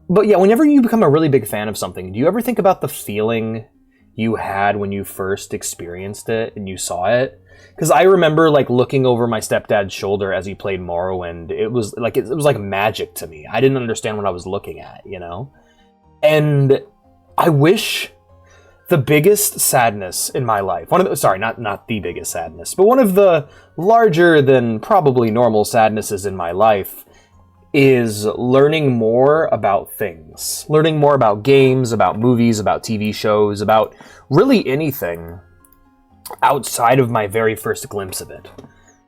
But yeah, whenever you become a really big fan of something, do you ever think about the feeling you had when you first experienced it and you saw it? Because I remember like looking over my stepdad's shoulder as he played Morrowind. It was like magic to me. I didn't understand what I was looking at, you know? And I wish the biggest sadness in my life, not the biggest sadness, but one of the larger than probably normal sadnesses in my life is learning more about things. Learning more about games, about movies, about TV shows, about really anything outside of my very first glimpse of it.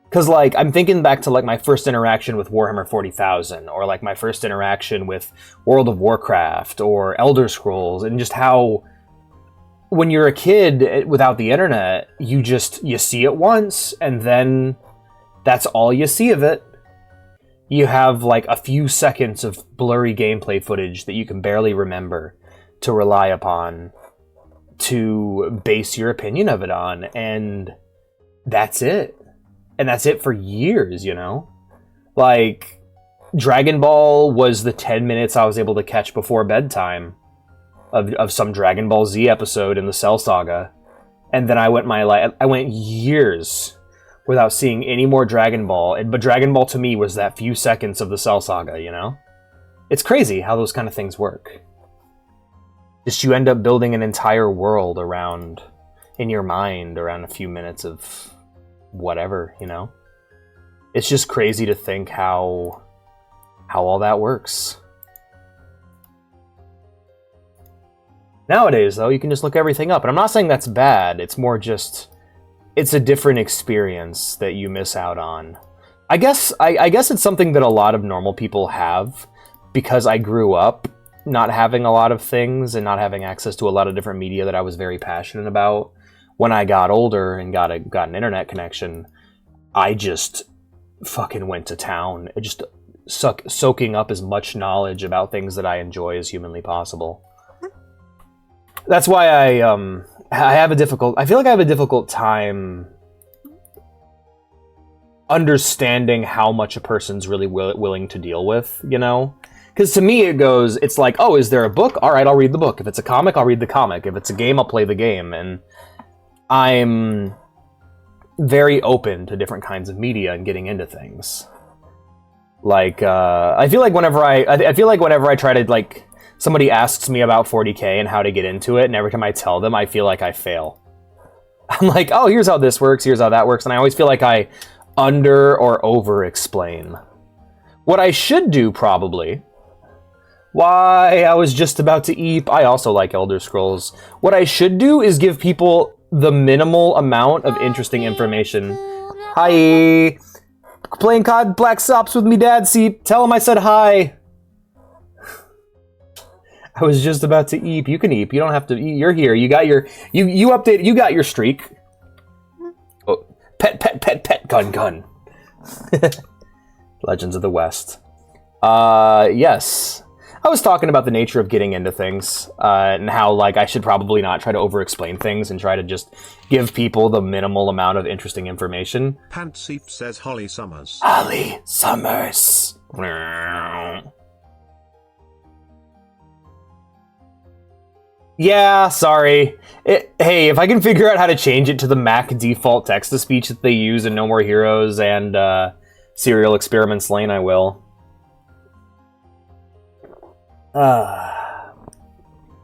Because, like, I'm thinking back to, like, my first interaction with Warhammer 40,000, or, like, my first interaction with World of Warcraft, or Elder Scrolls, and just how, when you're a kid without the internet, you see it once, and then that's all you see of it. You have, like, a few seconds of blurry gameplay footage that you can barely remember to rely upon to base your opinion of it on, and that's it. And that's it for years, you know? Like, Dragon Ball was the 10 minutes I was able to catch before bedtime of some Dragon Ball Z episode in the Cell Saga. And then I went years without seeing any more Dragon Ball. But Dragon Ball to me was that few seconds of the Cell Saga, you know? It's crazy how those kind of things work. Just you end up building an entire world in your mind around a few minutes of whatever, you know? It's just crazy to think how all that works. Nowadays, though, you can just look everything up. And I'm not saying that's bad. It's more just, it's a different experience that you miss out on. I guess it's something that a lot of normal people have, because I grew up not having a lot of things and not having access to a lot of different media that I was very passionate about. When I got older and got an internet connection, I just fucking went to town, just soaking up as much knowledge about things that I enjoy as humanly possible. That's why I feel like I have a difficult time understanding how much a person's really willing to deal with, you know? Because to me it's like, oh, is there a book? All right, I'll read the book. If it's a comic, I'll read the comic. If it's a game, I'll play the game. And I'm very open to different kinds of media and getting into things. Like, I feel like whenever I try to, like, somebody asks me about 40K and how to get into it, and every time I tell them, I feel like I fail. I'm like, oh, here's how this works, here's how that works, and I always feel like I under or over explain. What I should do, probably, why I was just about to eat, I also like Elder Scrolls. What I should do is give people the minimal amount of interesting information. Hi! Playing COD Black Ops with me, Dad. See, tell him I said hi. I was just about to eat. You can eat. You don't have to eat. You're here. You got your... You updated. You got your streak. Oh, pet, gun. Legends of the West. Yes. I was talking about the nature of getting into things, and how, like, I should probably not try to over-explain things and try to just give people the minimal amount of interesting information. Pantseep says Holly Summers. Holly Summers. Yeah, sorry. Hey, if I can figure out how to change it to the Mac default text-to-speech that they use in No More Heroes and Serial Experiments Lane, I will.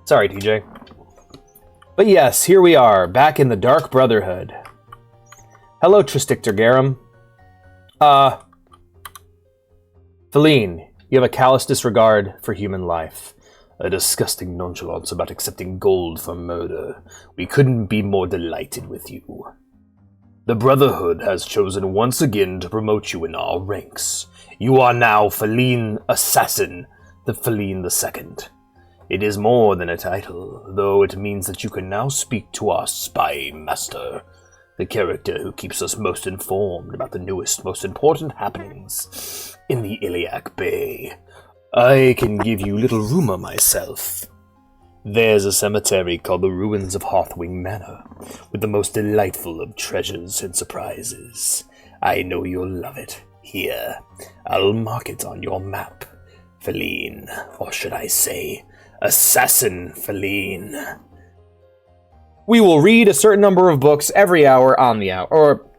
Sorry, TJ. But yes, here we are, back in the Dark Brotherhood. Hello, Tristictor Garum. Feline, you have a callous disregard for human life. A disgusting nonchalance about accepting gold for murder. We couldn't be more delighted with you. The Brotherhood has chosen once again to promote you in our ranks. You are now Feline Assassin, the Feline II. It is more than a title, though it means that you can now speak to our spy master, the character who keeps us most informed about the newest, most important happenings in the Iliac Bay. I can give you little rumor myself. There's a cemetery called the Ruins of Hearthwing Manor, with the most delightful of treasures and surprises. I know you'll love it. Here, I'll mark it on your map. Feline. Or should I say, assassin Feline. We will read a certain number of books every hour on the hour. Or,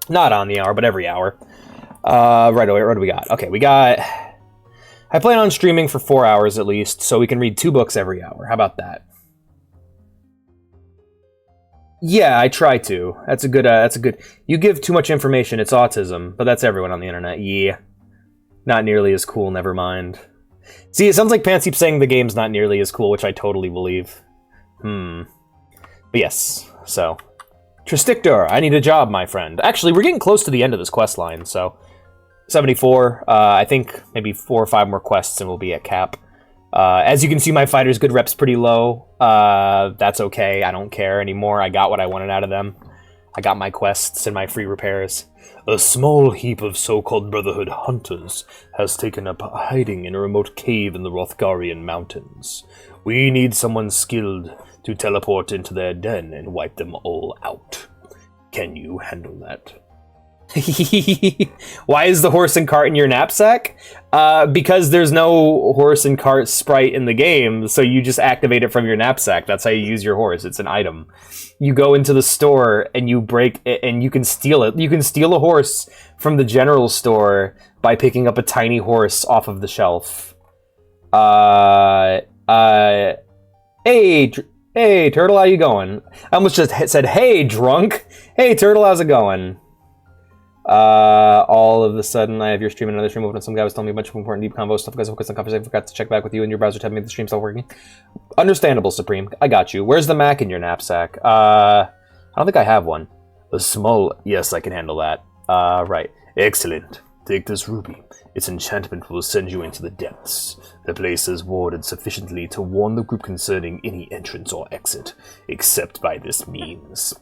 not on the hour, but every hour. Right away, what do we got? Okay, we got... I plan on streaming for 4 hours at least, so we can read 2 books every hour. How about that? Yeah, I try to. That's a good... You give too much information, it's autism. But that's everyone on the internet. Yeah. Not nearly as cool, never mind. See, it sounds like Panseep's saying the game's not nearly as cool, which I totally believe. But yes, so... Tristictor, I need a job, my friend. Actually, we're getting close to the end of this quest line, so... 74, I think maybe 4 or 5 more quests and we'll be at cap. As you can see, my fighter's good rep's pretty low. That's okay, I don't care anymore. I got what I wanted out of them. I got my quests and my free repairs. A small heap of so-called Brotherhood hunters has taken up hiding in a remote cave in the Rothgarian mountains. We need someone skilled to teleport into their den and wipe them all out. Can you handle that? Why is the horse and cart in your knapsack? Because there's no horse and cart sprite in the game, so you just activate it from your knapsack. That's how you use your horse. It's an item. You go into the store and you break it, and you can steal it. You can steal a horse from the general store by picking up a tiny horse off of the shelf. Hey, Turtle, how you going? I almost just said, hey, drunk. Hey, Turtle, how's it going? All of a sudden, I have your stream and another stream open, and some guy was telling me a bunch of important deep convo stuff because I focused on conversation. I forgot to check back with you, and your browser telling me the stream stopped working. Understandable, Supreme. I got you. Where's the Mac in your knapsack? I don't think I have one. A small... Yes, I can handle that. Right. Excellent. Take this ruby. Its enchantment will send you into the depths. The place is warded sufficiently to warn the group concerning any entrance or exit, except by this means.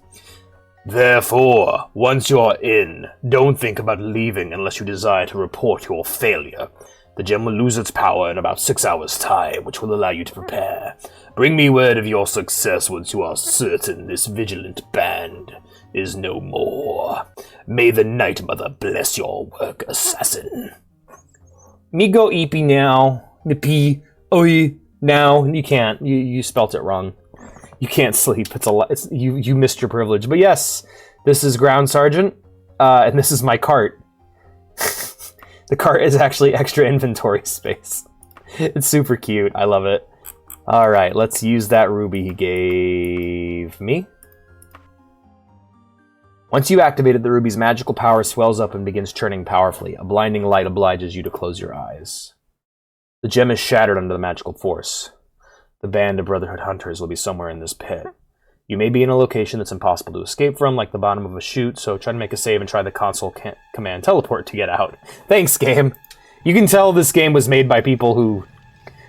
Therefore, once you're in, don't think about leaving unless you desire to report your failure. The gem will lose its power in about 6 hours' time, which will allow you to prepare. Bring me word of your success once you are certain this vigilant band is no more. May the Night Mother bless your work, assassin. Me go eepy now. Nippy. Oi. Now. You can't. You spelt it wrong. You can't sleep. You missed your privilege. But yes, this is Ground Sergeant, and this is my cart. The cart is actually extra inventory space. It's super cute. I love it. All right, let's use that ruby he gave me. Once you've activated the ruby's magical power swells up and begins churning powerfully. A blinding light obliges you to close your eyes. The gem is shattered under the magical force. The band of Brotherhood hunters will be somewhere in this pit. You may be in a location that's impossible to escape from, like the bottom of a chute, so try to make a save and try the console command teleport to get out. Thanks, game! You can tell this game was made by people who...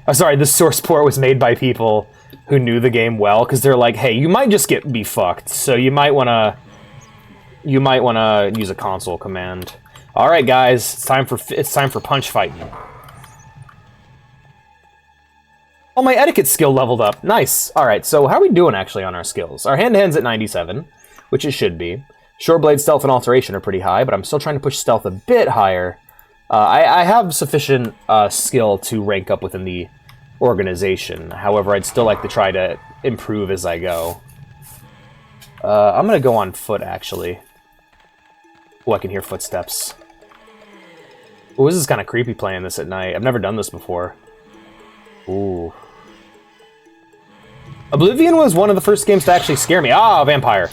this source port was made by people who knew the game well, because they're like, hey, you might just be fucked, so you might wanna use a console command. Alright, guys, it's time for punch fighting. Oh, my etiquette skill leveled up. Nice. Alright, so how are we doing, actually, on our skills? Our hand-to-hand's at 97, which it should be. Shoreblade, stealth, and alteration are pretty high, but I'm still trying to push stealth a bit higher. I have sufficient skill to rank up within the organization. However, I'd still like to try to improve as I go. I'm gonna go on foot, actually. Oh, I can hear footsteps. Oh, this is kind of creepy playing this at night. I've never done this before. Ooh. Oblivion was one of the first games to actually scare me. Ah, vampire.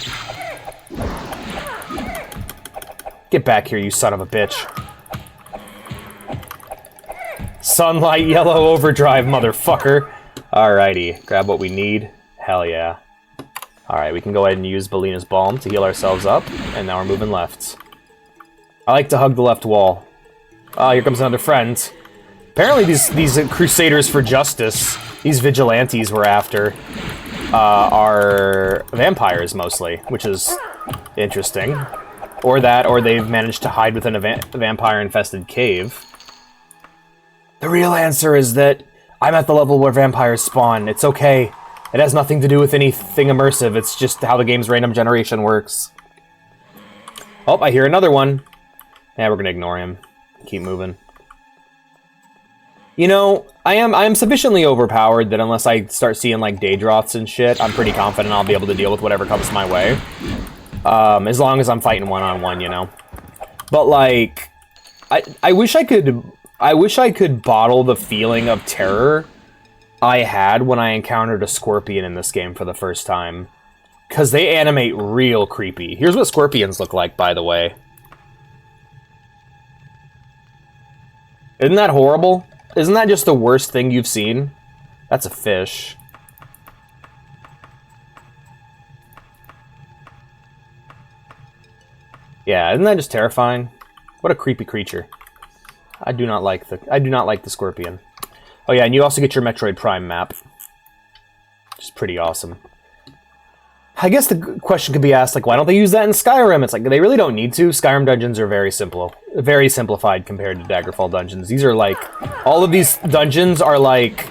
Get back here, you son of a bitch. Sunlight, yellow overdrive, motherfucker. Alrighty, grab what we need. Hell yeah. Alright, we can go ahead and use Belina's Balm to heal ourselves up, and now we're moving left. I like to hug the left wall. Oh, here comes another friend. Apparently these Crusaders for Justice, these vigilantes we're after, are vampires mostly, which is interesting. Or that, or they've managed to hide within a vampire-infested cave. The real answer is that I'm at the level where vampires spawn. It's okay. It has nothing to do with anything immersive. It's just how the game's random generation works. Oh, I hear another one. Yeah, we're gonna ignore him. Keep moving. You know, I am sufficiently overpowered that unless I start seeing, like, Daedroths and shit, I'm pretty confident I'll be able to deal with whatever comes my way. As long as I'm fighting one-on-one, you know? But, like, I wish I could bottle the feeling of terror I had when I encountered a scorpion in this game for the first time. Because they animate real creepy. Here's what scorpions look like, by the way. Isn't that horrible? Isn't that just the worst thing you've seen? That's a fish. Yeah, isn't that just terrifying? What a creepy creature. I do not like the scorpion. Oh yeah, and you also get your Metroid Prime map. Which is pretty awesome. I guess the question could be asked, like, why don't they use that in Skyrim? It's like, they really don't need to. Skyrim dungeons are very simple. Very simplified compared to Daggerfall dungeons. These are, like... All of these dungeons are, like...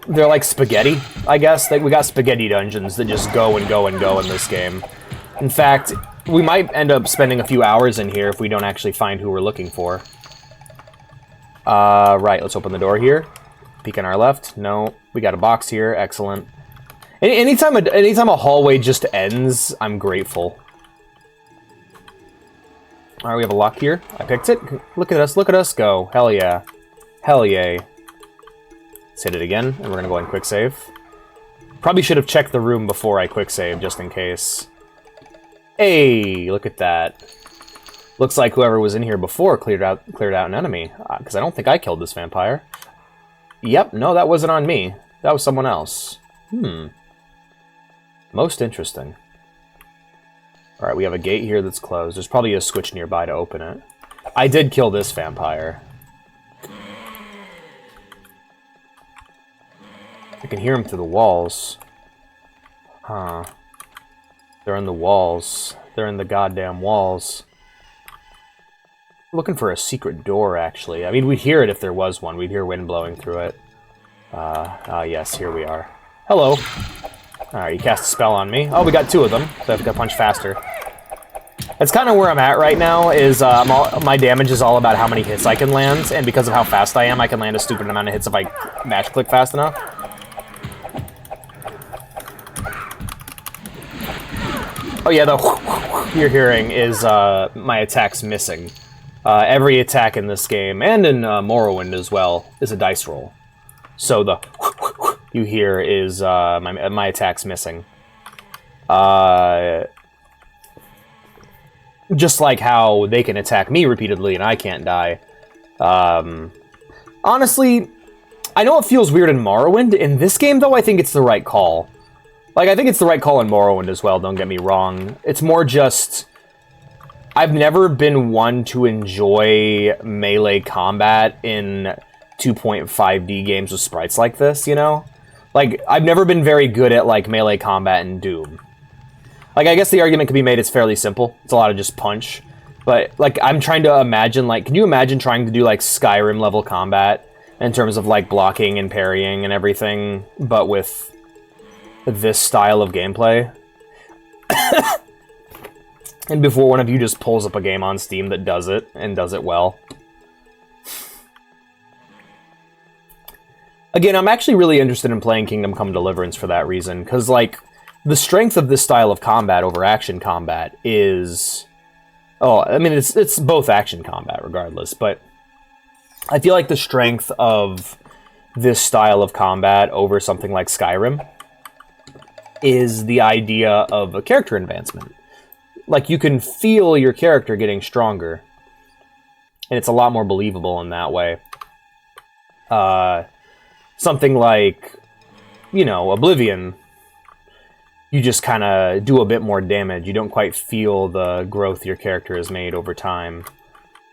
They're like spaghetti, I guess. Like, we got spaghetti dungeons that just go and go and go in this game. In fact, we might end up spending a few hours in here if we don't actually find who we're looking for. Right, let's open the door here. Peek on our left. No. We got a box here. Excellent. Anytime a hallway just ends, I'm grateful. Alright, we have a lock here. I picked it. Look at us go. Hell yeah. Hell yay. Let's hit it again, and we're gonna go ahead and quick save. Probably should have checked the room before I quick save, just in case. Hey, look at that. Looks like whoever was in here before cleared out an enemy. Because I don't think I killed this vampire. Yep, no, that wasn't on me. That was someone else. Most interesting. Alright, we have a gate here that's closed. There's probably a switch nearby to open it. I did kill this vampire. I can hear him through the walls. Huh. They're in the walls. They're in the goddamn walls. Looking for a secret door, actually. I mean, we'd hear it if there was one. We'd hear wind blowing through it. Yes, here we are. Hello. Alright, you cast a spell on me. Oh, we got two of them, so I have to punch faster. That's kind of where I'm at right now, is my damage is all about how many hits I can land, and because of how fast I am, I can land a stupid amount of hits if I match click fast enough. Oh yeah, the you're hearing is my attacks missing. Every attack in this game, and in Morrowind as well, is a dice roll. So the you hear is my attacks missing. Just like how they can attack me repeatedly and I can't die. Honestly, I know it feels weird in Morrowind. In this game, though, I think it's the right call. Like, I think it's the right call in Morrowind as well, don't get me wrong. It's more just... I've never been one to enjoy melee combat in 2.5D games with sprites like this, you know? Like, I've never been very good at, like, melee combat in Doom. Like, I guess the argument could be made it's fairly simple. It's a lot of just punch. But, like, I'm trying to imagine, like, can you imagine trying to do, like, Skyrim-level combat in terms of, like, blocking and parrying and everything, but with this style of gameplay? And before one of you just pulls up a game on Steam that does it, and does it well. Again, I'm actually really interested in playing Kingdom Come Deliverance for that reason, because, like, the strength of this style of combat over action combat is... Oh, I mean, it's both action combat, regardless, but I feel like the strength of this style of combat over something like Skyrim is the idea of a character advancement. Like, you can feel your character getting stronger, and it's a lot more believable in that way. Something like, you know, Oblivion, you just kind of do a bit more damage. You don't quite feel the growth your character has made over time.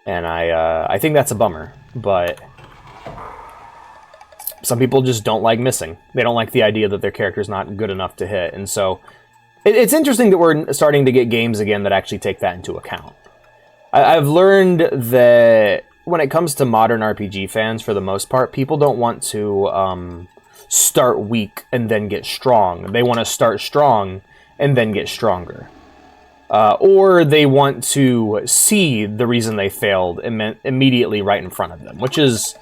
And I think that's a bummer, but some people just don't like missing. They don't like the idea that their character's not good enough to hit, and so it's interesting that we're starting to get games again that actually take that into account. I've learned that when it comes to modern RPG fans, for the most part, people don't want to start weak and then get strong. They want to start strong and then get stronger. or they want to see the reason they failed immediately right in front of them, which is...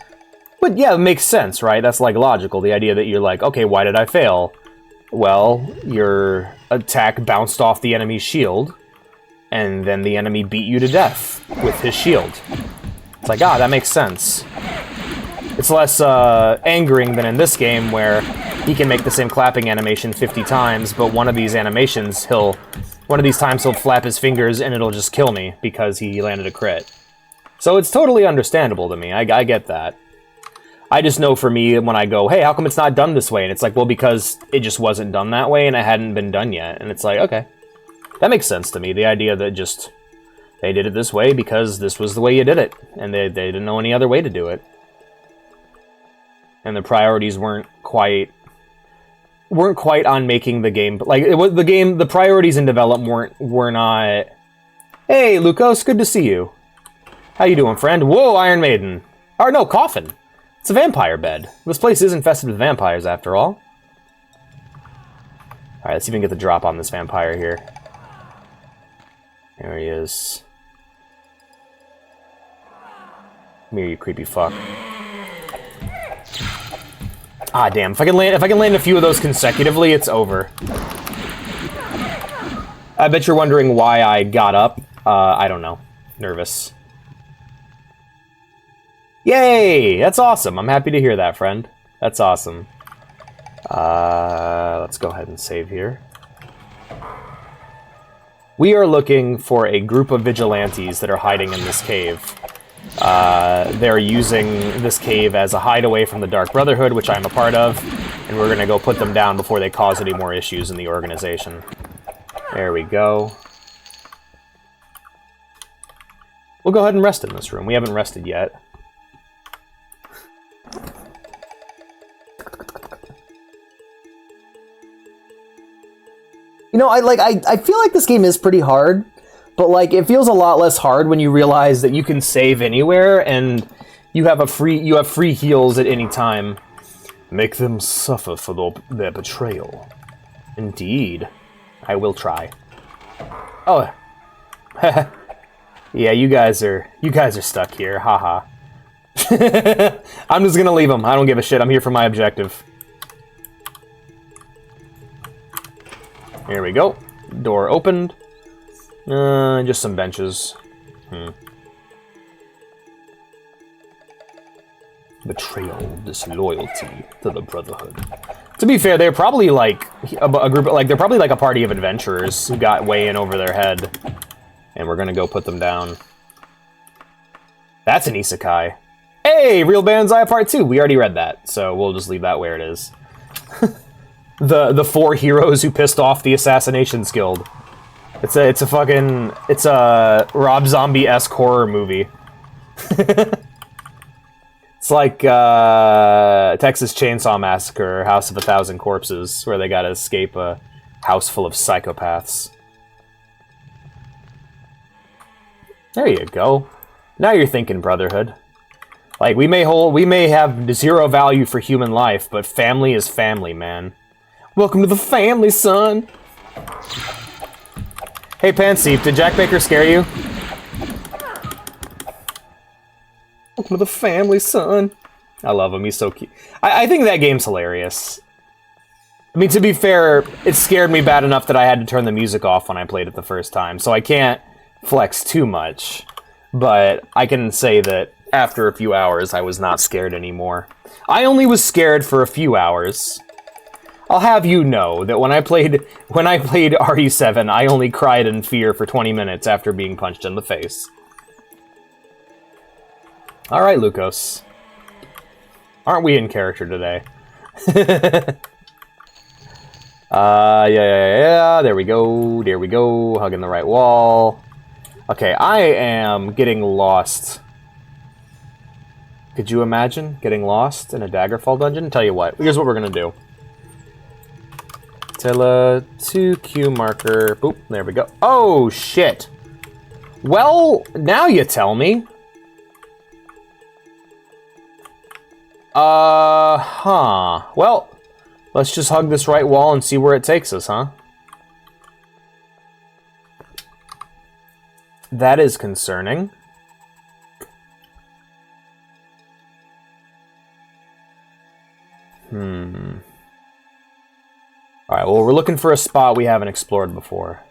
But yeah, it makes sense, right? That's, like, logical. The idea that you're like, okay, why did I fail? Well, your attack bounced off the enemy's shield, and then the enemy beat you to death with his shield. It's like, that makes sense. It's less angering than in this game, where he can make the same clapping animation 50 times, but one of these times he'll flap his fingers and it'll just kill me because he landed a crit. So it's totally understandable to me. I get that. I just know for me, when I go, hey, how come it's not done this way? And it's like, well, because it just wasn't done that way and it hadn't been done yet. And it's like, okay. That makes sense to me. The idea that just, they did it this way because this was the way you did it. And they didn't know any other way to do it. And the priorities weren't quite on making the game, like, it was the priorities in development were not, hey, Lukos, good to see you. How you doing, friend? Whoa, Iron Maiden. Or no, Coffin. It's a vampire bed. This place is infested with vampires, after all. Alright, let's see if we can get the drop on this vampire here. There he is. Come here, you creepy fuck. Ah, damn. If I can land a few of those consecutively, it's over. I bet you're wondering why I got up. I don't know. Nervous. Yay! That's awesome. I'm happy to hear that, friend. That's awesome. Let's go ahead and save here. We are looking for a group of vigilantes that are hiding in this cave. They're using this cave as a hideaway from the Dark Brotherhood, which I'm a part of, and we're gonna go put them down before they cause any more issues in the organization. There we go. We'll go ahead and rest in this room. We haven't rested yet. You know, I feel like this game is pretty hard, but like it feels a lot less hard when you realize that you can save anywhere and you have free heals at any time. Make them suffer for their betrayal. Indeed, I will try. Oh, yeah, you guys are stuck here. Haha. I'm just gonna leave them. I don't give a shit. I'm here for my objective. Here we go. Door opened. Just some benches. Betrayal, disloyalty to the Brotherhood. To be fair, they're probably like a group, like they're probably like a party of adventurers who got way in over their head, and we're gonna go put them down. That's an isekai. Hey, Real Banzai Part 2. We already read that, so we'll just leave that where it is. The four heroes who pissed off the Assassinations Guild. It's a Rob Zombie-esque horror movie. It's like Texas Chainsaw Massacre, or House of a Thousand Corpses, where they gotta escape a house full of psychopaths. There you go. Now you're thinking, Brotherhood. Like, we may have zero value for human life, but family is family, man. Welcome to the family, son! Hey, Panseep, did Jack Baker scare you? Welcome to the family, son. I love him, he's so cute. I think that game's hilarious. I mean, to be fair, it scared me bad enough that I had to turn the music off when I played it the first time, so I can't flex too much. But I can say that after a few hours, I was not scared anymore. I only was scared for a few hours. I'll have you know that when I played RE7, I only cried in fear for 20 minutes after being punched in the face. Alright, Lukos. Aren't we in character today? Yeah. There we go. Hugging the right wall. Okay, I am getting lost. Could you imagine getting lost in a Daggerfall dungeon? Tell you what, here's what we're gonna do. Tilla 2Q marker. Boop, there we go. Oh, shit. Well, now you tell me. Well, let's just hug this right wall and see where it takes us, huh? That is concerning. Alright, well, we're looking for a spot we haven't explored before.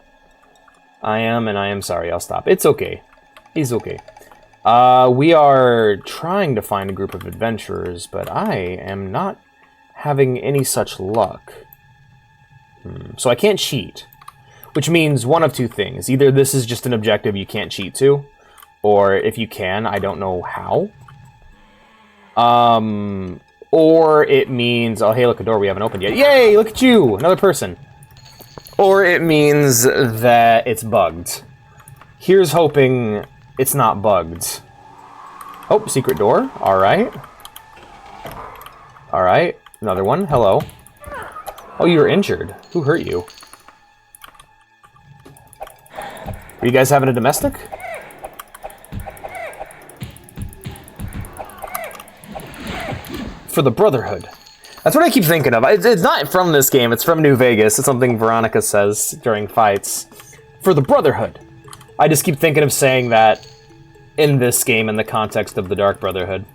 I am sorry, I'll stop. It's okay. It's okay. We are trying to find a group of adventurers, but I am not having any such luck. So I can't cheat. Which means one of two things. Either this is just an objective you can't cheat to, or if you can, I don't know how. Or it means... Oh, hey, look, a door we haven't opened yet. Yay, look at you! Another person. Or it means that it's bugged. Here's hoping it's not bugged. Oh, secret door. Alright. Alright. Another one. Hello. Oh, you were injured. Who hurt you? Are you guys having a domestic? For the Brotherhood. That's what I keep thinking of. It's not from this game, it's from New Vegas. It's something Veronica says during fights. For the Brotherhood. I just keep thinking of saying that in this game in the context of the Dark Brotherhood.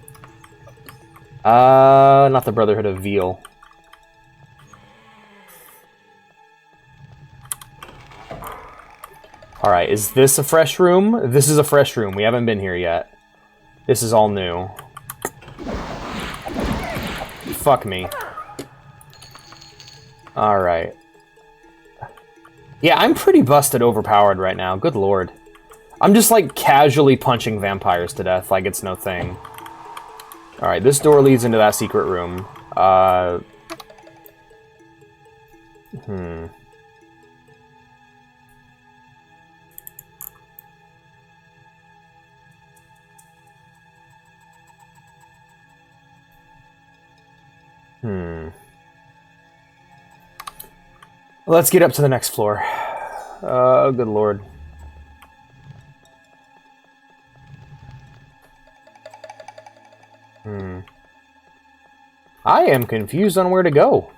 Not the Brotherhood of Veal. Alright, is this a fresh room? This is a fresh room. We haven't been here yet. This is all new. Fuck me. Alright. Yeah, I'm pretty busted overpowered right now. Good lord. I'm just, like, casually punching vampires to death like it's no thing. Alright, this door leads into that secret room. Let's get up to the next floor. Oh, good lord. I am confused on where to go.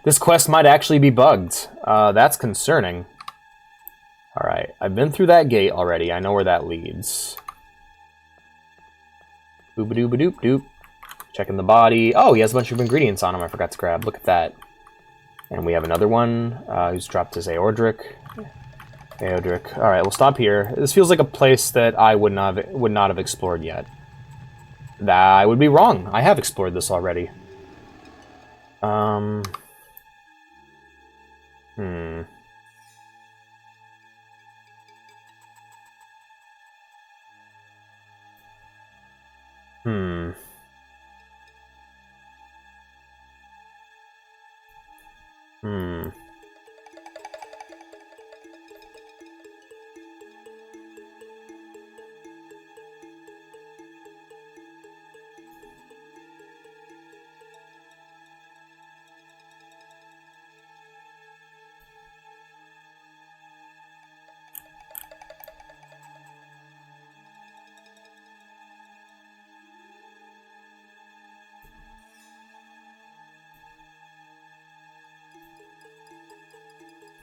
This quest might actually be bugged. That's concerning. Alright, I've been through that gate already. I know where that leads. Boop-a-doop-a-doop-doop. Checking the body. Oh, he has a bunch of ingredients on him I forgot to grab. Look at that. And we have another one who's dropped his Aordric. Aordric. Alright, we'll stop here. This feels like a place that I would not have explored yet. I would be wrong. I have explored this already.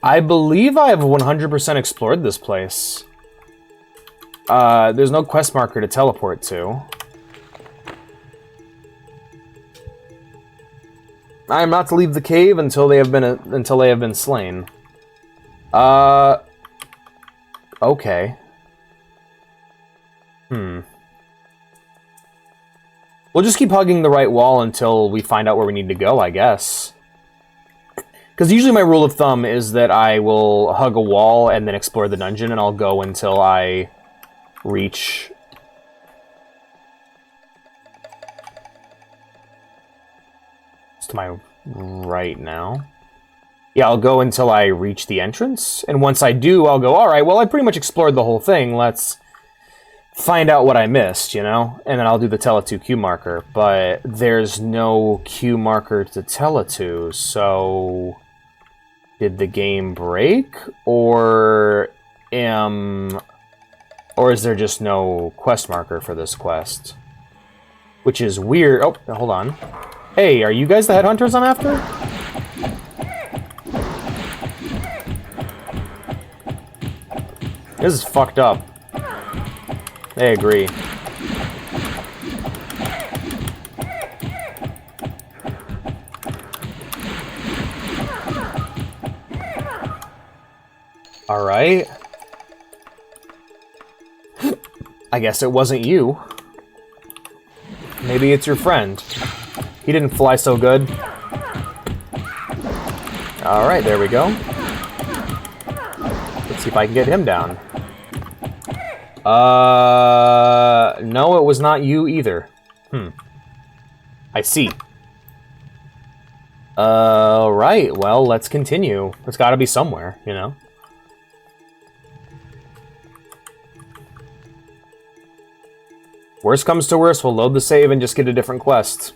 I believe I have 100% explored this place. There's no quest marker to teleport to. I am not to leave the cave until they have been slain. Okay. We'll just keep hugging the right wall until we find out where we need to go, I guess. Because usually my rule of thumb is that I will hug a wall and then explore the dungeon, and I'll go until I reach... It's to my right now. Yeah, I'll go until I reach the entrance, and once I do, I'll go, alright, well, I pretty much explored the whole thing, let's find out what I missed, you know? And then I'll do the Tele2 Q marker, but there's no Q marker to Tele2, so... Did the game break, or is there just no quest marker for this quest? Which is weird. Oh, hold on. Hey, are you guys the headhunters I'm after? This is fucked up. I agree. Alright. I guess it wasn't you. Maybe it's your friend. He didn't fly so good. Alright, there we go. Let's see if I can get him down. No, it was not you either. I see. Right, well, let's continue. It's gotta be somewhere, you know? Worst comes to worst, we'll load the save and just get a different quest.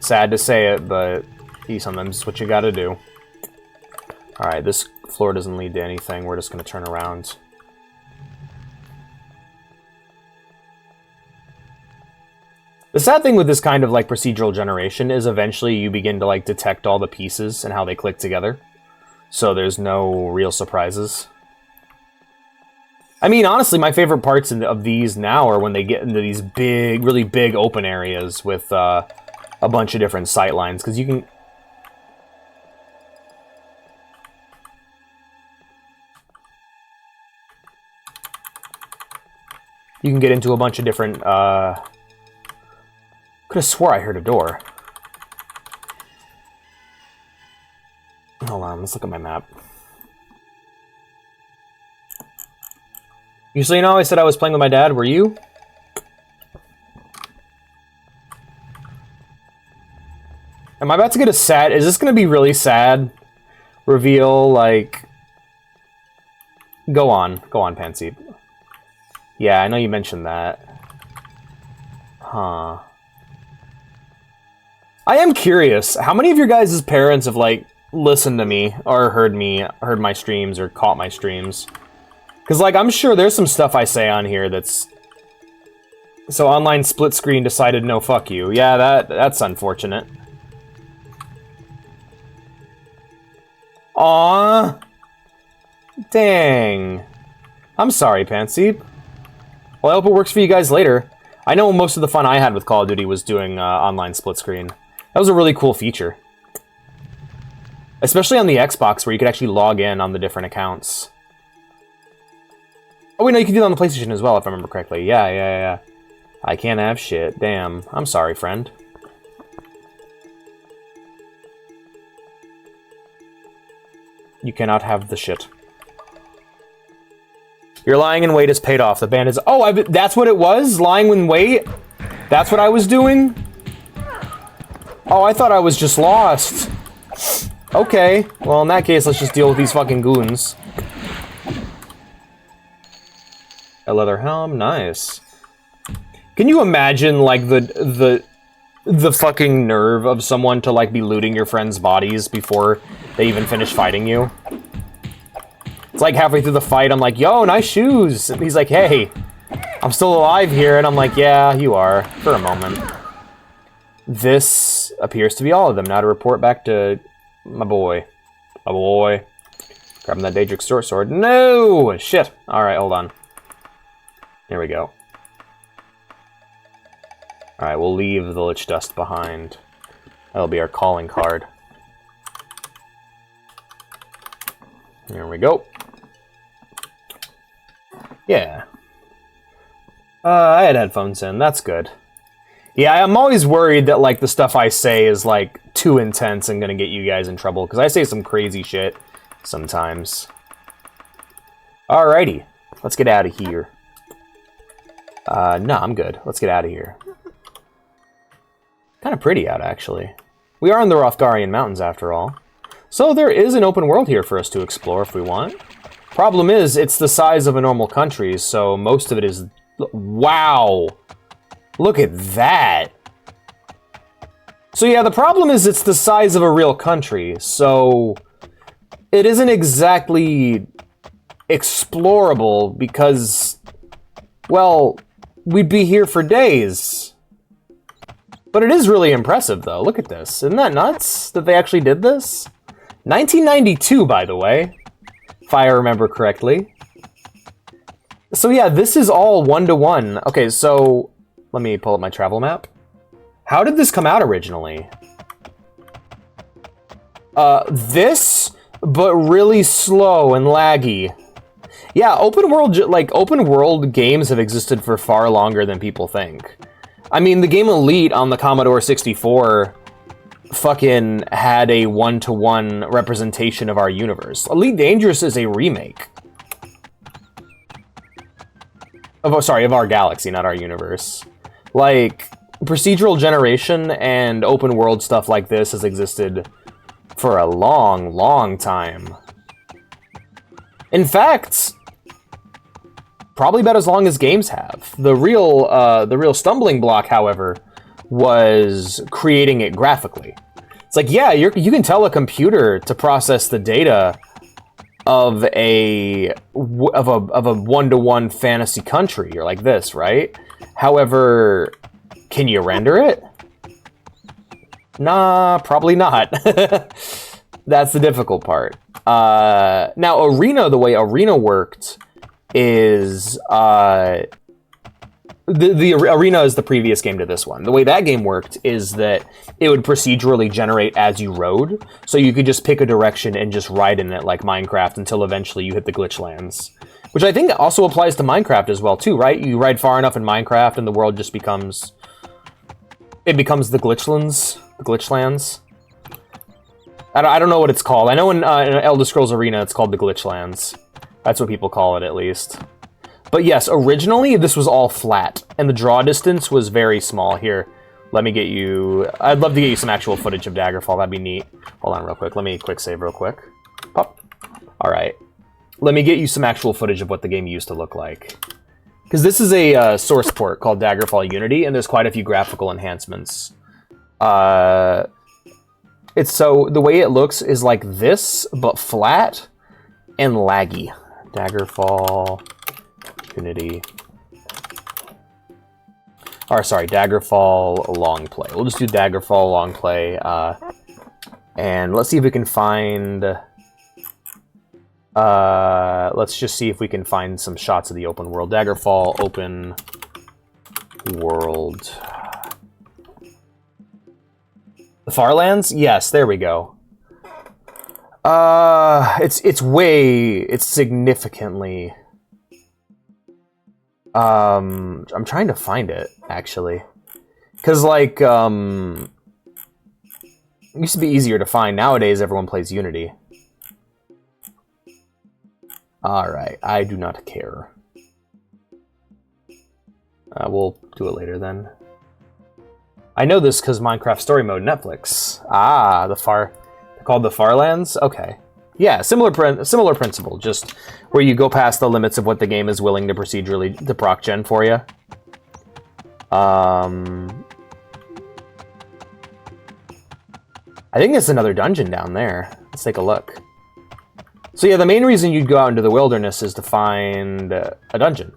Sad to say it, but sometimes it's what you gotta do. Alright, this floor doesn't lead to anything. We're just gonna turn around. The sad thing with this kind of, like, procedural generation is eventually you begin to, like, detect all the pieces and how they click together. So there's no real surprises. I mean, honestly, my favorite parts of these now are when they get into these big, really big open areas with a bunch of different sight lines, because you can... You can get into a bunch of different... Could have swore I heard a door. Hold on, let's look at my map. Usually, you know, I said I was playing with my dad. Were you? Am I about to get a sad... Is this going to be really sad? Reveal, like... Go on, Pansy. Yeah, I know you mentioned that. Huh. I am curious. How many of your guys' parents have, like, listened to me, or heard my streams, or caught my streams? Because, like, I'm sure there's some stuff I say on here that's... So online split screen decided no fuck you. Yeah, that's unfortunate. Aww. Dang. I'm sorry, Pansy. Well, I hope it works for you guys later. I know most of the fun I had with Call of Duty was doing online split screen. That was a really cool feature. Especially on the Xbox, where you could actually log in on the different accounts. Oh, wait, no, you can do that on the PlayStation as well, if I remember correctly. Yeah. I can't have shit. Damn. I'm sorry, friend. You cannot have the shit. Your lying in wait is paid off. The band is... Oh, that's what it was? Lying in wait? That's what I was doing? Oh, I thought I was just lost. Okay. Well, in that case, let's just deal with these fucking goons. A leather helm, nice. Can you imagine, like, the fucking nerve of someone to, like, be looting your friends' bodies before they even finish fighting you? It's like halfway through the fight, I'm like, yo, nice shoes! And he's like, hey, I'm still alive here, and I'm like, yeah, you are, for a moment. This appears to be all of them. Now to report back to my boy. My boy. Grabbing that Daedric short sword. No! Shit! Alright, hold on. Here we go. Alright, we'll leave the Lich Dust behind. That'll be our calling card. Here we go. Yeah. I had headphones in. That's good. Yeah, I'm always worried that, like, the stuff I say is, like, too intense and gonna get you guys in trouble, because I say some crazy shit sometimes. Alrighty. Let's get out of here. No, I'm good. Let's get out of here. Kind of pretty out, actually. We are in the Rothgarian Mountains, after all. So there is an open world here for us to explore if we want. Problem is, it's the size of a normal country, so most of it is... Wow! Look at that! So yeah, the problem is it's the size of a real country, so... It isn't exactly... explorable, because... Well, we'd be here for days. But it is really impressive, though. Look at this. Isn't that nuts that they actually did this? 1992, by the way. If I remember correctly. So yeah, this is all 1-to-1. Okay, so let me pull up my travel map. How did this come out originally? This, but really slow and laggy. Yeah, open world games have existed for far longer than people think. I mean, the game Elite on the Commodore 64 fucking had a 1-to-1 representation of our universe. Elite Dangerous is a remake. Of our galaxy, not our universe. Like, procedural generation and open world stuff like this has existed for a long, long time. In fact, probably about as long as games have. The real stumbling block, however, was creating it graphically. It's like, yeah, you can tell a computer to process the data of a 1-to-1 fantasy country, or like this, right? However, can you render it? Nah, probably not. That's the difficult part. Now, Arena, the way Arena worked is the Arena is the previous game to this one. The way that game worked is that it would procedurally generate as you rode, so you could just pick a direction and just ride in it like Minecraft until eventually you hit the glitch lands. Which I think also applies to Minecraft as well too, right? You ride far enough in Minecraft and the world just becomes... It becomes the glitchlands. The glitchlands. I don't know what it's called. I know in Elder Scrolls Arena it's called the glitchlands. That's what people call it, at least. But yes, originally this was all flat, and the draw distance was very small. Here, let me get you... I'd love to get you some actual footage of Daggerfall. That'd be neat. Hold on real quick. Let me quick save real quick. Pop. Alright. Let me get you some actual footage of what the game used to look like. Because this is a source port called Daggerfall Unity, and there's quite a few graphical enhancements. It's so... The way it looks is like this, but flat and laggy. Daggerfall... Unity. Or sorry, Daggerfall long play. We'll just do Daggerfall long play, and let's see if we can find. Let's just see if we can find some shots of the open world. Daggerfall open world. The Farlands? Yes, there we go. It's significantly. I'm trying to find it, actually. Because, like, it used to be easier to find. Nowadays, everyone plays Unity. Alright, I do not care. We'll do it later, then. I know this because Minecraft Story Mode Netflix. Ah, they're called the Farlands? Okay. Yeah, similar principle, just where you go past the limits of what the game is willing to procedurally to proc gen for you. I think there's another dungeon down there. Let's take a look. So yeah, the main reason you'd go out into the wilderness is to find a dungeon,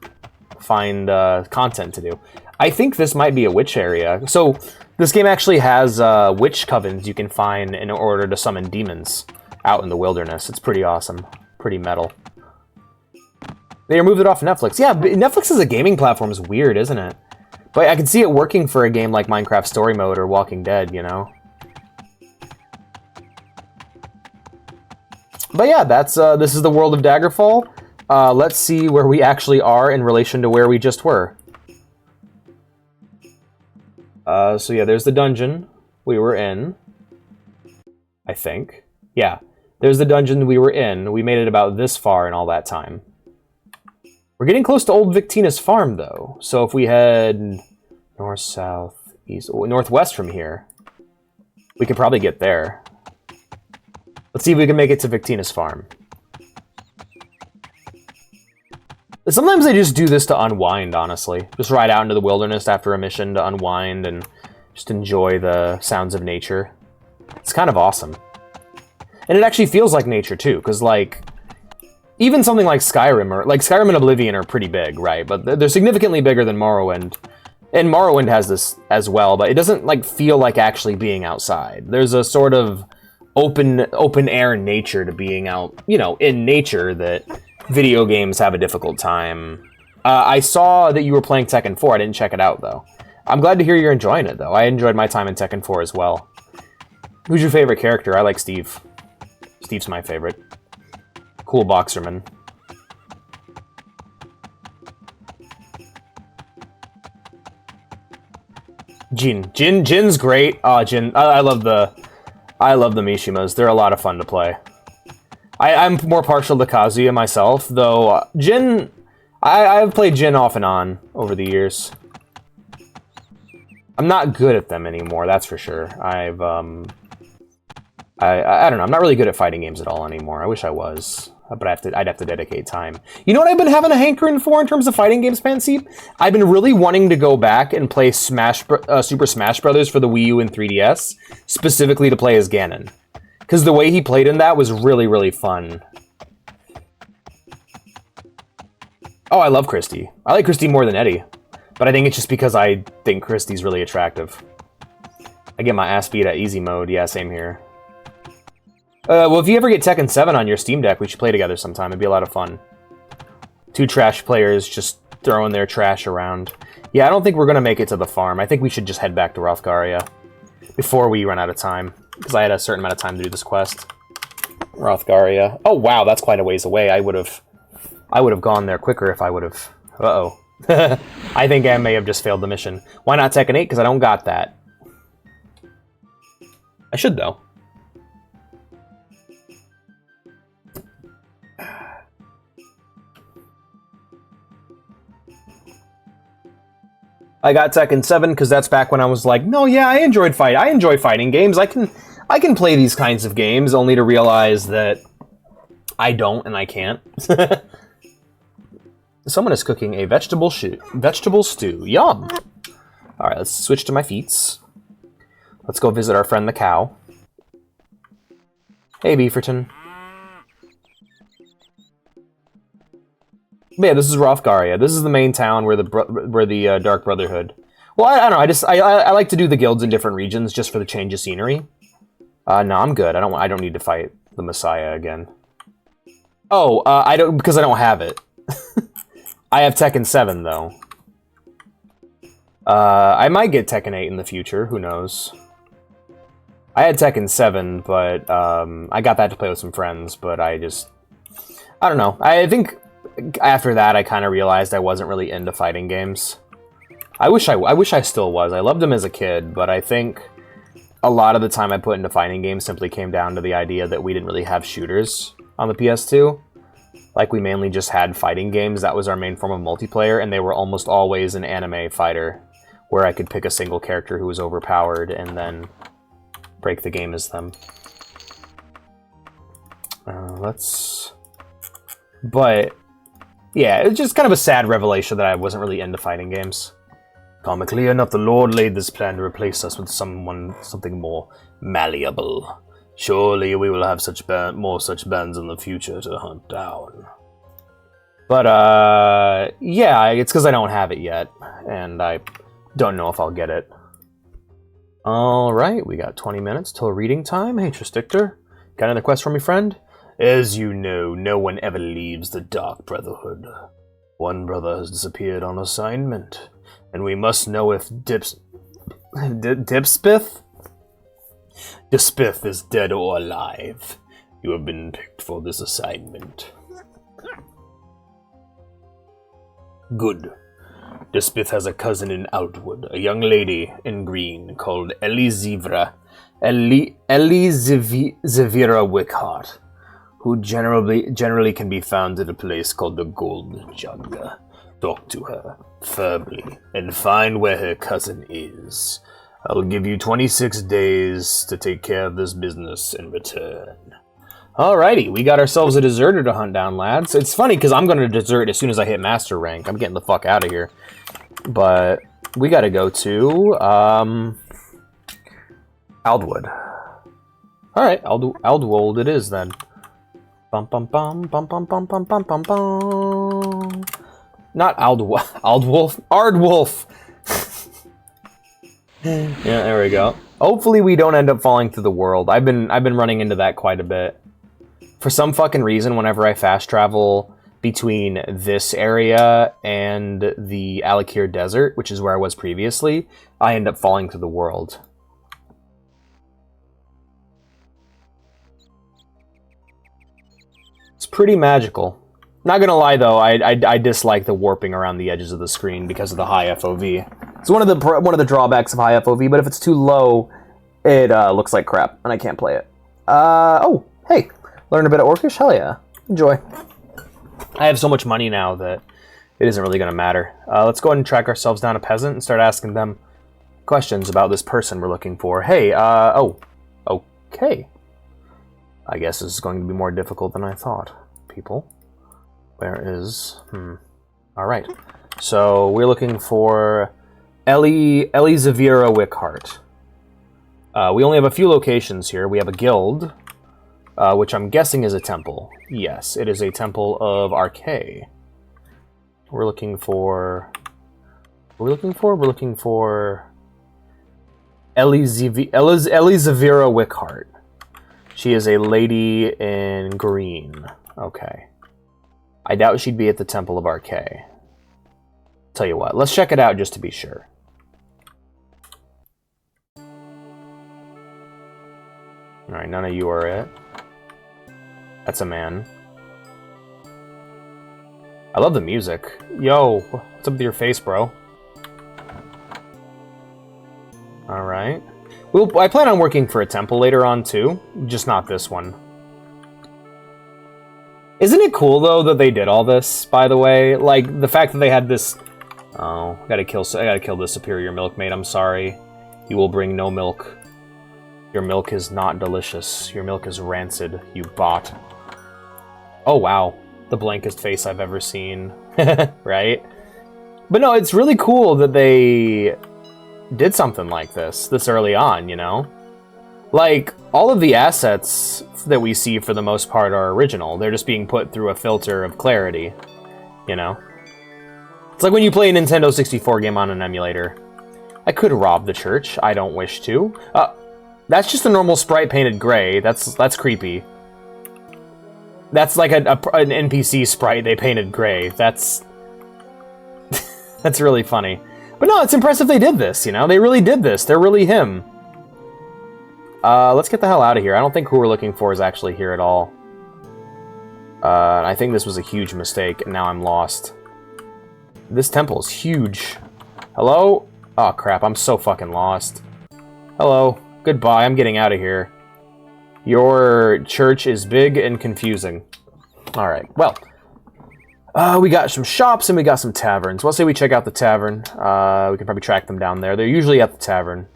find content to do. I think this might be a witch area. So this game actually has witch covens you can find in order to summon demons out in the wilderness. It's pretty awesome. Pretty metal. They removed it off Netflix. Yeah, Netflix as a gaming platform is weird, isn't it? But I can see it working for a game like Minecraft Story Mode or Walking Dead, you know? But yeah, that's this is the world of Daggerfall. Let's see where we actually are in relation to where we just were. So yeah, there's the dungeon we were in. I think. Yeah. There's the dungeon we were in. We made it about this far in all that time. We're getting close to Old Victina's farm, though. So if we head north, south, east, northwest from here, we could probably get there. Let's see if we can make it to Victina's farm. Sometimes I just do this to unwind, honestly. Just ride out into the wilderness after a mission to unwind and just enjoy the sounds of nature. It's kind of awesome. And it actually feels like nature, too, because, like, even something like Skyrim, Skyrim and Oblivion are pretty big, right? But they're significantly bigger than Morrowind. And Morrowind has this as well, but it doesn't, like, feel like actually being outside. There's a sort of open-air nature to being out, you know, in nature that video games have a difficult time I saw that you were playing Tekken 4. I didn't check it out, though. I'm glad to hear you're enjoying it, though. I enjoyed my time in Tekken 4 as well. Who's your favorite character? I like Steve. Steve's my favorite. Cool boxerman. Jin's great. Jin. I love the Mishimas. They're a lot of fun to play. I'm more partial to Kazuya myself, though. Jin, I've played Jin off and on over the years. I'm not good at them anymore, that's for sure. I don't know. I'm not really good at fighting games at all anymore. I wish I was, but I'd have to dedicate time. You know what I've been having a hankering for in terms of fighting games, Panseep? I've been really wanting to go back and play Super Smash Brothers for the Wii U and 3DS, specifically to play as Ganon. Because the way he played in that was really, really fun. Oh, I love Christy. I like Christy more than Eddie. But I think it's just because I think Christy's really attractive. I get my ass beat at easy mode. Yeah, same here. Well, if you ever get Tekken 7 on your Steam Deck, we should play together sometime. It'd be a lot of fun. Two trash players just throwing their trash around. Yeah, I don't think we're going to make it to the farm. I think we should just head back to Rothgaria before we run out of time. Because I had a certain amount of time to do this quest. Rothgaria. Oh, wow, that's quite a ways away. I would have gone there quicker if I would have... Uh-oh. I think I may have just failed the mission. Why not Tekken 8? Because I don't got that. I should, though. I got Tekken 7 because that's back when I was like, no, yeah, I enjoy fighting games. I can play these kinds of games, only to realize that I don't and I can't. Someone is cooking a vegetable stew. Yum! Alright, let's switch to my feats. Let's go visit our friend the cow. Hey, Beaverton. But yeah, this is Rothgaria. This is the main town where the Dark Brotherhood... Well, I don't know. I like to do the guilds in different regions just for the change of scenery. No, I'm good. I don't need to fight the Messiah again. Oh, I don't, because I don't have it. I have Tekken 7 though. I might get Tekken 8 in the future. Who knows? I had Tekken 7, but I got that to play with some friends. But I don't know. I think after that, I kind of realized I wasn't really into fighting games. I wish I still was. I loved them as a kid, but I think a lot of the time I put into fighting games simply came down to the idea that we didn't really have shooters on the PS2. Like, we mainly just had fighting games. That was our main form of multiplayer, and they were almost always an anime fighter, where I could pick a single character who was overpowered and then break the game as them. But, yeah, it's just kind of a sad revelation that I wasn't really into fighting games. Comically enough, the Lord laid this plan to replace us with something more malleable. Surely we will have more such bands in the future to hunt down. But, yeah, it's because I don't have it yet, and I don't know if I'll get it. Alright, we got 20 minutes till reading time. Hey, Tristictor, got another quest from your friend? As you know, no one ever leaves the Dark Brotherhood. One brother has disappeared on assignment, and we must know if Dipspith is dead or alive. You have been picked for this assignment. Good. Dipspith has a cousin in Outwood, a young lady in green called Elizevira Wickhart, who generally can be found at a place called the Gold Jug. Talk to her firmly and find where her cousin is. I'll give you 26 days to take care of this business in return. Alrighty, we got ourselves a deserter to hunt down, lads. It's funny, because I'm going to desert as soon as I hit master rank. I'm getting the fuck out of here. But we got to go to Aldwood. Alright, Aldwold it is, then. Bum bum bum bum bum bum bum bum bum bum. Not Aldwolf. Ardwolf! Yeah, there we go. Hopefully we don't end up falling through the world. I've been running into that quite a bit. For some fucking reason, whenever I fast travel between this area and the Alakir Desert, which is where I was previously, I end up falling through the world. It's pretty magical. Not gonna lie though, I dislike the warping around the edges of the screen because of the high FOV. It's one of the drawbacks of high FOV, but if it's too low, it looks like crap, and I can't play it. Oh, hey, learn a bit of Orcish? Hell yeah, enjoy. I have so much money now that it isn't really gonna matter. Let's go ahead and track ourselves down a peasant and start asking them questions about this person we're looking for. Hey, oh, okay. I guess this is going to be more difficult than I thought. People. Where is... Alright. So, we're looking for Elizavira Wickhart. We only have a few locations here. We have a guild, which I'm guessing is a temple. Yes, it is a temple of Archay. We're looking for... We're looking for... Elizavira Wickhart. She is a lady in green. Okay. I doubt she'd be at the Temple of Archay. Tell you what, let's check it out just to be sure. Alright, none of you are it. That's a man. I love the music. Yo, what's up with your face, bro? Alright. Well, I plan on working for a temple later on, too. Just not this one. Isn't it cool, though, that they did all this, by the way? Like, the fact that they had this... Oh, I gotta kill the superior milkmaid, I'm sorry. You will bring no milk. Your milk is not delicious. Your milk is rancid, you bot. Oh, wow. The blankest face I've ever seen. Right? But no, it's really cool that they did something like this early on, you know? Like, all of the assets that we see for the most part are original. They're just being put through a filter of clarity, you know? It's like when you play a Nintendo 64 game on an emulator. I could rob the church. I don't wish to. That's just a normal sprite painted gray. That's creepy. That's like an NPC sprite they painted gray. That's... that's really funny. But no, it's impressive they did this, you know? They really did this. They're really him. Let's get the hell out of here. I don't think who we're looking for is actually here at all. I think this was a huge mistake, and now I'm lost. This temple is huge. Hello? Oh, crap. I'm so fucking lost. Hello. Goodbye. I'm getting out of here. Your church is big and confusing. Alright. Well. We got some shops and we got some taverns. Let's say we check out the tavern. We can probably track them down there. They're usually at the tavern.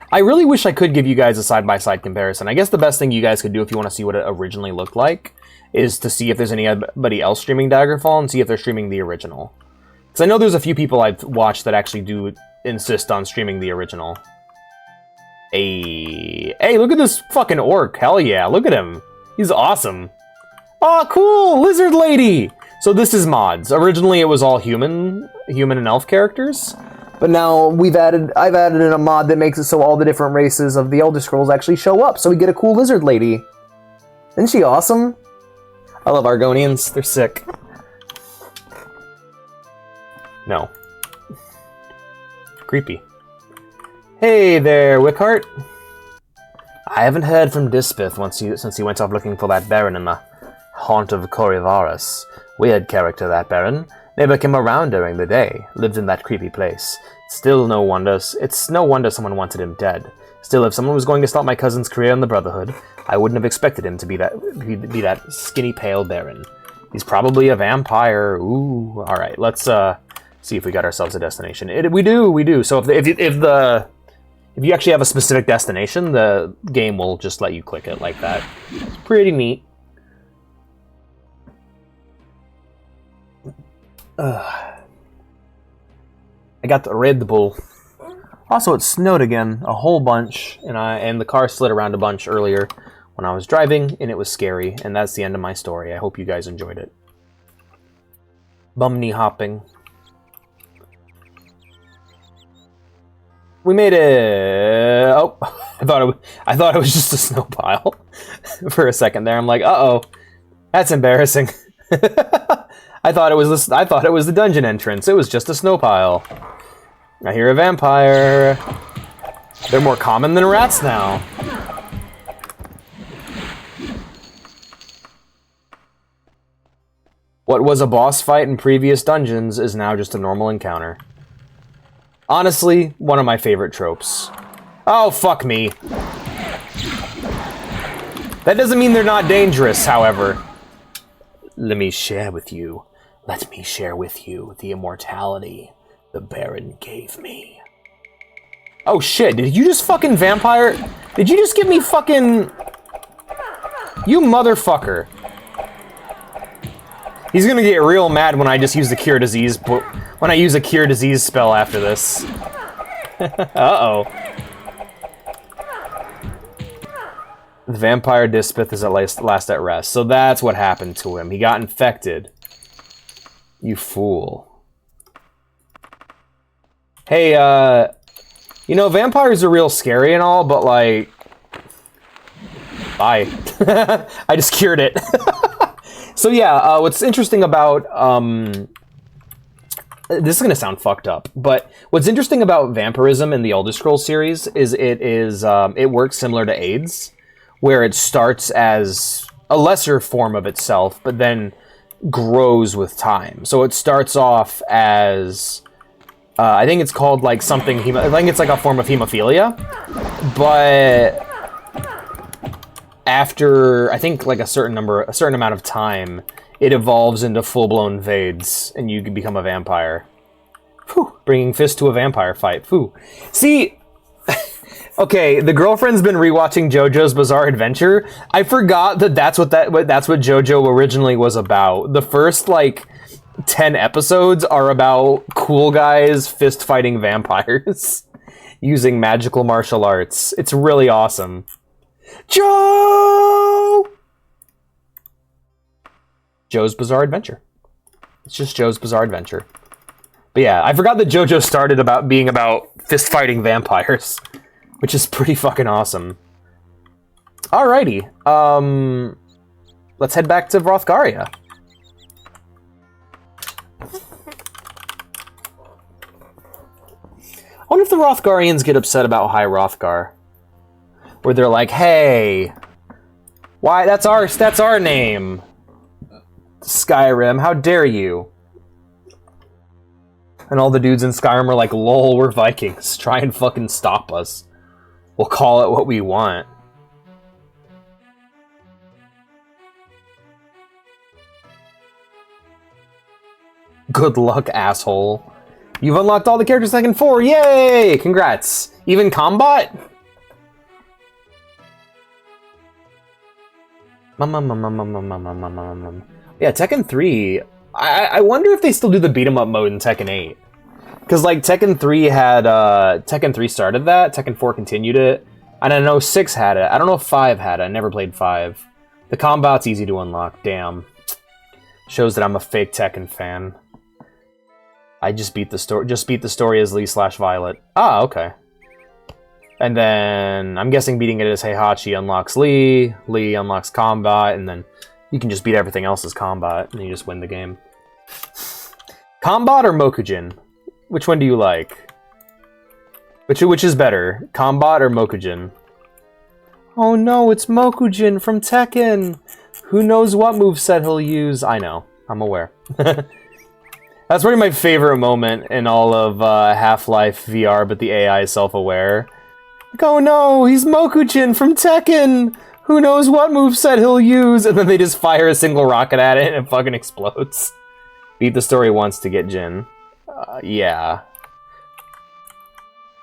I really wish I could give you guys a side-by-side comparison. I guess the best thing you guys could do if you want to see what it originally looked like is to see if there's anybody else streaming Daggerfall and see if they're streaming the original. Because I know there's a few people I've watched that actually do insist on streaming the original. Hey, look at this fucking orc. Hell yeah, look at him. He's awesome. Oh, cool, lizard lady. So this is mods. Originally it was all human and elf characters. But now I've added in a mod that makes it so all the different races of the Elder Scrolls actually show up, so we get a cool lizard lady. Isn't she awesome? I love Argonians, they're sick. No. Creepy. Hey there, Wickhart. I haven't heard from Dispith since he went off looking for that Baron in the haunt of Corivaris. Weird character, that Baron. Never came around during the day. Lived in that creepy place. It's no wonder someone wanted him dead. Still, if someone was going to stop my cousin's career in the Brotherhood, I wouldn't have expected him to be that skinny, pale Baron. He's probably a vampire. Ooh. All right, let's see if we got ourselves a destination. We do. So if you actually have a specific destination, the game will just let you click it like that. It's pretty neat. I got the Red Bull. Also, it snowed again, a whole bunch, and the car slid around a bunch earlier when I was driving, and it was scary, and that's the end of my story. I hope you guys enjoyed it. Bumney hopping. We made it. Oh, I thought it was just a snow pile for a second there. I'm like, uh-oh, that's embarrassing. I thought it was the dungeon entrance. It was just a snow pile. I hear a vampire. They're more common than rats now. What was a boss fight in previous dungeons is now just a normal encounter. Honestly, one of my favorite tropes. Oh, fuck me. That doesn't mean they're not dangerous, however. Let me share with you the immortality the Baron gave me. Oh shit, did you just fucking vampire? Did you just give me fucking... You motherfucker. He's gonna get real mad when I just use the Cure Disease... When I use a Cure Disease spell after this. Uh-oh. The vampire Dispith is at last at rest. So that's what happened to him. He got infected. You fool. Hey, you know, vampires are real scary and all, but like... Bye. I just cured it. So yeah, what's interesting about... This is gonna sound fucked up, but what's interesting about vampirism in the Elder Scrolls series is it works similar to AIDS, where it starts as a lesser form of itself, but then grows with time. So it starts off as, I think it's called like something, I think it's like a form of hemophilia, but after, I think like a certain amount of time, it evolves into full-blown Vades, and you can become a vampire. Whew, bringing fist to a vampire fight. Whew. See, okay, the girlfriend's been rewatching JoJo's Bizarre Adventure. I forgot that's what JoJo originally was about. The first, like, 10 episodes are about cool guys fist-fighting vampires using magical martial arts. It's really awesome. Joe's Bizarre Adventure. It's just Joe's Bizarre Adventure. But yeah, I forgot that JoJo started being about fist-fighting vampires, which is pretty fucking awesome. Alrighty. Let's head back to Hrothgaria. I wonder if the Hrothgarians get upset about High Hrothgar. Where they're like, hey, why, that's our name. Skyrim, how dare you? And all the dudes in Skyrim are like, lol, we're Vikings. Try and fucking stop us. We'll call it what we want. Good luck, asshole. You've unlocked all the characters in Tekken 4. Yay! Congrats. Even Combat? Yeah, Tekken 3, I wonder if they still do the beat 'em up mode in Tekken 8. Because, like, Tekken 3 had, Tekken 3 started that, Tekken 4 continued it, and I know 6 had it. I don't know if 5 had it, I never played 5. The combat's easy to unlock, damn. Shows that I'm a fake Tekken fan. I just beat the story as Lee/Violet. Ah, okay. And then, I'm guessing beating it as Heihachi unlocks Lee unlocks combat, and then you can just beat everything else as combat, and you just win the game. Combat or Mokujin? Which one do you like? Which is better, Combat or Mokujin? Oh no, it's Mokujin from Tekken! Who knows what moveset he'll use? I know, I'm aware. That's probably my favorite moment in all of Half-Life VR, but the AI is self-aware. Like, oh no, he's Mokujin from Tekken! Who knows what moveset he'll use? And then they just fire a single rocket at it and it fucking explodes. Beat the story once to get Jin. Yeah.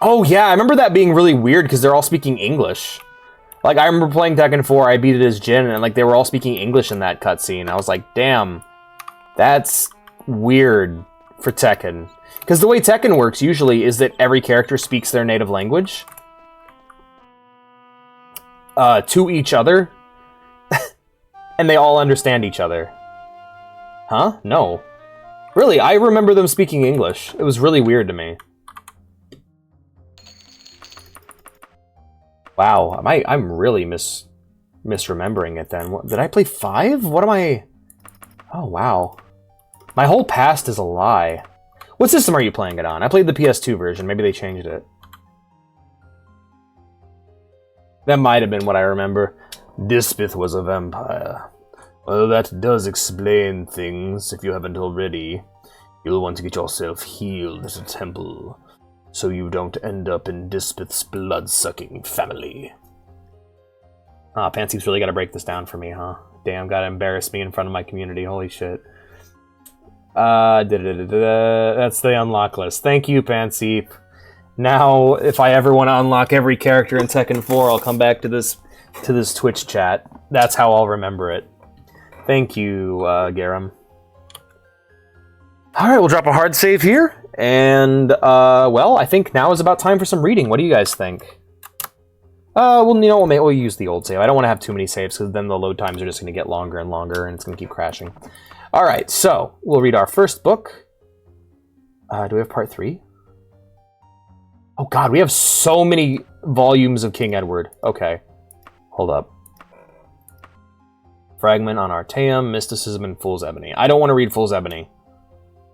Oh yeah, I remember that being really weird because they're all speaking English. Like, I remember playing Tekken 4, I beat it as Jin, and like they were all speaking English in that cutscene. I was like, damn, that's weird for Tekken. Because the way Tekken works usually is that every character speaks their native language. To each other. And they all understand each other. Huh? No. Really, I remember them speaking English. It was really weird to me. Wow, I'm really misremembering it then. Did I play 5? What am I... Oh, wow. My whole past is a lie. What system are you playing it on? I played the PS2 version. Maybe they changed it. That might have been what I remember. Dispith was a vampire. Well, that does explain things, if you haven't already. You'll want to get yourself healed at a temple, so you don't end up in Dispith's blood-sucking family. Ah, Pansy's really got to break this down for me, huh? Damn, gotta embarrass me in front of my community. Holy shit. That's the unlock list. Thank you, Pansy. Now, if I ever want to unlock every character in Tekken 4, I'll come back to this Twitch chat. That's how I'll remember it. Thank you, Garam. Alright, we'll drop a hard save here. And, well, I think now is about time for some reading. What do you guys think? Well, you know, we'll use the old save. I don't want to have too many saves, because then the load times are just going to get longer and longer, and it's going to keep crashing. Alright, so, we'll read our first book. Do we have part 3? Oh god, we have so many volumes of King Edward. Okay, hold up. Fragment on Artaeum, Mysticism, and Fool's Ebony. I don't want to read Fool's Ebony.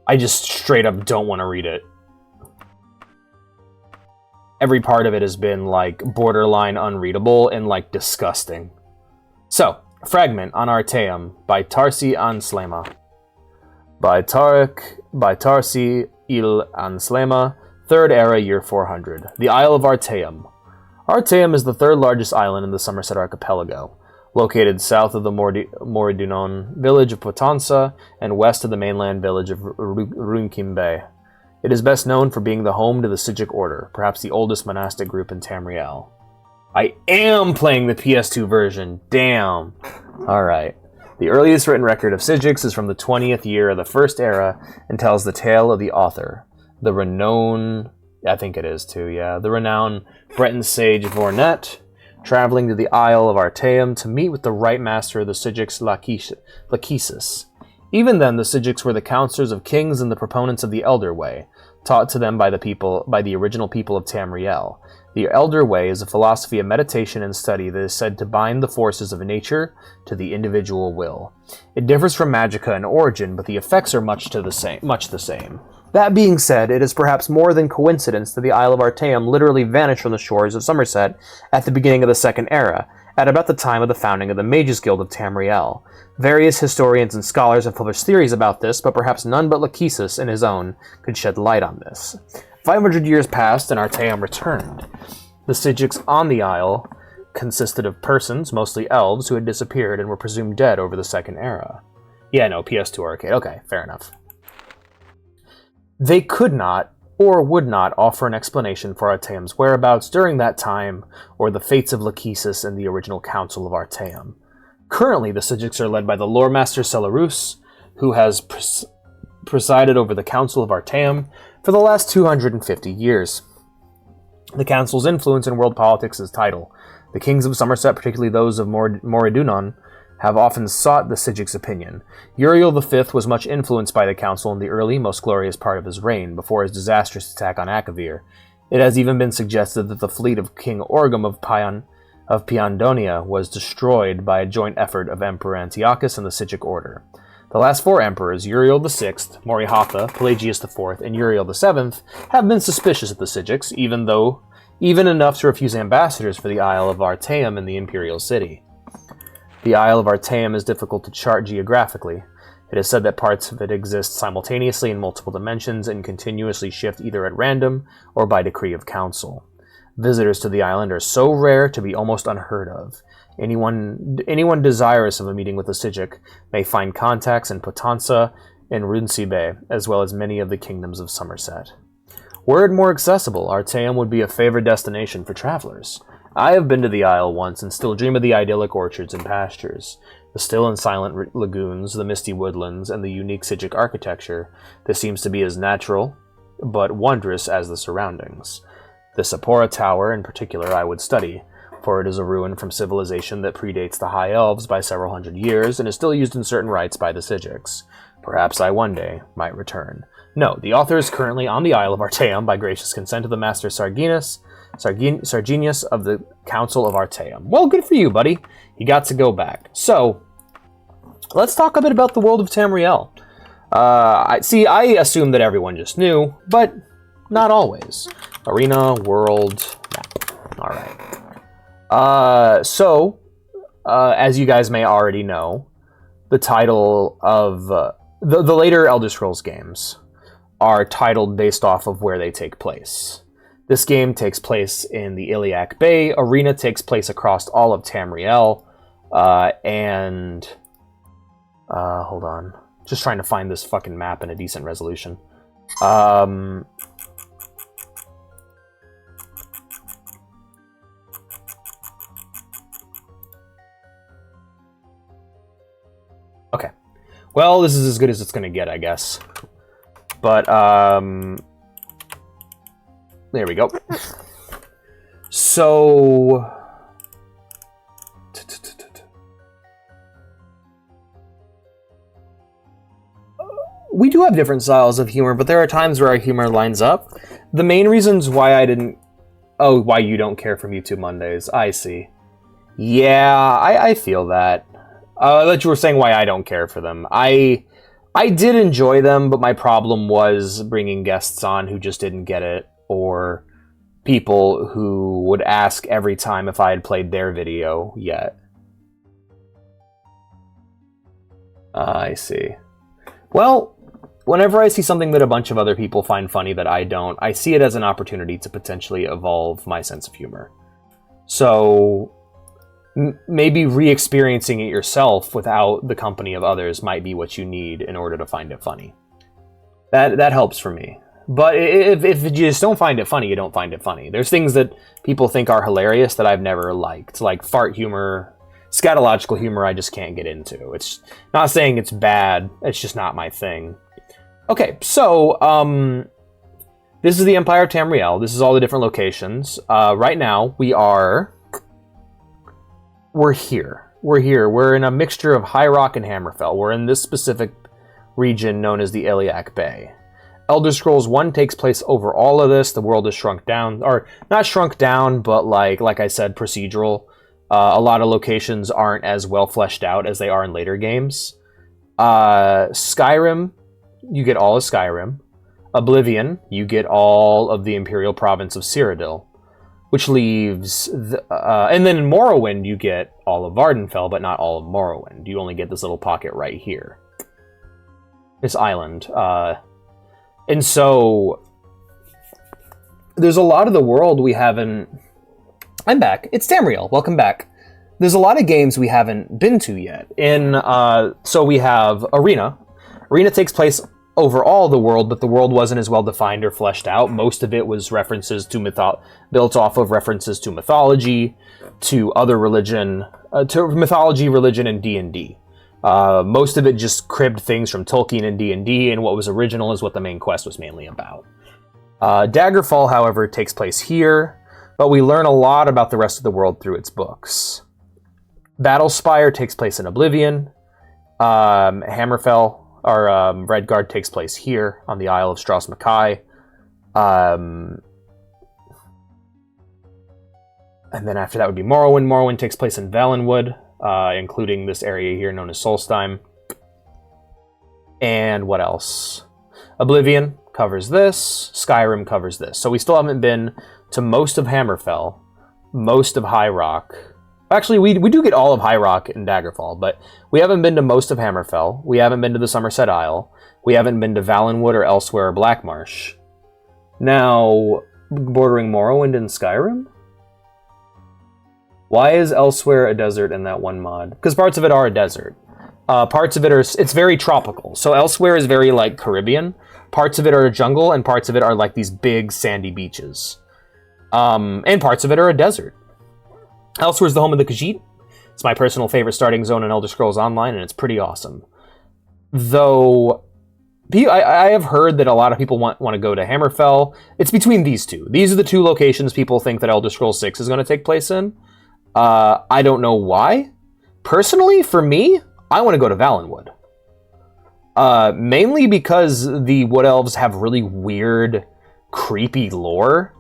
I just straight up don't want to read it. Every part of it has been, like, borderline unreadable and, like, disgusting. So, Fragment on Artaeum by Tarsi Anslema. By Tarsi Il Anslema, 3rd Era, Year 400. The Isle of Artaeum. Artaeum is the 3rd largest island in the Somerset Archipelago, located south of the Moridunon village of Potenza and west of the mainland village of Runkim. It is best known for being the home to the Sijic Order, perhaps the oldest monastic group in Tamriel. I am playing the PS2 version, damn! Alright. The earliest written record of Sijics is from the 20th year of the First Era and tells the tale of the author, the renowned... I think it is too, yeah. The renowned Breton sage Vornet, traveling to the Isle of Artaeum to meet with the right master of the Sijics, Lachesis. Even then, the Sijics were the counselors of kings and the proponents of the Elder Way, taught to them by the original people of Tamriel. The Elder Way is a philosophy of meditation and study that is said to bind the forces of nature to the individual will. It differs from Magicka in origin, but the effects are much the same. That being said, it is perhaps more than coincidence that the Isle of Artaeum literally vanished from the shores of Somerset at the beginning of the Second Era, at about the time of the founding of the Mages Guild of Tamriel. Various historians and scholars have published theories about this, but perhaps none but Lachesis, in his own, could shed light on this. 500 years passed, and Artaeum returned. The Sijics on the Isle consisted of persons, mostly elves, who had disappeared and were presumed dead over the Second Era. Yeah, no, PS2 arcade. Okay, fair enough. They could not, or would not, offer an explanation for Artaeum's whereabouts during that time, or the fates of Lachesis and the original Council of Artaeum. Currently, the Sijics are led by the Lore Master Celarus, who has presided over the Council of Artaeum for the last 250 years. The Council's influence in world politics is tidal. The kings of Somerset, particularly those of Moridunon, have often sought the Sijics' opinion. Uriel V was much influenced by the Council in the early, most glorious part of his reign, before his disastrous attack on Akavir. It has even been suggested that the fleet of King Orgum of Piandonia was destroyed by a joint effort of Emperor Antiochus and the Sijic Order. The last 4 emperors, Uriel VI, Morihatha, Pelagius IV, and Uriel VII, have been suspicious of the Sijics, even enough to refuse ambassadors for the Isle of Artaeum in the imperial city. The Isle of Artaeum is difficult to chart geographically. It is said that parts of it exist simultaneously in multiple dimensions and continuously shift either at random or by decree of council. Visitors to the island are so rare to be almost unheard of. Anyone desirous of a meeting with a Sijic may find contacts in Potenza and Runcibe, as well as many of the kingdoms of Somerset. Were it more accessible, Artaeum would be a favored destination for travelers. I have been to the Isle once and still dream of the idyllic orchards and pastures, the still and silent lagoons, the misty woodlands, and the unique Sijic architecture that seems to be as natural but wondrous as the surroundings. The Sapora Tower, in particular, I would study, for it is a ruin from civilization that predates the High Elves by several hundred years and is still used in certain rites by the Sijics. Perhaps I one day might return. No, the author is currently on the Isle of Artaeum by gracious consent of the Master Sarginus, Sargenius of the Council of Artaeum. Well, good for you, buddy. You got to go back. So, let's talk a bit about the world of Tamriel. I assume that everyone just knew, but not always. Arena, world, map. All right. As you guys may already know, the title of the later Elder Scrolls games are titled based off of where they take place. This game takes place in the Iliac Bay. Arena takes place across all of Tamriel. Hold on. Just trying to find this fucking map in a decent resolution. Okay. Well, this is as good as it's going to get, I guess. But, there we go. So... We do have different styles of humor, but there are times where our humor lines up. The main reasons why I didn't... Oh, why you don't care for YouTube Mondays. I see. Yeah, I feel that. I thought you were saying why I don't care for them. I did enjoy them, but my problem was bringing guests on who just didn't get it, or people who would ask every time if I had played their video yet. I see. Well, whenever I see something that a bunch of other people find funny that I don't, I see it as an opportunity to potentially evolve my sense of humor. So... maybe re-experiencing it yourself without the company of others might be what you need in order to find it funny. That helps for me. But if you just don't find it funny, you don't find it funny. There's things that people think are hilarious that I've never liked, like fart humor, scatological humor I just can't get into. It's not saying it's bad, it's just not my thing. Okay, so, this is the Empire of Tamriel. This is all the different locations. Right now, we're here. We're in a mixture of High Rock and Hammerfell. We're in this specific region known as the Iliac Bay. Elder Scrolls 1 takes place over all of this. The world is shrunk down, or not shrunk down, but like I said, procedural. A lot of locations aren't as well fleshed out as they are in later games. Skyrim, you get all of Skyrim. Oblivion, you get all of the Imperial Province of Cyrodiil. Which leaves... and then in Morrowind, you get all of Vardenfell, but not all of Morrowind. You only get this little pocket right here. This island. And so... there's a lot of the world we haven't... I'm back. It's Tamriel. Welcome back. There's a lot of games we haven't been to yet. So we have Arena. Arena takes place over all the world, but the world wasn't as well defined or fleshed out. Most of it was references to built off of references to mythology, to other religion, to mythology, religion, and D&D. Most of it just cribbed things from Tolkien and D&D, and what was original is what the main quest was mainly about. Daggerfall, however, takes place here, but we learn a lot about the rest of the world through its books. Battlespire takes place in Oblivion. Hammerfell, or Redguard, takes place here on the Isle of Stros M'Kai. And then after that would be Morrowind. Morrowind takes place in Valenwood, including this area here known as Solstheim. And what else? Oblivion covers this. Skyrim covers this. So we still haven't been to most of Hammerfell, most of High Rock. Actually, we do get all of High Rock and Daggerfall, but we haven't been to most of Hammerfell. We haven't been to the Somerset Isle. We haven't been to Valenwood or Elsewhere or Blackmarsh. Now, bordering Morrowind and Skyrim? Why is Elsewhere a desert in that one mod? Because parts of it are a desert. Parts of it are... it's very tropical. So Elsewhere is very, like, Caribbean. Parts of it are a jungle, and parts of it are, like, these big sandy beaches. And parts of it are a desert. Elsewhere is the home of the Khajiit. It's my personal favorite starting zone in Elder Scrolls Online, and it's pretty awesome. Though, I have heard that a lot of people want to go to Hammerfell. It's between these two. These are the two locations people think that Elder Scrolls 6 is going to take place in. I don't know why. Personally, for me, I want to go to Valenwood. Mainly because the Wood Elves have really weird, creepy lore.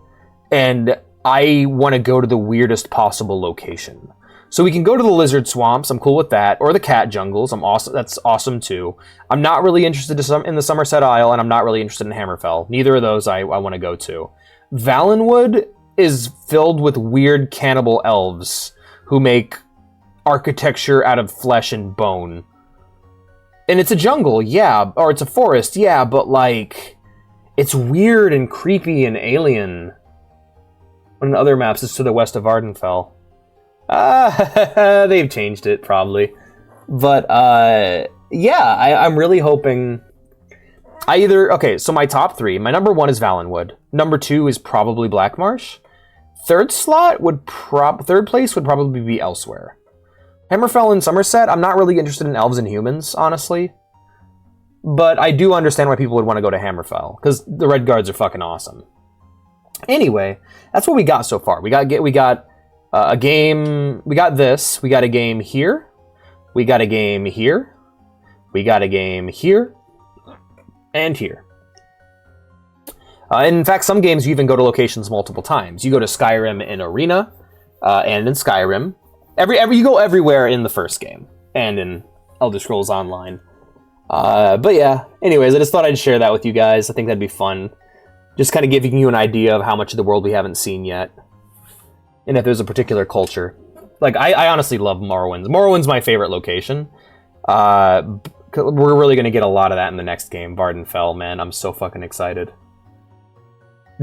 And I want to go to the weirdest possible location. So we can go to the lizard swamps. I'm cool with that, or the cat jungles. I'm awesome. That's awesome too. I'm not really interested in the Somerset Isle, and I'm not really interested in Hammerfell. Neither of those I want to go to. Valenwood is filled with weird cannibal elves who make architecture out of flesh and bone. And it's a jungle, yeah, or it's a forest, yeah, but like, it's weird and creepy and alien. On other maps, it's to the west of Ardenfell. They've changed it, probably. But, yeah, I'm really hoping... Okay, so my top 3. My number 1 is Valenwood. Number 2 is probably Blackmarsh. Third place would probably be Elsewhere. Hammerfell and Somerset, I'm not really interested in elves and humans, honestly. But I do understand why people would want to go to Hammerfell, because the Red Guards are fucking awesome. Anyway, that's what we got so far. We got a game. We got this. We got a game here. We got a game here. We got a game here. And here. In fact, some games you even go to locations multiple times. You go to Skyrim in Arena, and in Skyrim. You go everywhere in the first game, and in Elder Scrolls Online. But yeah, anyways, I just thought I'd share that with you guys. I think that'd be fun. Just kind of giving you an idea of how much of the world we haven't seen yet. And if there's a particular culture. Like, I honestly love Morrowind's. Morrowind's my favorite location. We're really going to get a lot of that in the next game, Vardenfell, man. I'm so fucking excited.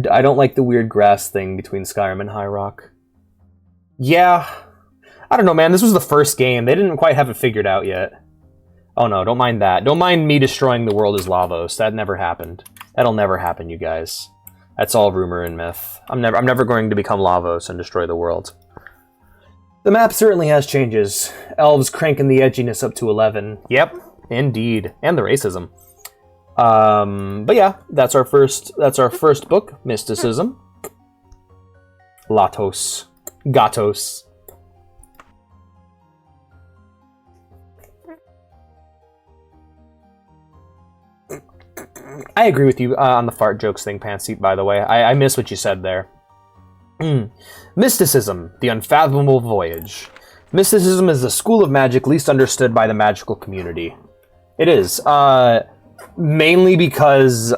I don't like the weird grass thing between Skyrim and High Rock. Yeah. I don't know, man. This was the first game. They didn't quite have it figured out yet. Oh no, don't mind that. Don't mind me destroying the world as Lavos. That never happened. That'll never happen, you guys. That's all rumor and myth. I'm never going to become Lavos and destroy the world. The map certainly has changes. Elves cranking the edginess up to 11. Yep, indeed. And the racism. But yeah, that's our first book, Mysticism. Latos. Gatos. I agree with you on the fart jokes thing, Pantseat, by the way. I miss what you said there. Mysticism, the unfathomable voyage. Mysticism is the school of magic least understood by the magical community. It is. Mainly because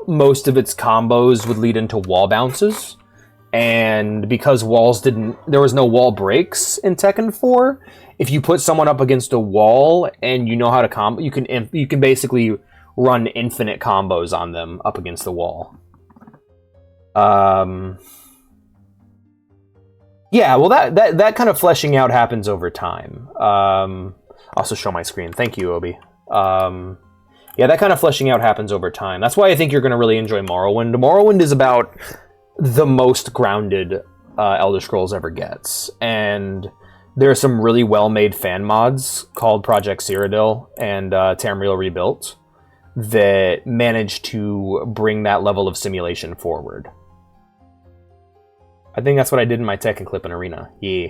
most of its combos would lead into wall bounces. And because there was no wall breaks in Tekken 4, if you put someone up against a wall and you know how to combo, you can basically run infinite combos on them up against the wall. Yeah, well, that kind of fleshing out happens over time. Also show my screen. Thank you, Obi. Yeah, that kind of fleshing out happens over time. That's why I think you're going to really enjoy Morrowind. Morrowind is about the most grounded Elder Scrolls ever gets. And there are some really well-made fan mods called Project Cyrodiil and Tamriel Rebuilt that manage to bring that level of simulation forward. I think that's what I did in my Tekken clip in Arena. Yeah.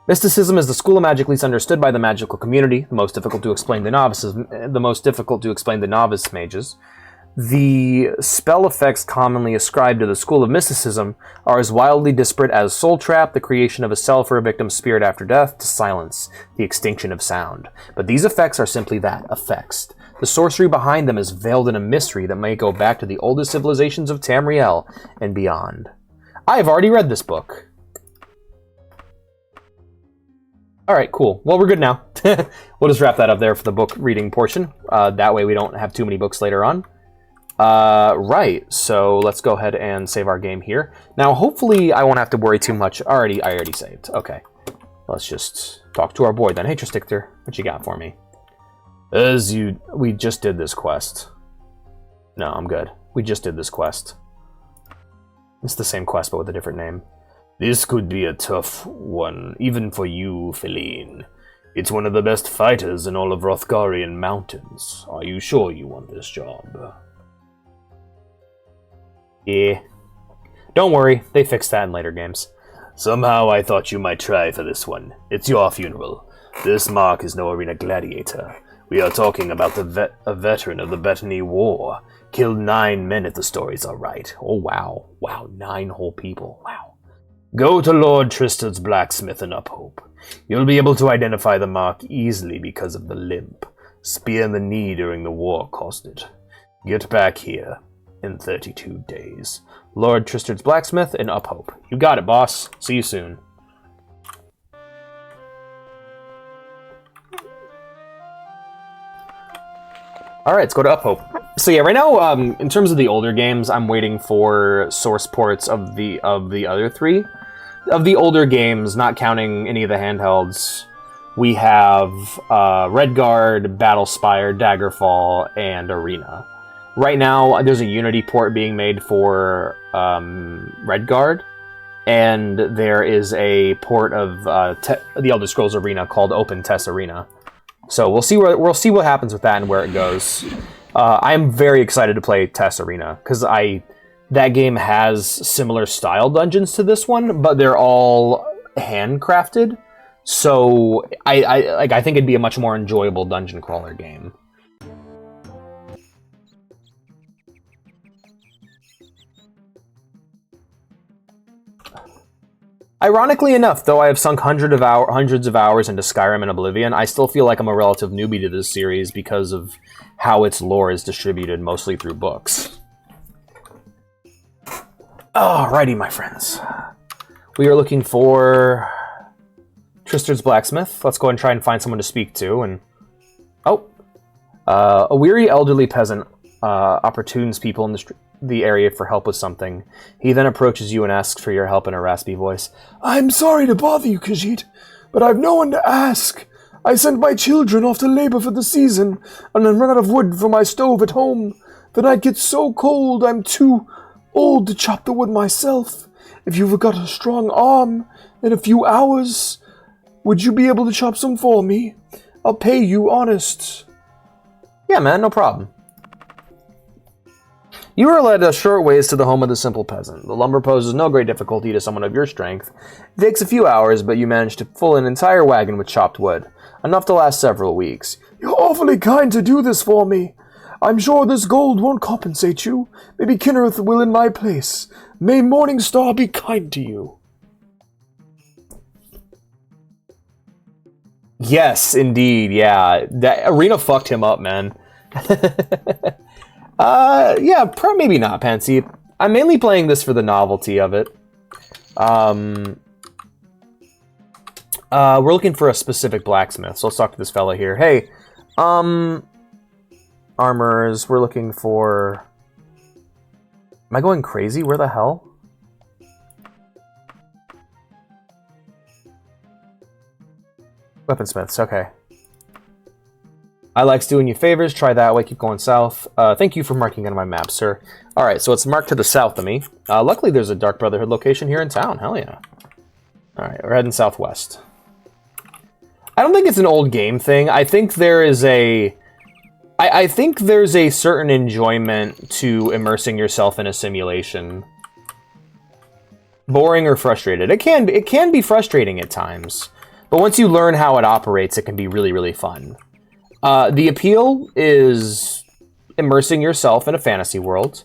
Mysticism is the school of magic least understood by the magical community, the most difficult to explain the novice mages. The spell effects commonly ascribed to the school of mysticism are as wildly disparate as Soul Trap, the creation of a cell for a victim's spirit after death, to silence, the extinction of sound. But these effects are simply that, effects. The sorcery behind them is veiled in a mystery that may go back to the oldest civilizations of Tamriel and beyond. I have already read this book. Alright, cool. Well, we're good now. We'll just wrap that up there for the book reading portion. That way we don't have too many books later on. Right, so let's go ahead and save our game here. Now, hopefully I won't have to worry too much. I already saved. Okay. Let's just talk to our boy then. Hey, Tristictor, what you got for me? We just did this quest. No, I'm good. We just did this quest. It's the same quest, but with a different name. This could be a tough one, even for you, Feline. It's one of the best fighters in all of Hrothgarian Mountains. Are you sure you want this job? Yeah. Don't worry, they fixed that in later games. Somehow I thought you might try for this one. It's your funeral. This mark is no arena gladiator. We are talking about a veteran of the Bethany War, Killed 9 men if the story's alright. Oh, wow. Wow, 9 whole people. Wow. Go to Lord Tristard's blacksmith in Uphope. You'll be able to identify the mark easily because of the limp. Spear in the knee during the war caused it. Get back here in 32 days. Lord Tristard's blacksmith in Uphope. You got it, boss. See you soon. Alright, let's go to Uphope. So yeah, right now, in terms of the older games, I'm waiting for source ports of the other 3. Of the older games, not counting any of the handhelds, we have Redguard, Battlespire, Daggerfall, and Arena. Right now, there's a Unity port being made for Redguard, and there is a port of the Elder Scrolls Arena called Open Test Arena. So we'll see what happens with that and where it goes. I'm very excited to play Test Arena because that game has similar style dungeons to this one, but they're all handcrafted. So I think it'd be a much more enjoyable dungeon crawler game. Ironically enough, though I have sunk hundreds of hours into Skyrim and Oblivion, I still feel like I'm a relative newbie to this series because of how its lore is distributed, mostly through books. Alrighty, my friends. We are looking for Tristard's blacksmith. Let's go and try and find someone to speak to. And a weary elderly peasant opportunes people in the area for help with something. He then approaches you and asks for your help in a raspy voice. I'm sorry to bother you, Khajiit, but I've no one to ask. I sent my children off to labor for the season, and then run out of wood for my stove at home. The night gets so cold I'm too old to chop the wood myself. If you've got a strong arm, in a few hours, would you be able to chop some for me? I'll pay you honest. Yeah, man, no problem. You are led a short ways to the home of the simple peasant. The lumber poses no great difficulty to someone of your strength. It takes a few hours, but you manage to fill an entire wagon with chopped wood, enough to last several weeks. You're awfully kind to do this for me. I'm sure this gold won't compensate you. Maybe Kinnereth will in my place. May Morningstar be kind to you. Yes, indeed, yeah. That Arena fucked him up, man. Yeah, maybe not, Pansy. I'm mainly playing this for the novelty of it. We're looking for a specific blacksmith, so let's talk to this fella here. Hey, armors, we're looking for... Am I going crazy? Where the hell? Weaponsmiths, okay. I likes doing you favors. Try that way. Keep going south. Thank you for marking on my map, sir. Alright, so it's marked to the south of me. Luckily, there's a Dark Brotherhood location here in town. Hell yeah. Alright, we're heading southwest. I don't think it's an old game thing. I think there is a... I think there's a certain enjoyment to immersing yourself in a simulation. Boring or frustrated. It can be frustrating at times. But once you learn how it operates, it can be really, really fun. The appeal is immersing yourself in a fantasy world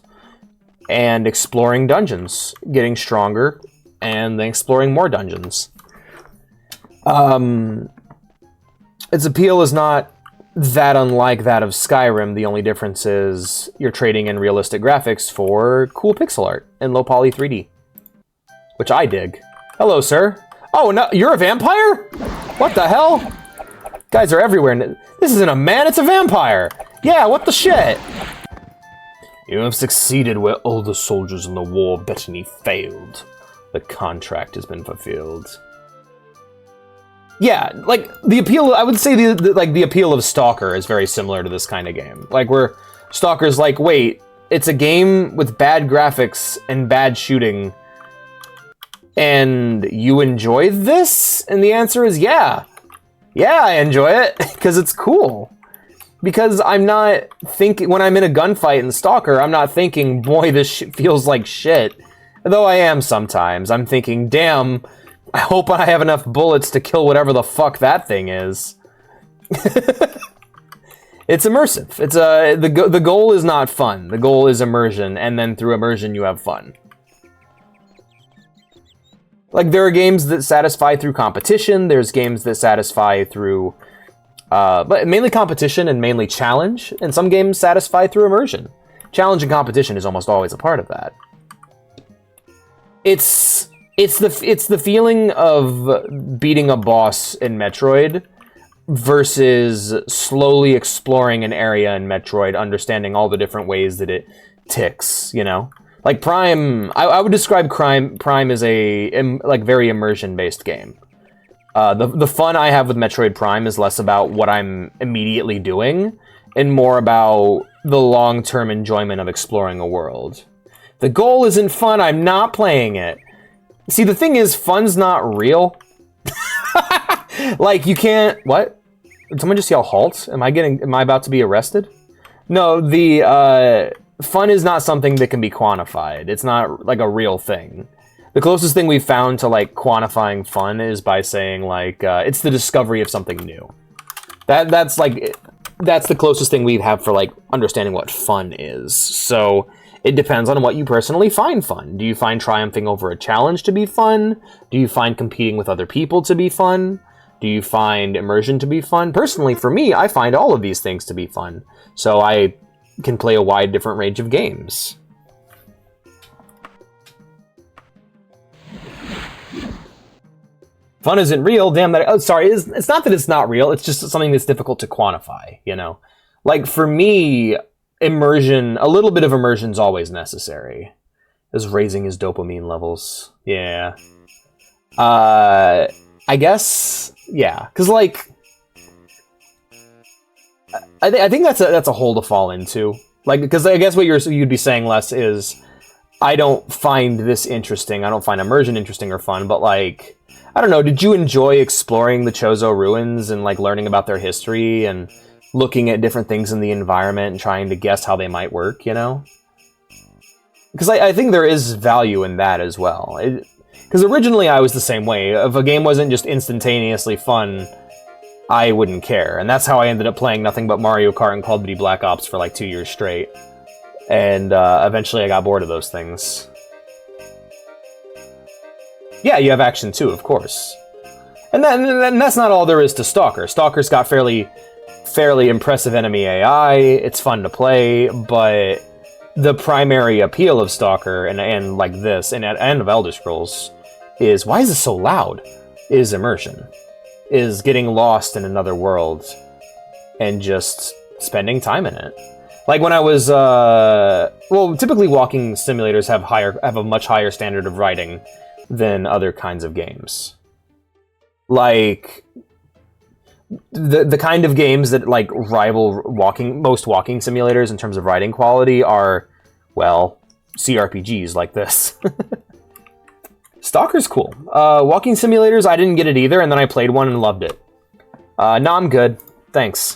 and exploring dungeons, getting stronger, and then exploring more dungeons. Its appeal is not that unlike that of Skyrim. The only difference is you're trading in realistic graphics for cool pixel art in low poly 3D, which I dig. Hello, sir. Oh, no, you're a vampire? What the hell? Guys are everywhere. This isn't a man, it's a vampire. Yeah, what the shit? You have succeeded where all the soldiers in the war Bettany failed. The contract has been fulfilled. Yeah, like, the appeal, I would say the appeal of Stalker is very similar to this kind of game. Like, where Stalker's like, wait, it's a game with bad graphics and bad shooting, and you enjoy this? And the answer is yeah. Yeah, I enjoy it, because it's cool. Because I'm not thinking, when I'm in a gunfight in Stalker, I'm not thinking, boy, this feels like shit. Though I am sometimes. I'm thinking, damn, I hope I have enough bullets to kill whatever the fuck that thing is. It's immersive. It's the goal is not fun. The goal is immersion, and then through immersion you have fun. Like, there are games that satisfy through competition. There's games that satisfy through, but mainly competition and mainly challenge. And some games satisfy through immersion. Challenge and competition is almost always a part of that. It's the feeling of beating a boss in Metroid versus slowly exploring an area in Metroid, understanding all the different ways that it ticks, you know? Like Prime, I would describe Prime as a very immersion-based game. The fun I have with Metroid Prime is less about what I'm immediately doing, and more about the long-term enjoyment of exploring a world. The goal isn't fun, I'm not playing it. See, the thing is, fun's not real. Like, you can't... What? Did someone just yell halt? Am I about to be arrested? No, the, fun is not something that can be quantified. It's not, like, a real thing. The closest thing we've found to, like, quantifying fun is by saying, like, it's the discovery of something new. That's the closest thing we have for, like, understanding what fun is. So, it depends on what you personally find fun. Do you find triumphing over a challenge to be fun? Do you find competing with other people to be fun? Do you find immersion to be fun? Personally, for me, I find all of these things to be fun. So I can play a wide different range of games. Fun isn't real, damn that... Oh, sorry, it's not that it's not real, it's just something that's difficult to quantify, you know? Like, for me, immersion, a little bit of immersion is always necessary. Is raising his dopamine levels. Yeah. I guess, yeah, because, like, I think that's a hole to fall into. Like, because I guess what you'd be saying, Les, is I don't find this interesting. I don't find immersion interesting or fun. But, like, I don't know. Did you enjoy exploring the Chozo ruins and, like, learning about their history and looking at different things in the environment and trying to guess how they might work? You know, because I think there is value in that as well. Because originally I was the same way. If a game wasn't just instantaneously fun, I wouldn't care. And that's how I ended up playing nothing but Mario Kart and Call of Duty Black Ops for like 2 years straight. And eventually I got bored of those things. Yeah, you have action too, of course. And that's not all there is to Stalker. Stalker's got fairly impressive enemy AI. It's fun to play, but the primary appeal of Stalker and like this and of Elder Scrolls is, why is this so loud? Is immersion. Is getting lost in another world and just spending time in it. Like when I was, well, typically walking simulators have a much higher standard of writing than other kinds of games. Like the kind of games that like rival most walking simulators in terms of writing quality are, well, CRPGs like this. Stalker's cool. Walking simulators, I didn't get it either, and then I played one and loved it. No, I'm good. Thanks.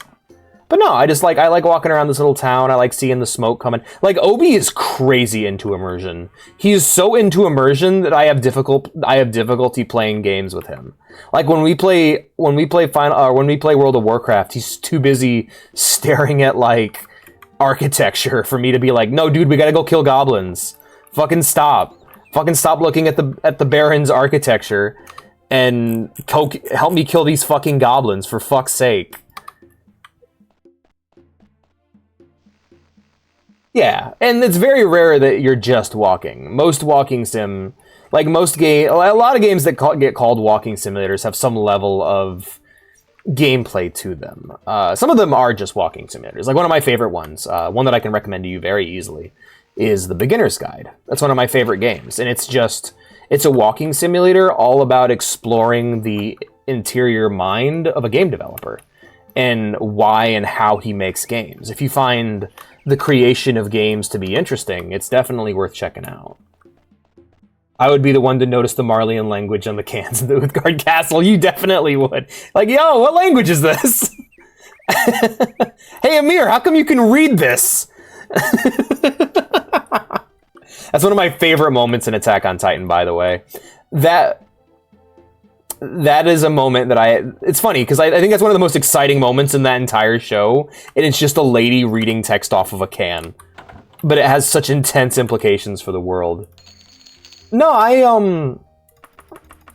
But no, I like walking around this little town. I like seeing the smoke coming. Like, Obi is crazy into immersion. He is so into immersion that I have difficulty playing games with him. Like when we play World of Warcraft, he's too busy staring at like architecture for me to be like, no, dude, we gotta go kill goblins. Fucking stop looking at the Baron's architecture and help me kill these fucking goblins, for fuck's sake. Yeah, and it's very rare that you're just walking. Most walking sim, like a lot of games that get called walking simulators have some level of gameplay to them. Some of them are just walking simulators. Like one of my favorite ones, one that I can recommend to you very easily, is The Beginner's Guide. That's one of my favorite games, and it's a walking simulator all about exploring the interior mind of a game developer and why and how he makes games. If you find the creation of games to be interesting, it's definitely worth checking out. I would be the one to notice the Marleyan language on the cans of the Uthgard Castle. You definitely would. Like, yo, what language is this? Hey, Amir, how come you can read this? That's one of my favorite moments in Attack on Titan, by the way. that is a moment that it's funny because I think that's one of the most exciting moments in that entire show, and it's just a lady reading text off of a can, but it has such intense implications for the world. No,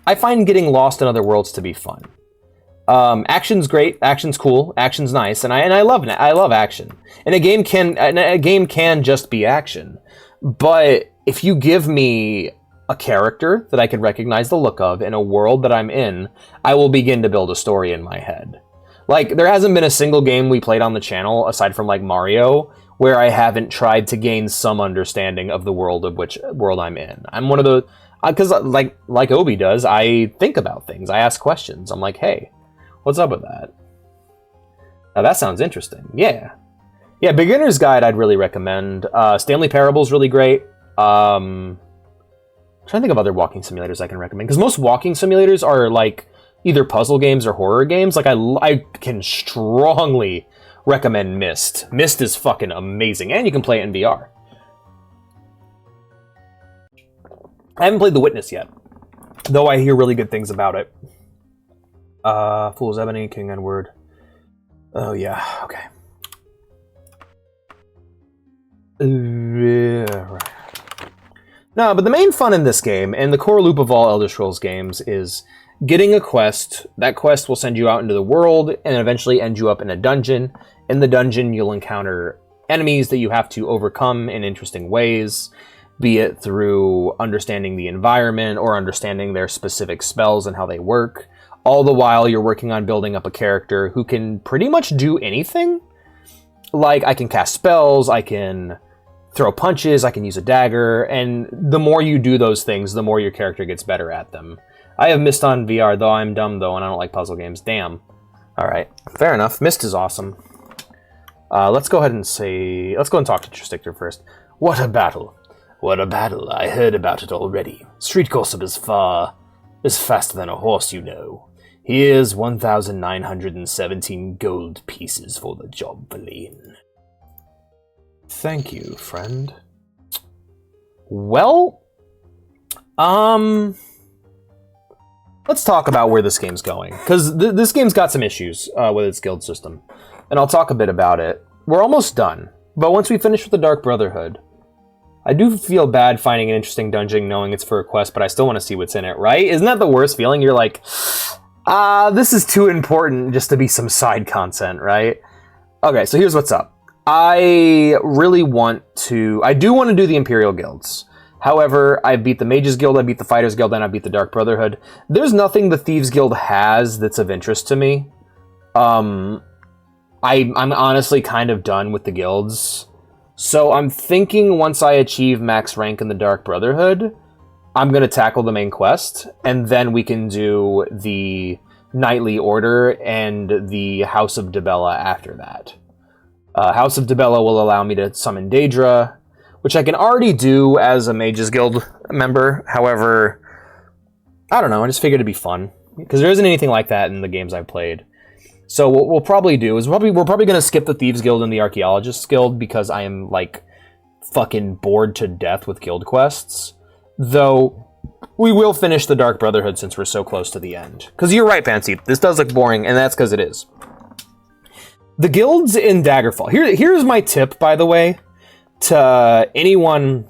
I find getting lost in other worlds to be fun. Action's great, action's cool, action's nice, and I love action. And a game can just be action. But if you give me a character that I can recognize the look of in a world that I'm in, I will begin to build a story in my head. Like, there hasn't been a single game we played on the channel, aside from like Mario, where I haven't tried to gain some understanding of the world of which world I'm in. I'm one of the, because like Obi does, I think about things, I ask questions. I'm like, hey, what's up with that? Now that sounds interesting. Yeah, Beginner's Guide I'd really recommend. Stanley Parable's really great. I'm trying to think of other walking simulators I can recommend, because most walking simulators are like either puzzle games or horror games. Like I can strongly recommend Myst. Myst is fucking amazing, and you can play it in VR. I haven't played The Witness yet, though I hear really good things about it. Fool's Ebony, King Edward. Oh yeah, okay. Right. No, but the main fun in this game, and the core loop of all Elder Scrolls games, is getting a quest. That quest will send you out into the world, and eventually end you up in a dungeon. In the dungeon, you'll encounter enemies that you have to overcome in interesting ways, be it through understanding the environment or understanding their specific spells and how they work. All the while, you're working on building up a character who can pretty much do anything. Like, I can cast spells, I can throw punches, I can use a dagger, and the more you do those things, the more your character gets better at them. I have Myst on VR, though I'm dumb, though, and I don't like puzzle games. Damn. Alright, fair enough. Myst is awesome. Let's go ahead and talk to Tristictor first. What a battle. What a battle. I heard about it already. Street gossip is faster than a horse, you know. Here's 1,917 gold pieces for the job, Valine. Thank you, friend. Well, let's talk about where this game's going, because this game's got some issues with its guild system, and I'll talk a bit about it. We're almost done, but once we finish with the Dark Brotherhood, I do feel bad finding an interesting dungeon knowing it's for a quest, but I still want to see what's in it, right? Isn't that the worst feeling? You're like, this is too important just to be some side content, right? Okay, so here's what's up. I do want to do the Imperial Guilds. However, I beat the Mages Guild, I beat the Fighters Guild, and I beat the Dark Brotherhood. There's nothing the Thieves Guild has that's of interest to me. I'm honestly kind of done with the guilds. So I'm thinking once I achieve max rank in the Dark Brotherhood, I'm going to tackle the main quest, and then we can do the Knightly Order and the House of Dibella after that. House of Dibella will allow me to summon Daedra, which I can already do as a Mages Guild member. However, I don't know, I just figured it'd be fun, because there isn't anything like that in the games I've played. So what we'll probably do is we're probably going to skip the Thieves Guild and the Archaeologists Guild, because I am, like, fucking bored to death with guild quests. Though, we will finish the Dark Brotherhood since we're so close to the end. Because you're right, Fancy, this does look boring, and that's because it is. The guilds in Daggerfall. Here's my tip, by the way, to anyone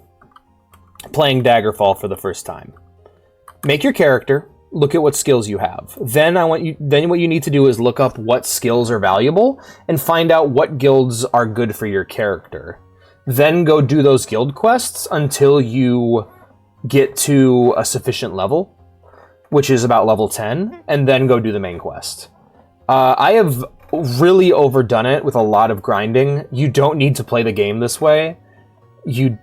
playing Daggerfall for the first time. Make your character, look at what skills you have. Then what you need to do is look up what skills are valuable and find out what guilds are good for your character. Then go do those guild quests until you get to a sufficient level, which is about level 10, and then go do the main quest. I have really overdone it with a lot of grinding. You don't need to play the game this way. You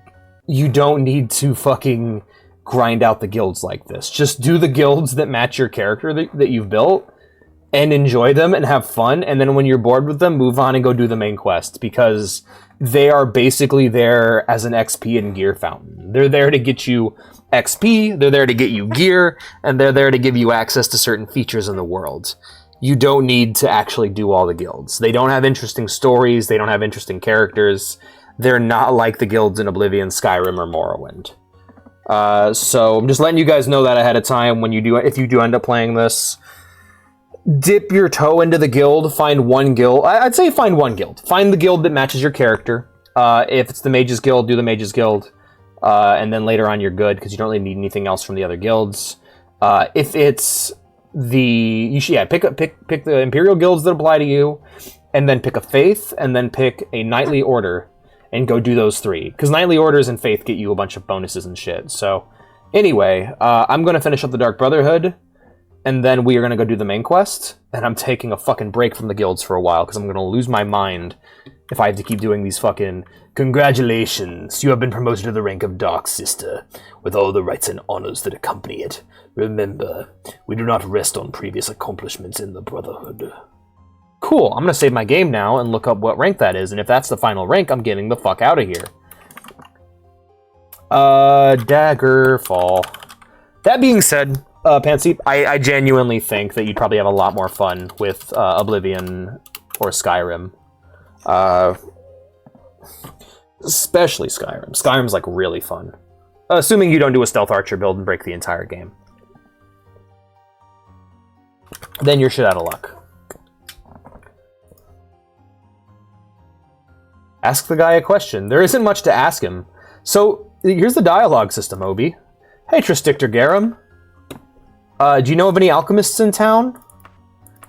don't need to fucking grind out the guilds like this. Just do the guilds that match your character that you've built and enjoy them and have fun, and then when you're bored with them, move on and go do the main quest, because they are basically there as an XP and gear fountain. They're there to get you XP, they're there to get you gear, and they're there to give you access to certain features in the world. You don't need to actually do all the guilds. They don't have interesting stories, they don't have interesting characters. They're not like the guilds in Oblivion, Skyrim, or Morrowind. So I'm just letting you guys know that ahead of time. If you do end up playing this, dip your toe into the guild. Find one guild. I'd say find one guild. Find the guild that matches your character. If it's the Mages Guild, do the Mages Guild, and then later on you're good because you don't really need anything else from the other guilds. If it's pick the Imperial guilds that apply to you, and then pick a faith, and then pick a knightly order, and go do those 3. Because knightly orders and faith get you a bunch of bonuses and shit. So, anyway, I'm going to finish up the Dark Brotherhood, and then we are going to go do the main quest, and I'm taking a fucking break from the guilds for a while, because I'm going to lose my mind if I have to keep doing these fucking, congratulations, you have been promoted to the rank of Dark Sister, with all the rights and honors that accompany it. Remember, we do not rest on previous accomplishments in the Brotherhood. Cool, I'm going to save my game now and look up what rank that is, and if that's the final rank, I'm getting the fuck out of here. Daggerfall. That being said, Pansy, I genuinely think that you'd probably have a lot more fun with Oblivion or Skyrim. Especially Skyrim. Skyrim's like really fun. Assuming you don't do a stealth archer build and break the entire game. Then you're shit out of luck. Ask the guy a question. There isn't much to ask him. So, here's the dialogue system, Obi. Hey, Tristictor Garum. Do you know of any alchemists in town?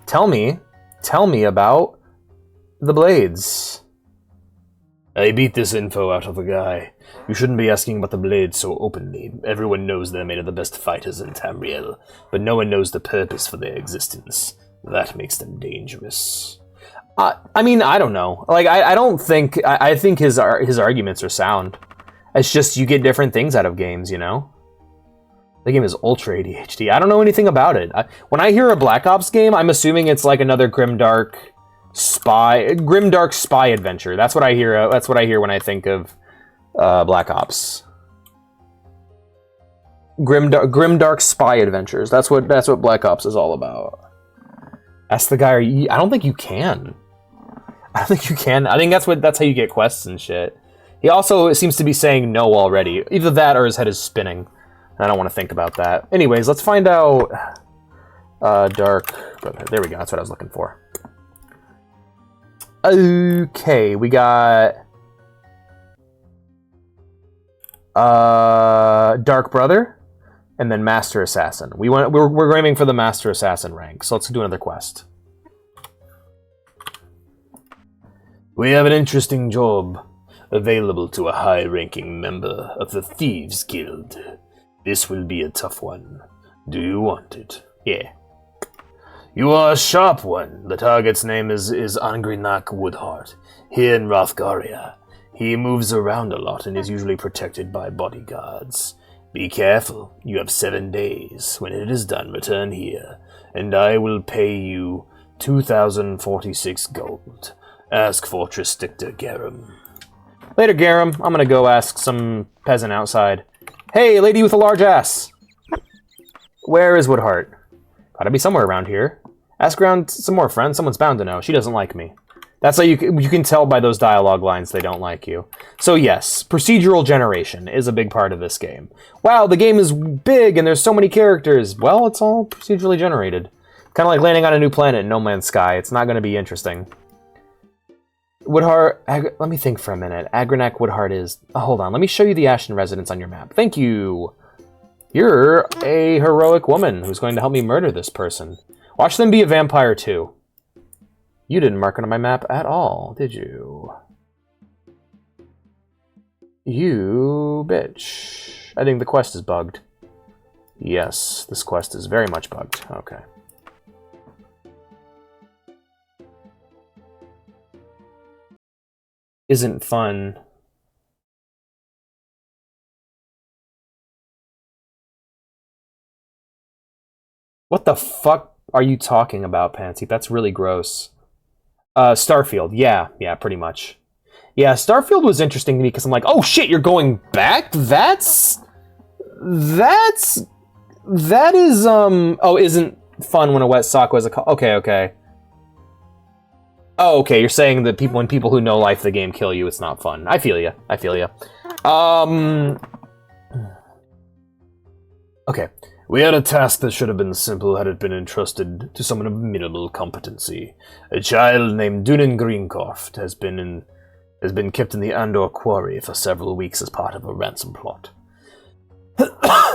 Tell me about the blades. I beat this info out of a guy. You shouldn't be asking about the blades so openly. Everyone knows they're made of the best fighters in Tamriel, but no one knows the purpose for their existence. That makes them dangerous. I mean, I don't know. Like, I think his arguments are sound. It's just you get different things out of games, you know? The game is ultra ADHD. I don't know anything about it. When I hear a Black Ops game, I'm assuming it's like another grimdark spy adventure. That's what I hear. That's what I hear when I think of Black Ops. Grimdark spy adventures. That's what Black Ops is all about. Ask the guy. I don't think you can. I don't think you can. I think that's how you get quests and shit. He also seems to be saying no already. Either that or his head is spinning. I don't want to think about that. Anyways, let's find out. Dark Brotherhood. There we go. That's what I was looking for. Okay, we got Dark Brother, and then Master Assassin. We're aiming for the Master Assassin rank, so let's do another quest. We have an interesting job available to a high-ranking member of the Thieves Guild. This will be a tough one. Do you want it? Yeah. You are a sharp one. The target's name is Angrinak Woodheart, here in Rothgaria. He moves around a lot and is usually protected by bodyguards. Be careful. You have 7 days. When it is done, return here, and I will pay you 2,046 gold. Ask for Tristictor Garum. Later, Garum. I'm gonna go ask some peasant outside. Hey, lady with a large ass! Where is Woodheart? Gotta be somewhere around here. Ask around some more friends. Someone's bound to know. She doesn't like me. That's how you can tell by those dialogue lines they don't like you. So yes, procedural generation is a big part of this game. Wow, the game is big and there's so many characters. Well, it's all procedurally generated. Kind of like landing on a new planet in No Man's Sky. It's not going to be interesting. Woodheart, let me think for a minute. Agranak Woodheart is... Oh, hold on, let me show you the Ashen residence on your map. Thank you. You're a heroic woman who's going to help me murder this person. Watch them be a vampire too. You didn't mark it on my map at all, did you? You bitch. I think the quest is bugged. Yes, this quest is very much bugged. Okay. Isn't fun. What the fuck are you talking about, Pansy? That's really gross. Starfield. Yeah, pretty much. Yeah, Starfield was interesting to me because I'm like, oh shit, you're going back? That is, oh, isn't fun when a wet sock was a... Okay. Oh, okay, you're saying that when people who know life the game kill you, it's not fun. I feel you. Okay. We had a task that should have been simple had it been entrusted to someone of minimal competency. A child named Dunin Greencroft has been kept in the Andor quarry for several weeks as part of a ransom plot.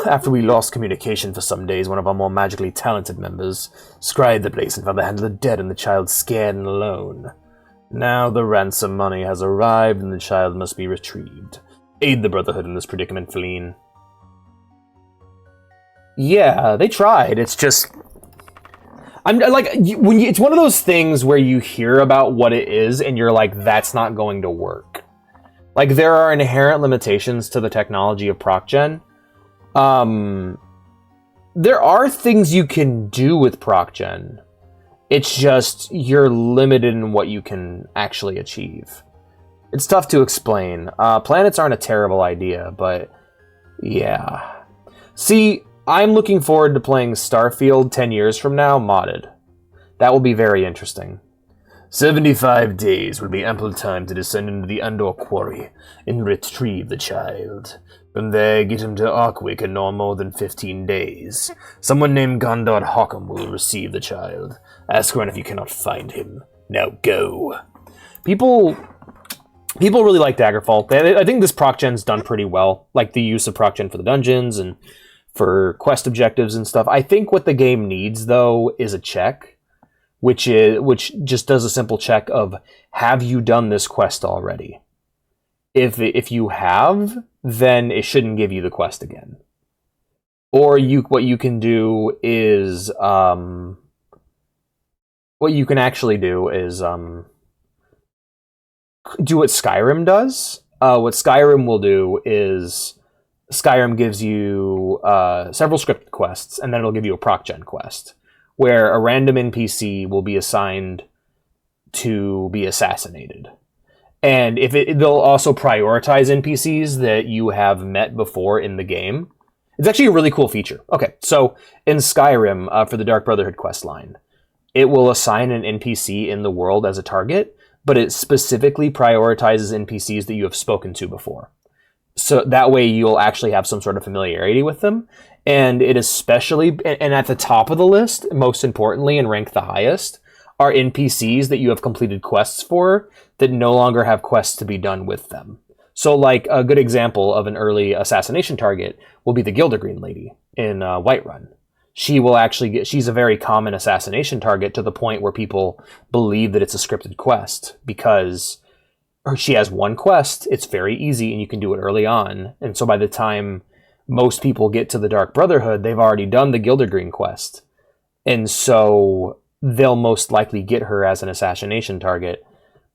After we lost communication for some days, one of our more magically talented members scryed the place and found the hand of the dead and the child scared and alone. Now the ransom money has arrived and the child must be retrieved. Aid the Brotherhood in this predicament, Feline. Yeah, they tried. It's just... it's one of those things where you hear about what it is and you're like, that's not going to work. Like, there are inherent limitations to the technology of ProcGen. There are things you can do with ProcGen. It's just, you're limited in what you can actually achieve. It's tough to explain. Planets aren't a terrible idea, but yeah. See, I'm looking forward to playing Starfield 10 years from now, modded. That will be very interesting. 75 days will be ample time to descend into the Andor quarry and retrieve the child. From there, get him to Arkwick in no more than 15 days. Someone named Gondard Hawkham will receive the child. Ask around if you cannot find him. Now go. People really like Daggerfall. I think this ProcGen's done pretty well. Like the use of ProcGen for the dungeons and for quest objectives and stuff. I think what the game needs, though, is a check, which just does a simple check of, have you done this quest already? If you have, then it shouldn't give you the quest again. Or what you can do is do what Skyrim does. What Skyrim will do is Skyrim gives you several scripted quests, and then it'll give you a ProcGen quest, where a random NPC will be assigned to be assassinated. And they'll also prioritize NPCs that you have met before in the game. It's actually a really cool feature. Okay, so in Skyrim, for the Dark Brotherhood quest line, it will assign an NPC in the world as a target, but it specifically prioritizes NPCs that you have spoken to before. So that way you'll actually have some sort of familiarity with them. And it especially, and at the top of the list, most importantly, and rank the highest, are NPCs that you have completed quests for that no longer have quests to be done with them. So like a good example of an early assassination target will be the Gildergreen lady in Whiterun. She's a very common assassination target to the point where people believe that it's a scripted quest because she has one quest, it's very easy, and you can do it early on. And so by the time most people get to the Dark Brotherhood, they've already done the Gildergreen quest. And so they'll most likely get her as an assassination target,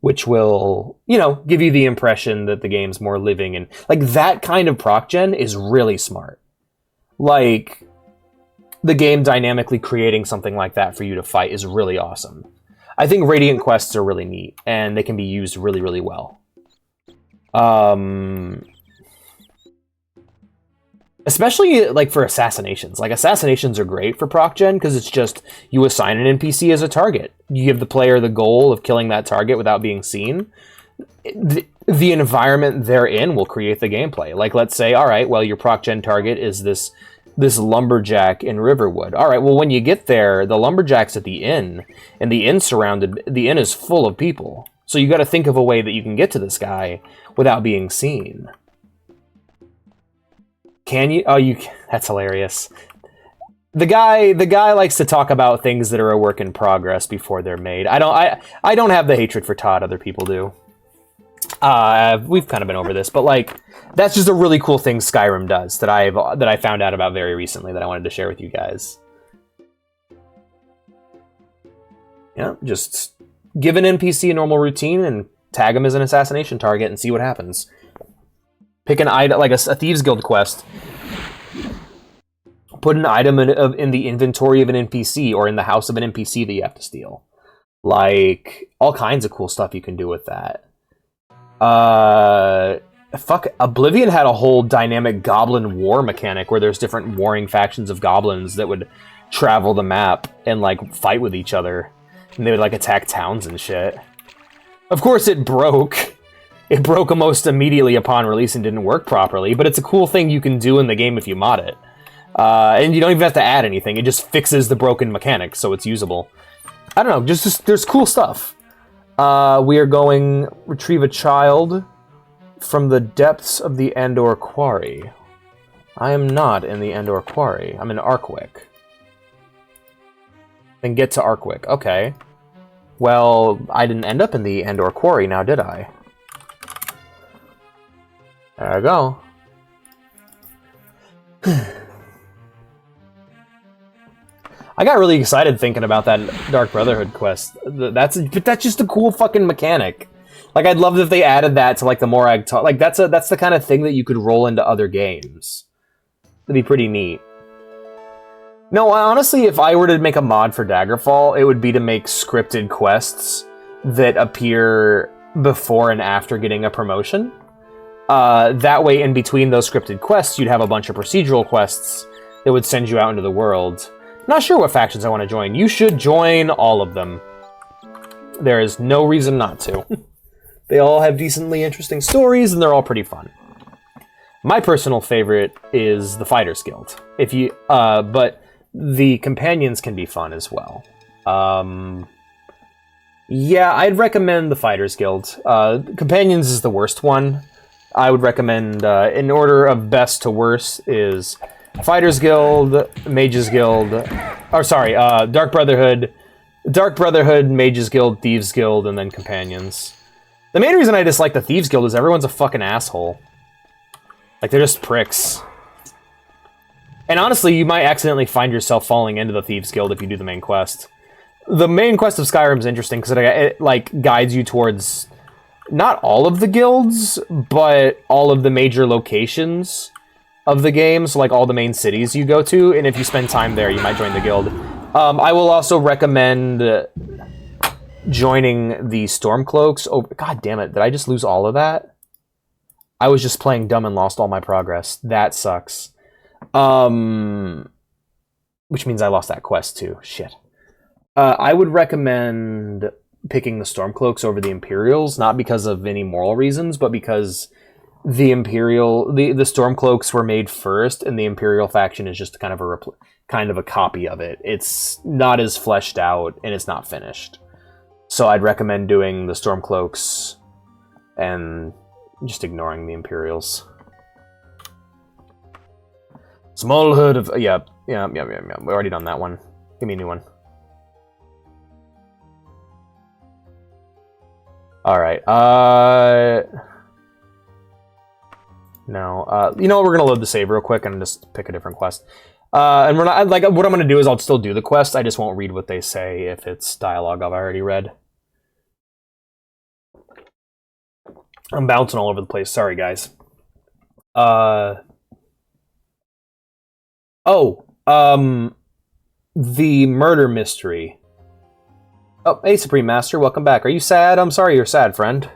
which will, give you the impression that the game's more living. And like that kind of ProcGen is really smart. Like the game dynamically creating something like that for you to fight is really awesome. I think Radiant quests are really neat, and they can be used really, really well. Especially like for assassinations. Like assassinations are great for ProcGen because it's just you assign an NPC as a target. You give the player the goal of killing that target without being seen. The environment they're in will create the gameplay. Like let's say, all right, well your ProcGen target is this lumberjack in Riverwood. All right, well when you get there, the lumberjack's at the inn, and the inn is full of people. So you got to think of a way that you can get to this guy without being seen. Can you? Oh, you. That's hilarious. The guy likes to talk about things that are a work in progress before they're made. I don't have the hatred for Todd other people do. We've kind of been over this, but like that's just a really cool thing Skyrim does that I found out about very recently that I wanted to share with you guys. Yeah, just give an NPC a normal routine and tag him as an assassination target and see what happens. Pick an item, like a Thieves Guild quest. Put an item in the inventory of an NPC or in the house of an NPC that you have to steal. Like, all kinds of cool stuff you can do with that. Oblivion had a whole dynamic goblin war mechanic where there's different warring factions of goblins that would travel the map and, like, fight with each other. And they would, like, attack towns and shit. Of course, it broke. It broke almost immediately upon release and didn't work properly, but it's a cool thing you can do in the game if you mod it. And you don't even have to add anything. It just fixes the broken mechanics, so it's usable. I don't know, just there's cool stuff. We are going retrieve a child from the depths of the Andor Quarry. I am not in the Andor Quarry. I'm in Arkwick. Then get to Arkwick. Okay. Well, I didn't end up in the Andor Quarry now, did I? There I go. I got really excited thinking about that Dark Brotherhood quest. That's just a cool fucking mechanic. Like, I'd love if they added that to like the Morag talk. Like, that's the kind of thing that you could roll into other games. That'd be pretty neat. No, honestly, if I were to make a mod for Daggerfall, it would be to make scripted quests that appear before and after getting a promotion. That way, in between those scripted quests, you'd have a bunch of procedural quests that would send you out into the world. Not sure what factions I want to join. You should join all of them. There is no reason not to. They all have decently interesting stories, and they're all pretty fun. My personal favorite is the Fighters Guild. But the companions can be fun as well. Yeah, I'd recommend the Fighters Guild. Companions is the worst one. I would recommend, in order of best to worst, is Fighters Guild, Mages Guild, Dark Brotherhood, Mages Guild, Thieves Guild, and then Companions. The main reason I dislike the Thieves Guild is everyone's a fucking asshole. Like, they're just pricks. And honestly, you might accidentally find yourself falling into the Thieves Guild if you do the main quest. The main quest of Skyrim is interesting because it like guides you towards not all of the guilds, but all of the major locations of the game, so like all the main cities you go to, and if you spend time there, you might join the guild. I will also recommend joining the Stormcloaks. Oh, god damn it, did I just lose all of that? I was just playing dumb and lost all my progress. That sucks. Which means I lost that quest too. Shit. I would recommend picking the Stormcloaks over the Imperials, not because of any moral reasons, but because the Stormcloaks were made first, and the Imperial faction is just kind of a copy of it. It's not as fleshed out, and it's not finished. So I'd recommend doing the Stormcloaks and just ignoring the Imperials. Small herd of... Yeah. We already done that one. Give me a new one. Alright, no, you know what, we're gonna load the save real quick and just pick a different quest. And we're not, like, what I'm gonna do is I'll still do the quest, I just won't read what they say if it's dialogue I've already read. I'm bouncing all over the place, sorry guys. The murder mystery. Oh, hey, Supreme Master, welcome back. Are you sad? I'm sorry you're sad, friend.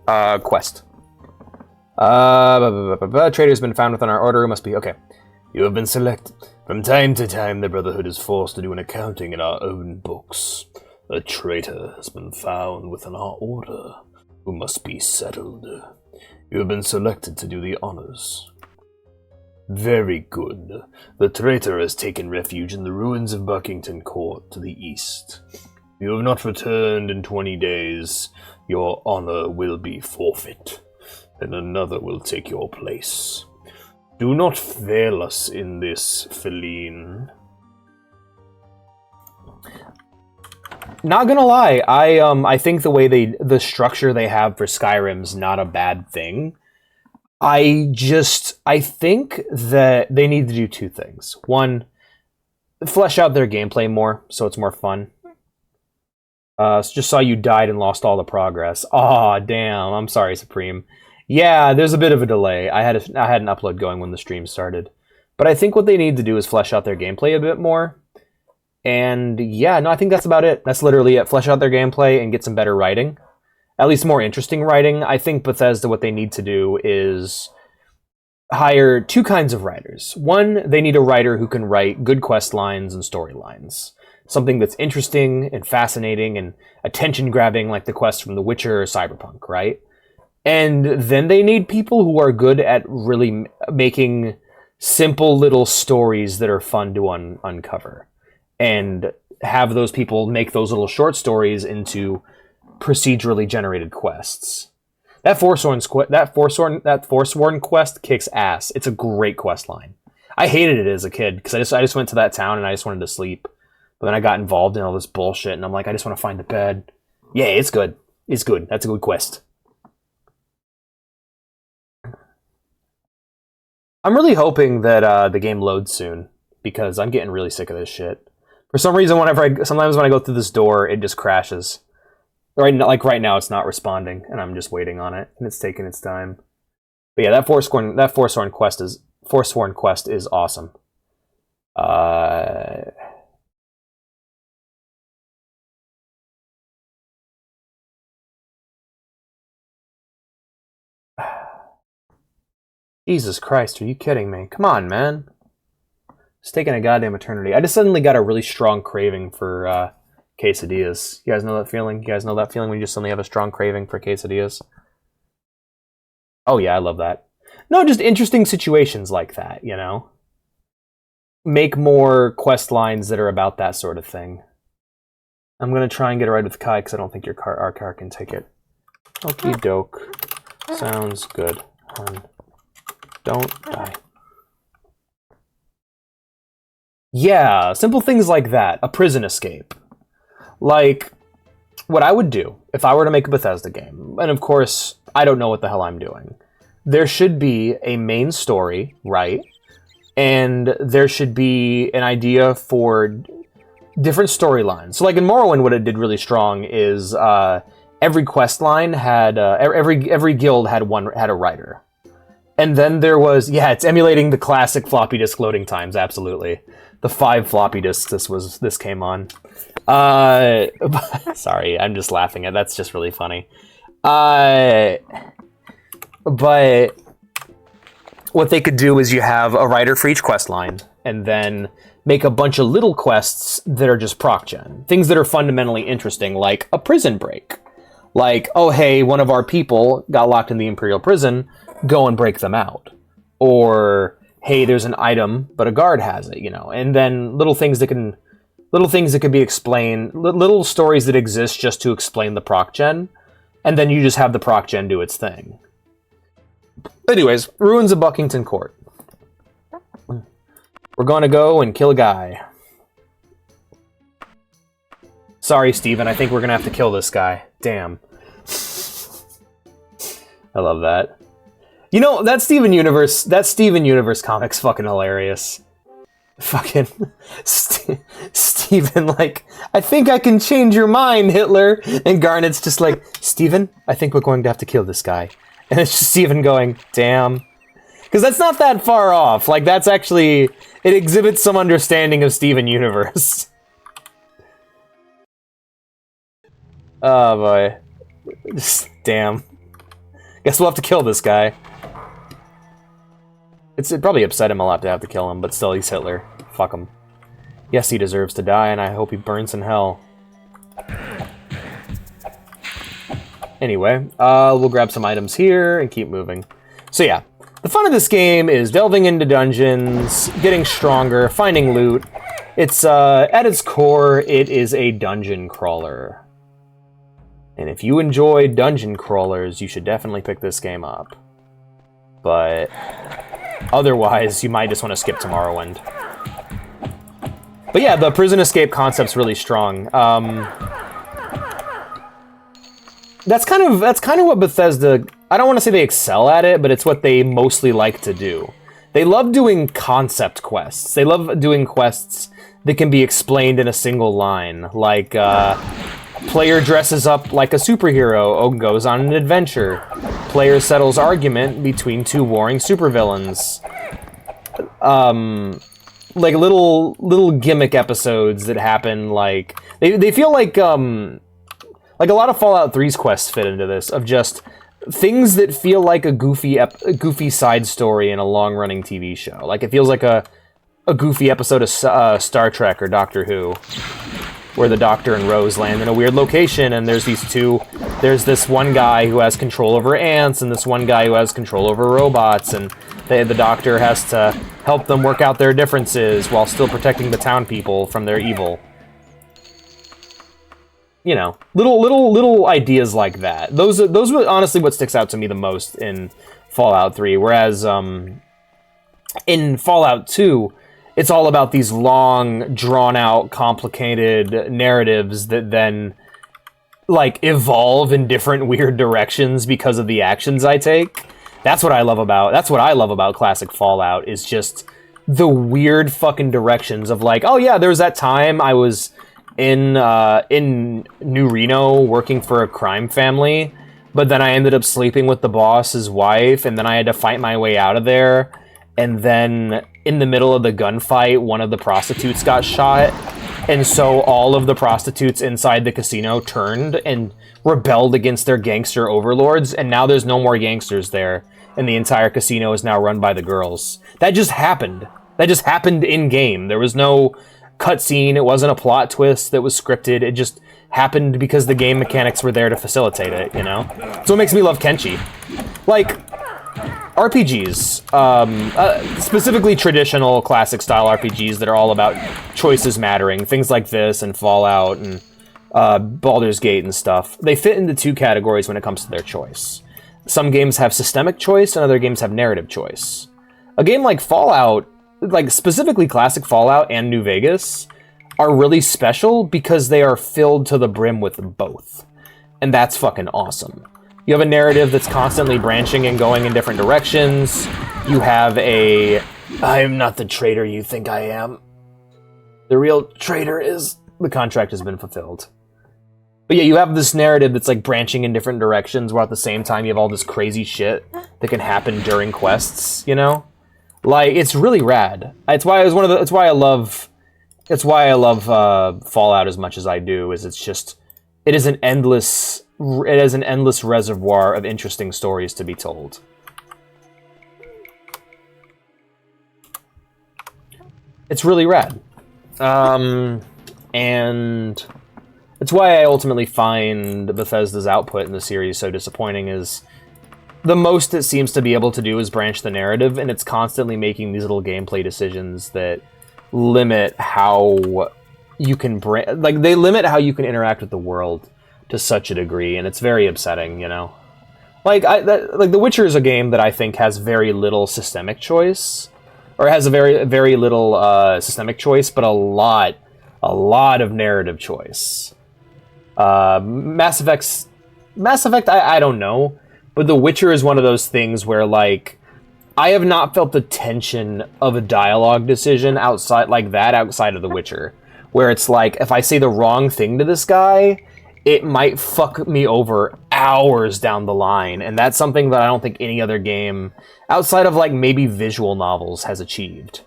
Quest. Traitor's been found within our order. It must be... Okay. You have been selected. From time to time, the Brotherhood is forced to do an accounting in our own books. A traitor has been found within our order, who must be settled. You have been selected to do the honors. Very good. The traitor has taken refuge in the ruins of Buckington Court to the east. You have not returned in 20 days. Your honor will be forfeit, and another will take your place. Do not fail us in this, Feline. Not gonna lie, I think the way the structure they have for Skyrim's not a bad thing. I think that they need to do two things. One, flesh out their gameplay more, so it's more fun. Just saw you died and lost all the progress. Aw, damn. I'm sorry, Supreme. Yeah, there's a bit of a delay. I had an upload going when the stream started. But I think what they need to do is flesh out their gameplay a bit more. And yeah, no, I think that's about it. That's literally it. Flesh out their gameplay and get some better writing. At least more interesting writing. I think Bethesda, what they need to do is hire two kinds of writers. One, they need a writer who can write good quest lines and storylines. Something that's interesting and fascinating and attention-grabbing like the quest from The Witcher or Cyberpunk, right? And then they need people who are good at really making simple little stories that are fun to uncover, and have those people make those little short stories into procedurally generated quests. That Forsworn quest kicks ass. It's a great quest line. I hated it as a kid because I just went to that town and I just wanted to sleep. But then I got involved in all this bullshit and I'm like, I just want to find the bed. Yeah, it's good. It's good. That's a good quest. I'm really hoping that the game loads soon because I'm getting really sick of this shit. For some reason, sometimes when I go through this door, it just crashes. Right now, it's not responding, and I'm just waiting on it, and it's taking its time. But yeah, that Forsworn quest is awesome. Jesus Christ, are you kidding me? Come on, man. It's taking a goddamn eternity. I just suddenly got a really strong craving for quesadillas. You guys know that feeling? You guys know that feeling when you just suddenly have a strong craving for quesadillas? Oh yeah, I love that. No, just interesting situations like that, you know? Make more quest lines that are about that sort of thing. I'm gonna try and get a ride with Kai because I don't think our car can take it. Okie doke. Sounds good, hun. Don't die. Yeah, simple things like that. A prison escape. Like, what I would do if I were to make a Bethesda game, and of course, I don't know what the hell I'm doing. There should be a main story, right? And there should be an idea for different storylines. So like in Morrowind, what it did really strong is every quest line had, every guild had a writer. And then there was, yeah, it's emulating the classic floppy disk loading times, absolutely. The 5 floppy disks this came on. Sorry, I'm just laughing at that's just really funny. But what they could do is you have a writer for each quest line, and then make a bunch of little quests that are just proc gen. Things that are fundamentally interesting, like a prison break. Like, oh hey, one of our people got locked in the Imperial prison, go and break them out. Or, hey, there's an item, but a guard has it, you know. And then little things that could be explained, little stories that exist just to explain the proc gen, and then you just have the proc gen do its thing. Anyways, Ruins of Buckington Court. We're gonna go and kill a guy. Sorry, Steven, I think we're gonna have to kill this guy. Damn. I love that. You know, that Steven Universe comic's fucking hilarious. Fucking Steven, like, I think I can change your mind, Hitler. And Garnet's just like, Steven, I think we're going to have to kill this guy. And it's just Steven going, damn. Because that's not that far off. Like, that's actually, it exhibits some understanding of Steven Universe. Oh boy. Just, damn. Guess we'll have to kill this guy. It probably upset him a lot to have to kill him, but still, he's Hitler. Fuck him. Yes, he deserves to die, and I hope he burns in hell. Anyway, we'll grab some items here and keep moving. So yeah, the fun of this game is delving into dungeons, getting stronger, finding loot. It's, at its core, it is a dungeon crawler. And if you enjoy dungeon crawlers, you should definitely pick this game up. But otherwise, you might just want to skip to Morrowind. But yeah, the prison escape concept's really strong. That's kind of what Bethesda, I don't want to say they excel at it, but it's what they mostly like to do. They love doing concept quests. They love doing quests that can be explained in a single line. Like, player dresses up like a superhero and goes on an adventure. Player settles argument between 2 warring supervillains. Like little gimmick episodes that happen, like they feel like a lot of Fallout 3's quests fit into this, of just things that feel like a goofy side story in a long-running TV show. Like it feels like a goofy episode of Star Trek or Doctor Who, where the Doctor and Rose land in a weird location, and there's this one guy who has control over ants, and this one guy who has control over robots, and the Doctor has to help them work out their differences while still protecting the town people from their evil. You know, little ideas like that. Those were honestly what sticks out to me the most in Fallout 3. Whereas in Fallout 2, it's all about these long, drawn-out, complicated narratives that then like evolve in different weird directions because of the actions I take. That's what I love about classic Fallout, is just the weird fucking directions of like, oh yeah, there was that time I was in New Reno working for a crime family, but then I ended up sleeping with the boss's wife, and then I had to fight my way out of there, and then in the middle of the gunfight, one of the prostitutes got shot, and so all of the prostitutes inside the casino turned and rebelled against their gangster overlords, and now there's no more gangsters there, and the entire casino is now run by the girls. That just happened. That just happened in-game. There was no cutscene, it wasn't a plot twist that was scripted, it just happened because the game mechanics were there to facilitate it, you know? So it makes me love Kenshi. Like, RPGs, specifically traditional classic style RPGs that are all about choices mattering, things like this and Fallout and Baldur's Gate and stuff, they fit into two categories when it comes to their choice. Some games have systemic choice and other games have narrative choice. A game like Fallout, like specifically classic Fallout and New Vegas, are really special because they are filled to the brim with both. And that's fucking awesome. You have a narrative that's constantly branching and going in different directions. You have I am not the traitor you think I am. The real traitor is the contract has been fulfilled. But yeah, you have this narrative that's like branching in different directions, while at the same time you have all this crazy shit that can happen during quests, you know? Like, it's really rad. It's why I love Fallout as much as I do. Is it has an endless reservoir of interesting stories to be told. It's really rad, and it's why I ultimately find Bethesda's output in the series so disappointing. Is the most it seems to be able to do is branch the narrative, and it's constantly making these little gameplay decisions that limit how you can they limit how you can interact with the world to such a degree, and it's very upsetting, you know. Like The Witcher is a game that I think has very little systemic choice, or has a very little systemic choice, but a lot of narrative choice. Mass Effect, I don't know. But The Witcher is one of those things where, like, I have not felt the tension of a dialogue decision outside of The Witcher. Where it's like, if I say the wrong thing to this guy, it might fuck me over hours down the line. And that's something that I don't think any other game, outside of, like, maybe visual novels, has achieved.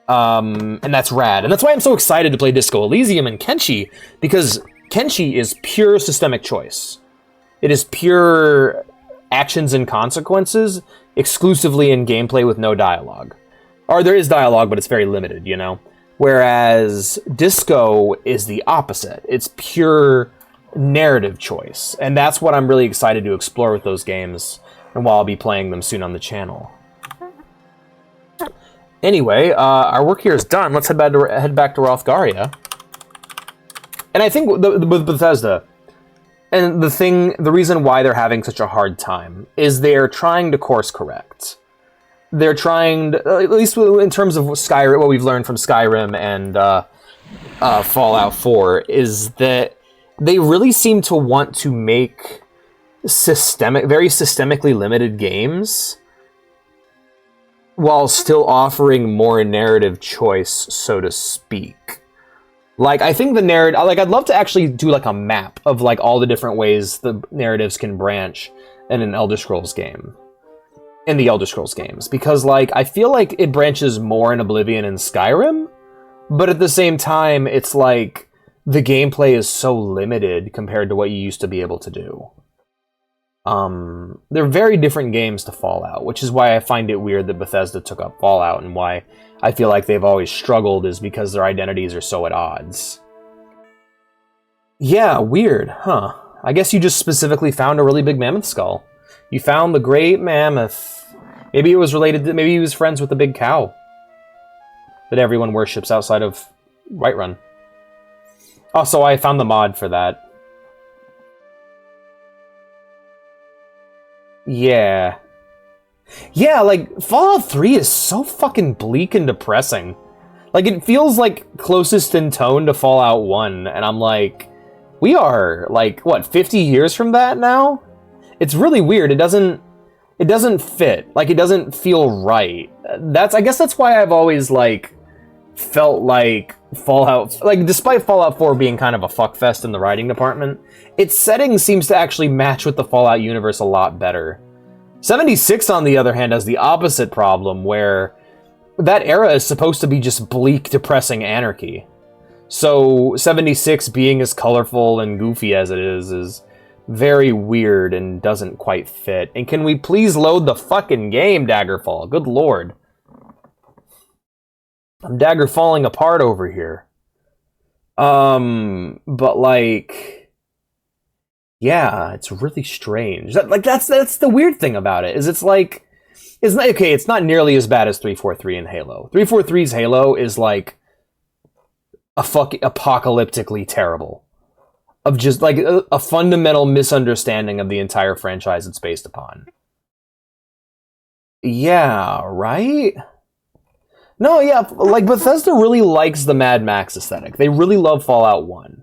And that's rad. And that's why I'm so excited to play Disco Elysium and Kenshi, because Kenshi is pure systemic choice. It is pure actions and consequences, exclusively in gameplay with no dialogue. Or there is dialogue, but it's very limited, you know? Whereas Disco is the opposite. It's pure narrative choice. And that's what I'm really excited to explore with those games, and while I'll be playing them soon on the channel. Anyway, our work here is done. Let's head back to Rothgaria. And I think with Bethesda, and the reason why they're having such a hard time is they're trying to course correct. They're trying to, at least in terms of Skyrim, what we've learned from Skyrim and Fallout 4, is that they really seem to want to make very systemically limited games while still offering more narrative choice, so to speak. Like, I think the narrative... Like, I'd love to actually do, like, a map of, like, all the different ways the narratives can branch in an Elder Scrolls game. In the Elder Scrolls games. Because, like, I feel like it branches more in Oblivion and Skyrim, but at the same time, it's like, the gameplay is so limited compared to what you used to be able to do. They're very different games to Fallout, which is why I find it weird that Bethesda took up Fallout, and why I feel like they've always struggled is because their identities are so at odds. Yeah, weird, huh? I guess you just specifically found a really big mammoth skull. You found the great mammoth. Maybe it was related to... Maybe he was friends with the big cow that everyone worships outside of Whiterun. Also, I found the mod for that. Yeah. Yeah, like, Fallout 3 is so fucking bleak and depressing. Like, it feels, like, closest in tone to Fallout 1, and I'm like, we are, like, what, 50 years from that now? It's really weird. It doesn't fit. Like, it doesn't feel right. I guess that's why I've always, like, felt like Fallout... Like, despite Fallout 4 being kind of a fuckfest in the writing department, its setting seems to actually match with the Fallout universe a lot better. 76, on the other hand, has the opposite problem, where that era is supposed to be just bleak, depressing anarchy. So 76 being as colorful and goofy as it is very weird and doesn't quite fit. And can we please load the fucking game, Daggerfall? Good lord. I'm Daggerfalling apart over here. But like... Yeah, it's really strange. That's the weird thing about it, is it's like... It's not nearly as bad as 343 in Halo. 343's Halo is like... apocalyptically terrible. Of just like a fundamental misunderstanding of the entire franchise it's based upon. Yeah, right? No, yeah, like Bethesda really likes the Mad Max aesthetic. They really love Fallout 1.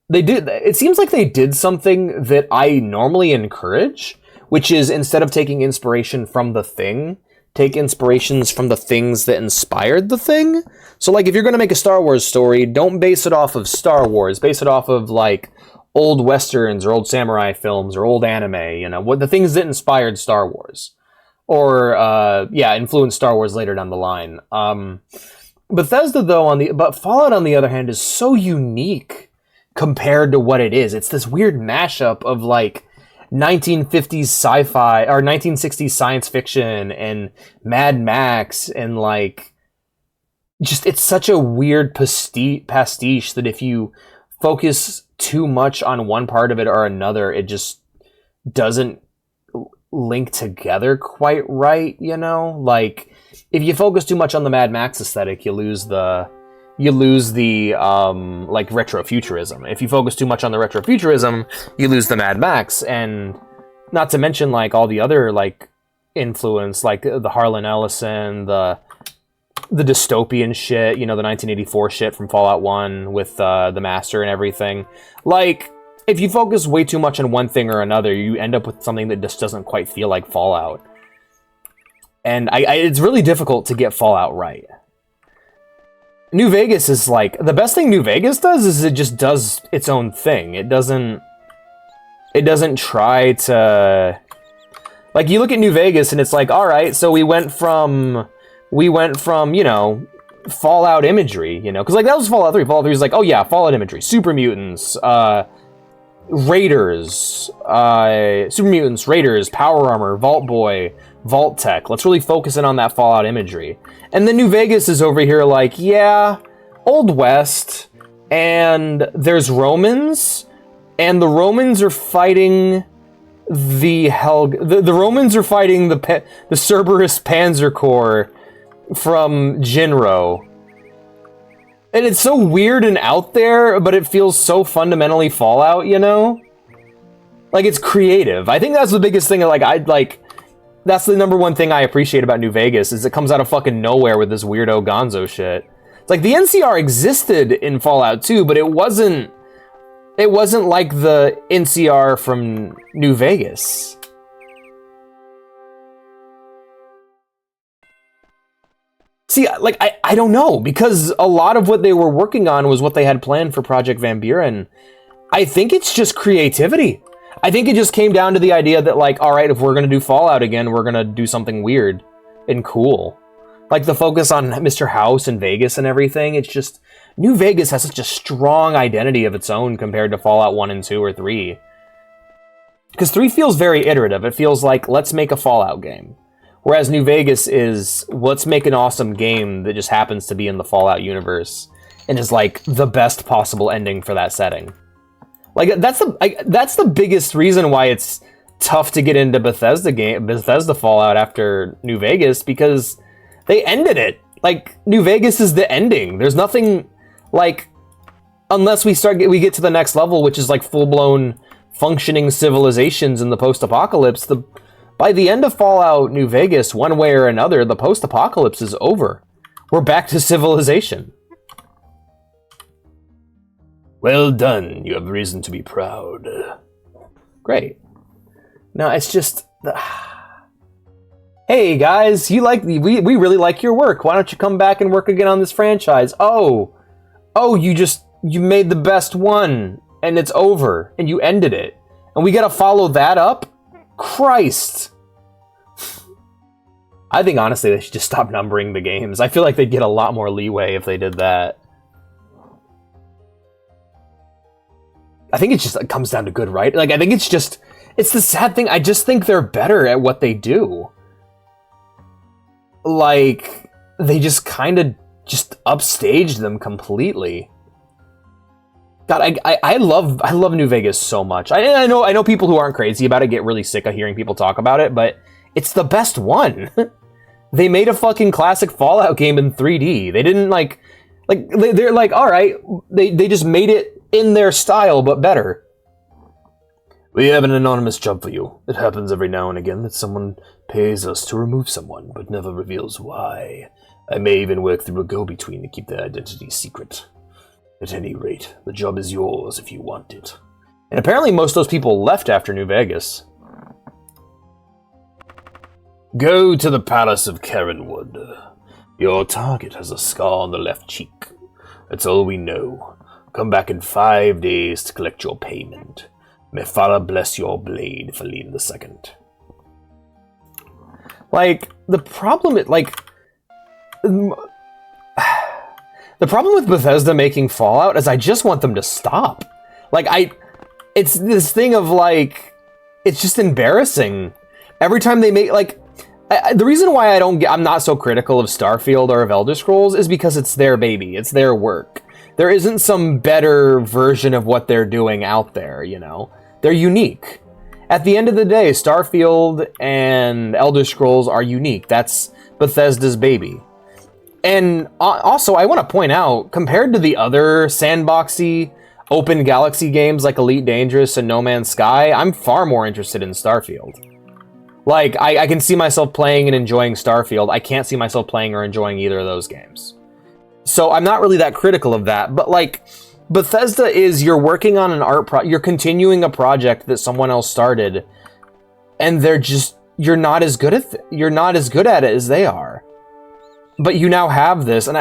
It seems like they did something that I normally encourage, which is instead of taking inspiration from The Thing, take inspirations from the things that inspired The Thing. So, like, if you're going to make a Star Wars story, don't base it off of Star Wars. Base it off of, like, old westerns or old samurai films or old anime, you know, what the things that inspired Star Wars. Or, influenced Star Wars later down the line. Bethesda, though, but Fallout, on the other hand, is so unique compared to what it is. It's this weird mashup of, like, 1950s sci-fi, or 1960s science fiction, and Mad Max, and, like, just, it's such a weird pastiche that if you focus too much on one part of it or another, it just doesn't link together quite right, you know? Like, if you focus too much on the Mad Max aesthetic, you lose the like, retrofuturism. If you focus too much on the retrofuturism, you lose the Mad Max, and not to mention, like, all the other, like, influence, like the Harlan Ellison, the dystopian shit, you know, the 1984 shit from Fallout 1 with the Master and everything. Like, if you focus way too much on one thing or another, you end up with something that just doesn't quite feel like Fallout. And it's really difficult to get Fallout right. New Vegas is like, the best thing New Vegas does is it just does its own thing. It doesn't try to, like, you look at New Vegas and it's like, all right, so we went from, you know, Fallout imagery, you know, because, like, that was Fallout 3. Fallout 3 was like, oh yeah, Fallout imagery, super mutants, raiders, super mutants, raiders, power armor, Vault Boy, Vault Tech. Let's really focus in on that Fallout imagery. And then New Vegas is over here like, yeah, Old West, and there's Romans, and the Romans are fighting the Romans are fighting the Cerberus Panzer Corps from Jinro. And it's so weird and out there, but it feels so fundamentally Fallout, you know? Like, it's creative. I think that's the biggest thing, that's the number one thing I appreciate about New Vegas, is it comes out of fucking nowhere with this weirdo gonzo shit. It's like, the NCR existed in Fallout 2, but it wasn't like the NCR from New Vegas. See, like, I don't know, because a lot of what they were working on was what they had planned for Project Van Buren. I think it's just creativity. I think it just came down to the idea that, like, all right, if we're going to do Fallout again, we're going to do something weird and cool. Like, the focus on Mr. House and Vegas and everything, it's just, New Vegas has such a strong identity of its own compared to Fallout 1 and 2 or 3. Because 3 feels very iterative. It feels like, let's make a Fallout game. Whereas New Vegas is, let's make an awesome game that just happens to be in the Fallout universe and is, like, the best possible ending for that setting. Like, that's the biggest reason why it's tough to get into Bethesda Fallout after New Vegas because they ended it. Like, New Vegas is the ending. There's nothing, like, unless we get to the next level, which is like full-blown functioning civilizations in the post-apocalypse. By the end of Fallout New Vegas, one way or another, the post-apocalypse is over. We're back to civilization. Well done. You have reason to be proud. Great. No, it's just... Hey, guys, we really like your work. Why don't you come back and work again on this franchise? Oh, you made the best one, and it's over, and you ended it. And we gotta follow that up? Christ. I think, honestly, they should just stop numbering the games. I feel like they'd get a lot more leeway if they did that. I think it comes down to good writing. Like, I think it's the sad thing. I just think they're better at what they do. Like, they just kind of just upstaged them completely. God, I love New Vegas so much. I know people who aren't crazy about it get really sick of hearing people talk about it, but it's the best one. They made a fucking classic Fallout game in 3D. They didn't they're like, all right, they just made it in their style, but better. We have an anonymous job for you. It happens every now and again that someone pays us to remove someone, but never reveals why. I may even work through a go-between to keep their identity secret. At any rate, the job is yours if you want it. And apparently most of those people left after New Vegas. Go to the Palace of Karenwood. Your target has a scar on the left cheek. That's all we know. Come back in 5 days to collect your payment. May Farah bless your blade, Feline II. Like, the problem with Bethesda making Fallout is I just want them to stop. It's this thing of, like, it's just embarrassing. Every time they make, like, the reason why I'm not so critical of Starfield or of Elder Scrolls is because it's their baby. It's their work. There isn't some better version of what they're doing out there, you know? They're unique. At the end of the day, Starfield and Elder Scrolls are unique. That's Bethesda's baby. And also, I want to point out, compared to the other sandboxy open galaxy games like Elite Dangerous and No Man's Sky, I'm far more interested in Starfield. Like, I can see myself playing and enjoying Starfield. I can't see myself playing or enjoying either of those games. So I'm not really that critical of that, but like, Bethesda is, you're working on an you're continuing a project that someone else started, and you're not as good at it as they are. But you now have this, and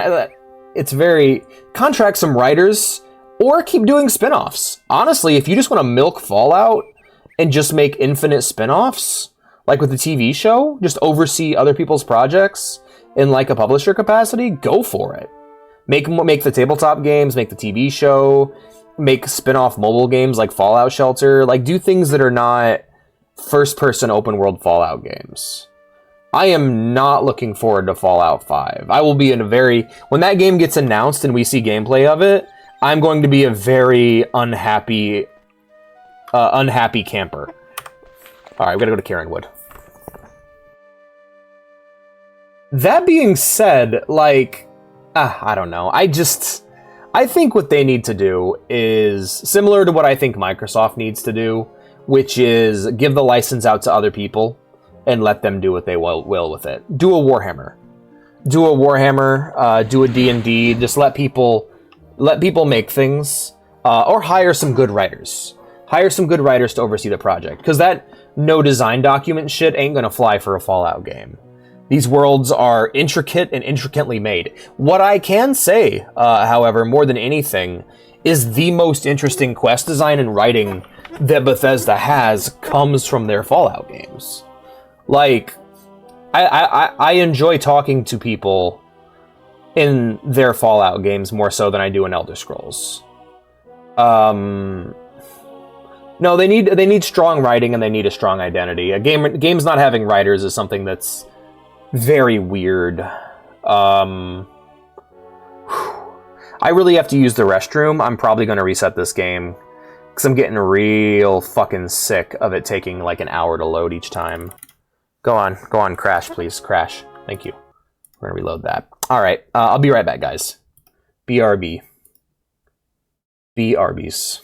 it's very, contract some writers, or keep doing spin-offs. Honestly, if you just want to milk Fallout and just make infinite spin-offs, like with the TV show, just oversee other people's projects in like a publisher capacity, go for it. Make the tabletop games, make the TV show, make spin-off mobile games like Fallout Shelter, like do things that are not first-person open-world Fallout games. I am not looking forward to Fallout 5. I will be when that game gets announced and we see gameplay of it, I'm going to be a very unhappy camper. Alright, we gotta go to Karenwood. That being said, like, I don't know. I think what they need to do is similar to what I think Microsoft needs to do, which is give the license out to other people and let them do what they will with it. Do a Warhammer. Do a D&D. Just let people make things, or hire some good writers. Hire some good writers to oversee the project, because that no design document shit ain't gonna fly for a Fallout game. These worlds are intricate and intricately made. What I can say, however, more than anything, is the most interesting quest design and writing that Bethesda has comes from their Fallout games. Like, I enjoy talking to people in their Fallout games more so than I do in Elder Scrolls. No, they need strong writing and they need a strong identity. Games not having writers is something that's very weird. I really have to use the restroom. I'm probably going to reset this game Because I'm getting real fucking sick of it taking like an hour to load each time. Go on, crash, please, crash. Thank you. We're gonna reload that. All right, I'll be right back, guys. BRB. BRBs.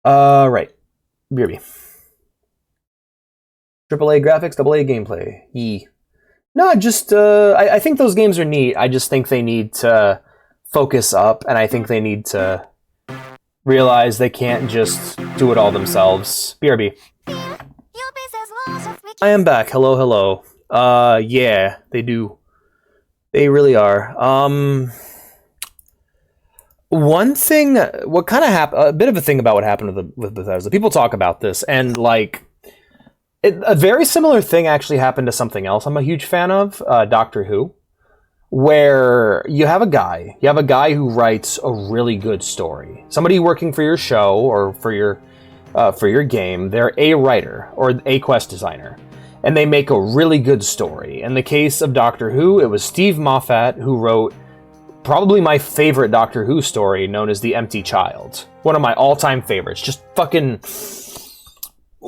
Right. BRB. AAA graphics, AA gameplay. Yee. No, just, I think those games are neat. I just think they need to focus up, and I think they need to realize they can't just do it all themselves. BRB. I am back. Hello, hello. Yeah, they do. They really are. One thing, what kind of happened, a bit of a thing about what happened with Bethesda. People talk about this, and like, a very similar thing actually happened to something else I'm a huge fan of, Doctor Who, where you have a guy who writes a really good story. Somebody working for your show or for your game, they're a writer or a quest designer, and they make a really good story. In the case of Doctor Who, it was Steve Moffat who wrote probably my favorite Doctor Who story, known as The Empty Child. One of my all-time favorites. Just fucking...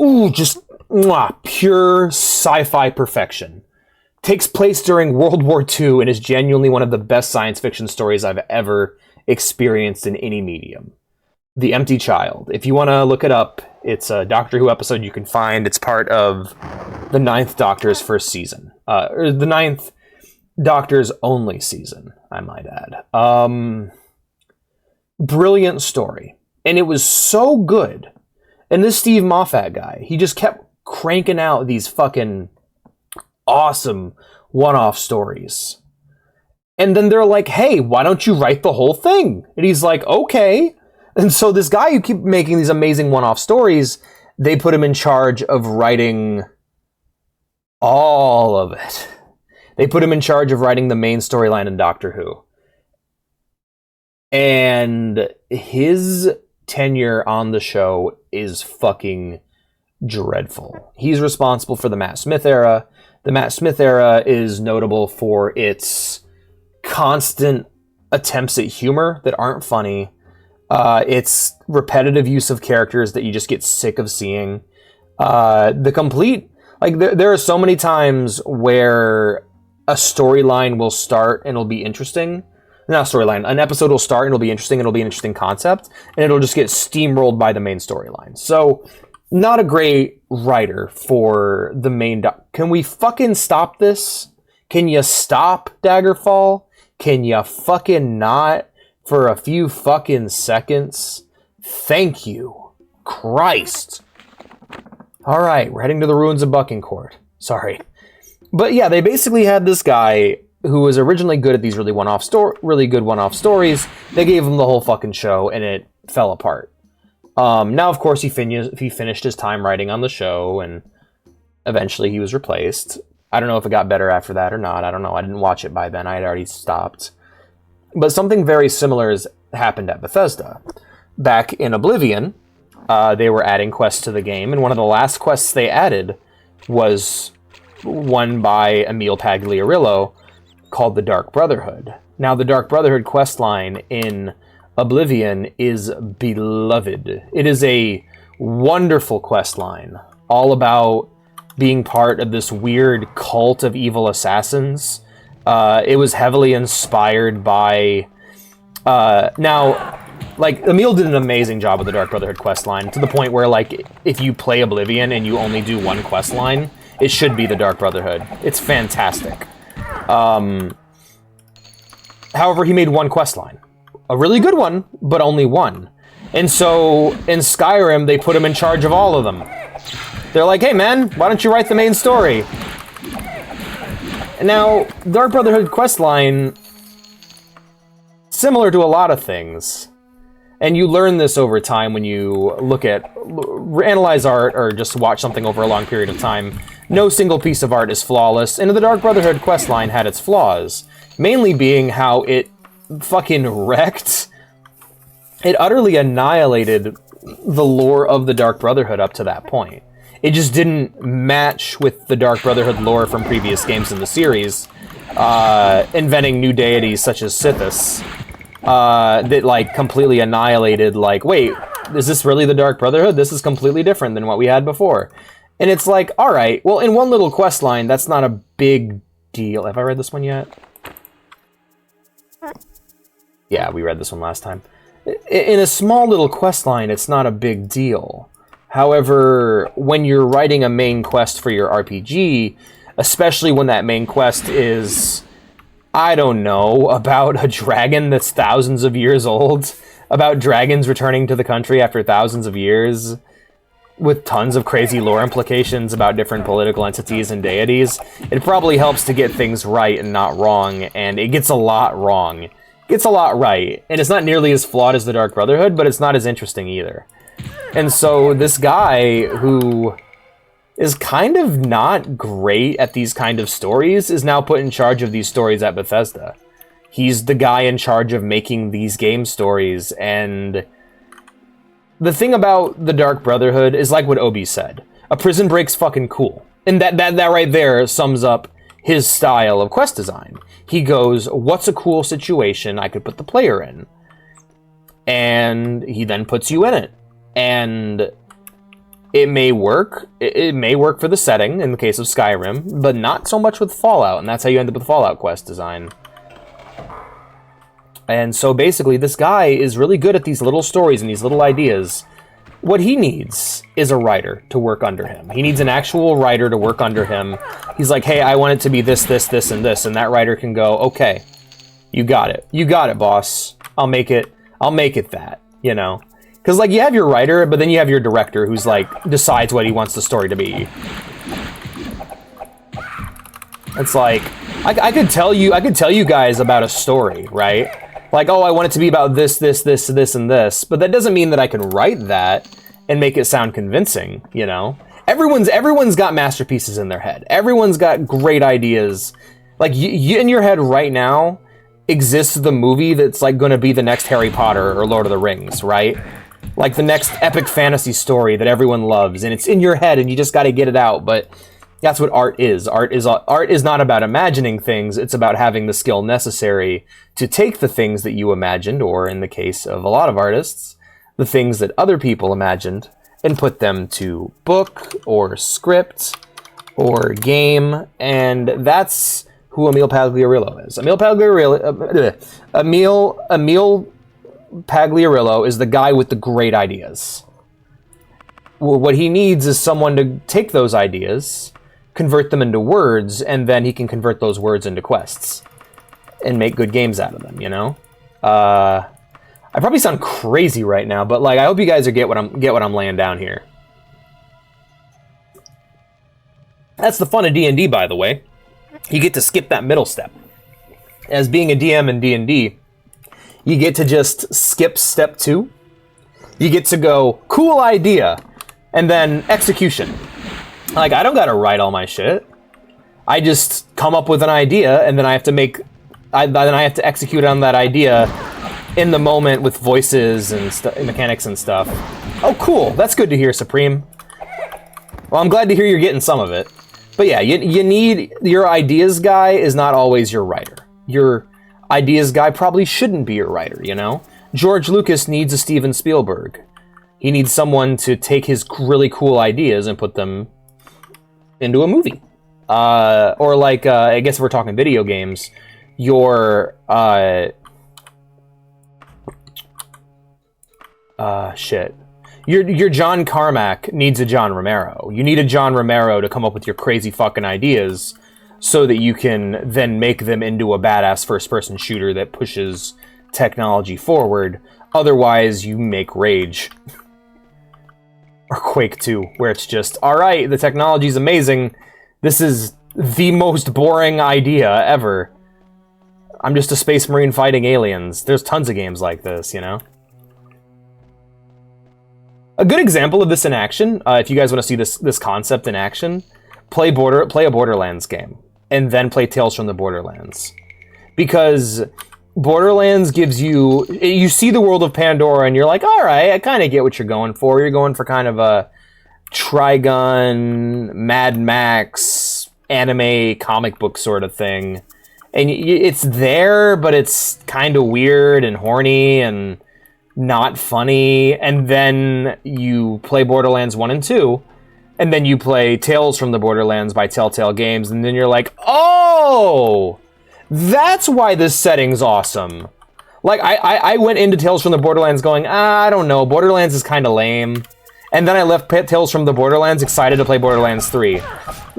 Ooh, just... Mwah, pure sci-fi perfection. Takes place during World War II and is genuinely one of the best science fiction stories I've ever experienced in any medium. The Empty Child. If you want to look it up, it's a Doctor Who episode you can find. It's part of the 9th Doctor's first season. Or the 9th Doctor's only season, I might add. Brilliant story. And it was so good. And this Steve Moffat guy, he just kept cranking out these fucking awesome one-off stories. And then they're like, hey, why don't you write the whole thing? And he's like, okay. And so this guy who keep making these amazing one-off stories, they put him in charge of writing all of it. They put him in charge of writing the main storyline in Doctor Who. And his tenure on the show is fucking dreadful. He's responsible for the Matt Smith era. The Matt Smith era is notable for its constant attempts at humor that aren't funny. Its repetitive use of characters that you just get sick of seeing. The complete... Like, there are so many times where a storyline will start and it'll be interesting. Not a storyline. An episode will start and it'll be interesting. It'll be an interesting concept. And it'll just get steamrolled by the main storyline. So, not a great writer for the main... Can we fucking stop this? Can you stop Daggerfall? Can you fucking not for a few fucking seconds? Thank you. Christ. Alright, we're heading to the ruins of Buckingcourt. Sorry. But yeah, they basically had this guy who was originally good at these really good one-off stories. They gave him the whole fucking show, and it fell apart. Now, of course, he finished his time writing on the show, and eventually he was replaced. I don't know if it got better after that or not. I don't know. I didn't watch it by then. I had already stopped. But something very similar has happened at Bethesda. Back in Oblivion, they were adding quests to the game, and one of the last quests they added was one by Emil Pagliarillo called the Dark Brotherhood. Now, the Dark Brotherhood questline in Oblivion is beloved. It is a wonderful questline, all about being part of this weird cult of evil assassins. It was heavily inspired by... Like, Emil did an amazing job with the Dark Brotherhood questline, to the point where, like, if you play Oblivion and you only do one questline, it should be the Dark Brotherhood. It's fantastic. However, he made one questline. A really good one, but only one. And so, in Skyrim, they put him in charge of all of them. They're like, hey man, why don't you write the main story? Now, Dark Brotherhood questline, similar to a lot of things, and you learn this over time when you analyze art or just watch something over a long period of time. No single piece of art is flawless, and the Dark Brotherhood questline had its flaws. Mainly being how it fucking wrecked. It utterly annihilated the lore of the Dark Brotherhood up to that point. It just didn't match with the Dark Brotherhood lore from previous games in the series, inventing new deities such as Sithis. that like completely annihilated, like, wait, is this really the Dark Brotherhood? This is completely different than what we had before. And it's like, all right, well, in one little quest line, that's not a big deal. Have I read this one yet? Yeah, we read this one last time. In a small little quest line, it's not a big deal. However, when you're writing a main quest for your RPG, especially when that main quest is, I don't know, about a dragon that's thousands of years old, about dragons returning to the country after thousands of years, with tons of crazy lore implications about different political entities and deities, it probably helps to get things right and not wrong, and it gets a lot wrong. It gets a lot right, and it's not nearly as flawed as the Dark Brotherhood, but it's not as interesting either. And so this guy, who is kind of not great at these kind of stories, is now put in charge of these stories at Bethesda. He's the guy in charge of making these game stories, and the thing about the Dark Brotherhood is like what Obi said. A prison break's fucking cool. And that right there sums up his style of quest design. He goes, what's a cool situation I could put the player in? And he then puts you in it. And it may work. It may work for the setting, in the case of Skyrim, but not so much with Fallout, and that's how you end up with Fallout quest design. And so basically, this guy is really good at these little stories and these little ideas. What he needs is a writer to work under him. He needs an actual writer to work under him. He's like, hey, I want it to be this, this, this, and this. And that writer can go, okay, you got it. You got it, boss. I'll make it that, you know? Because, like, you have your writer, but then you have your director who's, like, decides what he wants the story to be. It's like, I could tell you guys about a story, right? Like, oh, I want it to be about this, this, this, this, and this. But that doesn't mean that I can write that and make it sound convincing, you know? Everyone's got masterpieces in their head. Everyone's got great ideas. Like, you in your head right now exists the movie that's, like, going to be the next Harry Potter or Lord of the Rings, right? Like, the next epic fantasy story that everyone loves. And it's in your head, and you just got to get it out. But that's what art is. Art is not about imagining things. It's about having the skill necessary to take the things that you imagined, or in the case of a lot of artists, the things that other people imagined, and put them to book or script or game. And that's who Emil Pagliarillo is. Emil Pagliarillo is the guy with the great ideas. Well, what he needs is someone to take those ideas, convert them into words, and then he can convert those words into quests and make good games out of them, you know? I probably sound crazy right now, but like I hope you guys get what I'm laying down here. That's the fun of D&D, by the way. You get to skip that middle step. As being a DM in D&D, you get to just skip step 2. You get to go, cool idea, and then execution. Like, I don't gotta write all my shit. I just come up with an idea, and then I have to execute on that idea in the moment with voices and mechanics and stuff. Oh, cool. That's good to hear, Supreme. Well, I'm glad to hear you're getting some of it. But yeah, you need... Your ideas guy is not always your writer. Your ideas guy probably shouldn't be your writer, you know? George Lucas needs a Steven Spielberg. He needs someone to take his really cool ideas and put them into a movie. Or like, I guess if we're talking video games, your, Your John Carmack needs a John Romero. You need a John Romero to come up with your crazy fucking ideas so that you can then make them into a badass first-person shooter that pushes technology forward. Otherwise, you make Rage. Or Quake 2, where it's just, alright, the technology's amazing. This is the most boring idea ever. I'm just a space marine fighting aliens. There's tons of games like this, you know? A good example of this in action, if you guys want to see this concept in action, play a Borderlands game, and then play Tales from the Borderlands. Because Borderlands gives you see the world of Pandora, and you're like, alright, I kind of get what you're going for. You're going for kind of a Trigun, Mad Max, anime, comic book sort of thing. and it's there, but it's kind of weird and horny and not funny. And then you play Borderlands 1 and 2, and then you play Tales from the Borderlands by Telltale Games, and then you're like, oh, that's why this setting's awesome. Like, I went into Tales from the Borderlands going, I don't know, Borderlands is kind of lame. And then I left Tales from the Borderlands excited to play Borderlands 3.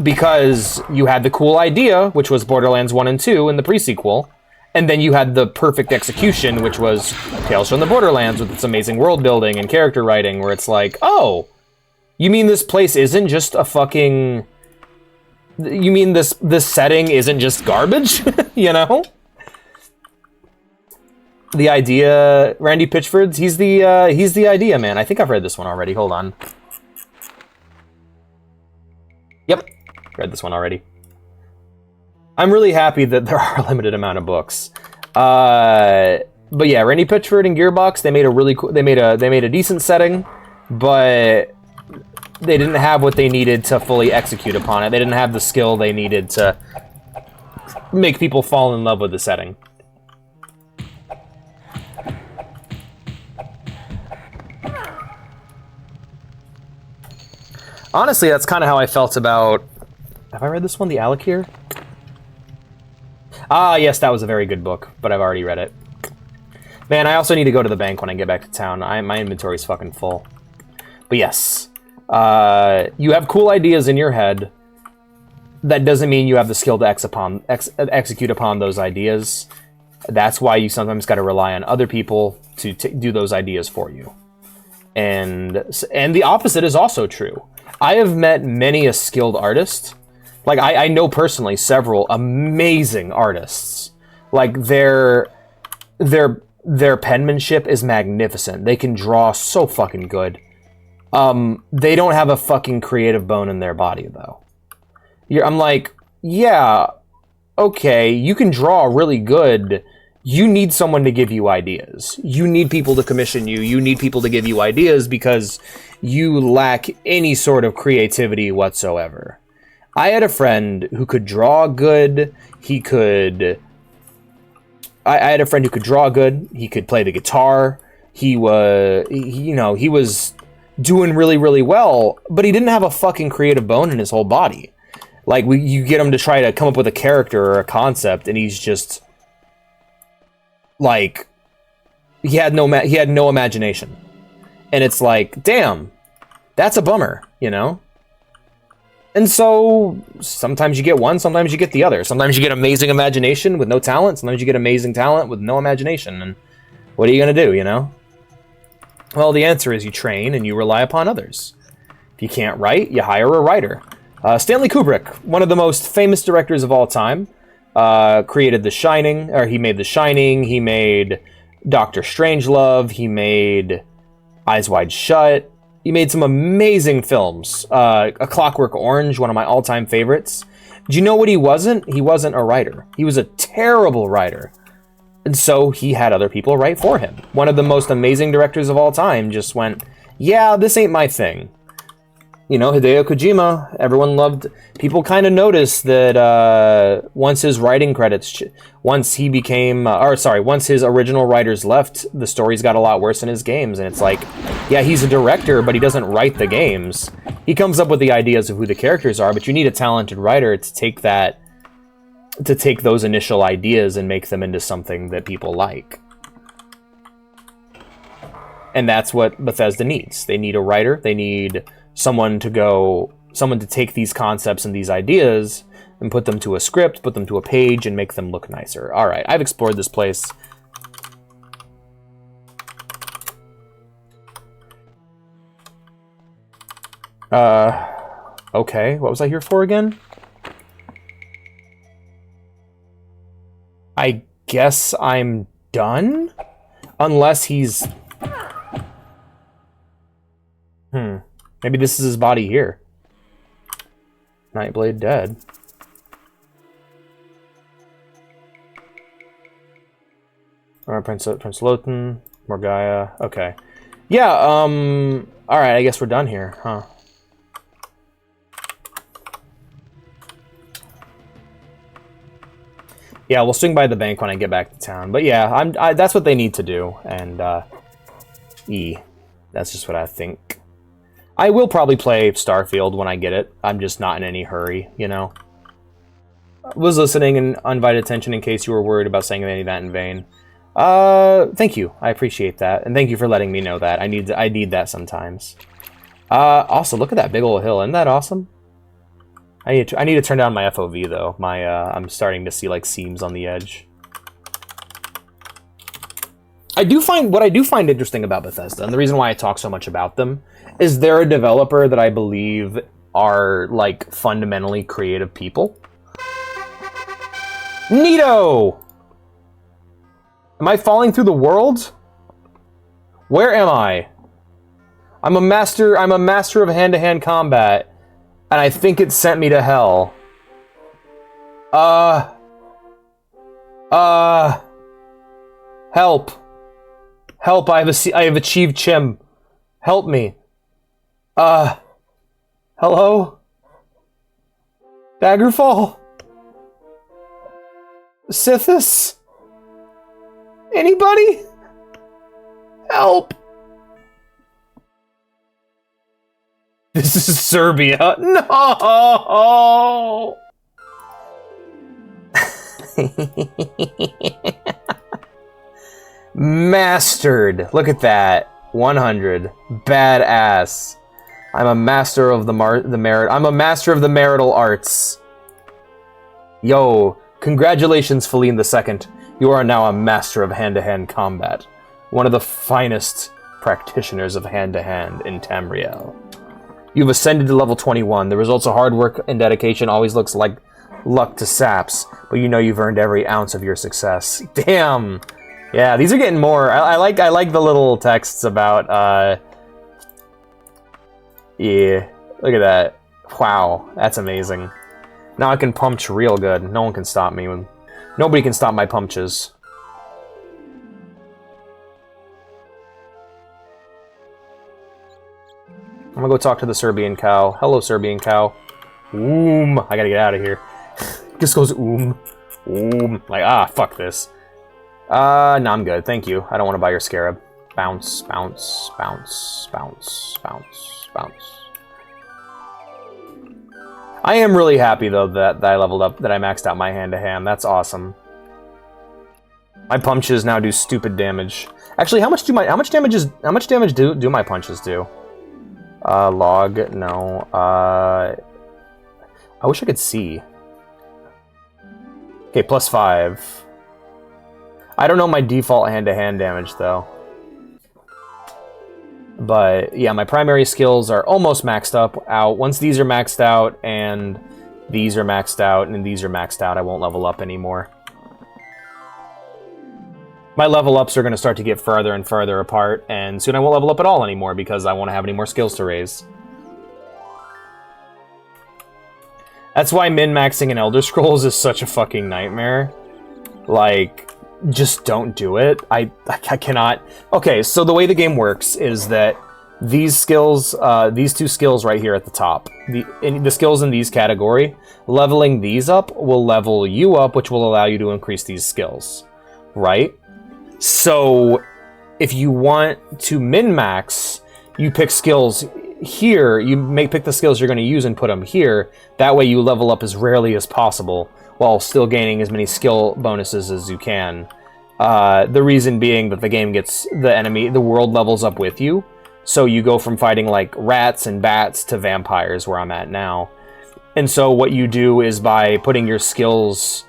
Because you had the cool idea, which was Borderlands 1 and 2 in the pre-sequel. And then you had the perfect execution, which was Tales from the Borderlands with its amazing world building and character writing, where it's like, oh, you mean this place isn't just a fucking... You mean this setting isn't just garbage? You know? The idea, Randy Pitchford's, he's the idea man. I think I've read this one already. Hold on. Yep, read this one already. I'm really happy that there are a limited amount of books. But yeah, Randy Pitchford and Gearbox, they made a really cool, they made a decent setting, but they didn't have what they needed to fully execute upon it. They didn't have the skill they needed to make people fall in love with the setting. Honestly, that's kind of how I felt about... Have I read this one, The Alakir? Ah, yes, that was a very good book, but I've already read it. Man, I also need to go to the bank when I get back to town. My inventory's fucking full. But yes, you have cool ideas in your head. That doesn't mean you have the skill to execute upon those ideas. That's why you sometimes got to rely on other people to do those ideas for you. And the opposite is also true. I have met many a skilled artist. Like, I know personally several amazing artists. Like, their penmanship is magnificent. They can draw so fucking good. They don't have a fucking creative bone in their body, though. I'm like, yeah, okay, you can draw really good. You need someone to give you ideas. You need people to commission you. You need people to give you ideas because you lack any sort of creativity whatsoever. I had a friend who could draw good. I had a friend who could draw good. He could play the guitar. He was doing really, really well, but he didn't have a fucking creative bone in his whole body. Like, you get him to try to come up with a character or a concept, and he's just... like, he had no imagination. And it's like, damn, that's a bummer, you know? And so sometimes you get one, sometimes you get the other. Sometimes you get amazing imagination with no talent. Sometimes you get amazing talent with no imagination. And what are you going to do, you know? Well, the answer is you train and you rely upon others. If you can't write, you hire a writer. Stanley Kubrick, one of the most famous directors of all time, created The Shining, or he made The Shining, he made Doctor Strangelove, he made Eyes Wide Shut, he made some amazing films. A Clockwork Orange, one of my all-time favorites. Do you know what he wasn't? He wasn't a writer. He was a terrible writer. And so he had other people write for him. One of the most amazing directors of all time just went, yeah, this ain't my thing. You know, Hideo Kojima, everyone loved... People kind of noticed that once his writing credits... once his original writers left, the stories got a lot worse in his games. And it's like, yeah, he's a director, but he doesn't write the games. He comes up with the ideas of who the characters are, but you need a talented writer to take those initial ideas and make them into something that people like. And that's what Bethesda needs. They need a writer. They need... someone to take these concepts and these ideas and put them to a script, put them to a page, and make them look nicer. All right, I've explored this place. Okay, what was I here for again? I guess I'm done? Unless he's... Maybe this is his body here. Nightblade dead. Alright, Prince Lotan, Morgaya. Okay. Yeah, alright, I guess we're done here, huh? Yeah, we'll swing by the bank when I get back to town. But yeah, that's what they need to do. And, that's just what I think. I will probably play Starfield when I get it. I'm just not in any hurry, you know? Was listening and undivided attention in case you were worried about saying any of that in vain. Thank you. I appreciate that. And thank you for letting me know that. I need that sometimes. Also, look at that big old hill. Isn't that awesome? I need to turn down my FOV, though. I'm starting to see, like, seams on the edge. What I do find interesting about Bethesda, and the reason why I talk so much about them, is they're a developer that I believe are, like, fundamentally creative people. Neato! Am I falling through the world? Where am I? I'm a master of hand-to-hand combat, and I think it sent me to hell. Help. Help, I have achieved Chim. Help me. Hello? Daggerfall? Sithis? Anybody? Help! This is Serbia. No! Mastered. Look at that. 100. Badass. I'm a master of I'm a master of the marital arts. Yo, congratulations, Feline II. You are now a master of hand-to-hand combat. One of the finest practitioners of hand-to-hand in Tamriel. You've ascended to level 21. The results of hard work and dedication always looks like luck to saps, but you know you've earned every ounce of your success. Damn! Yeah, these are getting more. I like the little texts about, yeah, look at that. Wow, that's amazing. Now I can punch real good. No one can stop me. Nobody can stop my punches. I'm gonna go talk to the Serbian cow. Hello, Serbian cow. I gotta get out of here. Just goes Like, fuck this. No, I'm good. Thank you. I don't want to buy your scarab. Bounce, bounce, bounce, bounce, bounce, bounce. I am really happy though that I leveled up, that I maxed out my hand-to-hand. That's awesome. My punches now do stupid damage. Actually, how much damage do my punches do? Log, no. I wish I could see. Okay, +5. I don't know my default hand-to-hand damage, though. But, yeah, my primary skills are almost maxed out. Once these are maxed out, and these are maxed out, and these are maxed out, I won't level up anymore. My level ups are going to start to get further and further apart, and soon I won't level up at all anymore because I won't have any more skills to raise. That's why min-maxing in Elder Scrolls is such a fucking nightmare. Like, just don't do it. I cannot... Okay, so the way the game works is that these skills, these two skills right here at the top, the skills in these category, leveling these up will level you up, which will allow you to increase these skills, right? So, if you want to min-max, you pick skills here, pick the skills you're going to use and put them here. That way you level up as rarely as possible, while still gaining as many skill bonuses as you can. The reason being that the game gets the world levels up with you. So you go from fighting like rats and bats to vampires, where I'm at now. And so what you do is by putting your skills,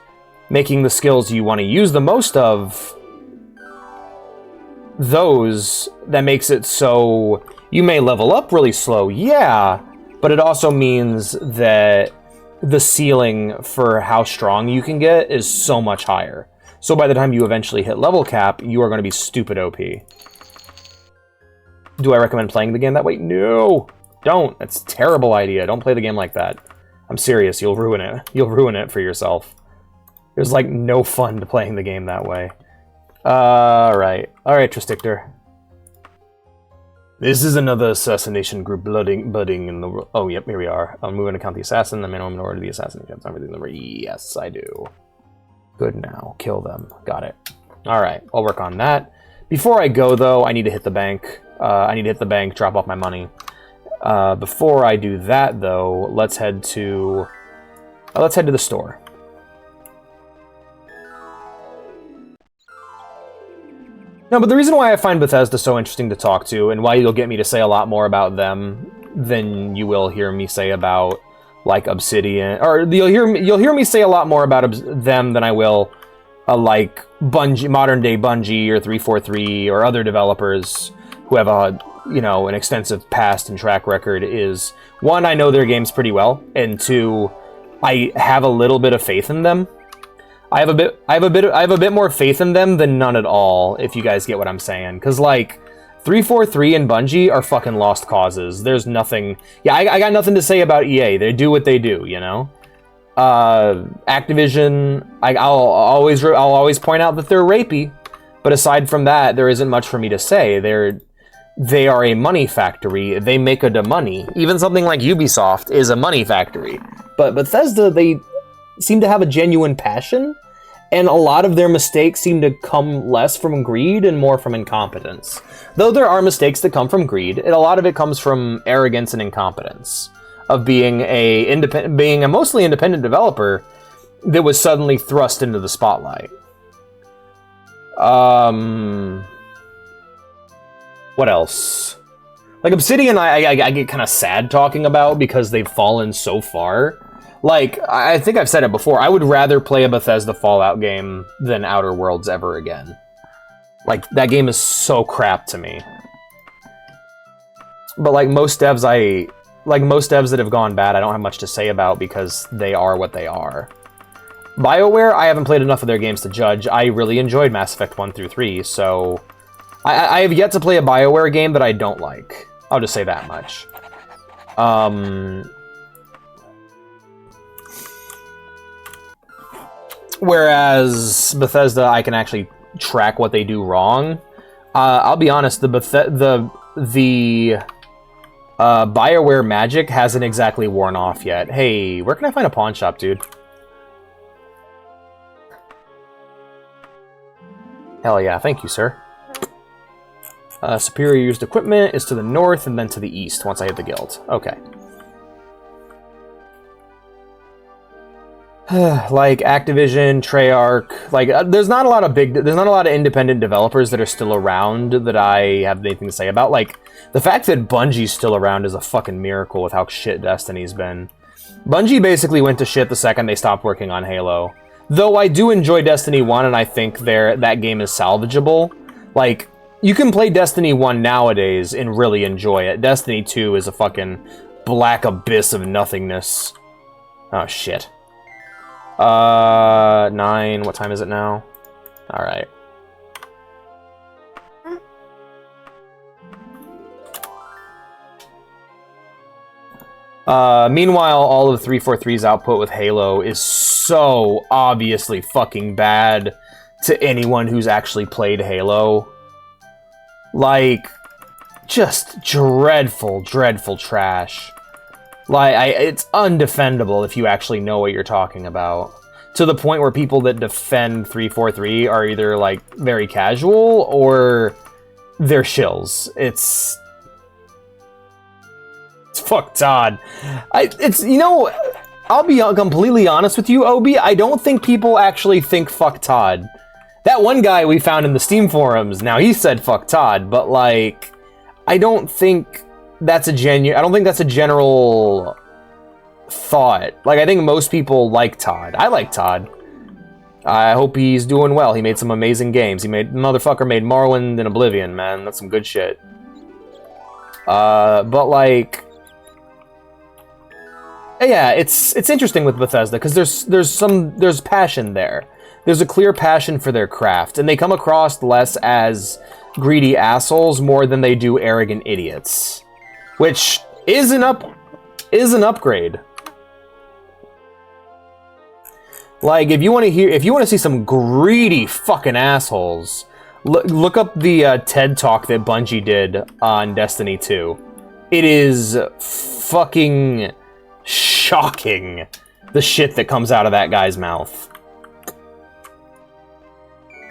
making the skills you want to use the most of, that makes it so you may level up really slow, yeah, but it also means that the ceiling for how strong you can get is so much higher. So by the time you eventually hit level cap, you are going to be stupid OP. Do I recommend playing the game that way? No! Don't! That's a terrible idea. Don't play the game like that. I'm serious, you'll ruin it. You'll ruin it for yourself. There's like no fun to playing the game that way. Alright, Tristictor. This is another assassination group budding in the... Oh, yep, here we are. I'm moving to count the assassin. I'm in order the assassin. Everything number. Yes, I do. Good now. Kill them. Got it. Alright, I'll work on that. Before I go, though, I need to hit the bank. Drop off my money. Before I do that, though, let's head to the store. No, but the reason why I find Bethesda so interesting to talk to, and why you'll get me to say a lot more about them than you will hear me say about, like, Obsidian, or you'll hear me say a lot more about them than I will, like, Bungie, modern-day Bungie, or 343, or other developers who have an extensive past and track record, is, one, I know their games pretty well, and two, I have a little bit of faith in them. I have a bit more faith in them than none at all, if you guys get what I'm saying. Because, like, 343 and Bungie are fucking lost causes. There's nothing... Yeah, I got nothing to say about EA. They do what they do, you know? Activision, I'll always point out that they're rapey. But aside from that, there isn't much for me to say. They are a money factory. They make a da money. Even something like Ubisoft is a money factory. But Bethesda, they seem to have a genuine passion, and a lot of their mistakes seem to come less from greed and more from incompetence. Though there are mistakes that come from greed, a lot of it comes from arrogance and incompetence of being a mostly independent developer that was suddenly thrust into the spotlight. What else? Like, Obsidian, I get kind of sad talking about because they've fallen so far. Like, I think I've said it before, I would rather play a Bethesda Fallout game than Outer Worlds ever again. Like, that game is so crap to me. But like most devs that have gone bad, I don't have much to say about because they are what they are. BioWare, I haven't played enough of their games to judge. I really enjoyed Mass Effect 1 through 3, so I have yet to play a BioWare game that I don't like. I'll just say that much. Whereas Bethesda, I can actually track what they do wrong. I'll be honest, the BioWare magic hasn't exactly worn off yet. Hey, where can I find a pawn shop, dude? Hell yeah, thank you, sir. Superior used equipment is to the north and then to the east once I hit the guild. Okay. Like Activision, Treyarch, like there's not a lot of independent developers that are still around that I have anything to say about. Like the fact that Bungie's still around is a fucking miracle with how shit Destiny's been. Bungie basically went to shit the second they stopped working on Halo. Though I do enjoy Destiny 1 and I think that game is salvageable. Like you can play Destiny 1 nowadays and really enjoy it. Destiny 2 is a fucking black abyss of nothingness. Oh shit. 9, what time is it now? Alright. Meanwhile, all of 343's output with Halo is so obviously fucking bad to anyone who's actually played Halo. Like, just dreadful, dreadful trash. Like, it's undefendable if you actually know what you're talking about. To the point where people that defend 343 are either, like, very casual or they're shills. It's fuck Todd. I'll be completely honest with you, Obi. I don't think people actually think fuck Todd. That one guy we found in the Steam forums, now he said fuck Todd, but, like, I don't think that's a general thought. Like, I think most people like Todd. I like Todd. I hope he's doing well. He made some amazing games. Motherfucker made Morrowind and Oblivion, man. That's some good shit. But, like, yeah, it's interesting with Bethesda, because there's passion there. There's a clear passion for their craft, and they come across less as greedy assholes more than they do arrogant idiots. Which is an upgrade. Like, if you want to see some greedy fucking assholes, look up the TED Talk that Bungie did on Destiny 2. It is fucking shocking, the shit that comes out of that guy's mouth.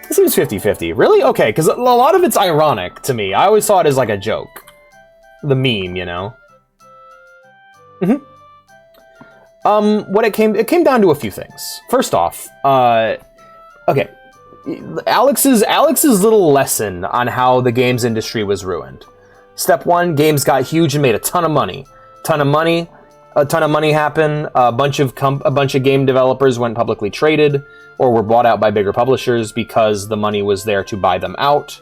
It seems 50-50. Really? Okay, because a lot of it's ironic to me. I always saw it as like a joke. The meme, you know? What it came down to a few things. First off, okay. Alex's little lesson on how the games industry was ruined. Step one, games got huge and made a ton of money. A ton of money happened. A bunch of game developers went publicly traded or were bought out by bigger publishers because the money was there to buy them out,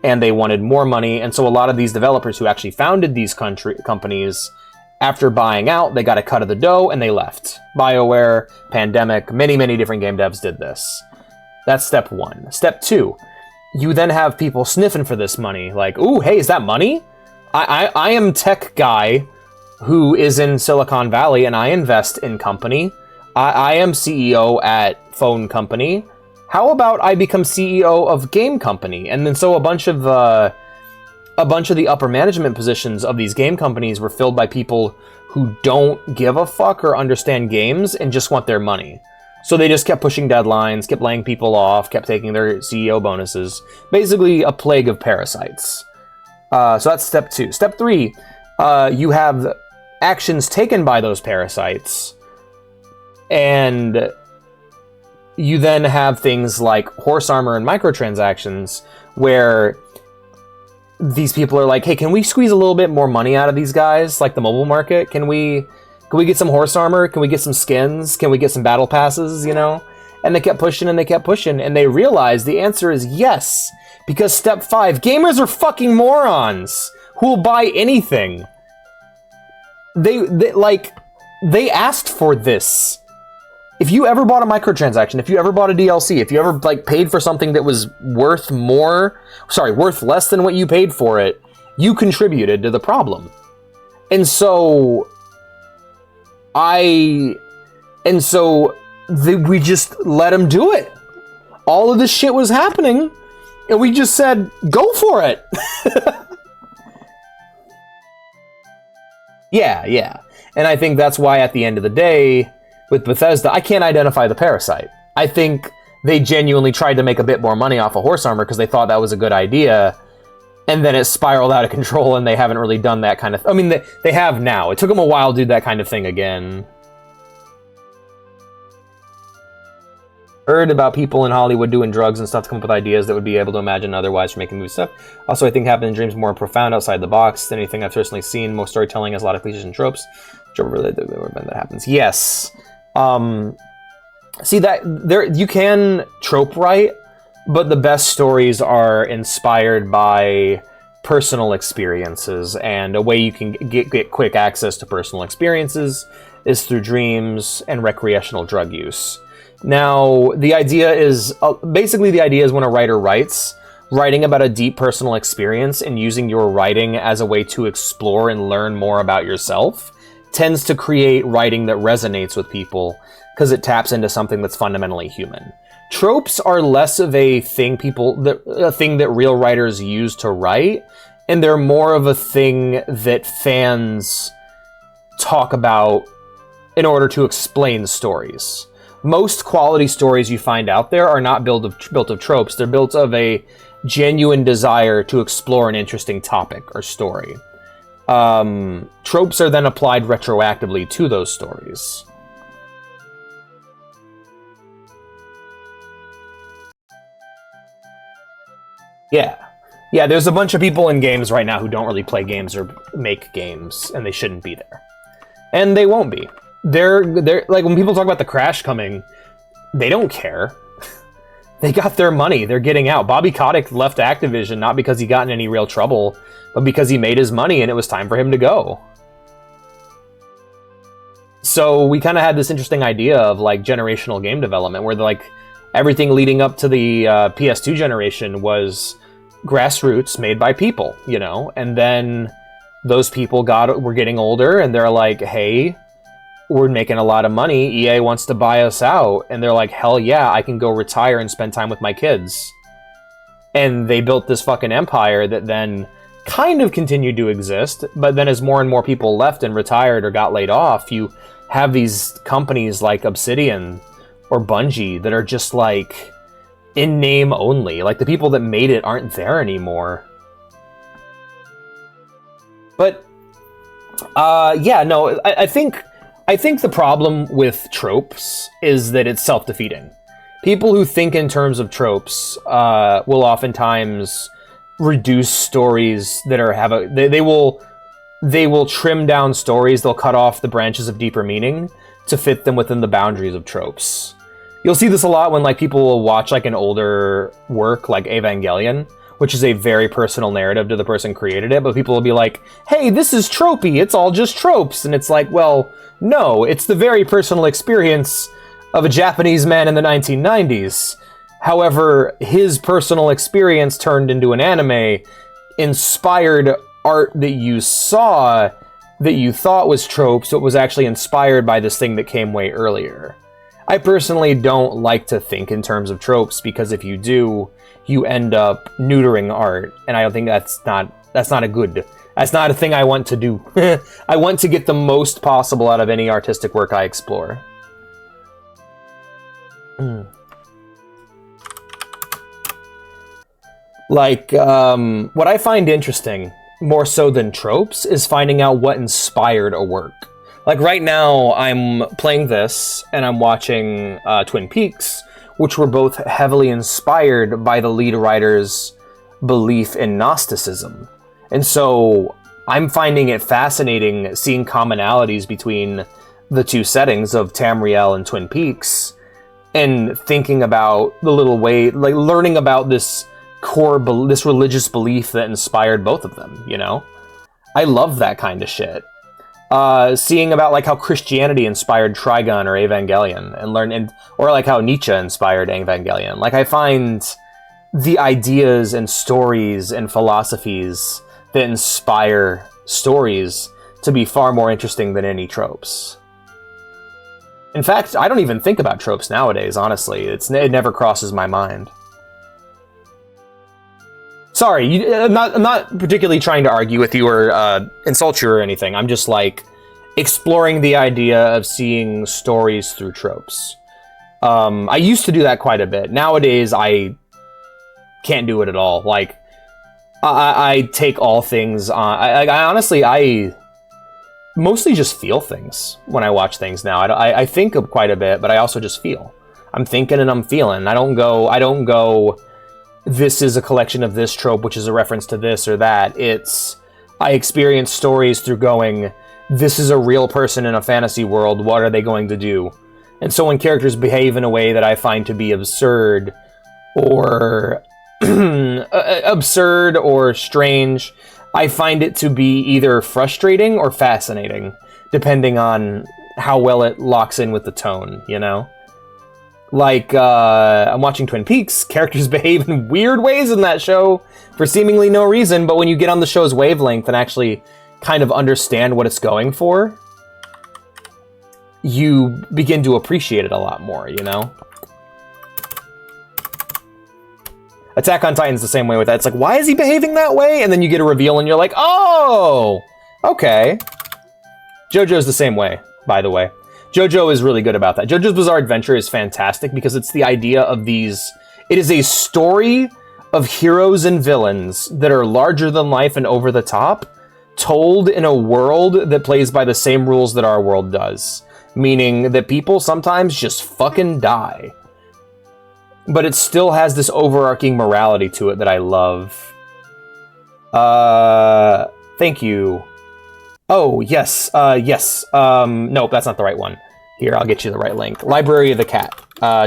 and they wanted more money. And so a lot of these developers who actually founded these companies, after buying out, they got a cut of the dough and they left. BioWare, Pandemic, many different game devs did this. That's step one. Step two, you then have people sniffing for this money. Like, ooh, hey, is that money? I am tech guy who is in Silicon Valley and I invest in company. I am CEO at phone company. How about I become CEO of game company? And then so a bunch of the upper management positions of these game companies were filled by people who don't give a fuck or understand games and just want their money. So they just kept pushing deadlines, kept laying people off, kept taking their CEO bonuses. Basically a plague of parasites. So that's step two. Step three, you have actions taken by those parasites, and you then have things like horse armor and microtransactions where these people are like, hey, can we squeeze a little bit more money out of these guys, like the mobile market? Can we get some horse armor? Can we get some skins? Can we get some battle passes, you know? And they kept pushing and they kept pushing, and they realized the answer is yes. Because step 5, gamers are fucking morons who will buy anything. They asked for this. If you ever bought a microtransaction, if you ever bought a DLC, if you ever paid for something that was worth less than what you paid for it, you contributed to the problem. And so we just let them do it. All of this shit was happening, and we just said, go for it. Yeah. And I think that's why at the end of the day, with Bethesda, I can't identify the parasite. I think they genuinely tried to make a bit more money off of horse armor because they thought that was a good idea, and then it spiraled out of control, and they haven't really done that kind of... I mean, they have now. It took them a while to do that kind of thing again. Heard about people in Hollywood doing drugs and stuff to come up with ideas that would be able to imagine otherwise for making movie stuff. Also, I think happening in dreams more profound outside the box than anything I've personally seen. Most storytelling has a lot of cliches and tropes. That happens. Yes. See that there you can trope write, but the best stories are inspired by personal experiences, and a way you can get quick access to personal experiences is through dreams and recreational drug use. Now, the idea is when a writer writing about a deep personal experience and using your writing as a way to explore and learn more about yourself tends to create writing that resonates with people because it taps into something that's fundamentally human. Tropes are less of a thing that real writers use to write, and they're more of a thing that fans talk about in order to explain stories. Most quality stories you find out there are not built of tropes. They're built of a genuine desire to explore an interesting topic or story. Tropes are then applied retroactively to those stories. Yeah, there's a bunch of people in games right now who don't really play games or make games, and they shouldn't be there. And they won't be. They're like, when people talk about the crash coming, they don't care. They got their money. They're getting out. Bobby Kotick left Activision not because he got in any real trouble, but because he made his money and it was time for him to go. So we kind of had this interesting idea of generational game development where everything leading up to the PS2 generation was grassroots made by people, you know? And then those people were getting older and they're like, hey, we're making a lot of money. EA wants to buy us out. And they're like, hell yeah, I can go retire and spend time with my kids. And they built this fucking empire that then kind of continued to exist. But then as more and more people left and retired or got laid off, you have these companies like Obsidian or Bungie that are just in name only. Like, the people that made it aren't there anymore. But, yeah, no, I think the problem with tropes is that it's self-defeating. People who think in terms of tropes will oftentimes reduce stories that are they will trim down stories. They'll cut off the branches of deeper meaning to fit them within the boundaries of tropes. You'll see this a lot when like people will watch like an older work like Evangelion, which is a very personal narrative to the person who created it, but people will be like, hey, this is tropey, it's all just tropes. And it's like, well, no, it's the very personal experience of a Japanese man in the 1990s. However, his personal experience turned into an anime inspired art that you saw that you thought was tropes, so it was actually inspired by this thing that came way earlier. I personally don't like to think in terms of tropes, because if you do, you end up neutering art, and I don't think that's not a thing I want to do. I want to get the most possible out of any artistic work I explore. Like, what I find interesting, more so than tropes, is finding out what inspired a work. Like, right now, I'm playing this, and I'm watching Twin Peaks, which were both heavily inspired by the lead writer's belief in Gnosticism. And so, I'm finding it fascinating seeing commonalities between the two settings of Tamriel and Twin Peaks, and thinking about the little way, like, learning about this this religious belief that inspired both of them, you know? I love that kind of shit. Seeing about like how Christianity inspired Trigun or Evangelion, or like how Nietzsche inspired Evangelion. Like, I find the ideas and stories and philosophies that inspire stories to be far more interesting than any tropes. In fact, I don't even think about tropes nowadays, honestly. It never crosses my mind. Sorry, I'm not particularly trying to argue with you or insult you or anything. I'm just, like, exploring the idea of seeing stories through tropes. I used to do that quite a bit. Nowadays, I can't do it at all. Like, I take all things on... I mostly just feel things when I watch things now. I think quite a bit, but I also just feel. I'm thinking and I'm feeling. I don't go... this is a collection of this trope, which is a reference to this or that. I experience stories through going, this is a real person in a fantasy world, what are they going to do? And so when characters behave in a way that I find to be absurd, or absurd or strange, I find it to be either frustrating or fascinating, depending on how well it locks in with the tone, you know? Like, I'm watching Twin Peaks, characters behave in weird ways in that show for seemingly no reason, but when you get on the show's wavelength and actually kind of understand what it's going for, you begin to appreciate it a lot more, you know? Attack on Titan's the same way with that. It's like, why is he behaving that way? And then you get a reveal and you're like, oh, okay. JoJo's the same way, by the way. JoJo is really good about that. JoJo's Bizarre Adventure is fantastic because it's the idea of these... It is a story of heroes and villains that are larger than life and over the top, told in a world that plays by the same rules that our world does. Meaning that people sometimes just fucking die. But it still has this overarching morality to it that I love. Thank you. Oh, yes, yes. Nope, that's not the right one. Here, I'll get you the right link. Library of the Cat.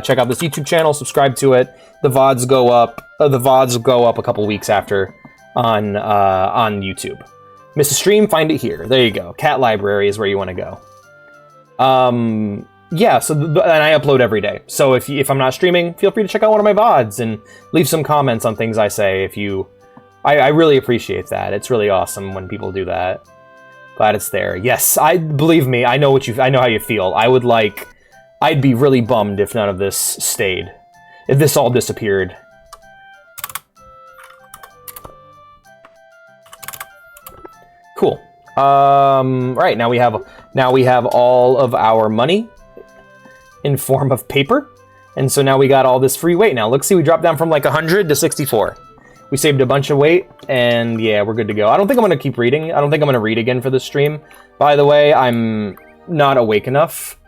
Check out this YouTube channel, subscribe to it. The VODs go up. The VODs go up a couple weeks after on YouTube. Miss a stream, find it here. There you go. Cat Library is where you want to go. Yeah, so and I upload every day. So if I'm not streaming, feel free to check out one of my VODs and leave some comments on things I say. I really appreciate that. It's really awesome when people do that. Glad it's there. Yes, believe me, I know how you feel. I'd be really bummed if none of this stayed. If this all disappeared. Cool. Right, now we have all of our money in form of paper. And so now we got all this free weight now. Let's see, we dropped down from like 100 to 64. We saved a bunch of weight, and yeah, we're good to go. I don't think I'm going to keep reading. I don't think I'm going to read again for this stream. By the way, I'm not awake enough.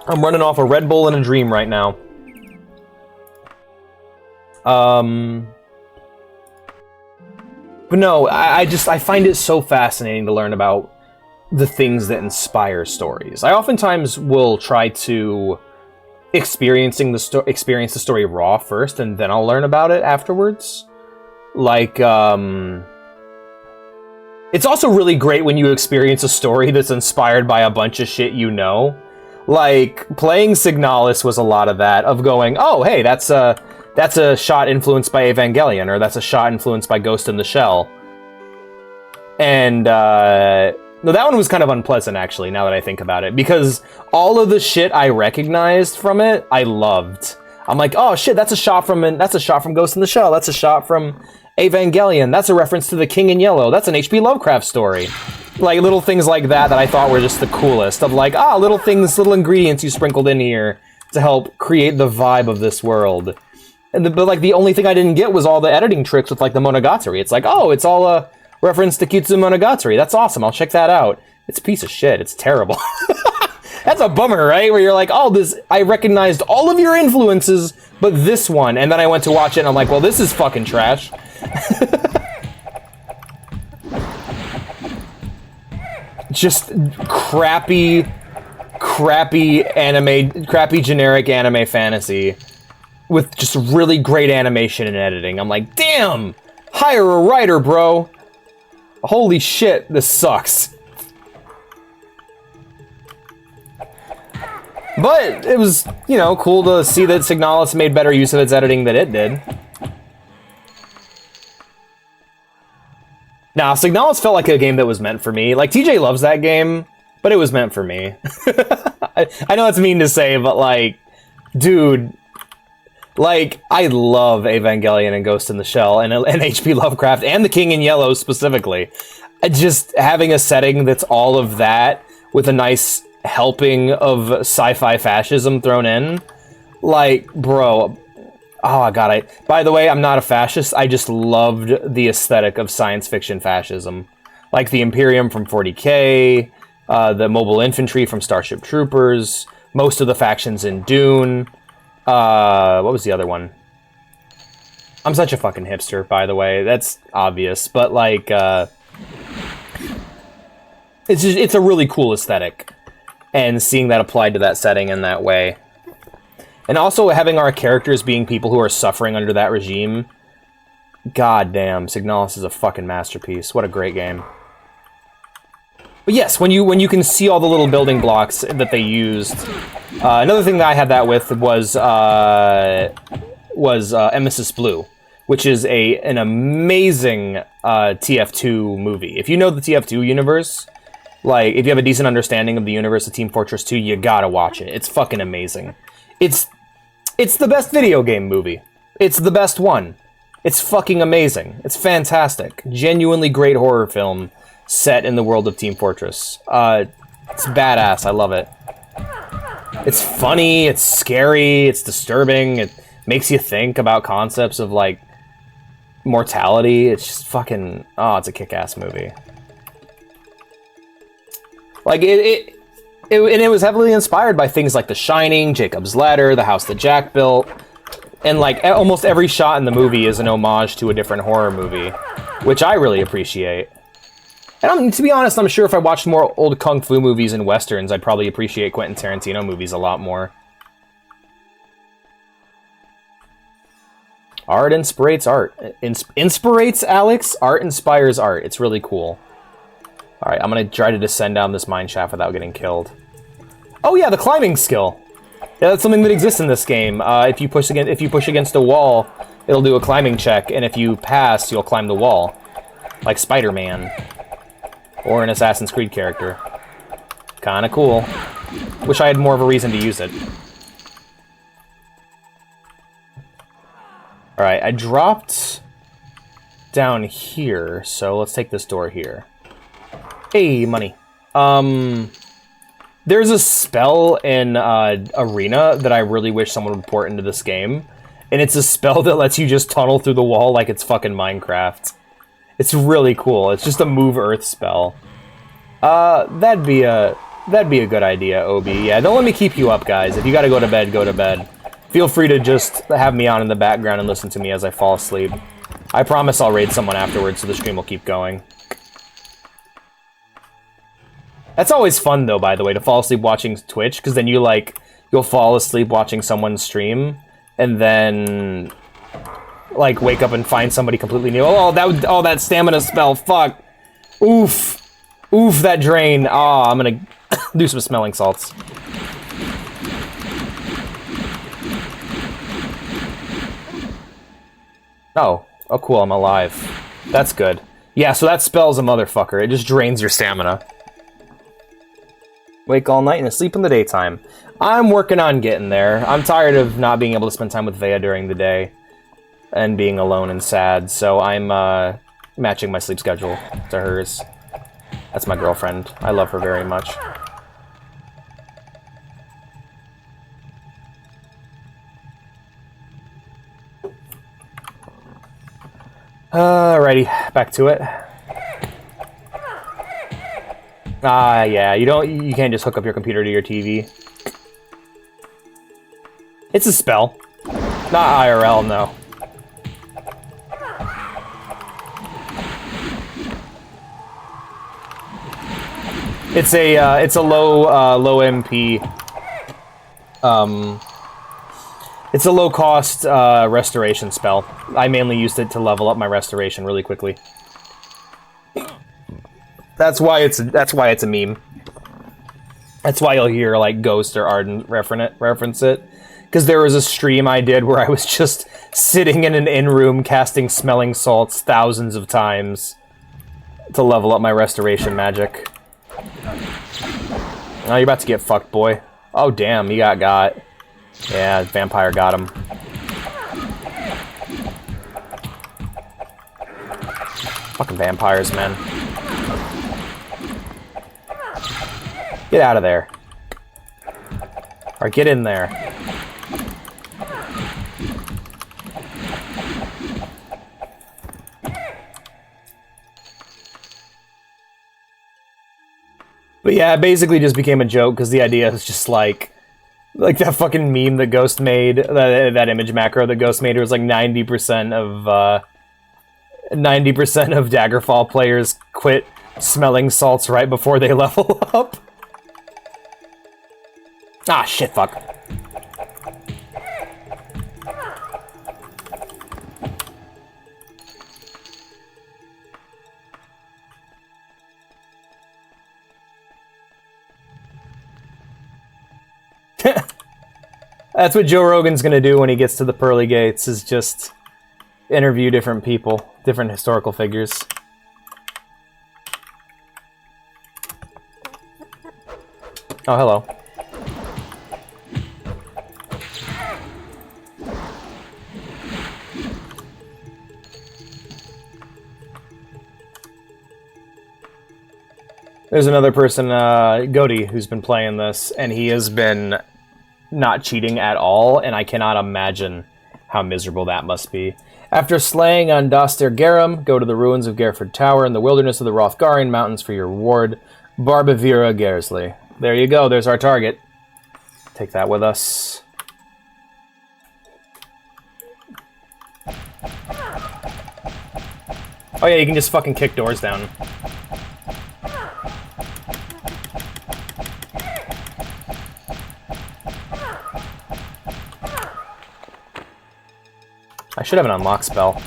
I'm running off a Red Bull and a dream right now. But no, I find it so fascinating to learn about the things that inspire stories. I oftentimes will try to experience the story raw first, and then I'll learn about it afterwards. Like, it's also really great when you experience a story that's inspired by a bunch of shit you know. Like, playing Signalis was a lot of that, of going, oh, hey, that's a shot influenced by Evangelion, or that's a shot influenced by Ghost in the Shell. And, no, that one was kind of unpleasant, actually, now that I think about it, because all of the shit I recognized from it, I loved. I'm like, oh shit, that's a shot from Ghost in the Shell, that's a shot from Evangelion, that's a reference to The King in Yellow, that's an H.P. Lovecraft story. Like, little things like that I thought were just the coolest, of like, little things, little ingredients you sprinkled in here to help create the vibe of this world. But like, the only thing I didn't get was all the editing tricks with like the Monogatari. It's like, oh, it's all a reference to Kitsu Monogatari. That's awesome. I'll check that out. It's a piece of shit. It's terrible. That's a bummer, right? Where you're like, oh, I recognized all of your influences, but this one. And then I went to watch it and I'm like, well, this is fucking trash. Just crappy generic anime fantasy with just really great animation and editing. I'm like, damn, hire a writer, bro. Holy shit, this sucks. But it was, you know, cool to see that Signalis made better use of its editing than it did. Nah, Signalis felt like a game that was meant for me. Like, TJ loves that game, but it was meant for me. I know it's mean to say, but like, dude, like, I love Evangelion and Ghost in the Shell and H.P. Lovecraft and The King in Yellow specifically. Just having a setting that's all of that with a nice helping of sci-fi fascism thrown in. Like, bro, oh god, by the way, I'm not a fascist. I just loved the aesthetic of science fiction fascism. Like the Imperium from 40K, the mobile infantry from Starship Troopers, most of the factions in Dune. What was the other one? I'm such a fucking hipster, by the way. That's obvious, but like, it's a really cool aesthetic, and seeing that applied to that setting in that way, and also having our characters being people who are suffering under that regime. God damn, Signalis is a fucking masterpiece. What a great game. But yes, when you can see all the little building blocks that they used. Another thing that I had that with was Emesis Blue, which is an amazing TF2 movie. If you know the TF2 universe, like if you have a decent understanding of the universe of Team Fortress 2, you gotta watch it. It's fucking amazing. It's the best video game movie. It's the best one. It's fucking amazing. It's fantastic. Genuinely great horror film set in the world of Team Fortress. It's badass. I love it. It's funny, it's scary, it's disturbing, it makes you think about concepts of, like, mortality. It's just fucking... Oh, it's a kick-ass movie. Like, and it was heavily inspired by things like The Shining, Jacob's Ladder, The House That Jack Built, and, like, almost every shot in the movie is an homage to a different horror movie, which I really appreciate. And to be honest, I'm sure if I watched more old kung fu movies and westerns, I'd probably appreciate Quentin Tarantino movies a lot more. Art inspirates art. Inspirates, Alex? Art inspires art. It's really cool. Alright, I'm gonna try to descend down this mine shaft without getting killed. Oh yeah, the climbing skill! Yeah, that's something that exists in this game. If you push against a wall, it'll do a climbing check, and if you pass, you'll climb the wall. Like Spider-Man. Or an Assassin's Creed character. Kinda cool. Wish I had more of a reason to use it. Alright, I dropped down here, so let's take this door here. Hey, money. There's a spell in Arena that I really wish someone would port into this game, and it's a spell that lets you just tunnel through the wall like it's fucking Minecraft. It's really cool. It's just a move Earth spell. That'd be a good idea, Obi. Yeah, don't let me keep you up, guys. If you gotta go to bed, go to bed. Feel free to just have me on in the background and listen to me as I fall asleep. I promise I'll raid someone afterwards, so the stream will keep going. That's always fun, though, by the way, to fall asleep watching Twitch, because then you'll fall asleep watching someone stream, and then, like, wake up and find somebody completely new. Oh, that stamina spell, fuck. Oof. Oof, that drain. Ah, I'm gonna do some smelling salts. Oh, cool, I'm alive. That's good. Yeah, so that spell's a motherfucker. It just drains your stamina. Wake all night and sleep in the daytime. I'm working on getting there. I'm tired of not being able to spend time with Vea during the day and being alone and sad, so I'm matching my sleep schedule to hers. That's my girlfriend. I love her very much. Alrighty, back to it. Yeah, you can't just hook up your computer to your TV. It's a spell. Not IRL, no. It's a low MP. It's a low cost restoration spell. I mainly used it to level up my restoration really quickly. That's why it's a meme. That's why you'll hear like Ghost or Arden reference it. Because there was a stream I did where I was just sitting in an in-room casting smelling salts thousands of times to level up my restoration magic. Oh, you're about to get fucked, boy. Oh, damn, you got. Yeah, vampire got him. Fucking vampires, man. Get out of there. Or get in there. But yeah, it basically just became a joke because the idea is just like that fucking meme that Ghost made, that image macro that Ghost made. It was like 90% of 90% of Daggerfall players quit smelling salts right before they level up. Ah, shit, fuck. That's what Joe Rogan's gonna do when he gets to the pearly gates, is just interview different people, different historical figures. Oh, hello. There's another person, Goaty, who's been playing this, and he has been not cheating at all, and I cannot imagine how miserable that must be. After slaying on Doster Garum, go to the ruins of Gareford Tower in the wilderness of the Rothgarian Mountains for your reward, Barbavira Gersley. There you go, there's our target. Take that with us. Oh yeah, you can just fucking kick doors down. I should have an unlock spell.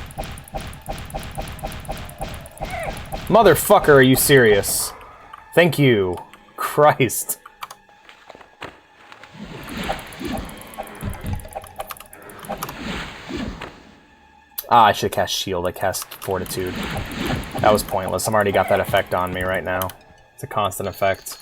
Motherfucker, are you serious? Thank you. Christ. Ah, I should cast Shield. I cast Fortitude. That was pointless. I've already got that effect on me right now. It's a constant effect.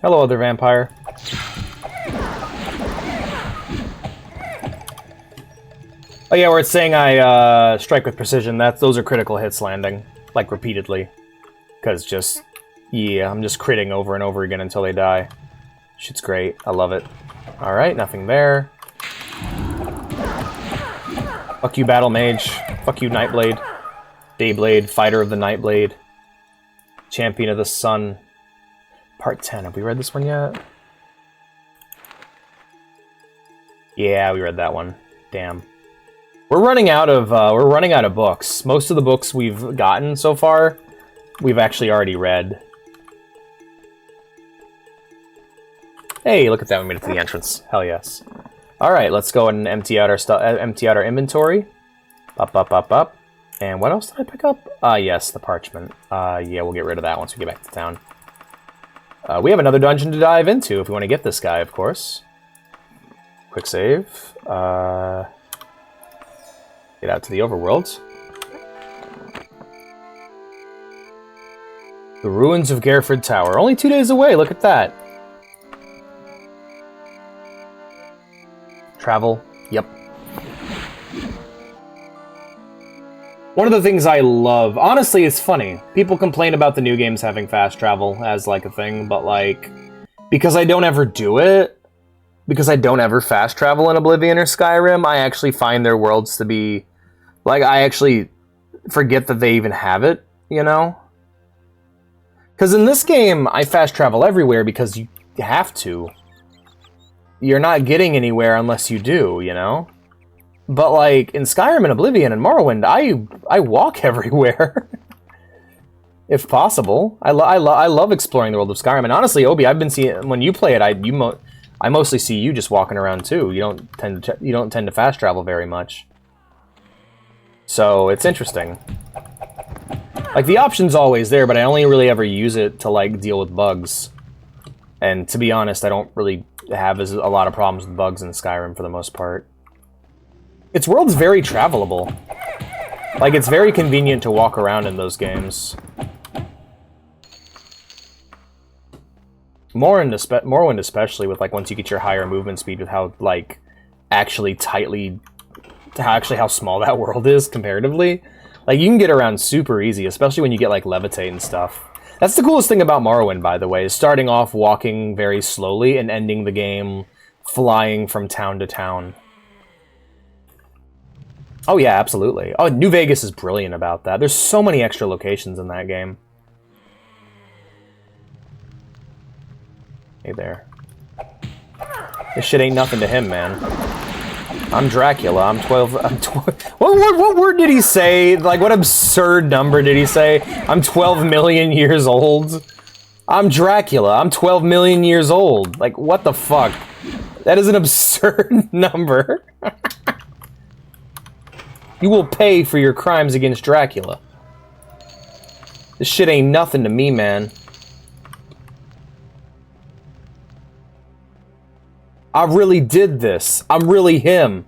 Hello, other vampire. Oh yeah, where it's saying I strike with precision. Those are critical hits landing, like repeatedly, because just I'm just critting over and over again until they die. Shit's great. I love it. All right, nothing there. Fuck you, Battle Mage. Fuck you, Nightblade. Dayblade, Fighter of the Nightblade. Champion of the Sun. Part 10. Have we read this one yet? Yeah, we read that one. Damn. We're running out of books. Most of the books we've gotten so far, we've actually already read. Hey, look at that! We made it to the entrance. Hell yes! All right, let's go and empty out our stuff. Empty out our inventory. Up. And what else did I pick up? Yes, the parchment. Yeah, we'll get rid of that once we get back to town. We have another dungeon to dive into if we want to get this guy, of course. Quick save. Get out to the overworld. The ruins of Gareford Tower. Only 2 days away, look at that. Travel. Yep. One of the things I love... Honestly, it's funny. People complain about the new games having fast travel as, like, a thing, but, like... Because I don't ever do it, because I don't ever fast travel in Oblivion or Skyrim, I actually find their worlds to be... Like, I actually forget that they even have it, you know? Because in this game, I fast travel everywhere because you have to. You're not getting anywhere unless you do, you know? But, like, in Skyrim and Oblivion and Morrowind, I walk everywhere. If possible. I love exploring the world of Skyrim. And honestly, Obi, I've been seeing... When you play it, I mostly see you just walking around, too. You don't tend to fast travel very much. So, it's interesting. Like, the option's always there, but I only really ever use it to, like, deal with bugs. And to be honest, I don't really have a lot of problems with bugs in Skyrim for the most part. Its world's very travelable. Like, it's very convenient to walk around in those games. Morrowind especially, with, like, once you get your higher movement speed with how, like, how small that world is comparatively. Like, you can get around super easy, especially when you get, like, levitate and stuff. That's the coolest thing about Morrowind, by the way, is starting off walking very slowly and ending the game flying from town to town. Oh yeah, absolutely. Oh, New Vegas is brilliant about that. There's so many extra locations in that game. Hey there. This shit ain't nothing to him, man. I'm Dracula. I'm 12. What word did he say? Like, what absurd number did he say? I'm 12 million years old. I'm Dracula. I'm 12 million years old. Like, what the fuck? That is an absurd number. You will pay for your crimes against Dracula. This shit ain't nothing to me, man. I really did this. I'm really him.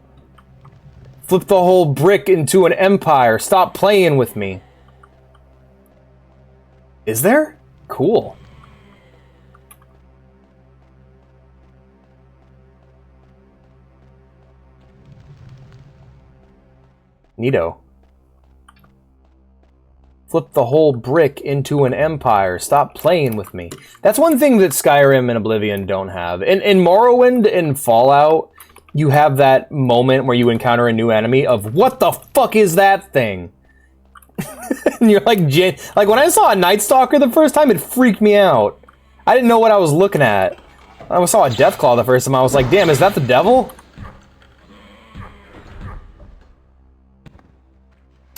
Flip the whole brick into an empire. Stop playing with me. Is there? Cool. Neato. Flip the whole brick into an empire. Stop playing with me. That's one thing that Skyrim and Oblivion don't have. In Morrowind and Fallout, you have that moment where you encounter a new enemy of, what the fuck is that thing? And you're like, when I saw a Night Stalker the first time, it freaked me out. I didn't know what I was looking at. I saw a Deathclaw the first time, I was like, damn, is that the devil?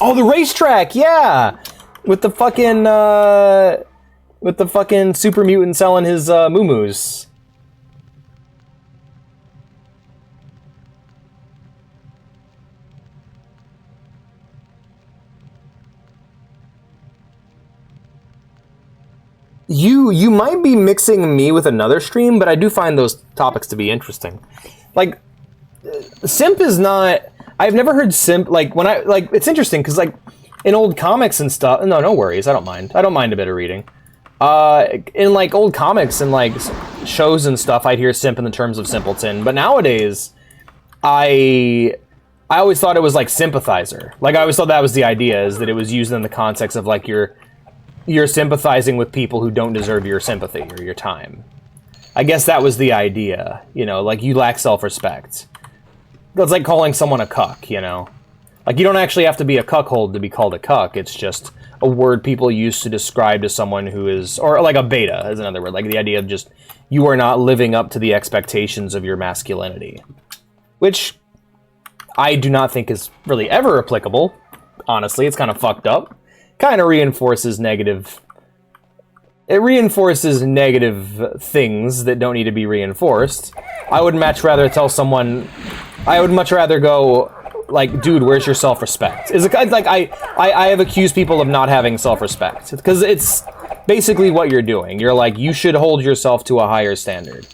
Oh, the racetrack, yeah! With the fucking super mutant selling his moo-moos. You might be mixing me with another stream, but I do find those topics to be interesting. Like, simp is not... I've never heard simp, like, when I, like, it's interesting, because, like, in old comics and stuff, no worries, I don't mind. I don't mind a bit of reading. In, like, old comics and, like, shows and stuff, I'd hear simp in the terms of simpleton, but nowadays, I I always thought it was like sympathizer. Like I always thought that was the idea, is that it was used in the context of like you're sympathizing with people who don't deserve your sympathy or your time. I guess that was the idea, you know, like you lack self-respect. It's like calling someone a cuck, you know? Like you don't actually have to be a cuckold to be called a cuck. It's just a word people use to describe to someone who is, or like a beta is another word, like the idea of just you are not living up to the expectations of your masculinity. Which I do not think is really ever applicable. Honestly, it's kind of fucked up. Kind of reinforces negative... It reinforces negative things that don't need to be reinforced. I would much rather tell someone... I would much rather go, like, dude, where's your self-respect? Is it like I have accused people of not having self-respect. Because it's basically what you're doing. You're like, you should hold yourself to a higher standard.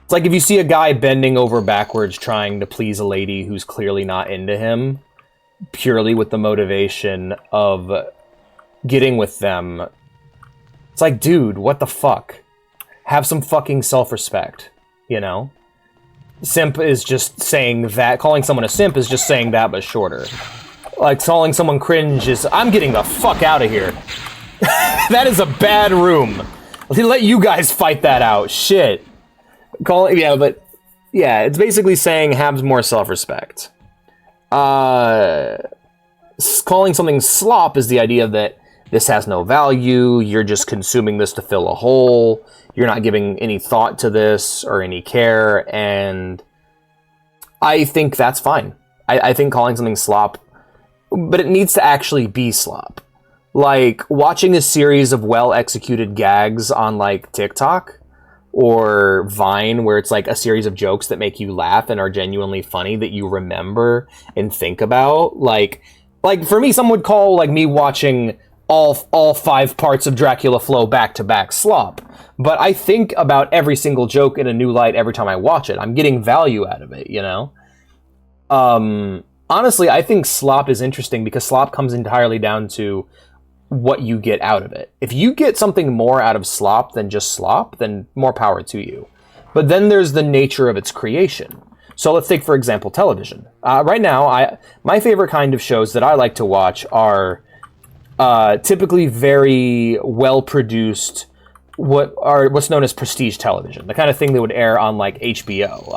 It's like if you see a guy bending over backwards trying to please a lady who's clearly not into him, purely with the motivation of getting with them. It's like, dude, what the fuck? Have some fucking self-respect, you know? Simp is just saying that. Calling someone a simp is just saying that, but shorter. Like, calling someone cringe is, I'm getting the fuck out of here. That is a bad room. Let you guys fight that out. Shit. Yeah, it's basically saying have more self-respect. Calling something slop is the idea that this has no value, you're just consuming this to fill a hole, you're not giving any thought to this or any care, and I think that's fine. I think calling something slop, but it needs to actually be slop. Like, watching a series of well-executed gags on, like, TikTok or Vine, where it's like a series of jokes that make you laugh and are genuinely funny that you remember and think about. Like for me, some would call like me watching all 5 parts of Dracula Flow back to back slop. But I think about every single joke in a new light every time I watch it. I'm getting value out of it, you know? Honestly, I think slop is interesting because slop comes entirely down to what you get out of it. If you get something more out of slop than just slop, then more power to you. But then there's the nature of its creation. So let's take, for example, television. Right now, my favorite kind of shows that I like to watch are typically very well-produced, what's known as prestige television, the kind of thing that would air on like HBO.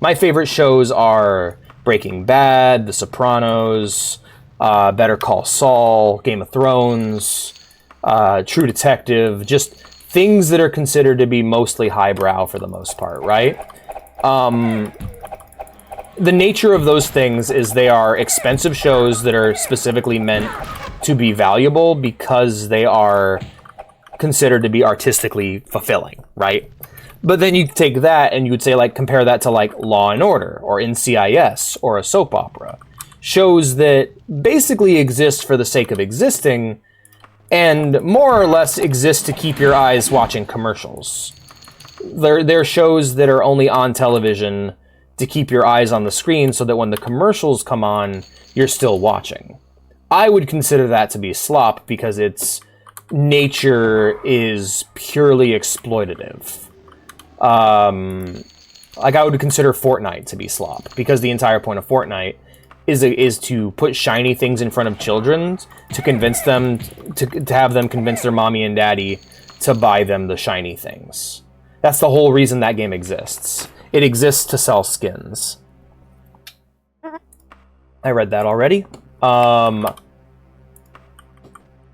My favorite shows are Breaking Bad, The Sopranos, Better Call Saul, Game of Thrones, True Detective, just things that are considered to be mostly highbrow for the most part, right? The nature of those things is they are expensive shows that are specifically meant to be valuable because they are considered to be artistically fulfilling, right? But then you take that and you would say, like, compare that to like Law and Order or NCIS or a soap opera. Shows that basically exist for the sake of existing and more or less exist to keep your eyes watching commercials. They're shows that are only on television to keep your eyes on the screen so that when the commercials come on, you're still watching. I would consider that to be slop because its nature is purely exploitative. Like I would consider Fortnite to be slop because the entire point of Fortnite is to put shiny things in front of children to convince them to have them convince their mommy and daddy to buy them the shiny things. That's the whole reason that game exists. It exists to sell skins. I read that already. What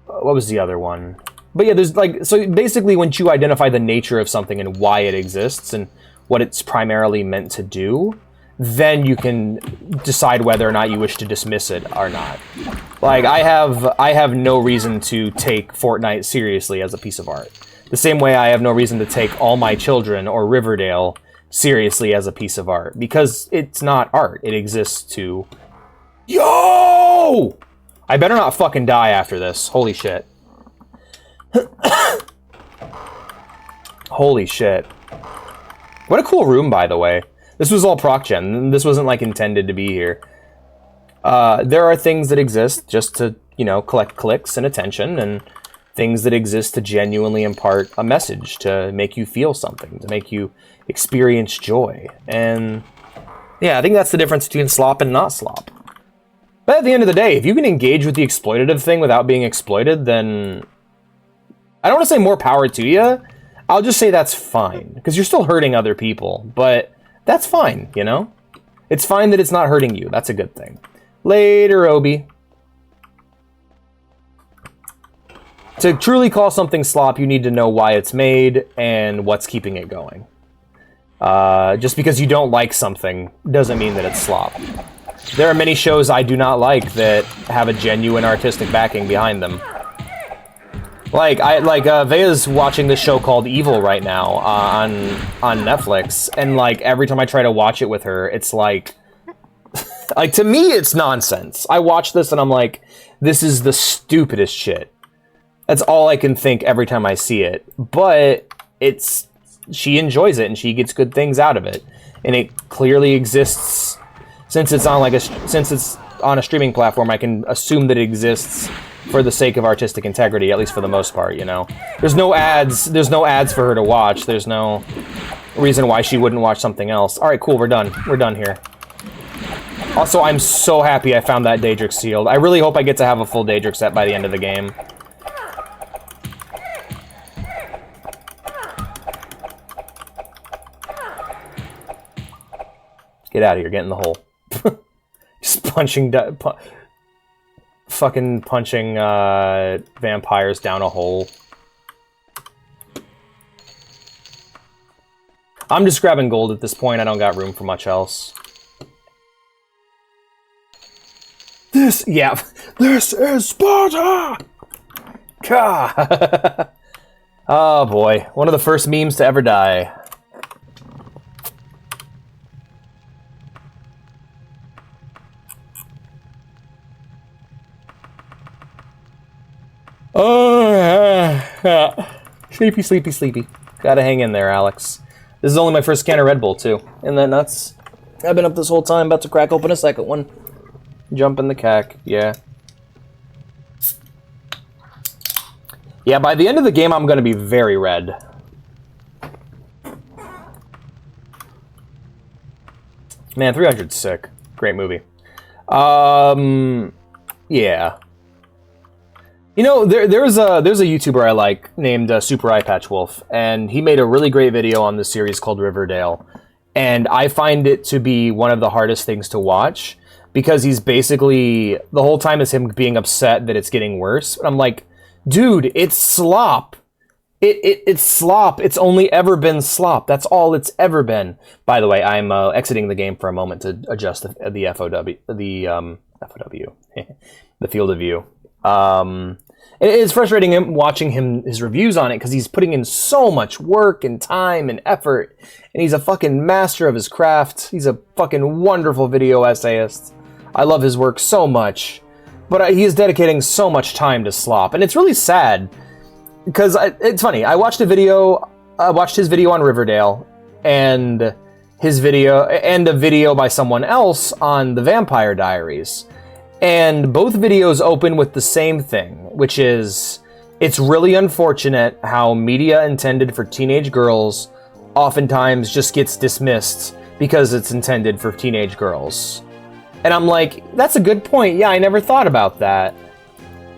was the other one? But yeah, there's like, so basically once you identify the nature of something and why it exists and what it's primarily meant to do, then you can decide whether or not you wish to dismiss it or not. Like, I have no reason to take Fortnite seriously as a piece of art. The same way I have no reason to take All My Children or Riverdale seriously as a piece of art. Because it's not art. It exists to... Yo! I better not fucking die after this. Holy shit. Holy shit. What a cool room, by the way. This was all proc gen. This wasn't like intended to be here. There are things that exist just to, you know, collect clicks and attention, and things that exist to genuinely impart a message, to make you feel something, to make you experience joy. And Yeah, I think that's the difference between slop and not slop. But at the end of the day, if you can engage with the exploitative thing without being exploited, then I don't want to say more power to you. I'll just say that's fine, because you're still hurting other people, but that's fine, you know? It's fine that it's not hurting you. That's a good thing. Later, Obi. To truly call something slop, you need to know why it's made and what's keeping it going. Just because you don't like something doesn't mean that it's slop. There are many shows I do not like that have a genuine artistic backing behind them. Like Vea's watching this show called Evil right now on Netflix, and like every time I try to watch it with her, it's like to me it's nonsense. I watch this and I'm like, this is the stupidest shit. That's all I can think every time I see it. But she enjoys it and she gets good things out of it, and it clearly exists since it's on a streaming platform. I can assume that it exists for the sake of artistic integrity, at least for the most part, you know. There's no ads for her to watch. There's no reason why she wouldn't watch something else. All right, cool, we're done. We're done here. Also, I'm so happy I found that Daedric sealed. I really hope I get to have a full Daedric set by the end of the game. Get out of here, get in the hole. Just punching fucking punching vampires down a hole. I'm just grabbing gold at this point. I don't got room for much else. This is Sparta! Ka! Oh boy, one of the first memes to ever die. Sleepy, sleepy, sleepy. Gotta hang in there, Alex. This is only my first can of Red Bull, too. Isn't that nuts? I've been up this whole time, about to crack open a second one. Jump in the cack, yeah. Yeah, by the end of the game, I'm gonna be very red. Man, 300's sick. Great movie. Yeah. You know, there's a YouTuber I like named Super Eye Patch Wolf, and he made a really great video on this series called Riverdale. And I find it to be one of the hardest things to watch, because he's basically, the whole time is him being upset that it's getting worse. And I'm like, dude, it's slop. It's slop. It's only ever been slop. That's all it's ever been. By the way, I'm exiting the game for a moment to adjust the FOW, the field of view. It's frustrating watching his reviews on it, because he's putting in so much work and time and effort, and he's a fucking master of his craft. He's a fucking wonderful video essayist. I love his work so much, but he is dedicating so much time to slop, and it's really sad, because it's funny. I watched his video on Riverdale, and his video, and a video by someone else on the Vampire Diaries. And both videos open with the same thing, which is, it's really unfortunate how media intended for teenage girls oftentimes just gets dismissed because it's intended for teenage girls. And I'm like, that's a good point. Yeah, I never thought about that.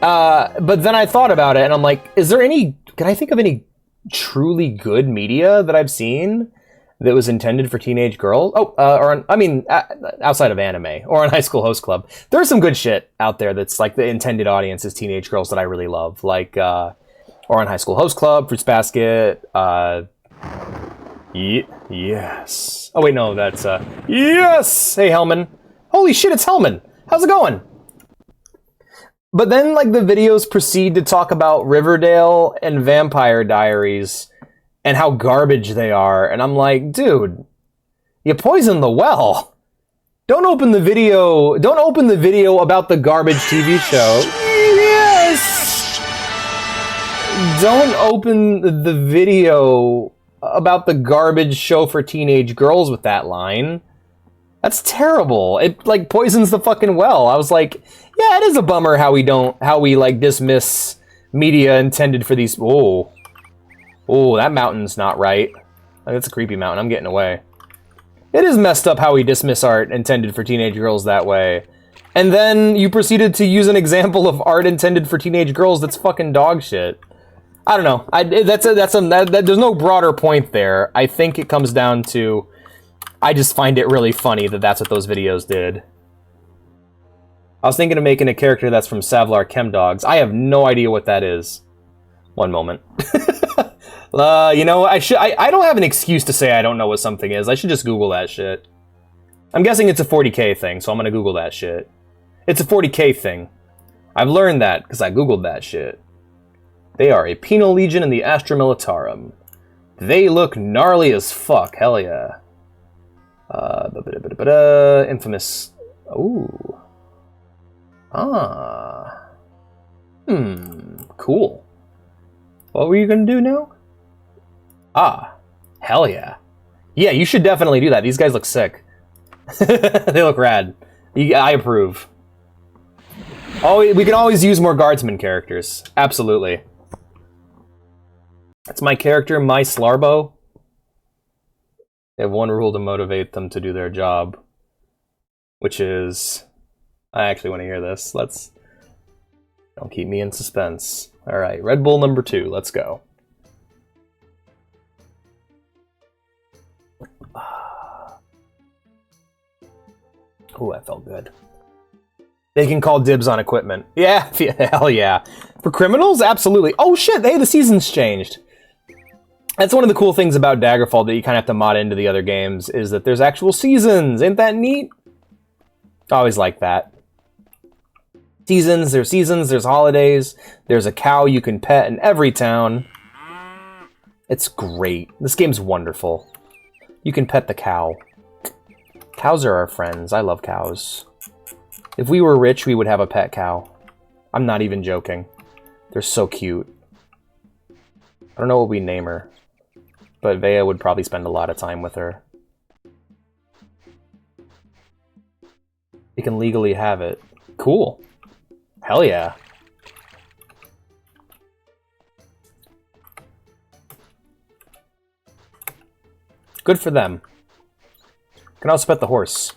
But then I thought about it, and I'm like, can I think of any truly good media that I've seen that was intended for teenage girls? Outside of anime or on High School Host Club, there's some good shit out there that's like the intended audience is teenage girls that I really love, like or on High School Host Club, Fruits Basket. Yes. Oh wait, no, that's yes. Hey, Hellman. Holy shit, it's Hellman. How's it going? But then, like, the videos proceed to talk about Riverdale and Vampire Diaries and how garbage they are, and I'm like, dude, you poisoned the well. Don't open the video about the garbage TV show. Yes! Don't open the video about the garbage show for teenage girls with that line. That's terrible. It, like, poisons the fucking well. I was like, yeah, it is a bummer how we dismiss media intended for these. Oh, that mountain's not right. That's a creepy mountain. I'm getting away. It is messed up how we dismiss art intended for teenage girls that way. And then you proceeded to use an example of art intended for teenage girls that's fucking dog shit. I don't know. There's no broader point there. I think it comes down to, I just find it really funny that that's what those videos did. I was thinking of making a character that's from Savlar Chemdogs. I have no idea what that is. One moment. You know, I don't have an excuse to say I don't know what something is. I should just Google that shit. I'm guessing it's a 40k thing, so I'm gonna Google that shit. It's a 40k thing. I've learned that because I Googled that shit. They are a penal legion in the Astra Militarum. They look gnarly as fuck. Hell yeah. Infamous. Ooh. Ah. Cool. What were you gonna do now? Ah. Hell yeah. Yeah, you should definitely do that. These guys look sick. They look rad. I approve. Oh, we can always use more guardsman characters. Absolutely. That's my character, my Slarbo. They have one rule to motivate them to do their job, which is... I actually want to hear this. Don't keep me in suspense. Alright, Red Bull number 2. Let's go. Ooh, that felt good. They can call dibs on equipment. Yeah, hell yeah. For criminals? Absolutely. Oh shit, hey, the season's changed. That's one of the cool things about Daggerfall that you kind of have to mod into the other games, is that there's actual seasons. Ain't that neat? I always like that. Seasons, there's holidays, there's a cow you can pet in every town. It's great. This game's wonderful. You can pet the cow. Cows are our friends. I love cows. If we were rich, we would have a pet cow. I'm not even joking. They're so cute. I don't know what we name her, but Vea would probably spend a lot of time with her. We can legally have it. Cool. Hell yeah. Good for them. You can also pet the horse.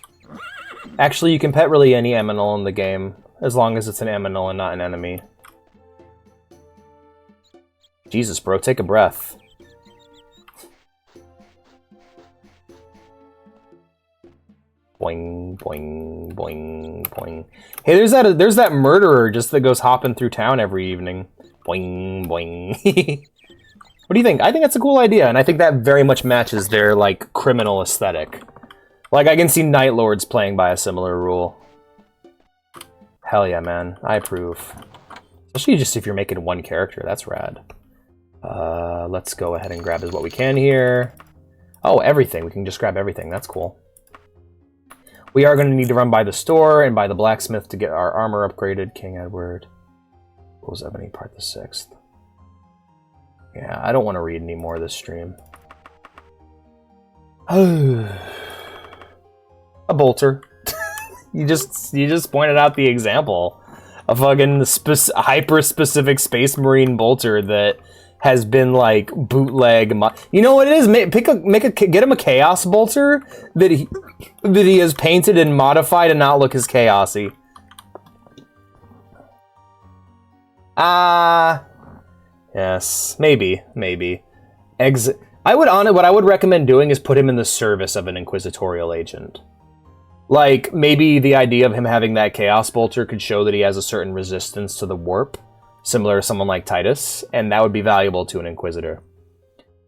Actually, you can pet really any aminal in the game, as long as it's an aminal and not an enemy. Jesus, bro, take a breath. Boing, boing, boing, boing. Hey, there's that murderer just that goes hopping through town every evening. Boing, boing. What do you think? I think that's a cool idea, and I think that very much matches their, like, criminal aesthetic. Like, I can see Night Lords playing by a similar rule. Hell yeah, man. I approve. Especially just if you're making one character. That's rad. Let's go ahead and grab what we can here. Oh, everything. We can just grab everything. That's cool. We are going to need to run by the store and by the blacksmith to get our armor upgraded. King Edward. What was Ebony Part the 6th? Yeah, I don't want to read any more of this stream. A bolter. you just pointed out the example. A fucking hyper-specific Space Marine bolter that has been, like, bootleg. You know what it is? Get him a Chaos bolter that he has painted and modified and not look as chaosy. Yes, maybe. What I would recommend doing is put him in the service of an Inquisitorial agent. Like, maybe the idea of him having that Chaos Bolter could show that he has a certain resistance to the warp, similar to someone like Titus, and that would be valuable to an Inquisitor.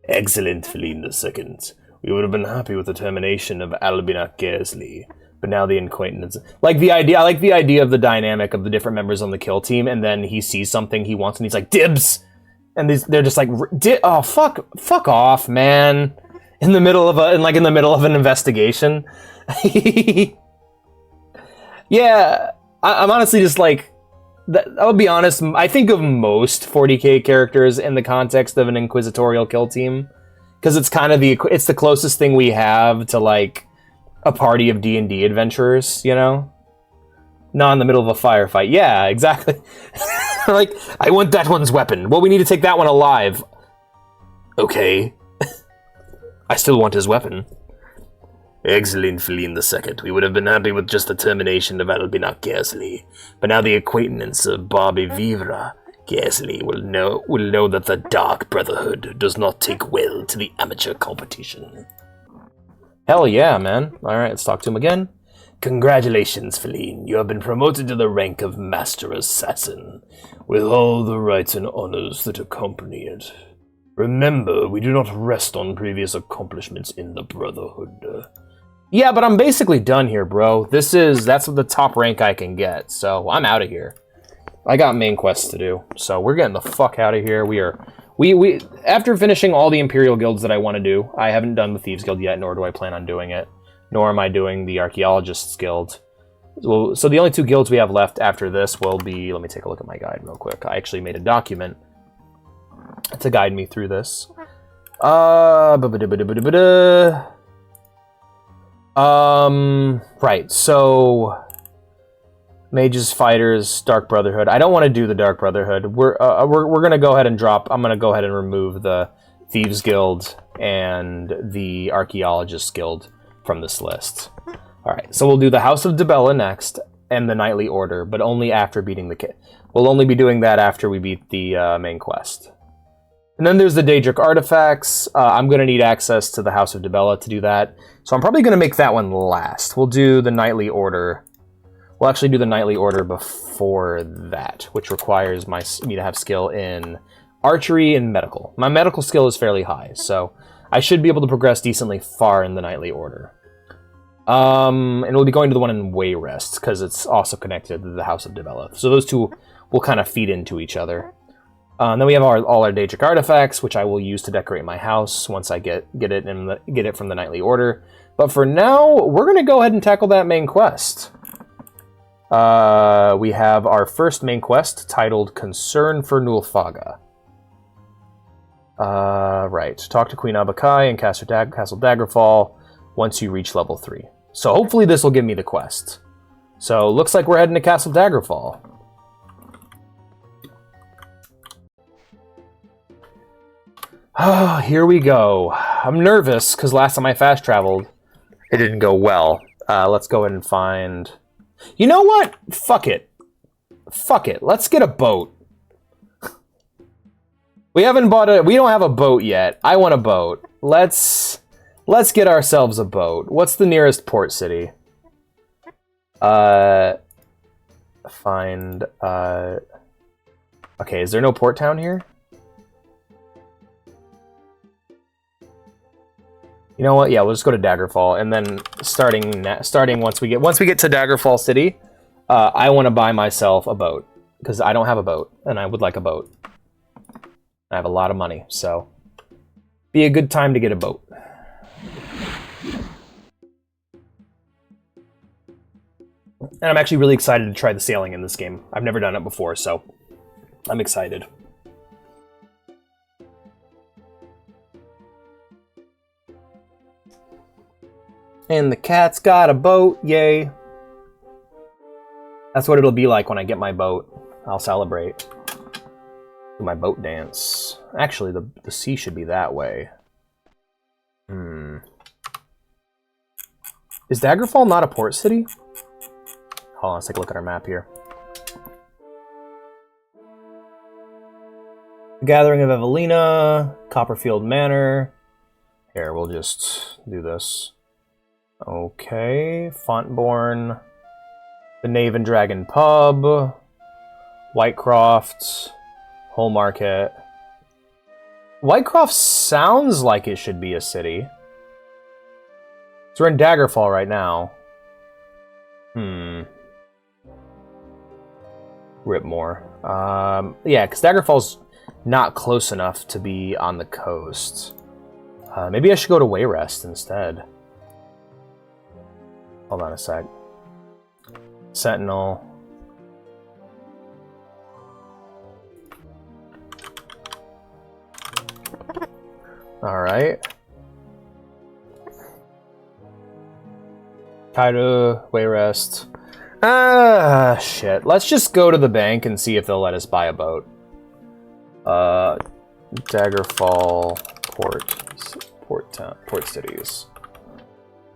Excellent, Feline II. We would have been happy with the termination of Albina Gersley, but now the acquaintance... I like the idea of the dynamic of the different members on the kill team, and then he sees something he wants, and he's like, dibs! And they're just like, oh, fuck off, man. In the middle of an investigation. Yeah, I'm honestly just like, I'll be honest, I think of most 40k characters in the context of an Inquisitorial kill team, because it's kind of it's the closest thing we have to, like, a party of D&D adventurers, you know? Not in the middle of a firefight. Yeah, exactly. Like, I want that one's weapon. Well, we need to take that one alive. Okay. I still want his weapon. Excellent, Feline II. We would have been happy with just the termination of Albina Kersley, but now the acquaintance of Bobby Vivra Kersley will know that the Dark Brotherhood does not take well to the amateur competition. Hell yeah, man. Alright, let's talk to him again. Congratulations, Feline. You have been promoted to the rank of Master Assassin, with all the rights and honors that accompany it. Remember, we do not rest on previous accomplishments in the Brotherhood. Yeah, but I'm basically done here, bro. That's the top rank I can get, so I'm out of here. I got main quests to do, so we're getting the fuck out of here. We after finishing all the Imperial guilds that I want to do, I haven't done the Thieves Guild yet, nor do I plan on doing it. Nor am I doing the Archaeologists Guild. Well, so the only 2 guilds we have left after this will be... Let me take a look at my guide real quick. I actually made a document to guide me through this. Right, so... Mages, Fighters, Dark Brotherhood. I don't want to do the Dark Brotherhood. We're gonna go ahead and drop... I'm gonna go ahead and remove the Thieves Guild and the Archaeologists Guild from this list. Alright, so we'll do the House of Dibella next, and the Knightly Order, but only after beating the kit. We'll only be doing that after we beat the main quest. And then there's the Daedric Artifacts. I'm going to need access to the House of Dibella to do that, so I'm probably going to make that one last. We'll do the Knightly Order. We'll actually do the Knightly Order before that, which requires me to have skill in Archery and Medical. My medical skill is fairly high, so I should be able to progress decently far in the Knightly Order. And we'll be going to the one in Wayrest, because it's also connected to the House of Dibella. So those two will kind of feed into each other. And then we have all our Daedric Artifacts, which I will use to decorate my house once I get it from the Knightly Order. But for now, we're going to go ahead and tackle that main quest. We have our first main quest, titled Concern for Nulfaga. Right. Talk to Queen Abakai in Castle Daggerfall once you reach level 3. So hopefully this will give me the quest. So looks like we're heading to Castle Daggerfall. Here we go. I'm nervous because last time I fast traveled, it didn't go well. Let's go ahead and find... You know what? Fuck it. Fuck it. Let's get a boat. We don't have a boat yet. I want a boat. Let's get ourselves a boat. What's the nearest port city? Okay, is there no port town here? You know what? Yeah, we'll just go to Daggerfall, and then starting once we get to Daggerfall City, I want to buy myself a boat because I don't have a boat, and I would like a boat. I have a lot of money, so be a good time to get a boat. And I'm actually really excited to try the sailing in this game. I've never done it before, so I'm excited. And the cat's got a boat, yay. That's what it'll be like when I get my boat. I'll celebrate. Do my boat dance. Actually, the sea should be that way. Is Daggerfall not a port city? Hold on, let's take a look at our map here. The Gathering of Evelina, Copperfield Manor. Here, we'll just do this. Okay, Fontborn, the Knave and Dragon Pub, Whitecroft, Whole Market. Whitecroft sounds like it should be a city. So we're in Daggerfall right now. Ripmore. Yeah, because Daggerfall's not close enough to be on the coast. Maybe I should go to Wayrest instead. Hold on a sec. Sentinel. Alright. Kaido, Wayrest. Shit. Let's just go to the bank and see if they'll let us buy a boat. Daggerfall port cities.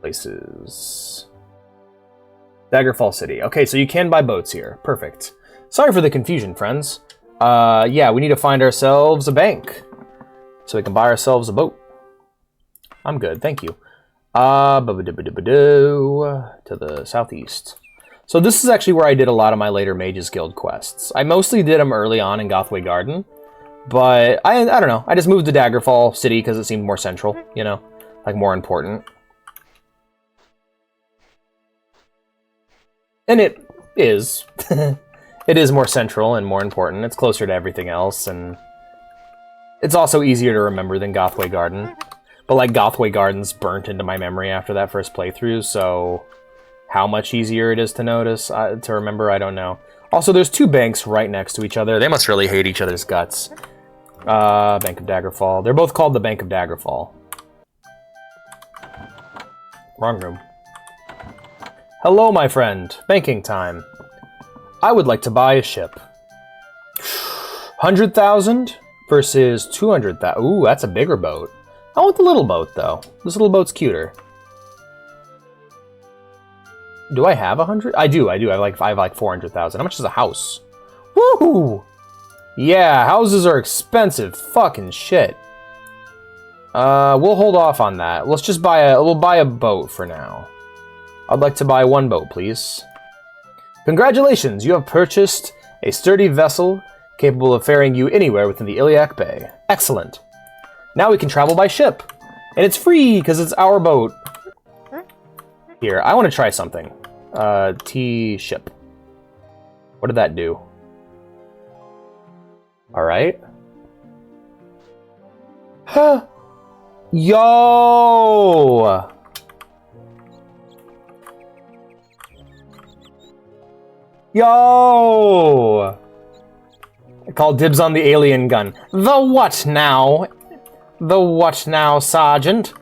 Places. Daggerfall City. Okay, so you can buy boats here. Perfect. Sorry for the confusion, friends. Yeah, we need to find ourselves a bank. So we can buy ourselves a boat. I'm good, thank you. To the southeast. So this is actually where I did a lot of my later Mages Guild quests. I mostly did them early on in Gothway Garden. But, I don't know. I just moved to Daggerfall City because it seemed more central, you know? Like, more important. And it is. It is more central and more important. It's closer to everything else, and it's also easier to remember than Gothway Garden. But, like, Gothway Garden's burnt into my memory after that first playthrough, so how much easier it is to notice, to remember, I don't know. Also, there's two banks right next to each other. They must really hate each other's guts. Bank of Daggerfall. They're both called the Bank of Daggerfall. Wrong room. Hello, my friend. Banking time. I would like to buy a ship. 100,000 versus 200,000. Ooh, that's a bigger boat. I want the little boat, though. This little boat's cuter. Do I have 100? I do. I have like 400,000. How much is a house? Woohoo! Yeah, houses are expensive. Fucking shit. We'll hold off on that. Let's just we'll buy a boat for now. I'd like to buy one boat, please. Congratulations, you have purchased a sturdy vessel capable of ferrying you anywhere within the Iliac Bay. Excellent. Now we can travel by ship. And it's free, because it's our boat. Here, I want to try something. T-ship. What did that do? Alright. Huh. Yo! Yo! I call dibs on the alien gun. The what now? The what now, Sergeant?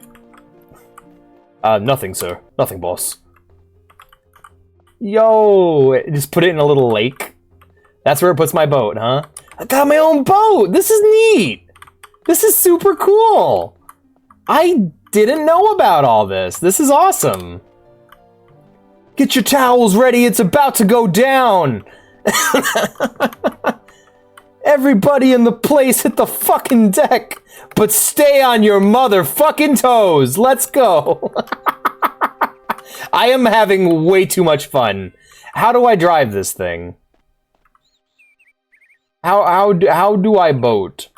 Nothing, sir. Nothing, boss. Yo! Just put it in a little lake. That's where it puts my boat, huh? I got my own boat! This is neat! This is super cool! I didn't know about all this. This is awesome. Get your towels ready, it's about to go down! Everybody in the place hit the fucking deck, but stay on your motherfucking toes! Let's go! I am having way too much fun. How do I drive this thing? How do I boat?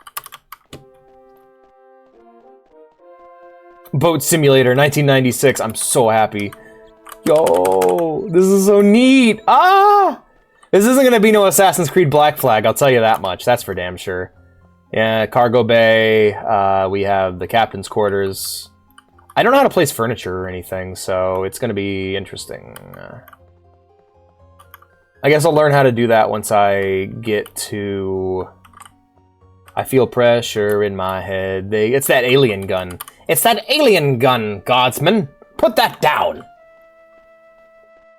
Boat Simulator 1996. I'm so happy. Yo, this is so neat. Ah! This isn't gonna be no Assassin's Creed Black Flag, I'll tell you that much. That's for damn sure. Yeah, cargo bay. We have the captain's quarters. I don't know how to place furniture or anything, so it's gonna be interesting. I guess I'll learn how to do that once I get to... I feel pressure in my head. It's that alien gun. It's that alien gun, guardsman. Put that down.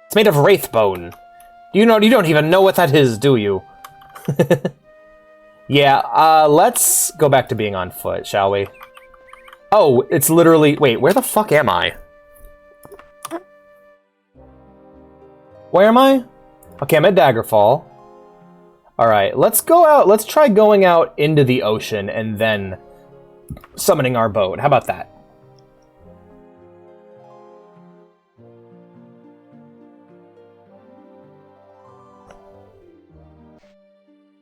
It's made of wraith bone. You don't even know what that is, do you? Yeah, let's go back to being on foot, shall we? Oh, it's literally... Wait, where the fuck am I? Where am I? Okay, I'm at Daggerfall. Alright, let's go out. Let's try going out into the ocean and then summoning our boat. How about that?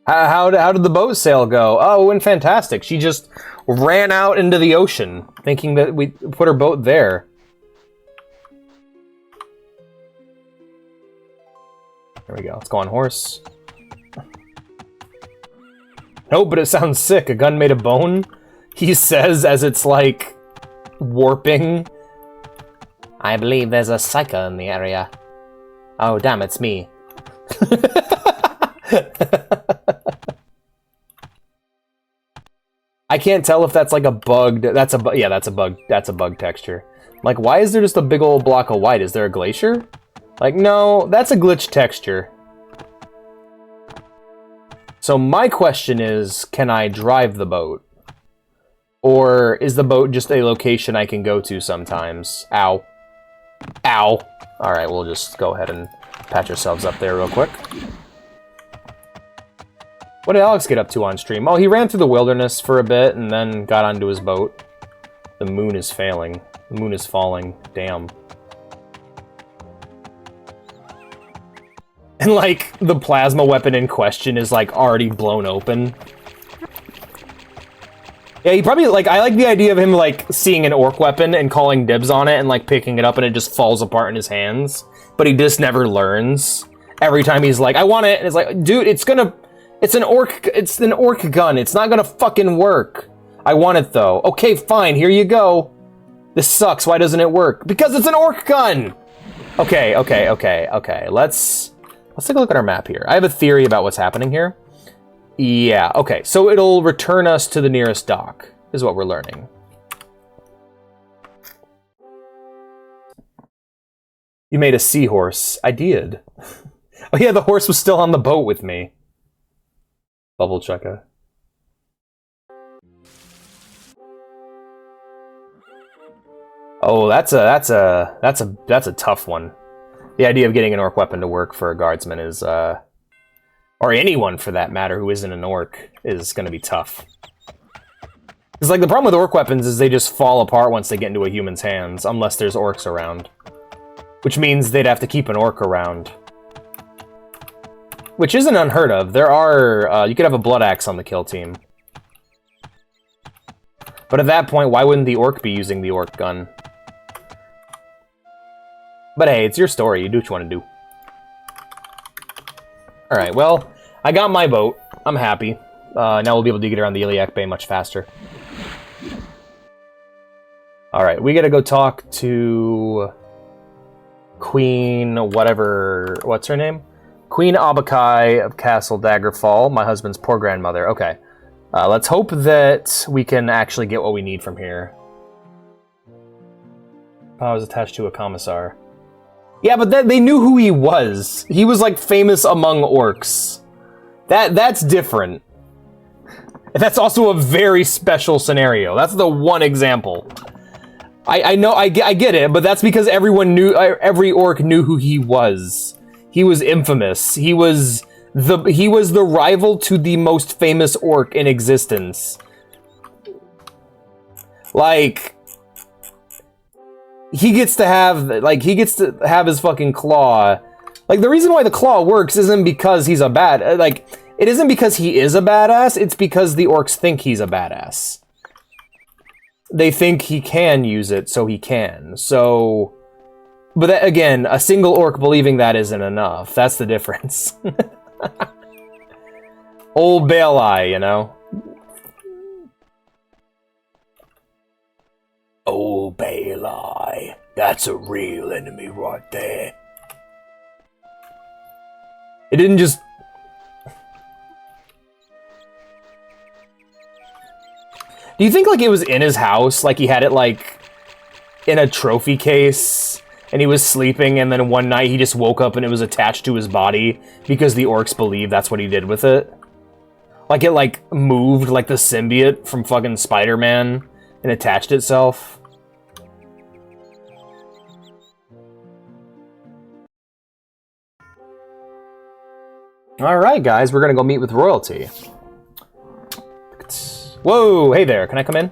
How did the boat sail go? Oh, it went fantastic. She just ran out into the ocean, thinking that we put her boat there. There we go. Let's go on horse. No, but it sounds sick. A gun made of bone? He says as it's, like, warping. I believe there's a psycho in the area. Oh, damn, it's me. I can't tell if that's like a bugged... Yeah, that's a bug. That's a bug texture. Like, why is there just a big old block of white? Is there a glacier? Like, no, that's a glitch texture. So my question is, can I drive the boat? Or is the boat just a location I can go to sometimes? Ow. Ow. Alright, we'll just go ahead and patch ourselves up there real quick. What did Alex get up to on stream? Oh, he ran through the wilderness for a bit and then got onto his boat. The moon is failing. The moon is falling. Damn. And, like, the plasma weapon in question is, like, already blown open. Yeah, he probably, like, I like the idea of him, like, seeing an orc weapon and calling dibs on it and, like, picking it up and it just falls apart in his hands. But he just never learns. Every time he's like, I want it, and it's like, dude, it's an orc gun. It's not gonna fucking work. I want it, though. Okay, fine, here you go. This sucks, why doesn't it work? Because it's an orc gun! Okay. Let's take a look at our map here. I have a theory about what's happening here. Yeah, okay, so it'll return us to the nearest dock, is what we're learning. You made a seahorse. I did. Oh yeah, the horse was still on the boat with me. Bubble checker. Oh, that's a tough one. The idea of getting an orc weapon to work for a guardsman is, or anyone for that matter who isn't an orc, is going to be tough. Because, like, the problem with orc weapons is they just fall apart once they get into a human's hands, unless there's orcs around. Which means they'd have to keep an orc around. Which isn't unheard of. There are, you could have a blood axe on the kill team. But at that point, why wouldn't the orc be using the orc gun? But hey, it's your story. You do what you want to do. Alright, well, I got my boat. I'm happy. Now we'll be able to get around the Iliac Bay much faster. Alright, we gotta go talk to Queen whatever... What's her name? Queen Abakai of Castle Daggerfall, my husband's poor grandmother. Okay. Let's hope that we can actually get what we need from here. I was attached to a commissar. Yeah, but they knew who he was. He was, like, famous among orcs. That's different. And that's also a very special scenario. That's the one example. I know, I get it, but that's because everyone knew, every orc knew who he was. He was infamous. He was the rival to the most famous orc in existence. Like, he gets to have his fucking claw. Like, the reason why the claw works isn't because he's a it isn't because he is a badass, it's because the orcs think he's a badass. They think he can use it, so he can. So, but that, again, a single orc believing that isn't enough. That's the difference. Old Baelai, you know? Old Baelai. That's a real enemy right there. It didn't just... Do you think, like, it was in his house? Like, he had it, like, in a trophy case, and he was sleeping, and then one night he just woke up and it was attached to his body because the orcs believe that's what he did with it? Like, it, like, moved like the symbiote from fucking Spider-Man and attached itself? Alright, guys, we're gonna go meet with royalty. Whoa, hey there, can I come in?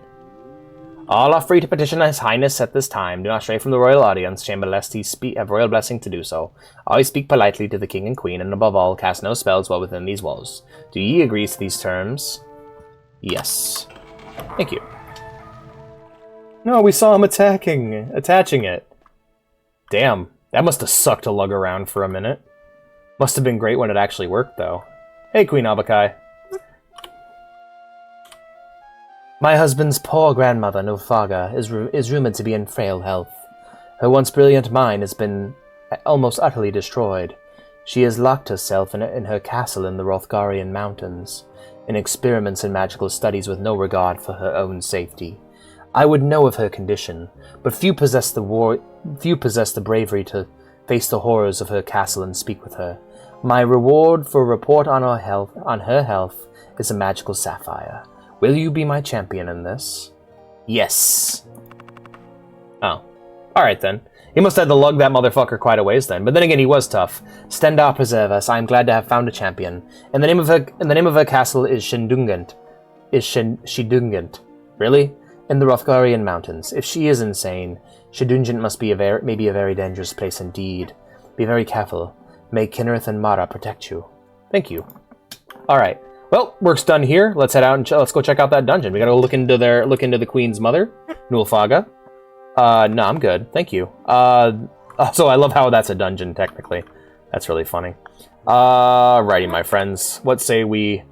All are free to petition His Highness at this time. Do not stray from the royal audience chamber lest he have royal blessing to do so. Always speak politely to the king and queen, and above all, cast no spells while within these walls. Do ye agree to these terms? Yes. Thank you. No, we saw him attaching it. Damn, that must have sucked to lug around for a minute. Must have been great when it actually worked, though. Hey, Queen Abakai. My husband's poor grandmother, Nilfgaard, is rumored to be in frail health. Her once brilliant mind has been almost utterly destroyed. She has locked herself in her castle in the Rothgarian mountains, in experiments and magical studies with no regard for her own safety. I would know of her condition, but few possess the bravery to face the horrors of her castle and speak with her. My reward for a report on her health is a magical sapphire. Will you be my champion in this? Yes. Oh. Alright then. He must have had to lug that motherfucker quite a ways then. But then again, he was tough. Stendar preserve us. I am glad to have found a champion. And the name of her castle is Shindungent. Shidungent. Really? In the Rothgarian Mountains. If she is insane, Shidungent must be maybe a very dangerous place indeed. Be very careful. May Kinnereth and Mara protect you. Thank you. Alright. Well, work's done here. Let's head out and let's go check out that dungeon. We gotta go look into the Queen's mother, Nulfaga. No, I'm good. Thank you. So I love how that's a dungeon, technically. That's really funny. Alrighty, my friends. What say we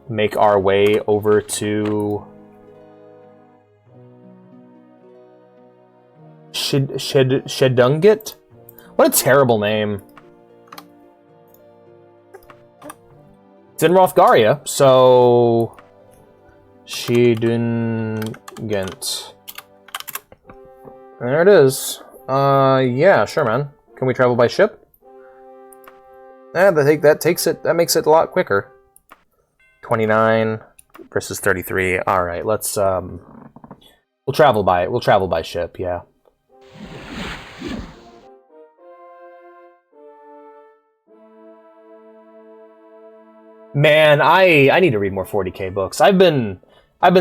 make our way over to... Shedungit? What a terrible name. It's in Rothgaria, so... Shedungent. There it is. Yeah, sure, man. Can we travel by ship? That makes it a lot quicker. 29 versus 33. All right, let's we'll travel by ship, yeah. Man, I need to read more 40k books. I've been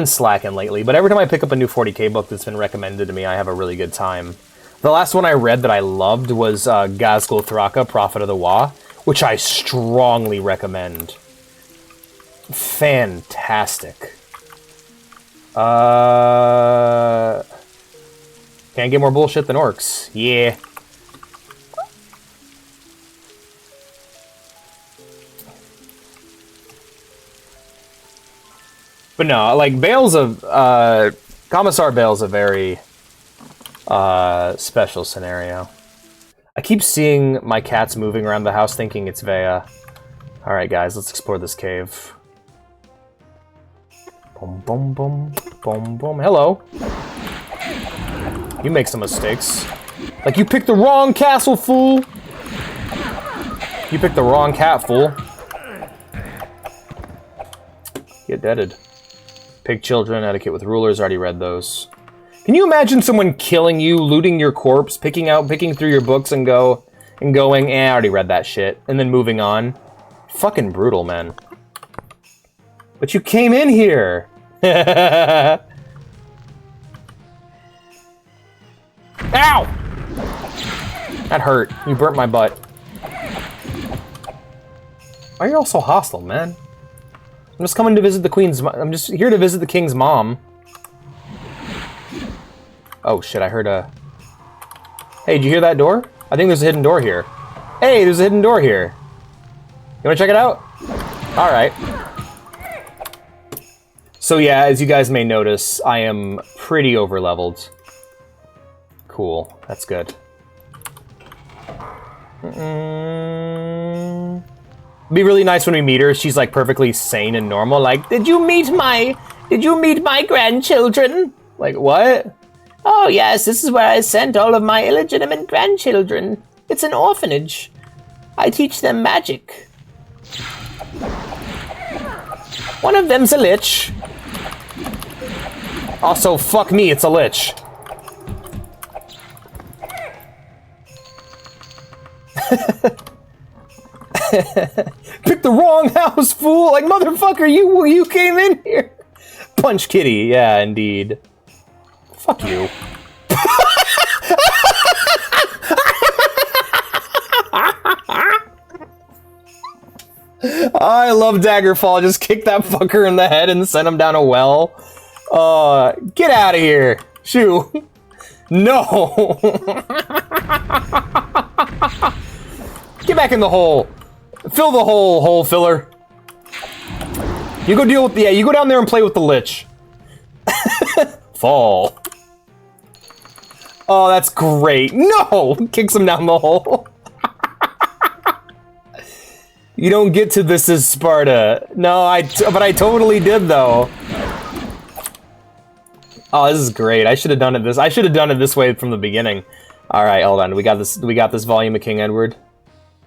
slacking lately, but every time I pick up a new 40k book that's been recommended to me, I have a really good time. The last one I read that I loved was Gazgul Thraka, Prophet of the Wa, which I strongly recommend. Fantastic. Can't get more bullshit than orcs. Yeah. But no, like, Commissar Bale's a very special scenario. I keep seeing my cats moving around the house thinking it's Vea. Alright guys, let's explore this cave. Boom, boom, boom, boom, boom. Hello. You make some mistakes. Like, you picked the wrong castle, fool! You picked the wrong cat, fool. Get deaded. Pig children, etiquette with rulers, already read those. Can you imagine someone killing you, looting your corpse, picking through your books and going, I already read that shit, and then moving on? Fucking brutal, man. But you came in here! Ow! That hurt. You burnt my butt. Why are you all so hostile, man? I'm just coming to visit the Queen's... I'm just here to visit the King's mom. Oh, shit, I heard a... Hey, did you hear that door? I think there's a hidden door here. Hey, there's a hidden door here. You wanna check it out? Alright. So yeah, as you guys may notice, I am pretty over-leveled. Cool, that's good. It'd be really nice when we meet her. She's like perfectly sane and normal. Like, did you meet my grandchildren? Like, what? Oh yes, this is where I sent all of my illegitimate grandchildren. It's an orphanage. I teach them magic. One of them's a lich. Also, fuck me, it's a lich. Pick the wrong house, fool! Like, motherfucker, you came in here! Punch kitty, yeah, indeed. Fuck you. I love Daggerfall. Just kick that fucker in the head and send him down a well. Get out of here. Shoo. No. Get back in the hole. Fill the hole filler. You go deal with the... Yeah, you go down there and play with the lich. Fall. Oh, that's great. No! Kicks him down the hole. You don't get to this as Sparta. No, but I totally did, though. Oh, this is great. I should have done it this way from the beginning. All right, hold on. We got this volume of King Edward.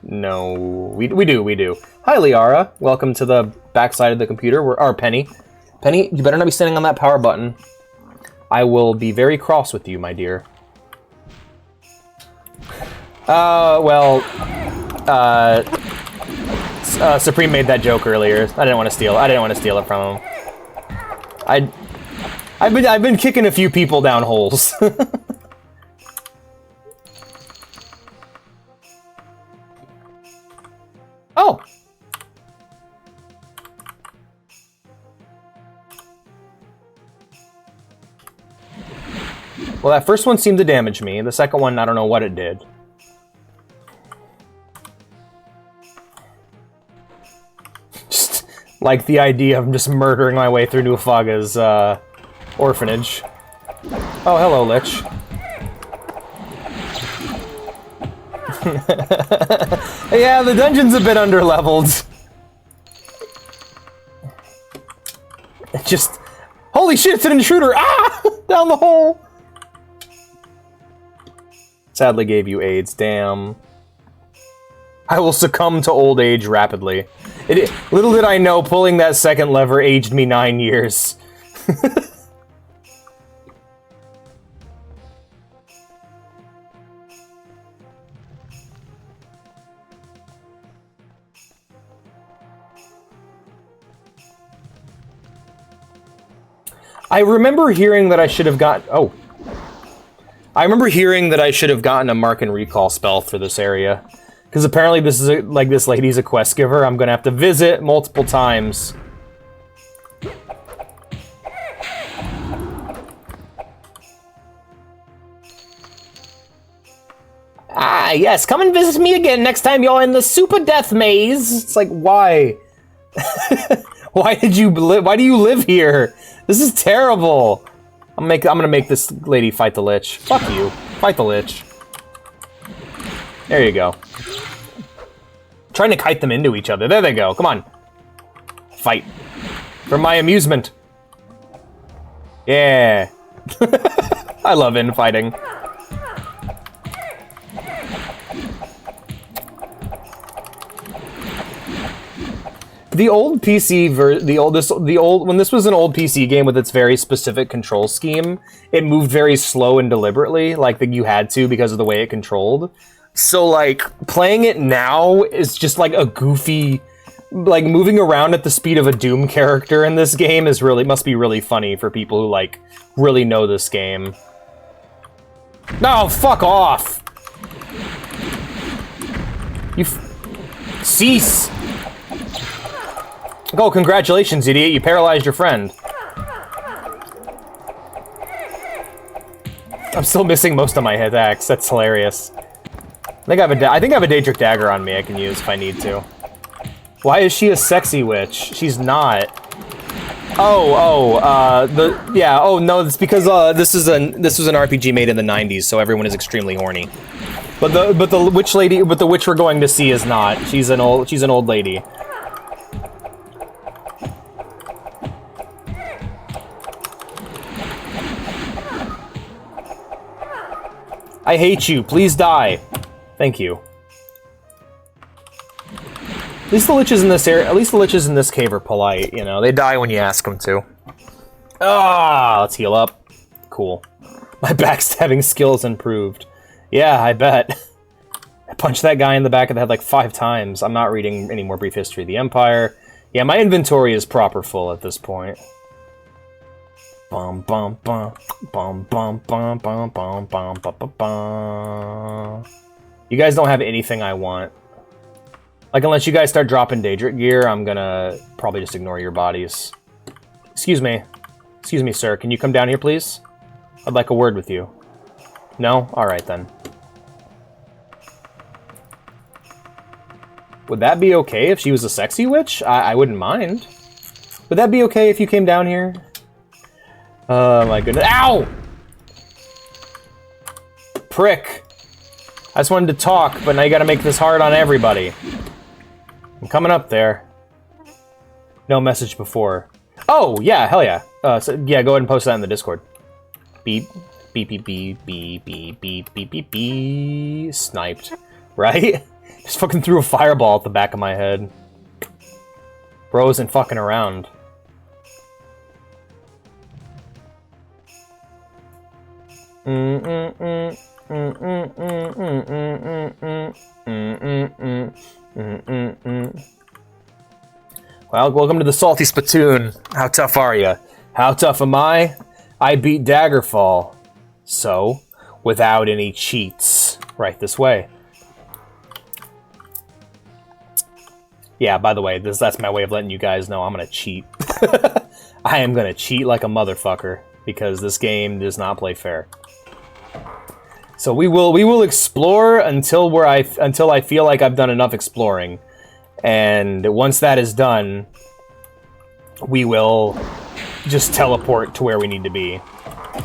No, we do. Hi, Liara. Welcome to the backside of the computer. Penny. Penny, you better not be standing on that power button. I will be very cross with you, my dear. Well, Supreme made that joke earlier. I didn't want to steal. I didn't want to steal it from him. I've been kicking a few people down holes. Oh. Well, that first one seemed to damage me. The second one, I don't know what it did. Just like the idea of just murdering my way through Nufaga's orphanage. Oh, hello, Lich. Yeah, the dungeon's a bit underleveled. It just... Holy shit, it's an intruder! Ah! Down the hole! Sadly gave you AIDS, damn. I will succumb to old age rapidly. Little did I know, pulling that second lever aged me 9 years. I remember hearing that I should have got... Oh. I remember hearing that I should have gotten a mark and recall spell for this area. Because apparently this is like this lady's a quest giver. I'm going to have to visit multiple times. Ah, yes, come and visit me again next time you're in the super death maze. It's like, why? Why do you live here? This is terrible. I'm gonna make this lady fight the Lich. Fuck you. Fight the Lich. There you go. Trying to kite them into each other. There they go. Come on. Fight. For my amusement. Yeah. I love infighting. The old PC when this was an old PC game with its very specific control scheme, it moved very slow and deliberately, like that you had to because of the way it controlled. So like playing it now is just like a goofy, like moving around at the speed of a Doom character in this game is must be really funny for people who like really know this game. No, fuck off. Cease. Oh, congratulations, idiot. You paralyzed your friend. I'm still missing most of my attacks. That's hilarious. I think I have a Daedric Dagger on me I can use if I need to. Why is she a sexy witch? She's not. Oh, no, it's because this was an RPG made in the 90s, so everyone is extremely horny. But the witch we're going to see is not. She's an old lady. I hate you. Please die. Thank you. At least the liches in this area, at least the liches in this cave are polite, you know. They die when you ask them to. Ah, let's heal up. Cool. My backstabbing skills improved. Yeah, I bet. I punched that guy in the back of the head like 5 times. I'm not reading any more Brief History of the Empire. Yeah, my inventory is proper full at this point. Bum bum bum bum bum bum bum bum bum bum bum. You guys don't have anything I want. Like, unless you guys start dropping Daedric gear, I'm gonna probably just ignore your bodies. Excuse me. Excuse me, sir. Can you come down here, please? I'd like a word with you. No? Alright, then. Would that be okay if she was a sexy witch? I wouldn't mind. Would that be okay if you came down here? Oh my goodness. Ow! Prick. I just wanted to talk, but now you gotta make this hard on everybody. I'm coming up there. No message before. Oh, yeah, hell yeah. So, yeah, go ahead and post that in the Discord. Beep, beep, beep, beep, beep, beep, beep, beep, beep, beep. Sniped. Right? Just fucking threw a fireball at the back of my head. Bro isn't fucking around. Well, welcome to the Salty Spittoon. How tough are you? How tough am I? I beat Daggerfall. So, without any cheats. Right this way. Yeah, by the way, that's my way of letting you guys know I'm gonna cheat. I am gonna cheat like a motherfucker, because this game does not play fair. So we will explore until I feel like I've done enough exploring. And once that is done, we will just teleport to where we need to be.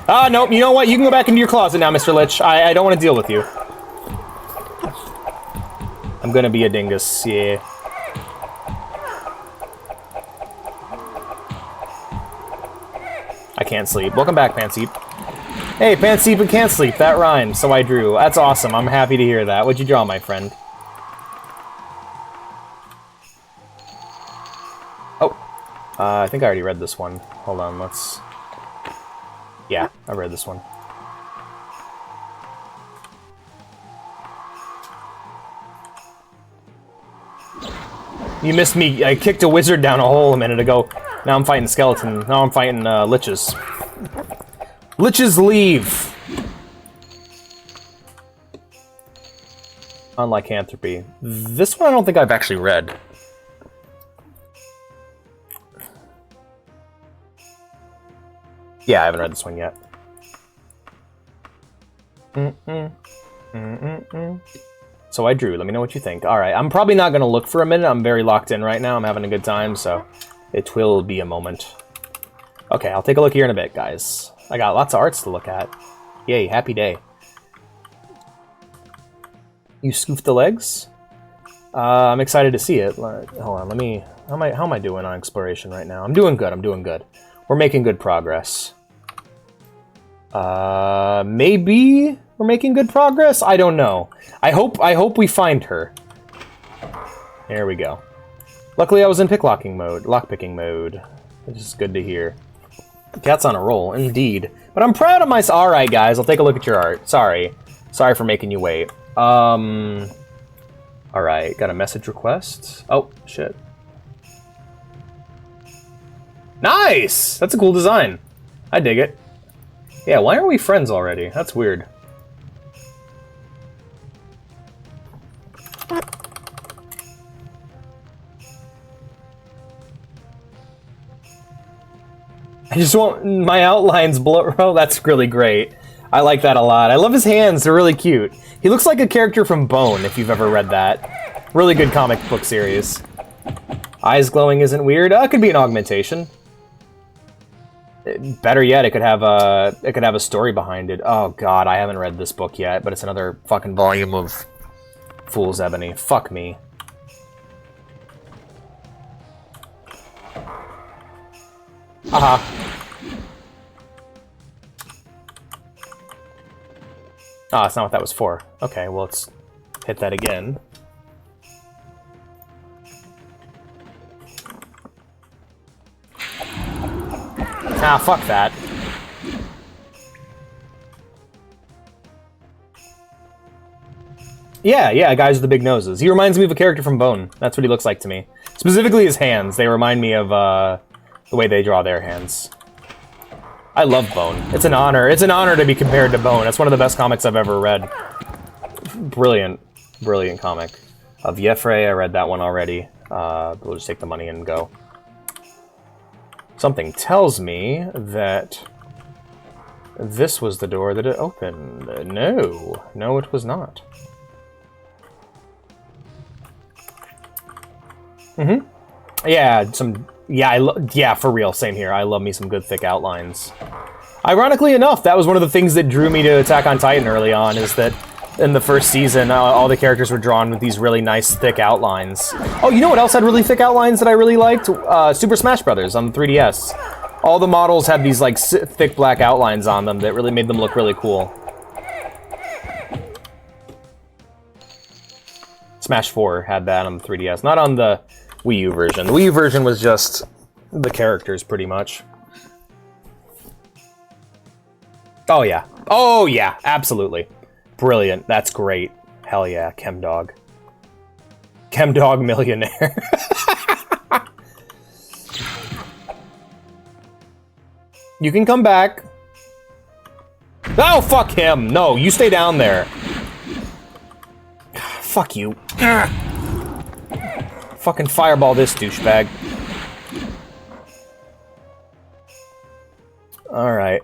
Ah, nope, you know what? You can go back into your closet now, Mr. Lich. I don't want to deal with you. I'm gonna be a dingus, yeah. I can't sleep. Welcome back, Panseep. Hey, Panseep and can't sleep. That rhymed, so I drew. That's awesome. I'm happy to hear that. What'd you draw, my friend? Oh. I think I already read this one. Hold on, let's... Yeah, I read this one. You missed me. I kicked a wizard down a hole a minute ago. Now I'm fighting skeleton. Now I'm fighting liches. Liches leave! Unlycanthropy. This one I don't think I've actually read. Yeah, I haven't read this one yet. So I drew. Let me know what you think. Alright, I'm probably not going to look for a minute. I'm very locked in right now. I'm having a good time, so it will be a moment. Okay, I'll take a look here in a bit, guys. I got lots of arts to look at. Yay, happy day. You scooped the legs? I'm excited to see it. Hold on, let me... How am I doing on exploration right now? I'm doing good, I'm doing good. We're making good progress. Maybe we're making good progress? I don't know. I hope we find her. There we go. Luckily I was in lockpicking mode. Which is good to hear. The cat's on a roll, indeed. But I'm proud of myself. Alright, guys, I'll take a look at your art. Sorry. Sorry for making you wait. Alright, got a message request. Oh, shit. Nice! That's a cool design. I dig it. Yeah, why aren't we friends already? That's weird. I just want my outlines blur. Oh, that's really great. I like that a lot. I love his hands. They're really cute. He looks like a character from Bone, if you've ever read that. Really good comic book series. Eyes glowing isn't weird. It could be an augmentation. Better yet, it could have a story behind it. Oh god, I haven't read this book yet, but it's another fucking volume of Fool's Ebony. Fuck me. Aha. Ah, that's not what that was for. Okay, well, let's hit that again. Ah, fuck that. Yeah, guys with the big noses. He reminds me of a character from Bone. That's what he looks like to me. Specifically his hands. They remind me of, the way they draw their hands. I love Bone. It's an honor. It's an honor to be compared to Bone. That's one of the best comics I've ever read. Brilliant. Brilliant comic. Of Yefre, I read that one already. We'll just take the money and go. Something tells me that this was the door that it opened. No. No, it was not. Mm-hmm. Yeah, some... Yeah, for real, same here. I love me some good thick outlines. Ironically enough, that was one of the things that drew me to Attack on Titan early on, is that in the first season, all the characters were drawn with these really nice thick outlines. Oh, you know what else had really thick outlines that I really liked? Super Smash Bros. On the 3DS. All the models had these like thick black outlines on them that really made them look really cool. Smash 4 had that on the 3DS, not on the Wii U version. The Wii U version was just the characters, pretty much. Oh yeah, absolutely. Brilliant. That's great. Hell yeah, Chemdog. Chemdog millionaire. You can come back. Oh, fuck him. No, you stay down there. Fuck you. Fucking fireball this douchebag. Alright.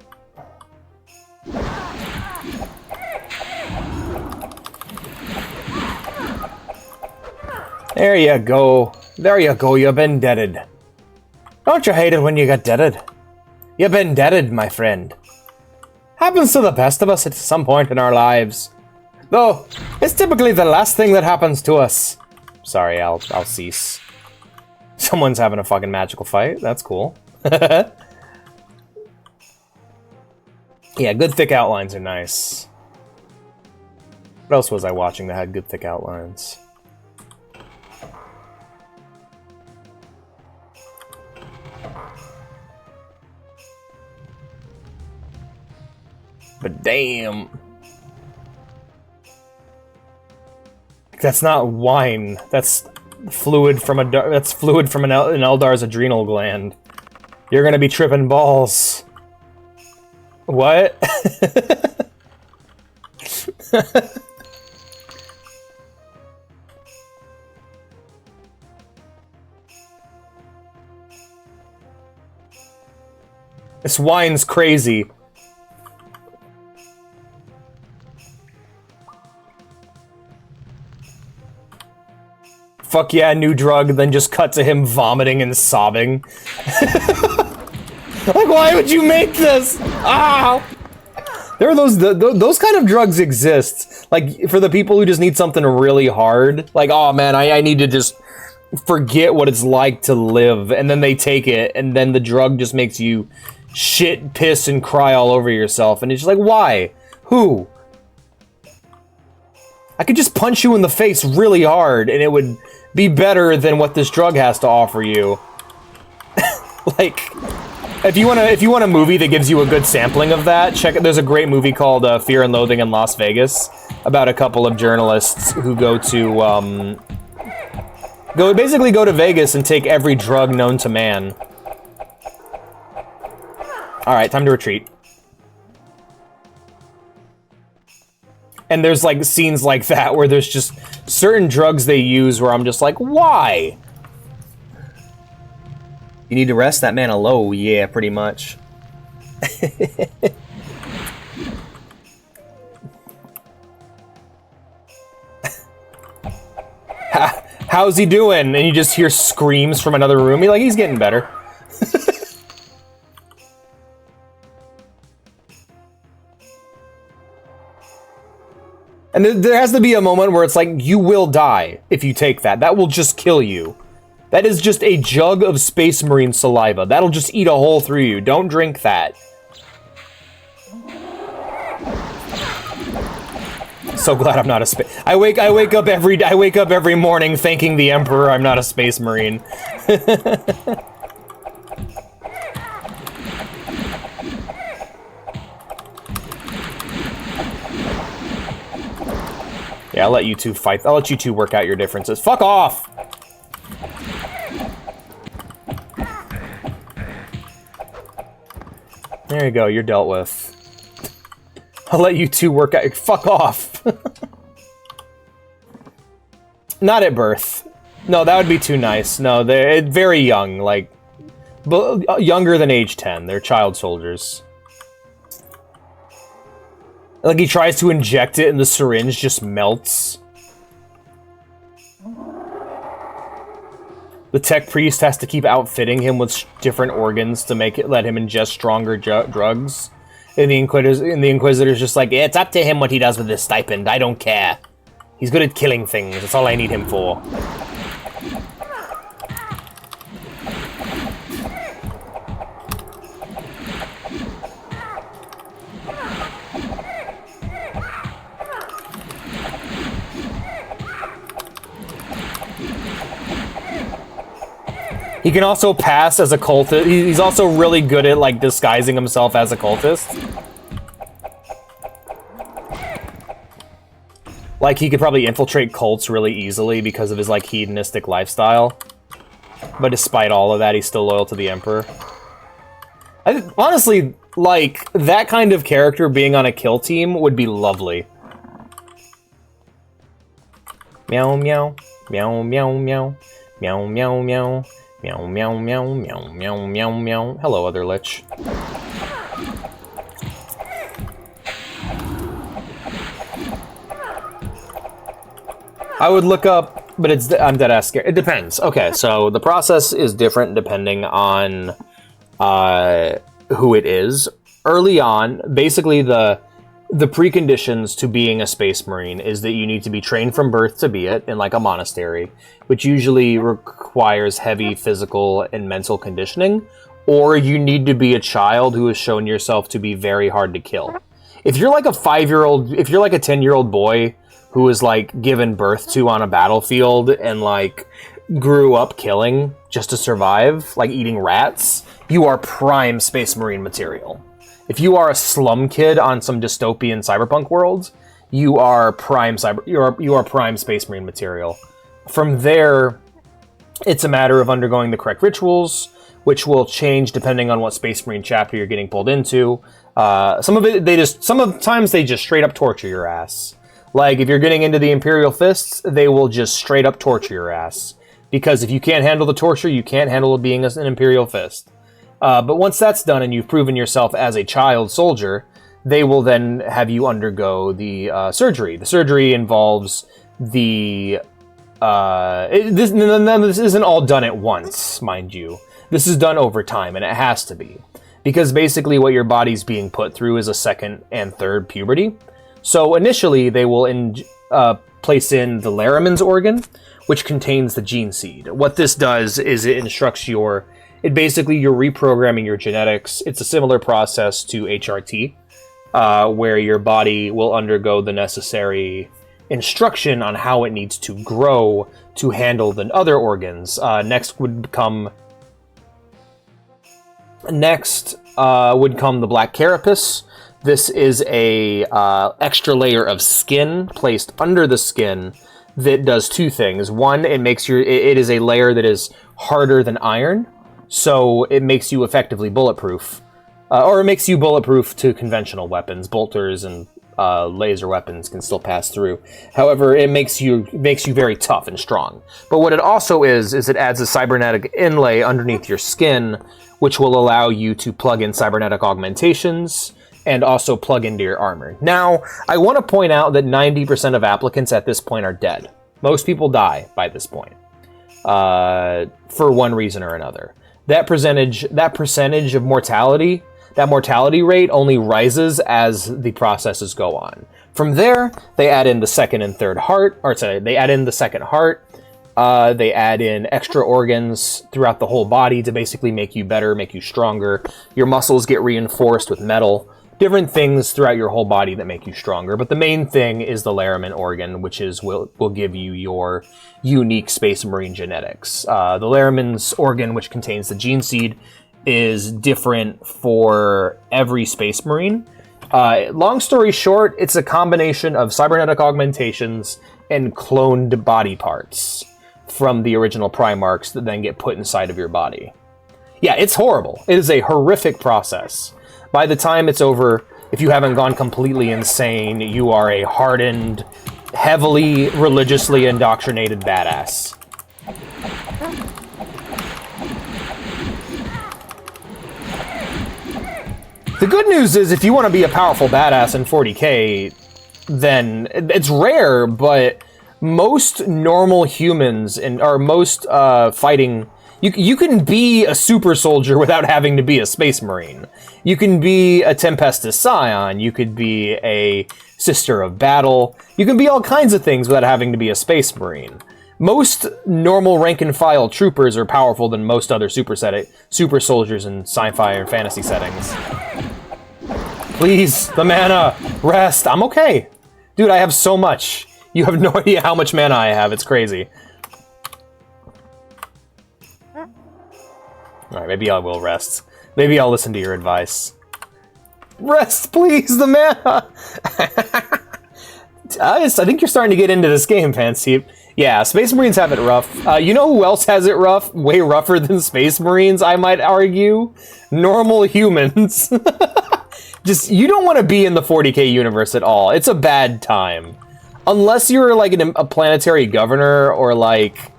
There you go. There you go, you've been deaded. Don't you hate it when you get deaded? You've been deaded, my friend. Happens to the best of us at some point in our lives. Though, it's typically the last thing that happens to us. Sorry, I'll cease. Someone's having a fucking magical fight. That's cool. Yeah, good thick outlines are nice. What else was I watching that had good thick outlines? But damn. That's not wine. That's fluid from an Eldar's adrenal gland. You're gonna be tripping balls. What? This wine's crazy. Fuck yeah, new drug, then just cut to him vomiting and sobbing. Like, why would you make this? Ow! There are those kind of drugs exist. Like, for the people who just need something really hard. Like, oh man, I need to just forget what it's like to live. And then they take it, and then the drug just makes you shit, piss, and cry all over yourself. And it's just like, why? Who? I could just punch you in the face really hard, and it would be better than what this drug has to offer you. Like, if you want a movie that gives you a good sampling of that, check it. There's a great movie called Fear and Loathing in Las Vegas about a couple of journalists who go to basically go to Vegas and take every drug known to man. All right, time to retreat. And there's like scenes like that where there's just certain drugs they use where I'm just like, why? You need to rest that man low, yeah, pretty much. How's he doing? And you just hear screams from another room. You're like, he's getting better. And there has to be a moment where it's like, you will die if you take that. That will just kill you. That is just a jug of Space Marine saliva. That'll just eat a hole through you. Don't drink that. So glad I'm not a space. I wake up every morning thanking the Emperor I'm not a Space Marine. Yeah, I'll let you two fight. I'll let you two work out your differences. Fuck off! There you go, you're dealt with. I'll let you two work out. Fuck off! Not at birth. No, that would be too nice. No, they're very young, like... younger than age 10. They're child soldiers. Like, he tries to inject it and the syringe just melts. The tech priest has to keep outfitting him with different organs to let him ingest stronger drugs. And the Inquisitor's just like, yeah, it's up to him what he does with his stipend. I don't care. He's good at killing things. That's all I need him for. He can also pass as a cultist. He's also really good at, like, disguising himself as a cultist. Like, he could probably infiltrate cults really easily because of his, like, hedonistic lifestyle. But despite all of that, he's still loyal to the Emperor. Honestly, like, that kind of character being on a kill team would be lovely. Meow, meow. Meow, meow, meow. Meow, meow, meow. Meow, meow, meow. Meow, meow, meow, meow. Hello, other Lich. I would look up, but I'm dead ass scared. It depends. Okay, so the process is different depending on who it is. Early on, basically the preconditions to being a Space Marine is that you need to be trained from birth to be it in like a monastery, which usually requires heavy physical and mental conditioning, or you need to be a child who has shown yourself to be very hard to kill. If you're like a 5-year-old, if you're like a 10-year-old boy who was like given birth to on a battlefield and like grew up killing just to survive, like eating rats, you are prime Space Marine material. If you are a slum kid on some dystopian cyberpunk world, you are prime you are prime Space Marine material. From there, it's a matter of undergoing the correct rituals, which will change depending on what Space Marine chapter you're getting pulled into. Sometimes they just straight up torture your ass. Like, if you're getting into the Imperial Fists, they will just straight up torture your ass. Because if you can't handle the torture, you can't handle being an Imperial Fist. But once that's done and you've proven yourself as a child soldier, they will then have you undergo the surgery. The surgery involves the... this isn't all done at once, mind you. This is done over time, and it has to be. Because basically what your body's being put through is a second and third puberty. So initially, they will place in the Laraman's organ, which contains the gene seed. What this does is it instructs you're reprogramming your genetics. It's a similar process to HRT, where your body will undergo the necessary instruction on how it needs to grow to handle the other organs. Next would come the Black Carapace. This is a extra layer of skin placed under the skin that does two things. One, it is a layer that is harder than iron, so it makes you effectively bulletproof, or it makes you bulletproof to conventional weapons. Bolters and laser weapons can still pass through. However, it makes you very tough and strong. But what it also is it adds a cybernetic inlay underneath your skin, which will allow you to plug in cybernetic augmentations and also plug into your armor. Now, I want to point out that 90% of applicants at this point are dead. Most people die by this point, for one reason or another. That percentage of mortality, that mortality rate only rises as the processes go on. From there, they add in the second and third heart, they add in the second heart, they add in extra organs throughout the whole body to basically make you better, make you stronger. Your muscles get reinforced with metal. Different things throughout your whole body that make you stronger, but the main thing is the Laraman organ, which will give you your unique Space Marine genetics. The Laraman's organ, which contains the gene seed, is different for every Space Marine. Long story short, it's a combination of cybernetic augmentations and cloned body parts from the original Primarchs that then get put inside of your body. Yeah, it's horrible. It is a horrific process. By the time it's over, if you haven't gone completely insane, you are a hardened, heavily religiously indoctrinated badass. The good news is, if you want to be a powerful badass in 40k, then it's rare, but most normal humans or most fighting... You can be a super soldier without having to be a Space Marine. You can be a Tempestus Scion. You could be a Sister of Battle. You can be all kinds of things without having to be a Space Marine. Most normal rank-and-file troopers are powerful than most other super soldiers in sci-fi or fantasy settings. Please, the mana! Rest! I'm okay! Dude, I have so much. You have no idea how much mana I have. It's crazy. Alright, maybe I will rest. Maybe I'll listen to your advice. Rest, please, the mana! I think you're starting to get into this game, Fancy. Yeah, Space Marines have it rough. You know who else has it rough? Way rougher than Space Marines, I might argue. Normal humans. Just, you don't want to be in the 40k universe at all. It's a bad time. Unless you're like a planetary governor or like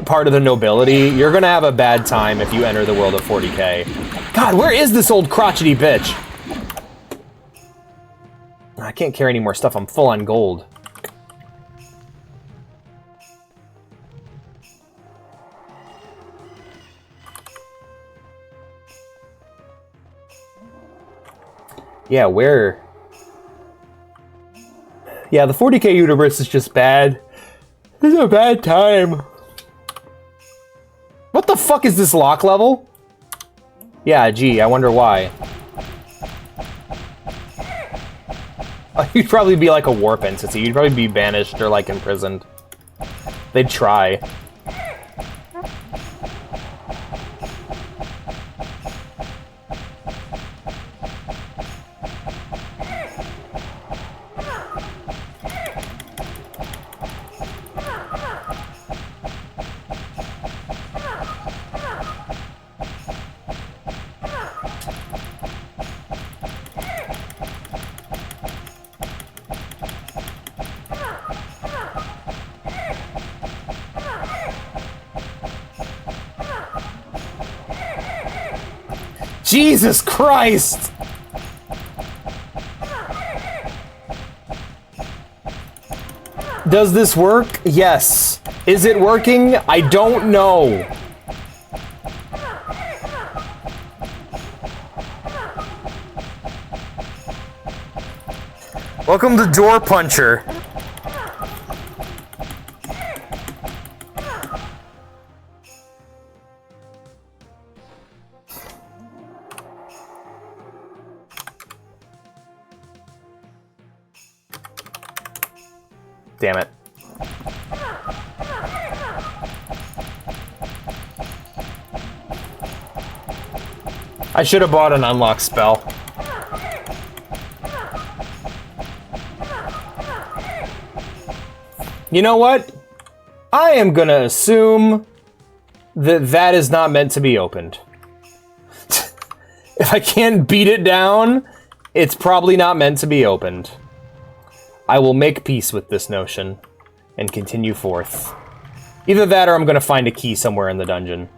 part of the nobility, you're gonna have a bad time if you enter the world of 40k. God, where is this old crotchety bitch? I can't carry any more stuff. I'm full on gold. Yeah, where? Yeah, the 40k universe is just bad. This is a bad time. What the fuck is this lock level? Yeah, gee, I wonder why. You'd probably be like a warp entity. You'd probably be banished or like imprisoned. They'd try. Jesus Christ! Does this work? Yes. Is it working? I don't know. Welcome to Door Puncher. Damn it. I should have bought an unlock spell. You know what? I am gonna assume that that is not meant to be opened. If I can't beat it down, it's probably not meant to be opened. I will make peace with this notion and continue forth. Either that or I'm gonna find a key somewhere in the dungeon.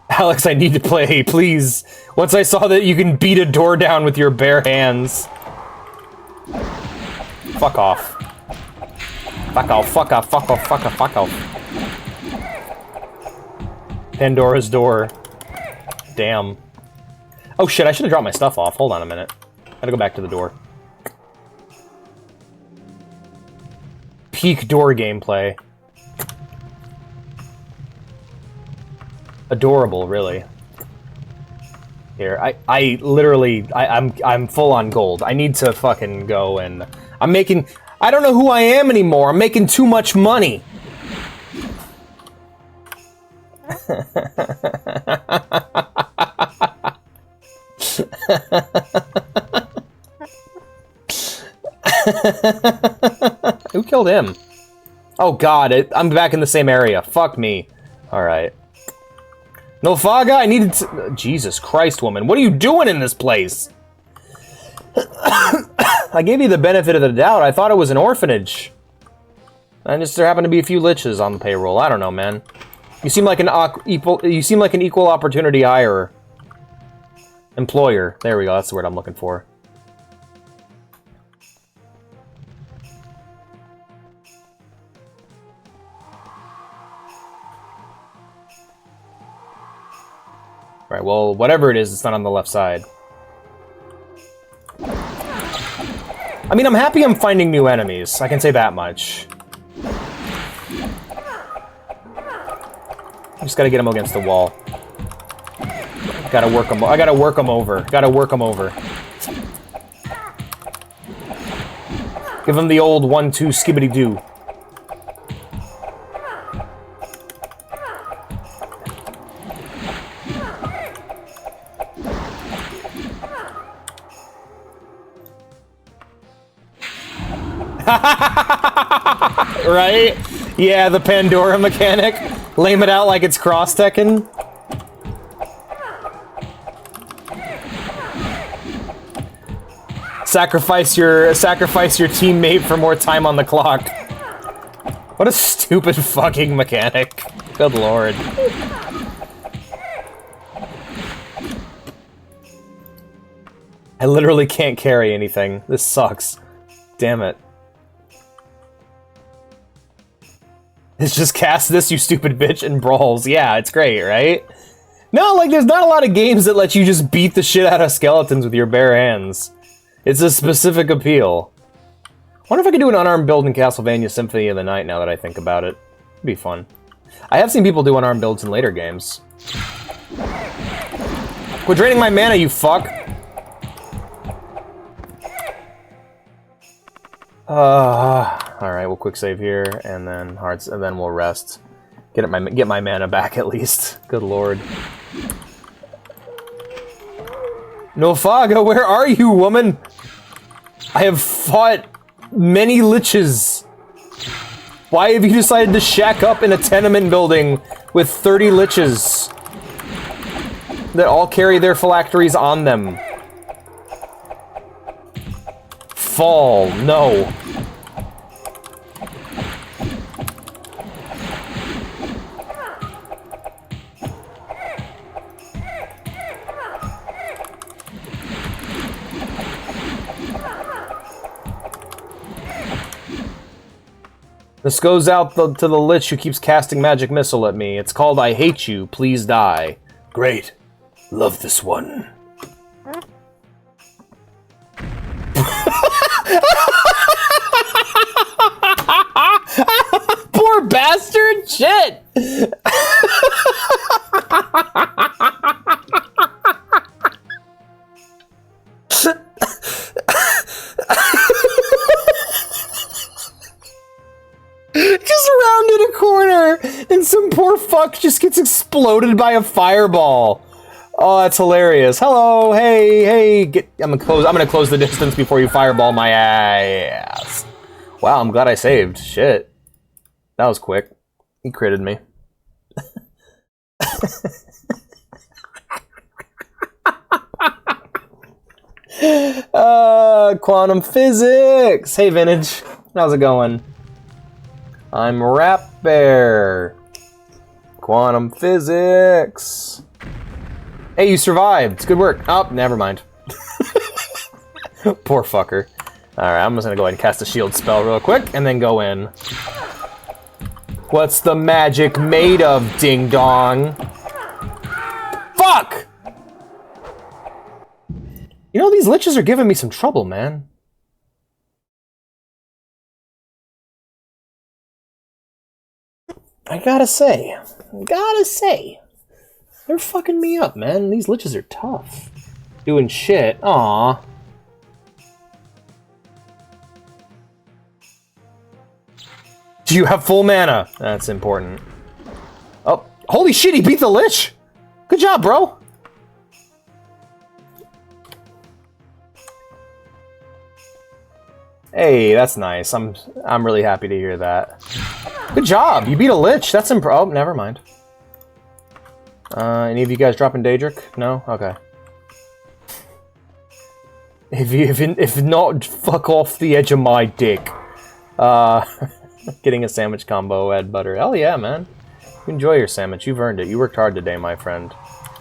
Alex, I need to play, please. Once I saw that you can beat a door down with your bare hands. Fuck off. Fuck off, fuck off, fuck off, fuck off, fuck off. Pandora's door. Damn. Oh shit, I should have dropped my stuff off. Hold on a minute. Gotta go back to the door. Peak door gameplay. Adorable, really. Here, I'm full on gold. I need to fucking go and I don't know who I am anymore. I'm making too much money. Who killed him? Oh god, I'm back in the same area. Fuck me. Alright. Nilfaga, I needed to... Jesus Christ, woman. What are you doing in this place? I gave you the benefit of the doubt. I thought it was an orphanage. And just there happened to be a few liches on the payroll. I don't know, man. You seem like an equal opportunity hirer. Employer. There we go. That's the word I'm looking for. Right, well, whatever it is, it's not on the left side. I mean, I'm happy I'm finding new enemies. I can say that much. I just gotta get them against the wall. Gotta work them. I gotta work them over. Gotta work them over. Give them the old 1-2 skibbity-doo. Right? Yeah, the Pandora mechanic. Lame it out like it's cross-teching. Sacrifice your teammate for more time on the clock. What a stupid fucking mechanic. Good lord. I literally can't carry anything. This sucks. Damn it. It's just cast this, you stupid bitch, and brawls. Yeah, it's great, right? No, like, there's not a lot of games that let you just beat the shit out of skeletons with your bare hands. It's a specific appeal. Wonder if I could do an unarmed build in Castlevania Symphony of the Night now that I think about it. It'd be fun. I have seen people do unarmed builds in later games. Quit draining my mana, you fuck! Alright, we'll quick save here, and then hearts, and then we'll rest. Get my mana back at least. Good lord. Nofaga, where are you, woman? I have fought many liches. Why have you decided to shack up in a tenement building with 30 liches that all carry their phylacteries on them? Fall, no. This goes out to the Lich who keeps casting magic missile at me. It's called I Hate You, Please Die. Great. Love this one. Poor bastard! Shit! Just rounded a corner, and some poor fuck just gets exploded by a fireball. Oh, that's hilarious. Hello, hey, I'm gonna close the distance before you fireball my ass. Wow, I'm glad I saved. Shit. That was quick. He critted me. Quantum physics! Hey, Vintage. How's it going? I'm Rap Bear. Quantum physics. Hey, you survived. Good work. Oh, never mind. Poor fucker. Alright, I'm just gonna go ahead and cast a shield spell real quick, and then go in. What's the magic made of, ding dong? Fuck! You know, these liches are giving me some trouble, man. I gotta say, they're fucking me up, man. These liches are tough. Doing shit. Aww. Do you have full mana? That's important. Oh, holy shit, he beat the lich! Good job, bro! Hey, that's nice. I'm really happy to hear that. Good job! You beat a lich! That's oh, never mind. Any of you guys dropping Daedric? No? Okay. If not, fuck off the edge of my dick. Getting a sandwich combo, add butter. Hell yeah, man. Enjoy your sandwich. You've earned it. You worked hard today, my friend.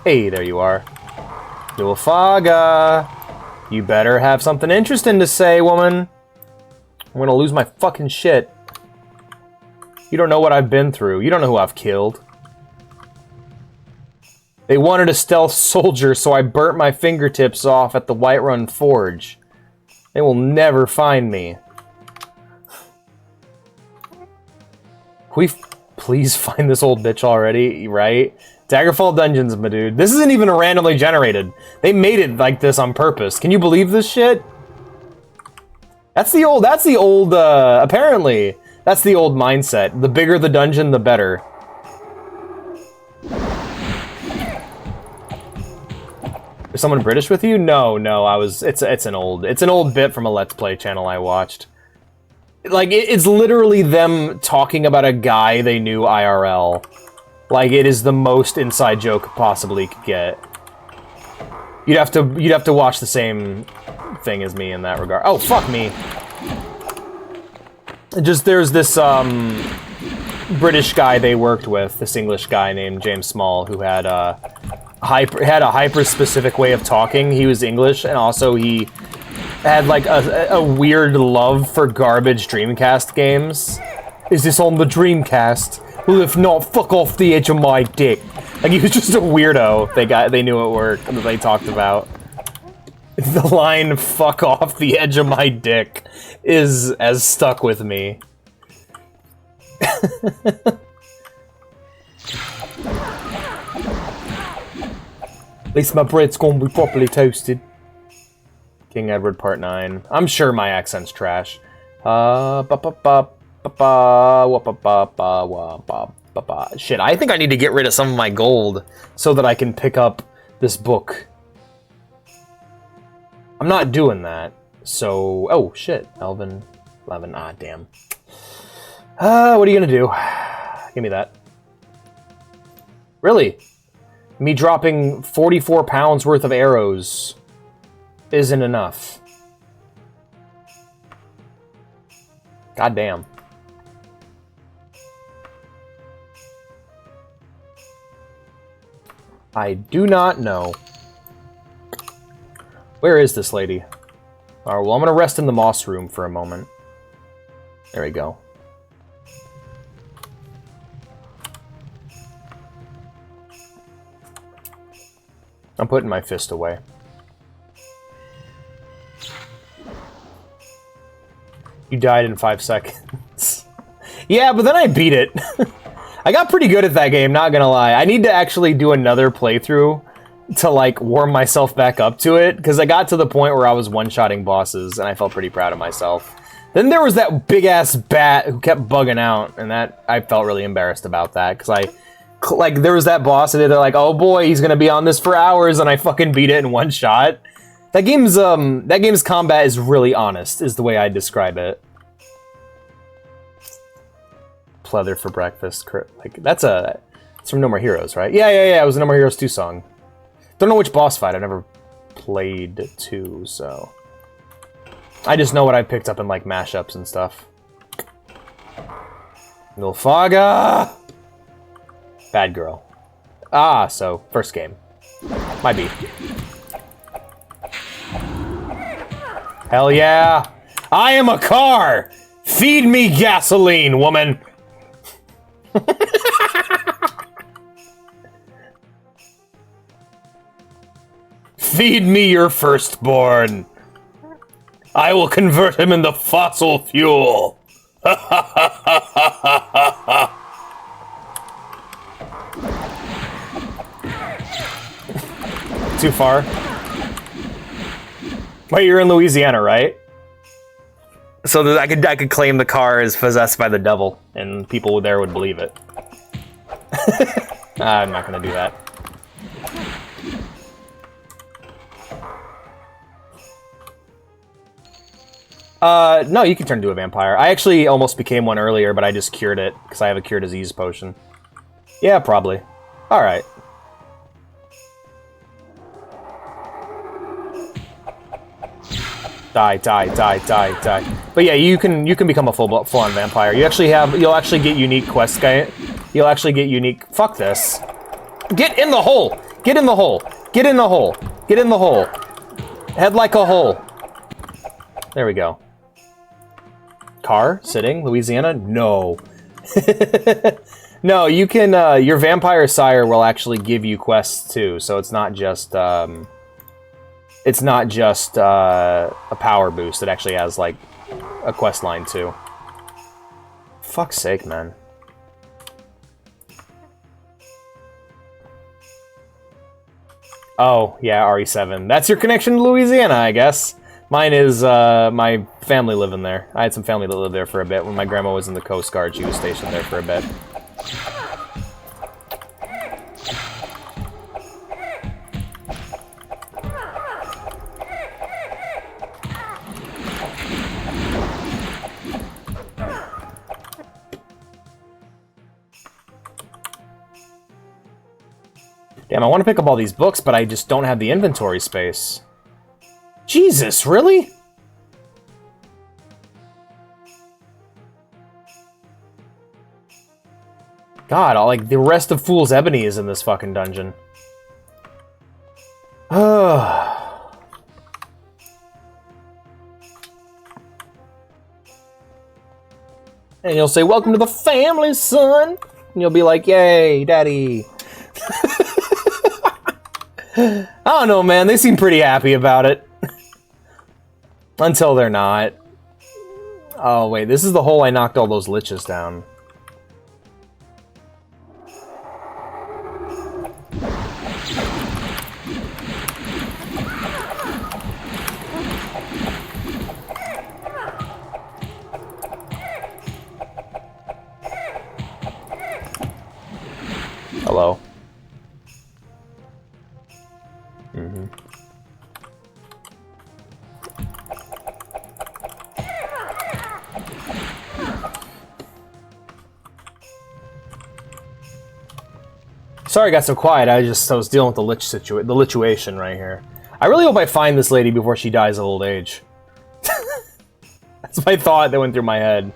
Hey, there you are. Dualfaga! You better have something interesting to say, woman. I'm gonna lose my fucking shit. You don't know what I've been through. You don't know who I've killed. They wanted a stealth soldier, so I burnt my fingertips off at the Whiterun Forge. They will never find me. Can we please find this old bitch already, right? Daggerfall dungeons, my dude. This isn't even randomly generated. They made it like this on purpose. Can you believe this shit? That's the old, apparently, that's the old mindset. The bigger the dungeon, the better. Is someone British with you? No, it's an old bit from a Let's Play channel I watched. Like, it's literally them talking about a guy they knew IRL. Like, it is the most inside joke possibly could get. You'd have to watch the same thing as me in that regard. Oh, fuck me. Just, there's this, British guy they worked with, this English guy named James Small, who had a hyper-specific way of talking. He was English, and also he had, like, a weird love for garbage Dreamcast games. Is this on the Dreamcast? Well, if not, fuck off the edge of my dick. Like, he was just a weirdo they knew at work, that they talked about. The line, fuck off the edge of my dick, is as stuck with me. At least my bread's gonna be properly toasted. King Edward Part 9. I'm sure my accent's trash. Shit, I think I need to get rid of some of my gold so that I can pick up this book. I'm not doing that, so... Oh, shit. Elvin. 11. Ah, damn. What are you gonna do? Give me that. Really? Me dropping 44 pounds worth of arrows isn't enough. God damn. I do not know. Where is this lady? Alright, well, I'm gonna rest in the moss room for a moment. There we go. I'm putting my fist away. You died in 5 seconds. Yeah, but then I beat it. I got pretty good at that game, not gonna lie. I need to actually do another playthrough to, like, warm myself back up to it, because I got to the point where I was one-shotting bosses, and I felt pretty proud of myself. Then there was that big-ass bat who kept bugging out, and that I felt really embarrassed about that, because like, there was that boss, and they're like, oh boy, he's gonna be on this for hours, and I fucking beat it in one shot. That game's combat is really honest, is the way I describe it. Pleather for breakfast. Like, it's from No More Heroes, right? Yeah, it was a No More Heroes 2 song. Don't know which boss fight, I've never played 2, so... I just know what I picked up in, like, mashups and stuff. Nilfaga! Bad girl. Ah, so, first game. Might be. Hell yeah! I am a car! Feed me gasoline, woman! Feed me your firstborn! I will convert him into fossil fuel! Too far. Wait, you're in Louisiana, right? So I could claim the car is possessed by the devil, and people there would believe it. I'm not gonna do that. No, you can turn into a vampire. I actually almost became one earlier, but I just cured it, because I have a cure disease potion. Yeah, probably. Alright. Die. But yeah, you can become a full-on vampire. You'll actually get unique quest guy. You'll actually get unique. Fuck this. Get in the hole. Get in the hole. Get in the hole. Get in the hole. Head like a hole. There we go. Car sitting Louisiana? No. No, you can. Your vampire sire will actually give you quests too, so it's not just. It's not just a power boost. It actually has, like, a quest line, too. Fuck's sake, man. Oh, yeah, RE7. That's your connection to Louisiana, I guess. Mine is, my family living there. I had some family that lived there for a bit. When my grandma was in the Coast Guard, she was stationed there for a bit. Damn, I want to pick up all these books, but I just don't have the inventory space. Jesus, really? God, like, the rest of Fool's Ebony is in this fucking dungeon. And you'll say, welcome to the family, son! And you'll be like, yay, daddy. I don't know, man. They seem pretty happy about it. Until they're not. Oh, wait. This is the hole I knocked all those liches down. Hello. Sorry I got so quiet, I was dealing with the lituation right here. I really hope I find this lady before she dies of old age. That's my thought that went through my head.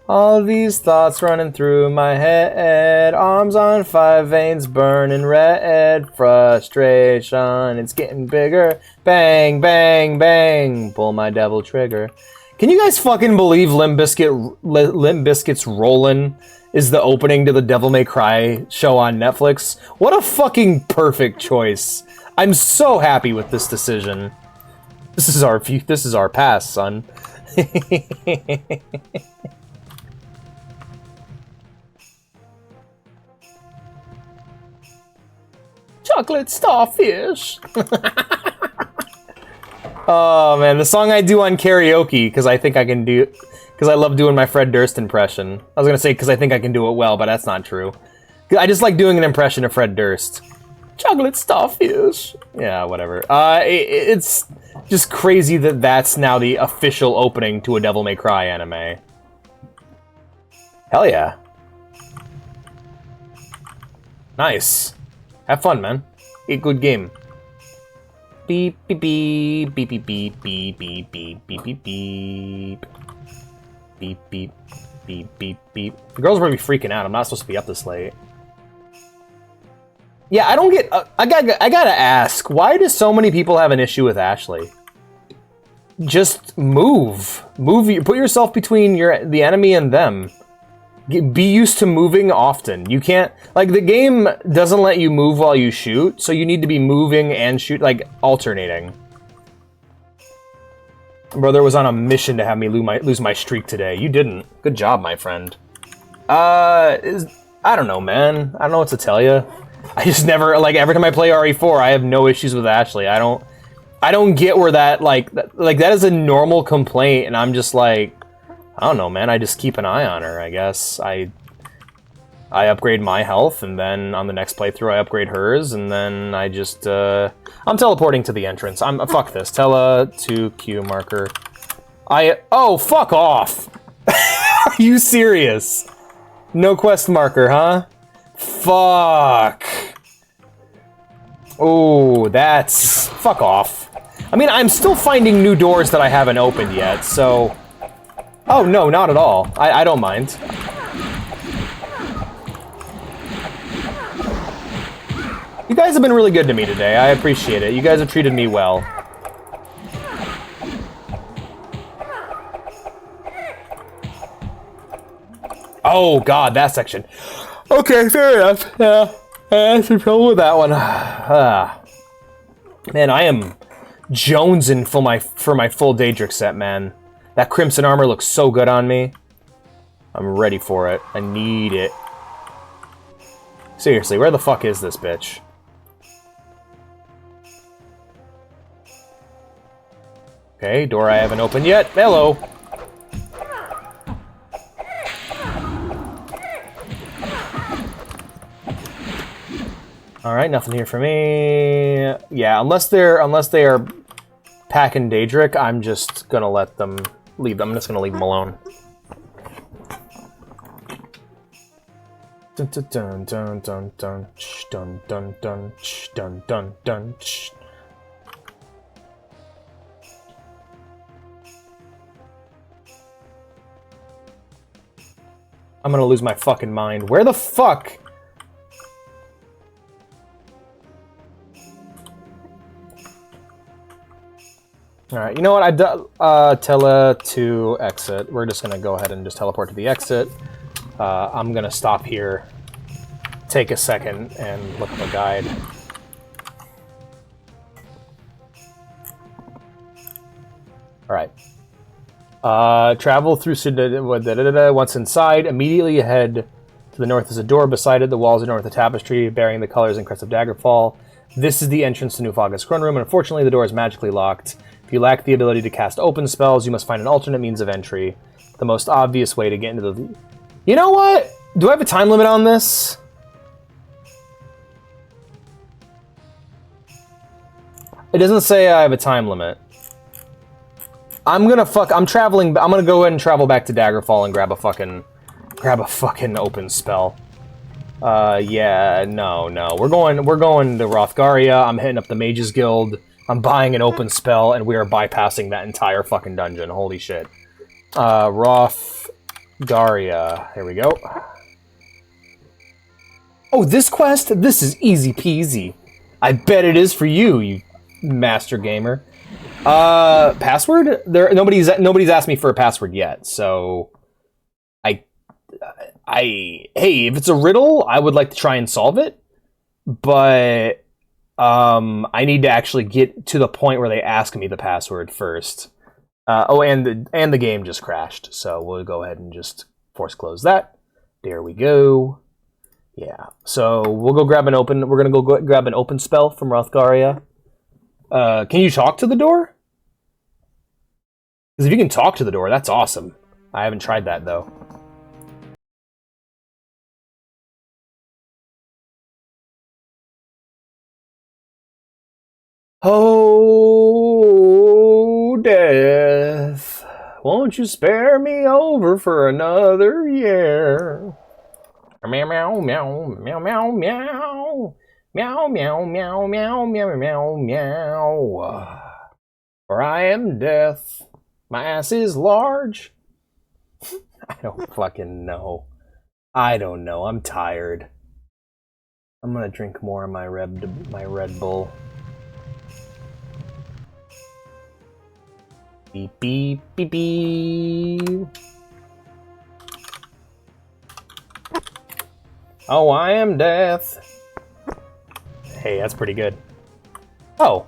All these thoughts running through my head, arms on 5 veins burning red, frustration, it's getting bigger, bang, bang, bang, pull my devil trigger. Can you guys fucking believe Limp Bizkit's Rollin' is the opening to the Devil May Cry show on Netflix? What a fucking perfect choice. I'm so happy with this decision. This is our past, son. Chocolate starfish. Oh man, the song I do on karaoke because I think I can do, because I love doing my Fred Durst impression. I was gonna say because I think I can do it well, but that's not true. I just like doing an impression of Fred Durst. Chocolate starfish. Yeah, whatever. It's just crazy that that's now the official opening to a Devil May Cry anime. Hell yeah. Nice. Have fun, man. A good game. Beep beep beep beep beep beep beep beep beep beep beep beep beep beep beep beep beep. The girls are gonna be freaking out. I'm not supposed to be up this late. Yeah, I don't get. I gotta ask. Why do so many people have an issue with Ashley? Just move. Put yourself between the enemy and them. Be used to moving often. You can't, like, the game doesn't let you move while you shoot, so you need to be moving and shoot, like, alternating. Brother was on a mission to have me lose my streak today. You didn't. Good job, my friend. I don't know, man. I don't know what to tell you. I just never, like, every time I play RE4, I have no issues with Ashley. I don't get where that, like, that is a normal complaint, and I'm just like, I don't know, man. I just keep an eye on her, I guess. I upgrade my health, and then on the next playthrough I upgrade hers, and then I just, I'm teleporting to the entrance. Fuck this. Tele to Q marker. Oh, fuck off! Are you serious? No quest marker, huh? Fuck. Oh, that's... Fuck off. I mean, I'm still finding new doors that I haven't opened yet, so... Oh, no, not at all. I don't mind. You guys have been really good to me today. I appreciate it. You guys have treated me well. Oh, God, that section. Okay, fair enough. Yeah, I had some trouble with that one. Man, I am jonesing for my full Daedric set, man. That crimson armor looks so good on me. I'm ready for it. I need it. Seriously, where the fuck is this bitch? Okay, door I haven't opened yet. Hello. All right, nothing here for me. Yeah, unless they are packing Daedric, I'm just gonna let them leave them. I'm just gonna leave them alone. Dun dun dun dun dun dun dun dun dun dun dun dun. I'm gonna lose my fucking mind. Where the fuck? Alright, you know what? Tele to exit. We're just gonna go ahead and just teleport to the exit. I'm gonna stop here, take a second, and look up a guide. Alright. Travel through... Once inside, immediately ahead to the north is a door. Beside it, the walls adorned with a tapestry bearing the colors and crest of Daggerfall. This is the entrance to Nufaga's throne room, and unfortunately the door is magically locked. If you lack the ability to cast open spells, you must find an alternate means of entry. The most obvious way to get into the... You know what? Do I have a time limit on this? It doesn't say I have a time limit. I'm gonna go ahead and travel back to Daggerfall and grab a fucking open spell. Yeah, no. We're going to Rothgaria. I'm hitting up the Mages Guild. I'm buying an open spell, and we are bypassing that entire fucking dungeon. Holy shit. Rothgaria. Here we go. Oh, this quest? This is easy peasy. I bet it is for you, you master gamer. Password? Nobody's asked me for a password yet, so hey, if it's a riddle, I would like to try and solve it, but I need to actually get to the point where they ask me the password first. And the game just crashed, so we'll go ahead and just force close that. There we go. Yeah, so we'll go grab we're gonna go grab an open spell from Rothgaria. Can you talk to the door? Because if you can talk to the door, that's awesome. I haven't tried that, though. Oh, death, won't you spare me over for another year? Meow, meow, meow, meow, meow, meow. Meow, meow, meow, meow, meow, meow, meow. For I am death. My ass is large. I don't fucking know. I don't know. I'm tired. I'm gonna drink more of my Red Bull. Beep, beep, beep, beep. Oh, I am death. Hey, that's pretty good. Oh.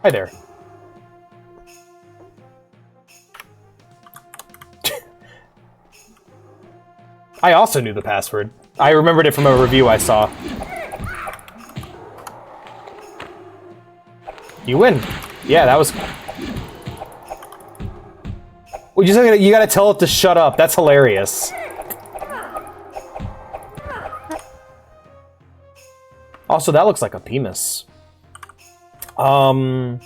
Hi there. I also knew the password. I remembered it from a review I saw. You win. Yeah, that was... Well, you gotta tell it to shut up. That's hilarious. Also, that looks like a penis. Nilfaga,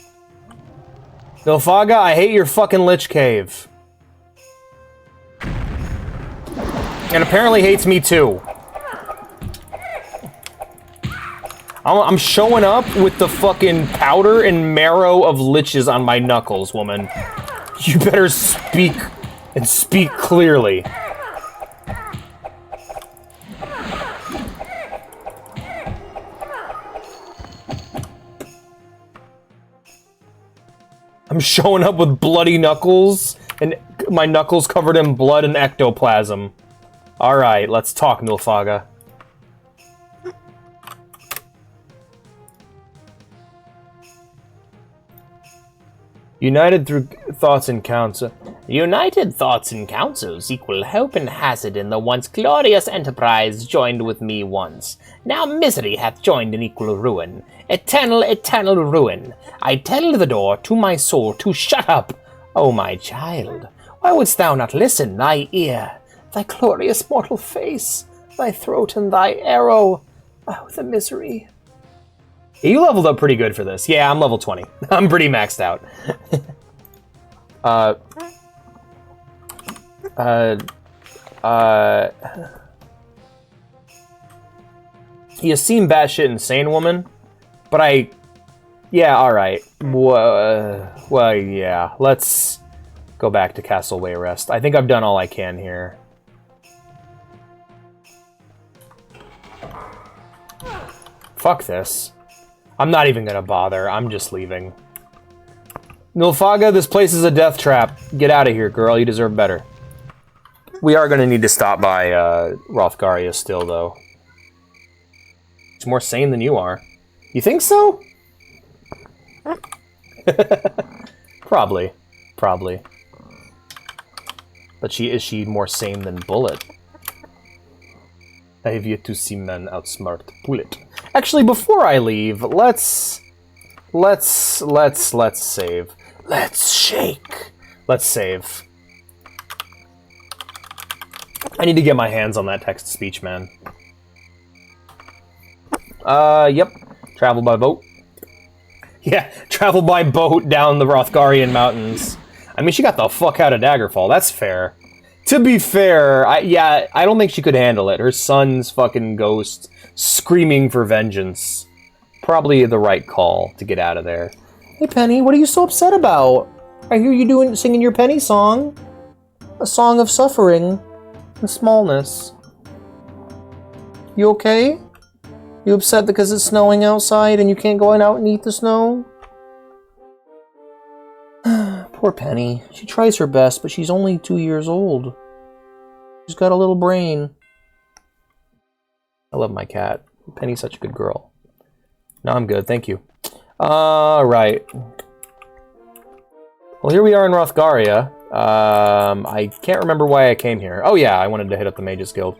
I hate your fucking Lich Cave. And apparently hates me too. I'm showing up with the fucking powder and marrow of liches on my knuckles, woman. You better speak, and speak clearly. I'm showing up with bloody knuckles, and my knuckles covered in blood and ectoplasm. Alright, let's talk, Nilfaga. United through thoughts and counsel. United thoughts and counsels equal hope and hazard in the once glorious enterprise joined with me once. Now misery hath joined in equal ruin. Eternal, eternal ruin. I tell the door to my soul to shut up. O my child, why wouldst thou not listen? Thy ear, thy glorious mortal face, thy throat and thy arrow. Oh, the misery. You leveled up pretty good for this. Yeah, I'm level 20. I'm pretty maxed out. You seem batshit insane, woman, but yeah, alright. Well, yeah, let's go back to Castle Wayrest. I think I've done all I can here. Fuck this. I'm not even gonna bother. I'm just leaving. Nilfaga, this place is a death trap. Get out of here, girl. You deserve better. We are gonna need to stop by Rothgaria still, though. She's more sane than you are. You think so? Probably. Probably. But is she more sane than Bullet? I have yet to see men outsmart Bullet. Actually, before I leave, let's save. Let's shake. Let's save. I need to get my hands on that text-to-speech, man. Yep. Travel by boat. Yeah, travel by boat down the Rothgarian mountains. I mean, she got the fuck out of Daggerfall. That's fair. To be fair, I don't think she could handle it. Her son's fucking ghost screaming for vengeance. Probably the right call to get out of there. Hey, Penny, what are you so upset about? I hear you singing your Penny song. A song of suffering and smallness. You okay? You upset because it's snowing outside and you can't go out and eat the snow? Poor Penny. She tries her best, but she's only 2 years old. She's got a little brain. I love my cat. Penny's such a good girl. No, I'm good, thank you. Right. Well, here we are in Rothgaria. I can't remember why I came here. Oh yeah, I wanted to hit up the Mages Guild.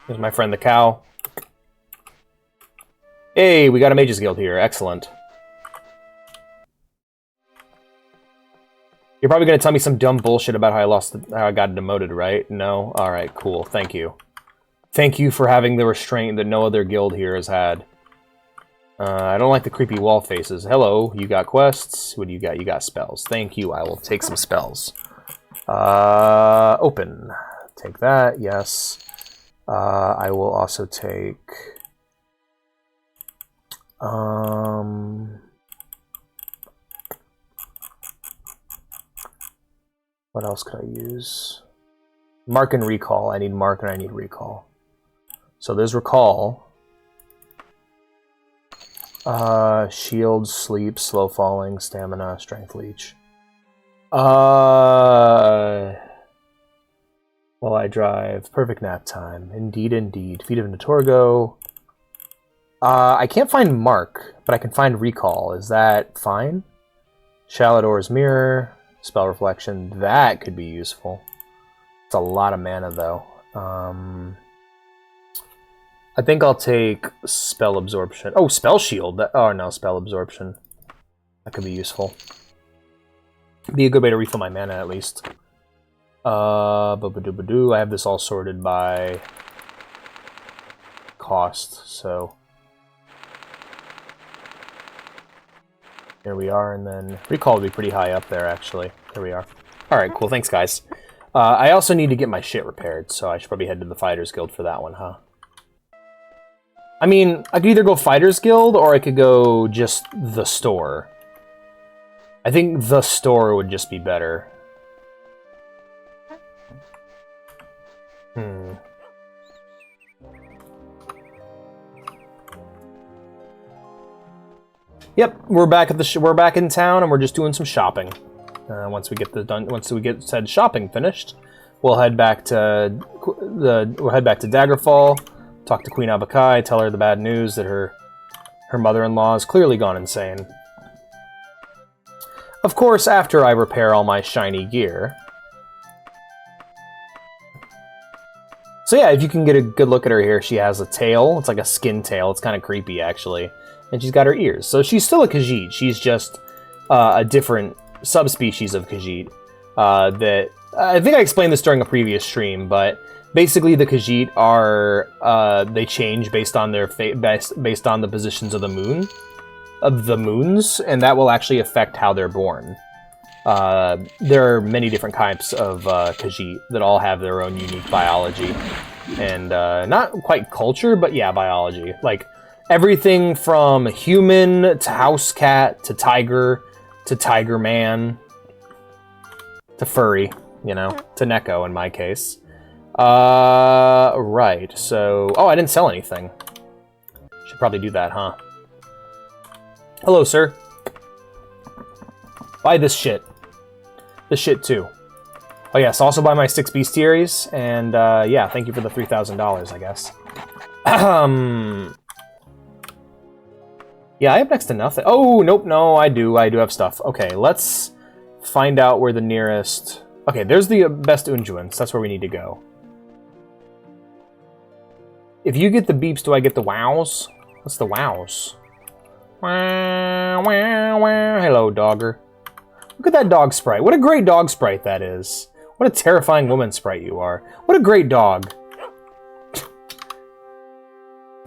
Here's my friend the cow. Hey, we got a Mages Guild here. Excellent. You're probably going to tell me some dumb bullshit about how I got demoted, right? No? Alright, cool. Thank you. Thank you for having the restraint that no other guild here has had. I don't like the creepy wall faces. Hello, you got quests? What do you got? You got spells. Thank you. I will take some spells. Open. Take that. Yes. I will also take... What else could I use? Mark and recall. I need mark and I need recall. So there's recall. Shield, sleep, slow falling, stamina, strength leech. While I drive, perfect nap time. Indeed, indeed. Feet of Notorgo. I can't find mark, but I can find recall. Is that fine? Shalador's mirror. Spell reflection, that could be useful. It's a lot of mana, though. I think I'll take spell absorption. Oh, spell shield. Oh, no, spell absorption. That could be useful. Be a good way to refill my mana, at least. I have this all sorted by cost, so... Here we are, and then recall will be pretty high up there, actually. Here we are. Alright, cool. Thanks, guys. I also need to get my shit repaired, so I should probably head to the Fighters Guild for that one, huh? I mean, I could either go Fighters Guild, or I could go just the store. I think the store would just be better. Yep, we're back at we're back in town, and we're just doing some shopping. Once we get said shopping finished, we'll head back to Daggerfall, talk to Queen Abakai, tell her the bad news that her mother-in-law has clearly gone insane. Of course, after I repair all my shiny gear. So yeah, if you can get a good look at her here, she has a tail. It's like a skin tail. It's kind of creepy, actually. And she's got her ears. So she's still a Khajiit. She's just a different subspecies of Khajiit. That I think I explained this during a previous stream, but basically the Khajiit are they change based on their based on the positions of the moons, and that will actually affect how they're born. There are many different types of Khajiit that all have their own unique biology. And not quite culture, but yeah, biology. Like, everything from human to house cat to tiger man to furry, you know, to Neko in my case. Right, so... Oh, I didn't sell anything. Should probably do that, huh? Hello, sir. Buy this shit. This shit, too. Oh, yes, also buy my 6 bestiaries, and, yeah, thank you for the $3,000, I guess. Yeah, I have next to nothing. Oh, nope, no, I do have stuff. Okay, let's find out where the nearest... Okay, there's the best Unjuans. That's where we need to go. If you get the beeps, do I get the wows? What's the wows? Wow, wow, wow. Hello, dogger. Look at that dog sprite. What a great dog sprite that is. What a terrifying woman sprite you are. What a great dog.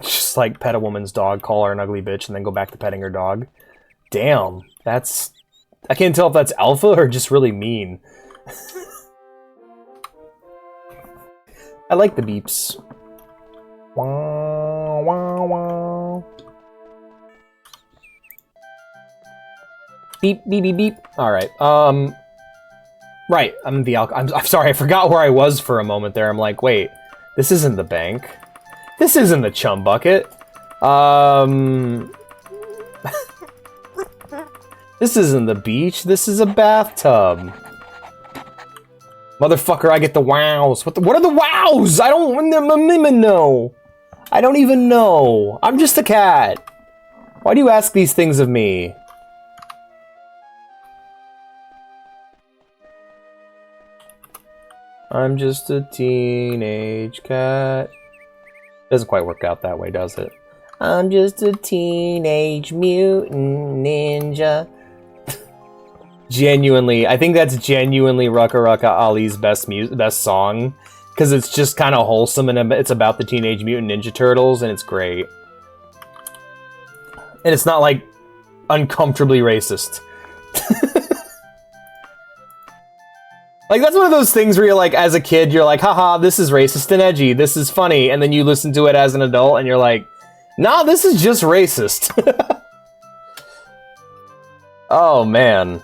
Just like pet a woman's dog, call her an ugly bitch, and then go back to petting her dog. Damn, that's... I can't tell if that's alpha or just really mean. I like the beeps. Wow, wow, wow. Beep, beep, beep, beep. Alright, right, I'm sorry, I forgot where I was for a moment there. I'm like, wait, this isn't the bank. This isn't the chum bucket. This isn't the beach. This is a bathtub. Motherfucker, I get the wows. What are the wows? I don't even know. I don't even know. I'm just a cat. Why do you ask these things of me? I'm just a teenage cat. Doesn't quite work out that way, does it? I'm just a teenage mutant ninja. Genuinely, I think that's genuinely Rucka Rucka Ali's best song, because it's just kind of wholesome and it's about the Teenage Mutant Ninja Turtles, and it's great. And it's not like uncomfortably racist. Like, that's one of those things where you're like, as a kid, you're like, haha, this is racist and edgy, this is funny, and then you listen to it as an adult, and you're like, nah, this is just racist. Oh, man.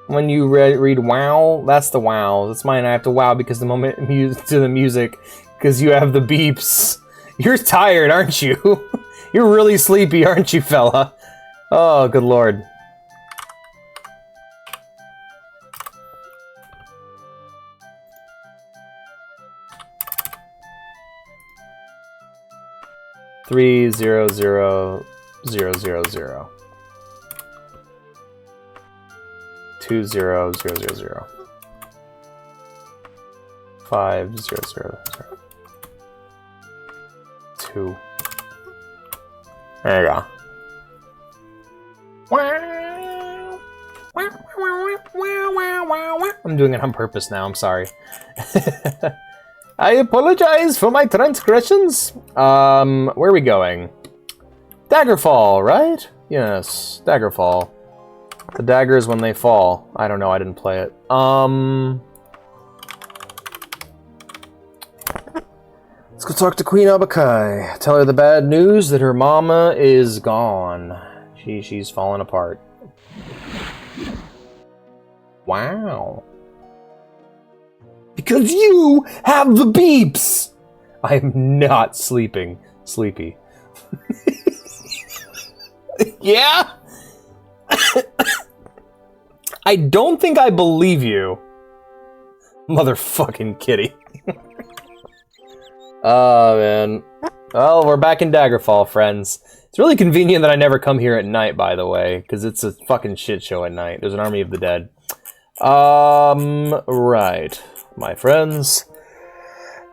When you read wow, that's the wow. That's mine. I have to wow because the moment to the music, because you have the beeps. You're tired, aren't you? You're really sleepy, aren't you, fella? Oh, good lord. Three zero zero 20000 5000 2. There you go. I'm doing it on purpose now, I'm sorry. I apologize for my transgressions. Where are we going? Daggerfall, right? Yes, Daggerfall. The daggers when they fall. I don't know, I didn't play it. Let's go talk to Queen Abakai. Tell her the bad news that her mama is gone. She's fallen apart. Wow. Because you have the beeps! I am not sleepy. Yeah? I don't think I believe you. Motherfucking kitty. Oh, man. Well, we're back in Daggerfall, friends. It's really convenient that I never come here at night, by the way, because it's a fucking shit show at night. There's an army of the dead. Right. My friends.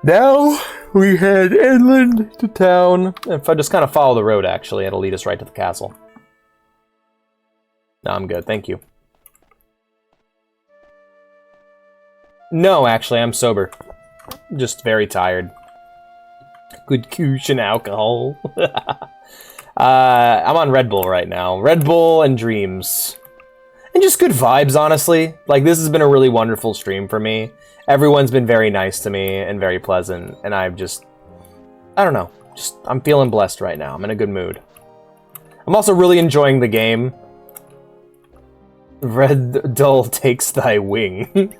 Now, we head inland to town. If I just kind of follow the road, actually, it'll lead us right to the castle. No, I'm good, thank you. No, actually, I'm sober. Just very tired. Good cooch and alcohol. I'm on Red Bull right now. Red Bull and dreams. And just good vibes, honestly. Like, this has been a really wonderful stream for me. Everyone's been very nice to me and very pleasant. And I don't know. I'm feeling blessed right now. I'm in a good mood. I'm also really enjoying the game. Red Dull takes thy wing.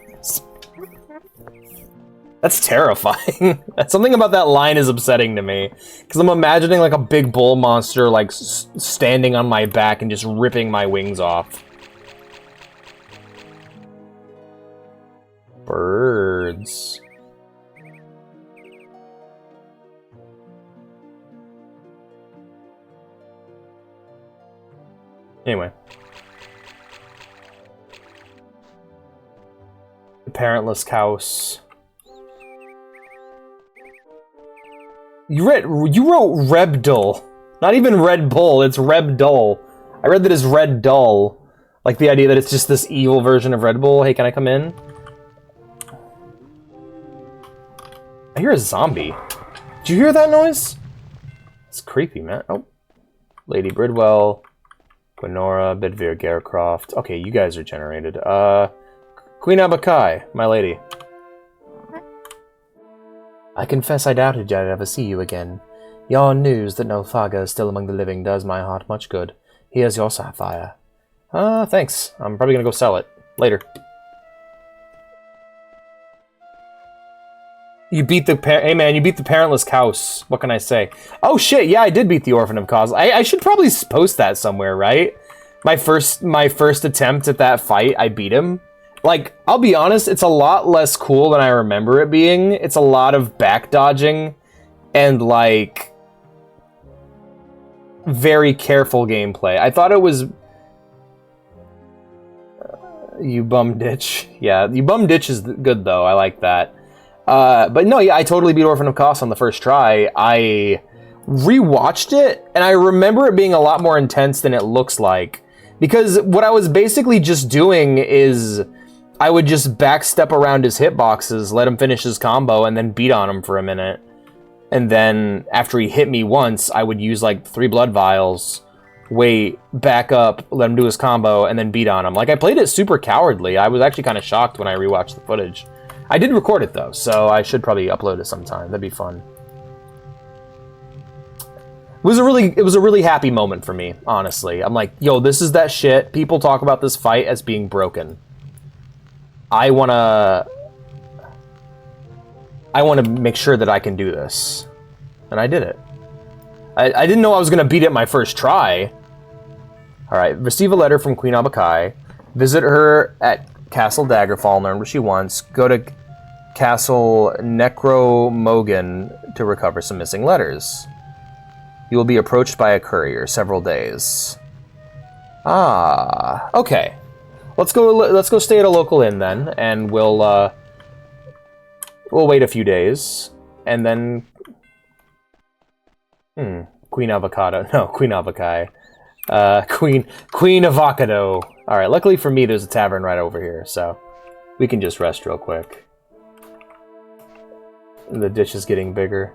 That's terrifying. Something about that line is upsetting to me. Because I'm imagining like a big bull monster like standing on my back and just ripping my wings off. Birds. Anyway. The parentless house. You wrote Rebdul. Not even Red Bull, it's Rebdul. I read that as Red Dull. Like the idea that it's just this evil version of Red Bull. Hey, can I come in? I hear a zombie. Did you hear that noise? It's creepy, man. Oh. Lady Bridwell. Gwenora, Bedvere, Garecroft. Okay, you guys are generated. Queen Abakai, my lady. I confess I doubted I'd ever see you again. Your news that Nothaga is still among the living does my heart much good. Here's your sapphire. Thanks. I'm probably gonna go sell it. Later. You beat the hey man, you beat the parentless house. What can I say? Oh shit, yeah, I did beat the Orphan of Cause. I should probably post that somewhere, right? My first attempt at that fight, I beat him. Like, I'll be honest, it's a lot less cool than I remember it being. It's a lot of back dodging and, like, very careful gameplay. I thought it was... you bum ditch. Yeah, you bum ditch is good, though. I like that. But no, yeah, I totally beat Orphan of Kos on the first try. I rewatched it, and I remember it being a lot more intense than it looks like. Because what I was basically just doing is... I would just backstep around his hitboxes, let him finish his combo, and then beat on him for a minute. And then, after he hit me once, I would use, like, 3 blood vials, wait, back up, let him do his combo, and then beat on him. Like, I played it super cowardly. I was actually kind of shocked when I rewatched the footage. I did record it, though, so I should probably upload it sometime. That'd be fun. It was a really happy moment for me, honestly. I'm like, yo, this is that shit. People talk about this fight as being broken. I wanna make sure that I can do this. And I did it. I didn't know I was gonna beat it my first try. Alright, receive a letter from Queen Abakai. Visit her at Castle Daggerfall, learn what she wants. Go to Castle Necromogan to recover some missing letters. You will be approached by a courier several days. Ah, okay. Let's go stay at a local inn then, and we'll wait a few days, and then Queen Avocado. No, Queen Abakai. Queen Avocado. Alright, luckily for me there's a tavern right over here, so we can just rest real quick. The ditch is getting bigger.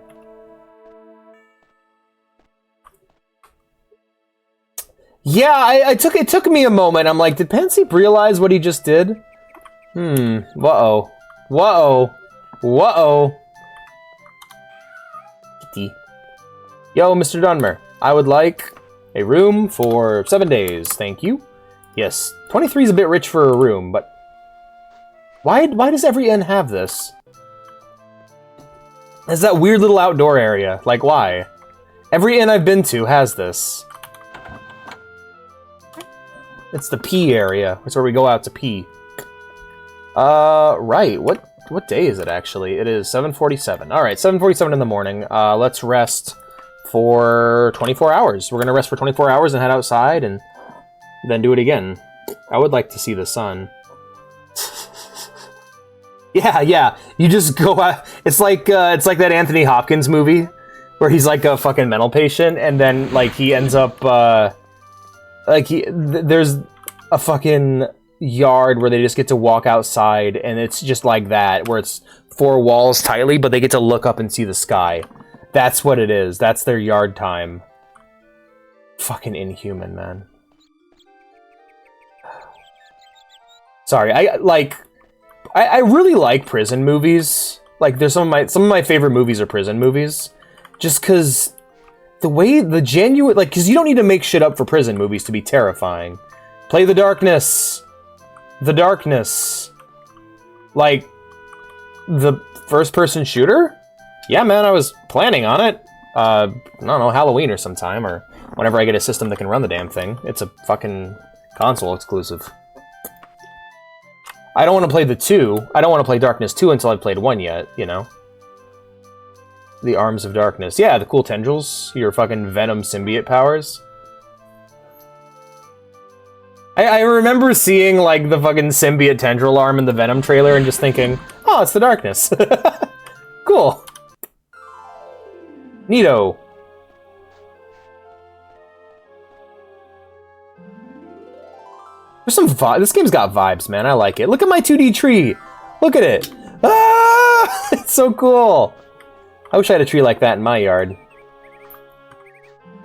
Yeah, it took me a moment. I'm like, did Pansy realize what he just did? Uh-oh. Whoa. Whoa. Yo, Mr. Dunmer. I would like a room for 7 days. Thank you. Yes, 23 is a bit rich for a room, but... Why does every inn have this? It's that weird little outdoor area. Like, why? Every inn I've been to has this. It's the pee area. It's where we go out to pee. Right. What day is it, actually? It is 7:47. Alright, 7:47 in the morning. Let's rest for 24 hours. We're gonna rest for 24 hours and head outside and then do it again. I would like to see the sun. Yeah. You just go out. It's like that Anthony Hopkins movie where he's like a fucking mental patient and then, like, he ends up, there's a fucking yard where they just get to walk outside, and it's just like that, where it's 4 walls tightly, but they get to look up and see the sky. That's what it is. That's their yard time. Fucking inhuman, man. Sorry, I really like prison movies. Like, there's some of my favorite movies are prison movies, just because the genuine, like, because you don't need to make shit up for prison movies to be terrifying. Play the darkness, like the first-person shooter. Yeah, man, I was planning on it. I don't know, Halloween or sometime, or whenever I get a system that can run the damn thing. It's a fucking console exclusive. I don't want to play the 2. I don't want to play Darkness 2 until I've played 1 yet, you know? The Arms of Darkness. Yeah, the cool tendrils. Your fucking Venom symbiote powers. I remember seeing, like, the fucking symbiote tendril arm in the Venom trailer and just thinking, oh, it's the Darkness. Cool. Neato. There's some this game's got vibes, man. I like it. Look at my 2D tree. Look at it. Ah! It's so cool. I wish I had a tree like that in my yard.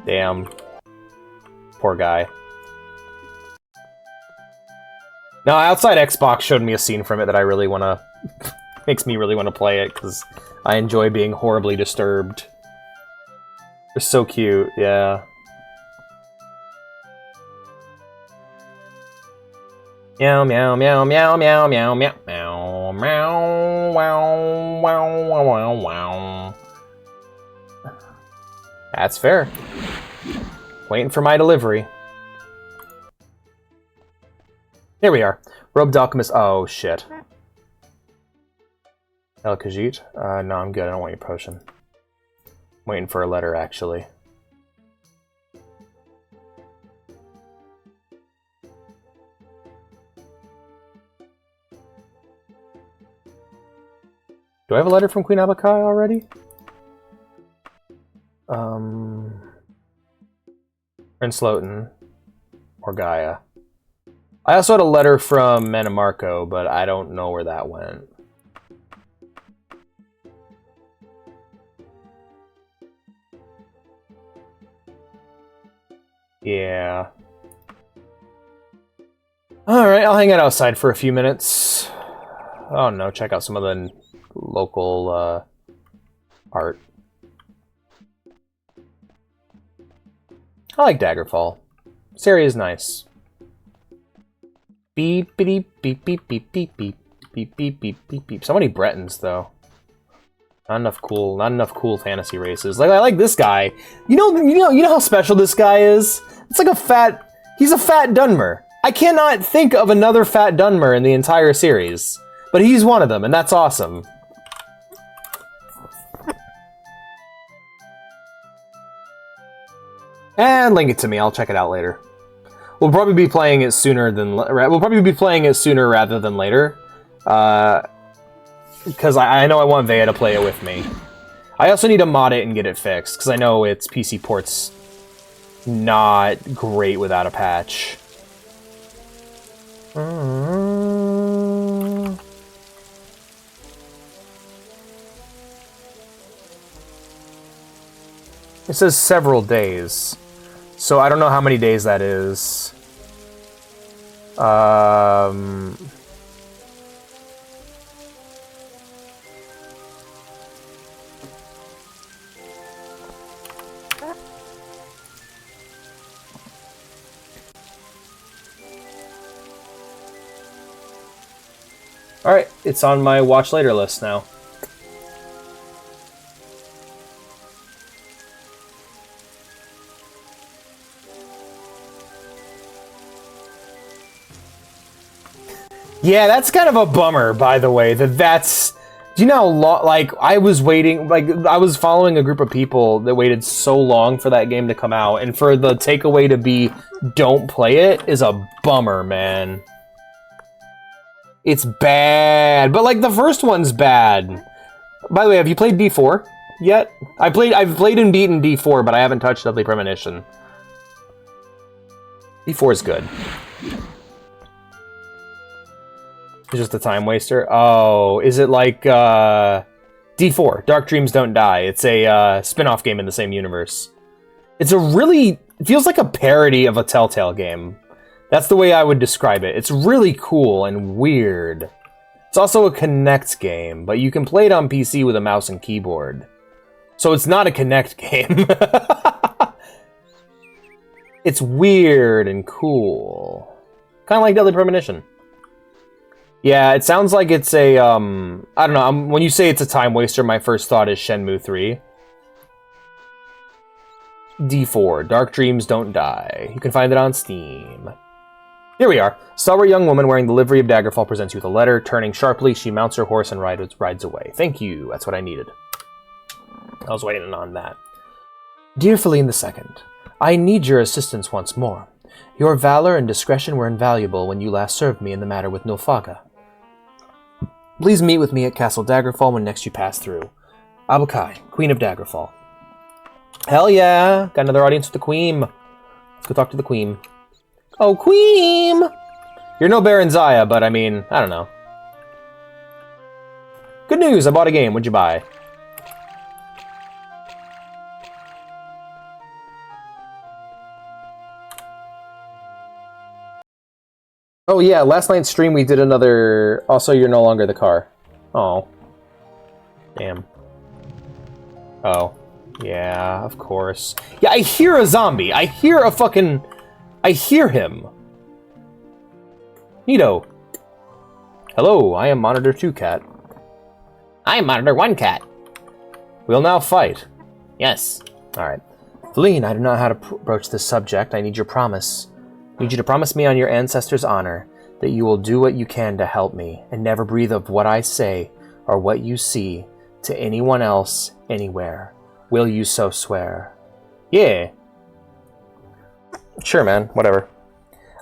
Damn. Poor guy. No, Outside Xbox showed me a scene from it that I really want to... makes me really want to play it, because I enjoy being horribly disturbed. They're so cute, yeah. Meow meow meow meow meow meow meow meow meow wow wow wow wow wow. That's fair. Waiting for my delivery. Here we are. Robed Alchemist. Oh shit. El Khajiit? No, I'm good. I don't want your potion. Waiting for a letter, actually. Do I have a letter from Queen Abakai already? Prince Lowton. Or Gaia. I also had a letter from Manamarco, but I don't know where that went. Yeah. Alright, I'll hang out outside for a few minutes. Oh no, check out some of the local art. I like Daggerfall. This area is nice. Beep beep beep beep beep beep beep beep beep beep beep beep. So many Bretons though. Not enough cool fantasy races. Like I like this guy. You know how special this guy is? It's like he's a fat Dunmer. I cannot think of another fat Dunmer in the entire series. But he's one of them, and that's awesome. And link it to me. I'll check it out later. We'll probably be playing it sooner rather than later, because I know I want Vea to play it with me. I also need to mod it and get it fixed because I know its PC port's not great without a patch. It says several days. So I don't know how many days that is. Alright, it's on my watch later list now. Yeah, that's kind of a bummer, by the way, that's... Do you know how long... Like, I was waiting... Like, I was following a group of people that waited so long for that game to come out, and for the takeaway to be, don't play it, is a bummer, man. It's bad. But, like, the first one's bad. By the way, have you played D4 yet? I've played and beaten D4, but I haven't touched Deadly Premonition. D4 is good. It's just a time waster. Oh, is it like D4, Dark Dreams Don't Die. It's a spin-off game in the same universe. It feels like a parody of a Telltale game. That's the way I would describe it. It's really cool and weird. It's also a Kinect game, but you can play it on PC with a mouse and keyboard. So it's not a Kinect game. It's weird and cool. Kind of like Deadly Premonition. Yeah, it sounds like it's a, I don't know, when you say it's a time waster, my first thought is Shenmue 3. D4, Dark Dreams Don't Die. You can find it on Steam. Here we are. Stalwart young woman wearing the livery of Daggerfall presents you with a letter. Turning sharply, she mounts her horse and rides away. Thank you. That's what I needed. I was waiting on that. Dear Feline II, I need your assistance once more. Your valor and discretion were invaluable when you last served me in the matter with Nilfaga. Please meet with me at Castle Daggerfall when next you pass through. Abukai, Queen of Daggerfall. Hell yeah! Got another audience with the Queen. Let's go talk to the Queen. Oh, Queen! You're no Baron Zaya, but I mean, I don't know. Good news, I bought a game. What'd you buy? Oh yeah, last night's stream we did another... Also, you're no longer the car. Oh. Damn. Oh. Yeah, of course. Yeah, I hear a zombie. I hear a fucking... I hear him. Neato. Hello, I am Monitor 2 Cat. I am Monitor 1 Cat. We'll now fight. Yes. Alright. Feline, I don't know how to approach this subject. I need your promise. I need you to promise me on your ancestors' honor that you will do what you can to help me and never breathe of what I say or what you see to anyone else anywhere. Will you so swear? Yeah. Sure, man. Whatever.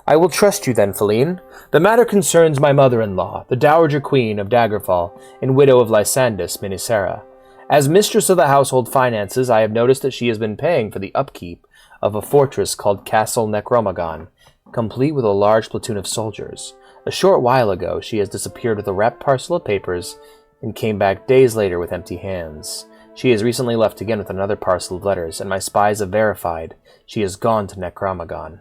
I will trust you then, Feline. The matter concerns my mother-in-law, the Dowager Queen of Daggerfall and widow of Lysandus Minisera. As mistress of the household finances, I have noticed that she has been paying for the upkeep of a fortress called Castle Necromagon, complete with a large platoon of soldiers. A short while ago, she has disappeared with a wrapped parcel of papers and came back days later with empty hands. She has recently left again with another parcel of letters, and my spies have verified she has gone to Necromagon.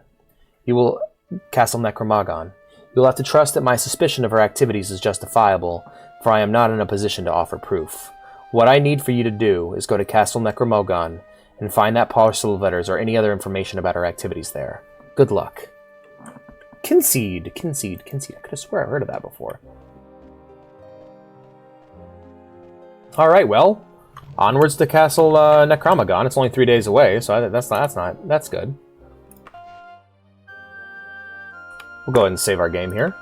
Castle Necromagon. You will have to trust that my suspicion of her activities is justifiable, for I am not in a position to offer proof. What I need for you to do is go to Castle Necromagon and find that parcel of letters or any other information about her activities there. Good luck. Concede. I could have swear I heard of that before. Alright, well, onwards to Castle Necromagon. It's only 3 days away, so that's good. We'll go ahead and save our game here.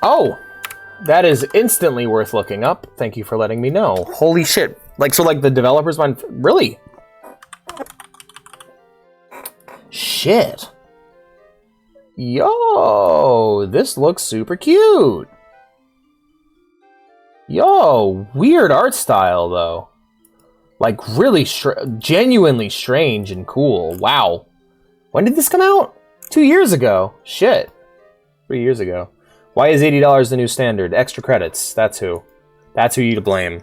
Oh! That is instantly worth looking up. Thank you for letting me know. Holy shit. So the developers went... Really? Shit. Yo, this looks super cute. Yo, weird art style, though. Really genuinely strange and cool. Wow. When did this come out? 2 years ago. Shit. 3 years ago. Why is $80 the new standard? Extra credits. That's who. That's who you to blame.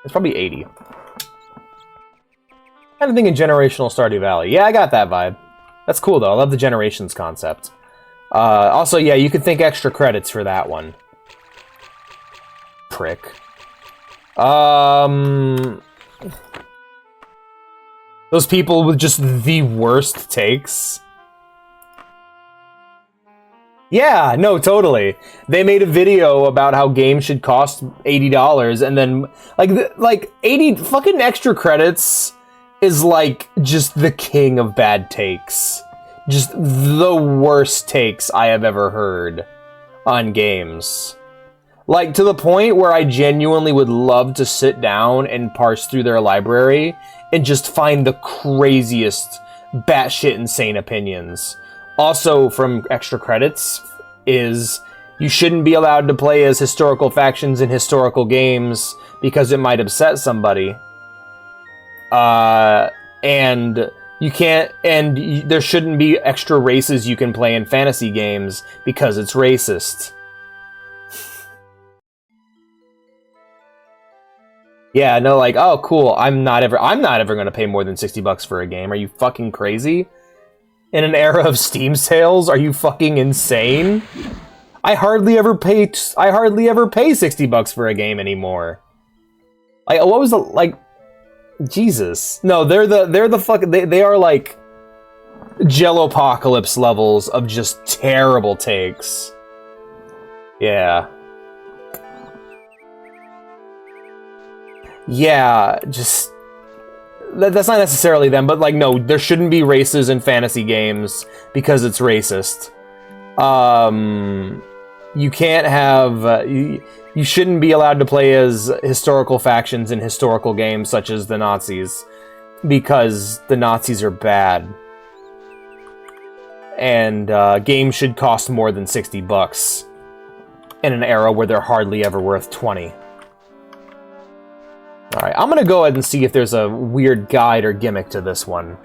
It's probably 80. Kind of thinking generational Stardew Valley. Yeah, I got that vibe. That's cool, though. I love the generations concept. Also, yeah, you could think extra credits for that one. Prick. Those people with just the worst takes. Yeah, no, totally. They made a video about how games should cost $80, and then like 80 fucking extra credits is just the king of bad takes. Just the worst takes I have ever heard on games. To the point where I genuinely would love to sit down and parse through their library and just find the craziest, batshit insane opinions. Also, from extra credits, is You shouldn't be allowed to play as historical factions in historical games because it might upset somebody. And you can't, and there shouldn't be extra races you can play in fantasy games because it's racist. Yeah, no, like, oh, cool. I'm not ever going to pay more than $60 for a game. Are you fucking crazy? In an era of Steam sales, are you fucking insane? I hardly ever pay $60 for a game anymore. Like, what was the, like, Jesus. No, they are like Jellopocalypse levels of just terrible takes. Yeah. Yeah, just... That's not necessarily them, but, like, no, there shouldn't be races in fantasy games because it's racist. You can't have... You shouldn't be allowed to play as historical factions in historical games such as the Nazis because the Nazis are bad. And games should cost more than $60 in an era where they're hardly ever worth $20. Alright, I'm gonna go ahead and see if there's a weird guide or gimmick to this one.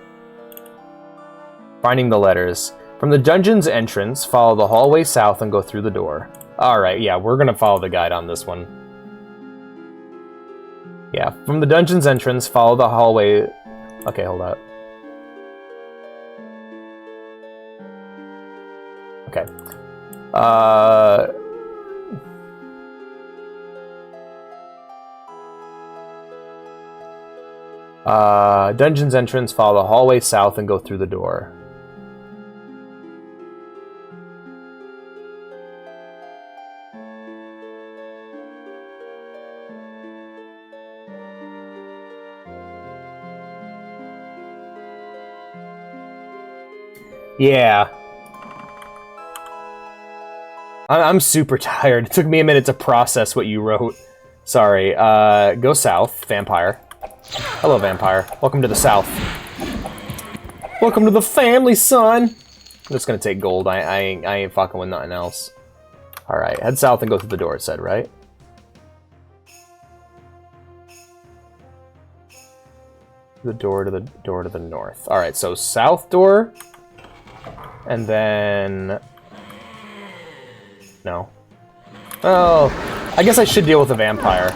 Finding the letters. From the dungeon's entrance, follow the hallway south and go through the door. Alright, yeah, we're gonna follow the guide on this one. Yeah, from the dungeon's entrance, follow the hallway... Okay, hold up. Okay. Dungeon's entrance, follow the hallway south and go through the door. Yeah. I'm super tired. It took me a minute to process what you wrote. Sorry. Go south, vampire. Hello, vampire. Welcome to the south. Welcome to the family, son! I'm just gonna take gold. I ain't fucking with nothing else. Alright, head south and go through the door, it said, right? The door to the north. Alright, so south door. And then... No. Oh, I guess I should deal with the vampire.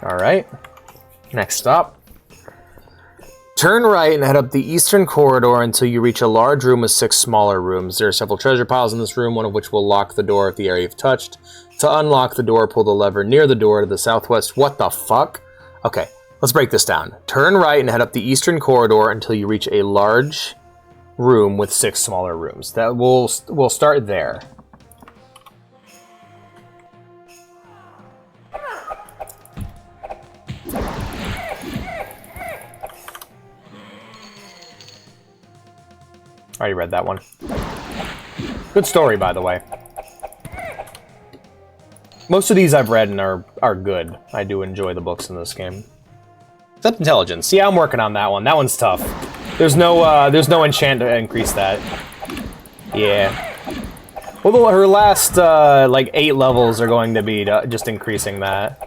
Alright. Next stop. Turn right and head up the eastern corridor until you reach a large room with 6 smaller rooms. There are several treasure piles in this room, one of which will lock the door if the area you've touched. To unlock the door, pull the lever near the door to the southwest. What the fuck? Okay, let's break this down. Turn right and head up the eastern corridor until you reach a large room with 6 smaller rooms. That we'll start there. Already read that one. Good story, by the way. Most of these I've read and are good. I do enjoy the books in this game. Except intelligence. Yeah, I'm working on that one. That one's tough. There's no enchant to increase that. Yeah. Well, her last like 8 levels are going to be just increasing that.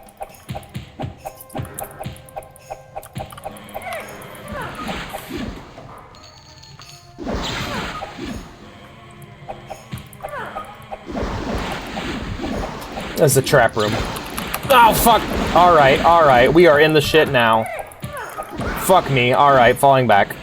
That's the trap room. Oh, fuck! Alright, we are in the shit now. Fuck me, alright, falling back.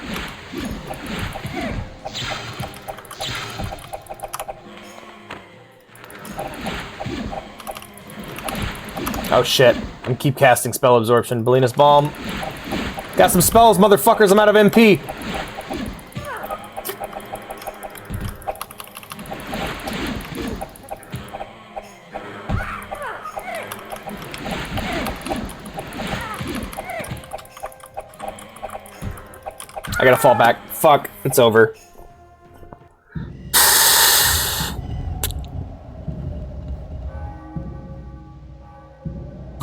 Oh shit, I'm keep casting spell absorption. Belina's Balm. Got some spells, motherfuckers, I'm out of MP! I gotta fall back. fuck, it's over.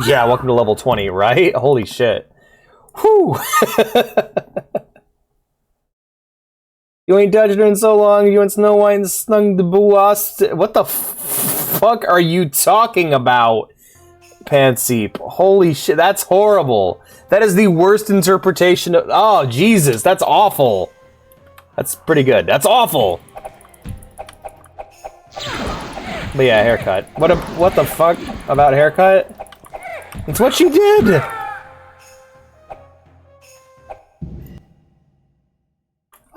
Yeah, welcome to level 20, right? Holy shit. Whew! You ain't touched her in so long, you and Snow White and Snug the Boast. What the fuck are you talking about, Panseep? Holy shit, that's horrible. That is the worst interpretation of... Oh, Jesus, that's awful. That's pretty good. That's awful. But yeah, haircut. What the fuck about haircut? It's what she did!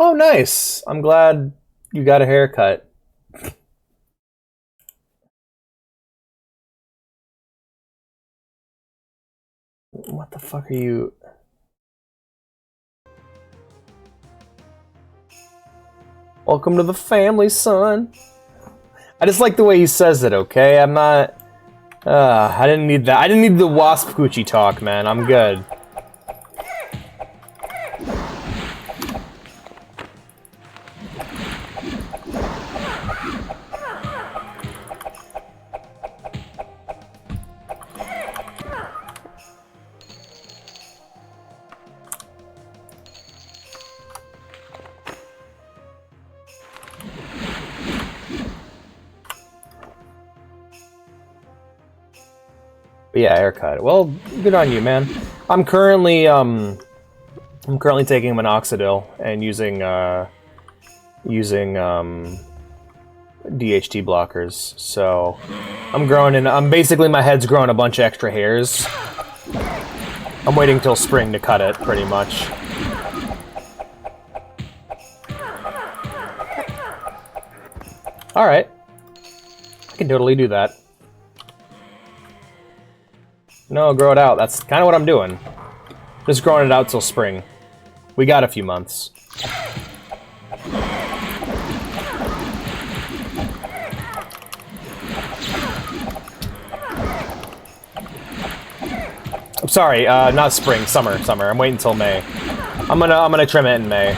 Oh, nice. I'm glad you got a haircut. What the fuck are you... Welcome to the family, son. I just like the way he says it, okay? I'm not... I didn't need that. I didn't need the wasp coochie talk, man. I'm good. But yeah, haircut. Well, good on you, man. I'm currently taking minoxidil and using DHT blockers. So I'm growing in. Basically my head's growing a bunch of extra hairs. I'm waiting till spring to cut it, pretty much. All right, I can totally do that. No, grow it out. That's kind of what I'm doing. Just growing it out till spring. We got a few months. I'm sorry, not spring, summer. I'm waiting until May. I'm gonna trim it in May.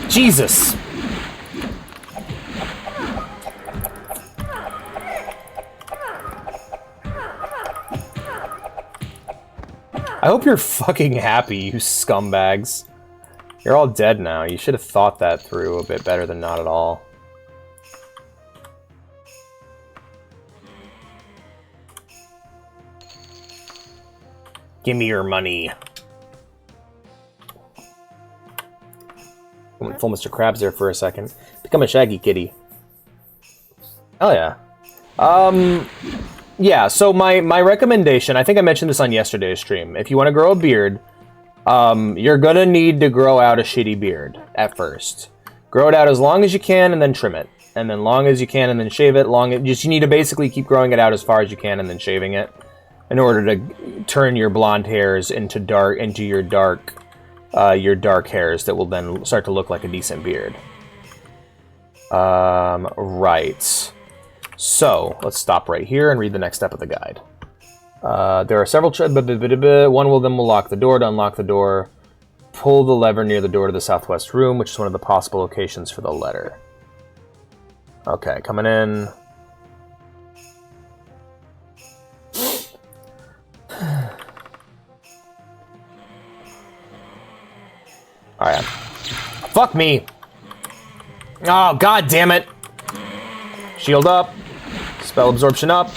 Jesus. I hope you're fucking happy, you scumbags. You're all dead now. You should have thought that through a bit better than not at all. Give me your money. I went full Mr. Krabs there for a second. Become a shaggy kitty. Oh yeah. Yeah, so my recommendation, I think I mentioned this on yesterday's stream. If you want to grow a beard, you're gonna need to grow out a shitty beard at first. Grow it out as long as you can and then trim it. And then long as you can and then shave it. You need to basically keep growing it out as far as you can and then shaving it in order to turn your blonde hairs into your dark hairs that will then start to look like a decent beard. Right. So, let's stop right here and read the next step of the guide. There are several... One of them will lock the door. To unlock the door, pull the lever near the door to the southwest room, which is one of the possible locations for the letter. Okay, coming in. Alright. Fuck me! Oh, god damn it! Shield up. Spell absorption up.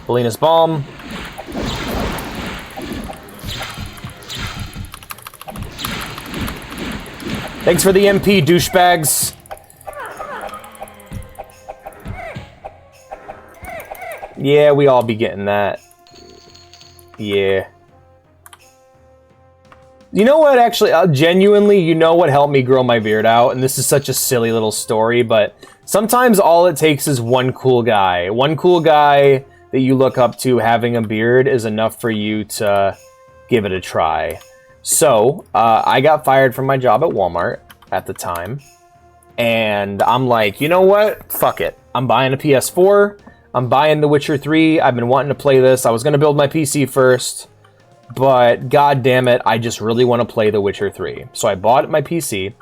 Belina's Balm. Thanks for the MP, douchebags. Yeah, we all be getting that. Yeah. You know what, actually, genuinely, you know what helped me grow my beard out? And this is such a silly little story, but sometimes all it takes is one cool guy. One cool guy that you look up to having a beard is enough for you to give it a try. So, I got fired from my job at Walmart at the time. And I'm like, you know what? Fuck it. I'm buying a PS4. I'm buying The Witcher 3. I've been wanting to play this. I was going to build my PC first. but god damn it, I just really want to play The Witcher 3. So I bought my PC,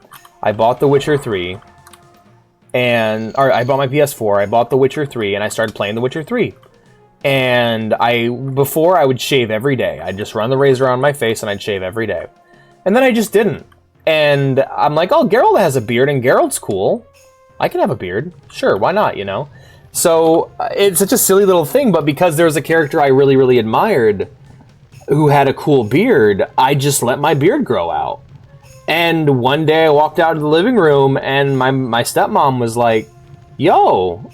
I bought The Witcher 3, or I bought my PS4, I bought The Witcher 3, and I started playing The Witcher 3. And before I would shave every day. I'd just run the razor on my face and I'd shave every day. And then I just didn't. And I'm like, oh, Geralt has a beard and Geralt's cool. I can have a beard. Sure, why not, you know? So it's such a silly little thing, but because there was a character I really, really admired who had a cool beard, I just let my beard grow out. And one day I walked out of the living room and my stepmom was like, yo,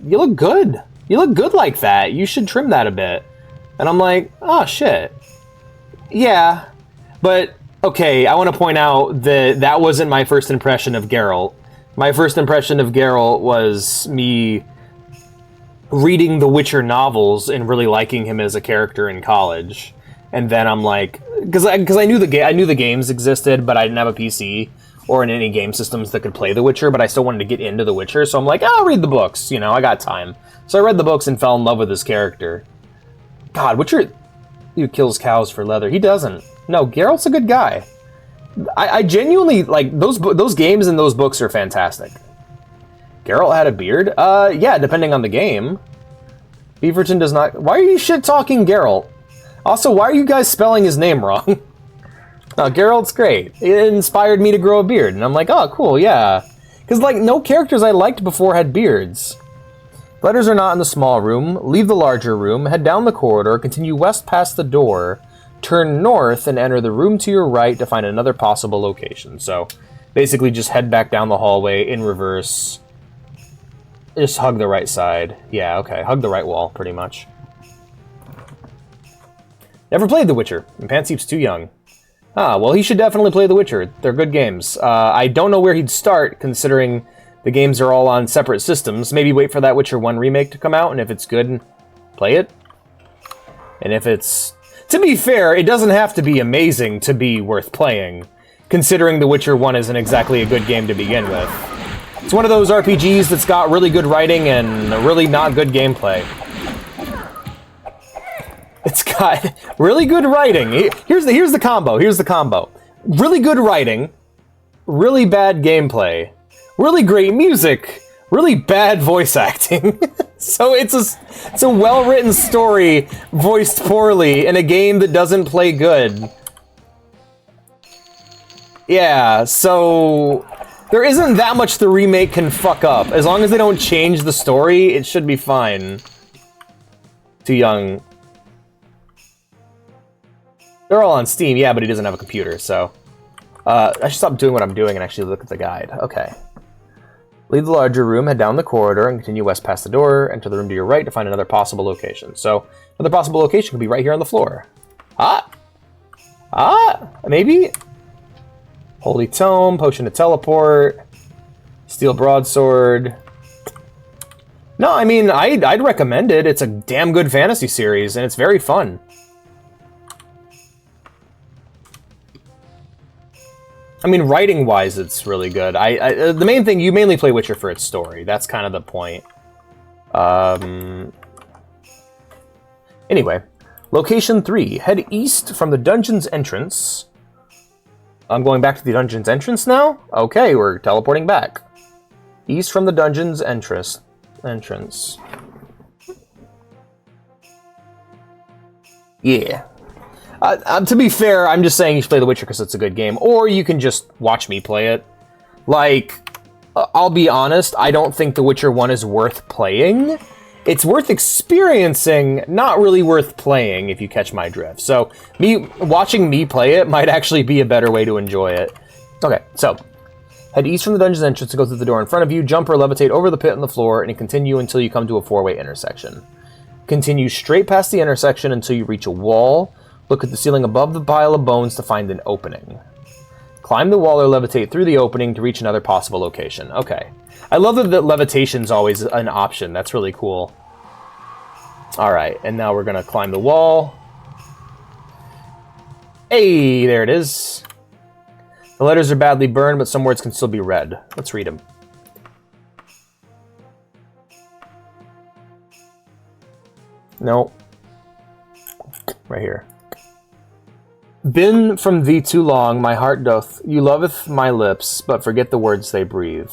you look good. You look good like that. You should trim that a bit. And I'm like, oh, shit. Yeah. But, okay, I want to point out that that wasn't my first impression of Geralt. My first impression of Geralt was me reading the Witcher novels and really liking him as a character in college. And then I'm like, because I knew the games existed, but I didn't have a PC or in any game systems that could play The Witcher, but I still wanted to get into The Witcher, so I'm like, I'll read the books, you know, I got time. So I read the books and fell in love with his character. God, Witcher, he kills cows for leather. He doesn't. No, Geralt's a good guy. I genuinely, like, those games and those books are fantastic. Geralt had a beard? Yeah, depending on the game. Beaverton does not... Why are you shit-talking Geralt? Also, why are you guys spelling his name wrong? No, Geralt's great. It inspired me to grow a beard, and I'm like, oh, cool, yeah. Because, like, no characters I liked before had beards. Letters are not in the small room. Leave the larger room, head down the corridor, continue west past the door, turn north, and enter the room to your right to find another possible location. So, basically just head back down the hallway in reverse. Just hug the right side. Yeah, okay, hug the right wall, pretty much. Never played The Witcher, and Panseep's too young. Ah, well, he should definitely play The Witcher. They're good games. I don't know where he'd start, considering the games are all on separate systems. Maybe wait for that Witcher 1 remake to come out, and if it's good, play it. And if it's... To be fair, it doesn't have to be amazing to be worth playing, considering The Witcher 1 isn't exactly a good game to begin with. It's one of those RPGs that's got really good writing and really not good gameplay. It's got really good writing. Here's the combo. Really good writing, really bad gameplay, really great music, really bad voice acting. So it's a well-written story voiced poorly in a game that doesn't play good. Yeah, so there isn't that much the remake can fuck up. As long as they don't change the story, it should be fine. Too young. They're all on Steam, yeah, but he doesn't have a computer, so... I should stop doing what I'm doing and actually look at the guide. Okay. Leave the larger room, head down the corridor, and continue west past the door. Enter the room to your right to find another possible location. So, another possible location could be right here on the floor. Maybe? Holy Tome, Potion to Teleport, Steel Broadsword. No, I mean, I'd recommend it. It's a damn good fantasy series, and it's very fun. I mean, writing-wise, it's really good. The main thing, you mainly play Witcher for its story. That's kind of the point. Anyway, location 3. Head east from the dungeon's entrance. I'm going back to the dungeon's entrance now? Okay, we're teleporting back. East from the dungeon's entrance. Yeah. To be fair, I'm just saying you should play The Witcher because it's a good game, or you can just watch me play it. Like, I'll be honest, I don't think The Witcher 1 is worth playing. It's worth experiencing, not really worth playing, if you catch my drift. So, watching me play it might actually be a better way to enjoy it. Okay, so, head east from the dungeon's entrance to go through the door in front of you, jump or levitate over the pit on the floor, and continue until you come to a four-way intersection. Continue straight past the intersection until you reach a wall. Look at the ceiling above the pile of bones to find an opening. Climb the wall or levitate through the opening to reach another possible location. Okay. I love that levitation's always an option. That's really cool. Alright, and now we're gonna climb the wall. Hey, there it is. The letters are badly burned, but some words can still be read. Let's read them. No. Right here. Been from thee too long, my heart doth. You loveth my lips, but forget the words they breathe.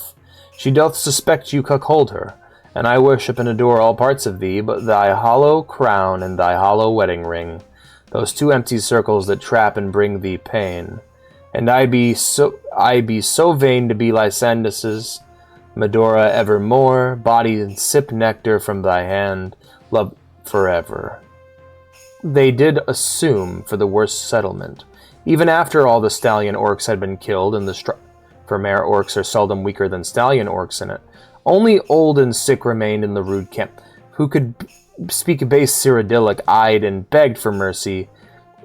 She doth suspect you cuckold her, and I worship and adore all parts of thee, but thy hollow crown and thy hollow wedding ring, those two empty circles that trap and bring thee pain. And I be so vain to be Lysander's, Medora evermore, body and sip nectar from thy hand, love forever. They did assume for the worst settlement, even after all the stallion orcs had been killed, and for mare orcs are seldom weaker than stallion orcs in it. Only old and sick remained in the rude camp, who could speak base Cyrodiilic, eyed and begged for mercy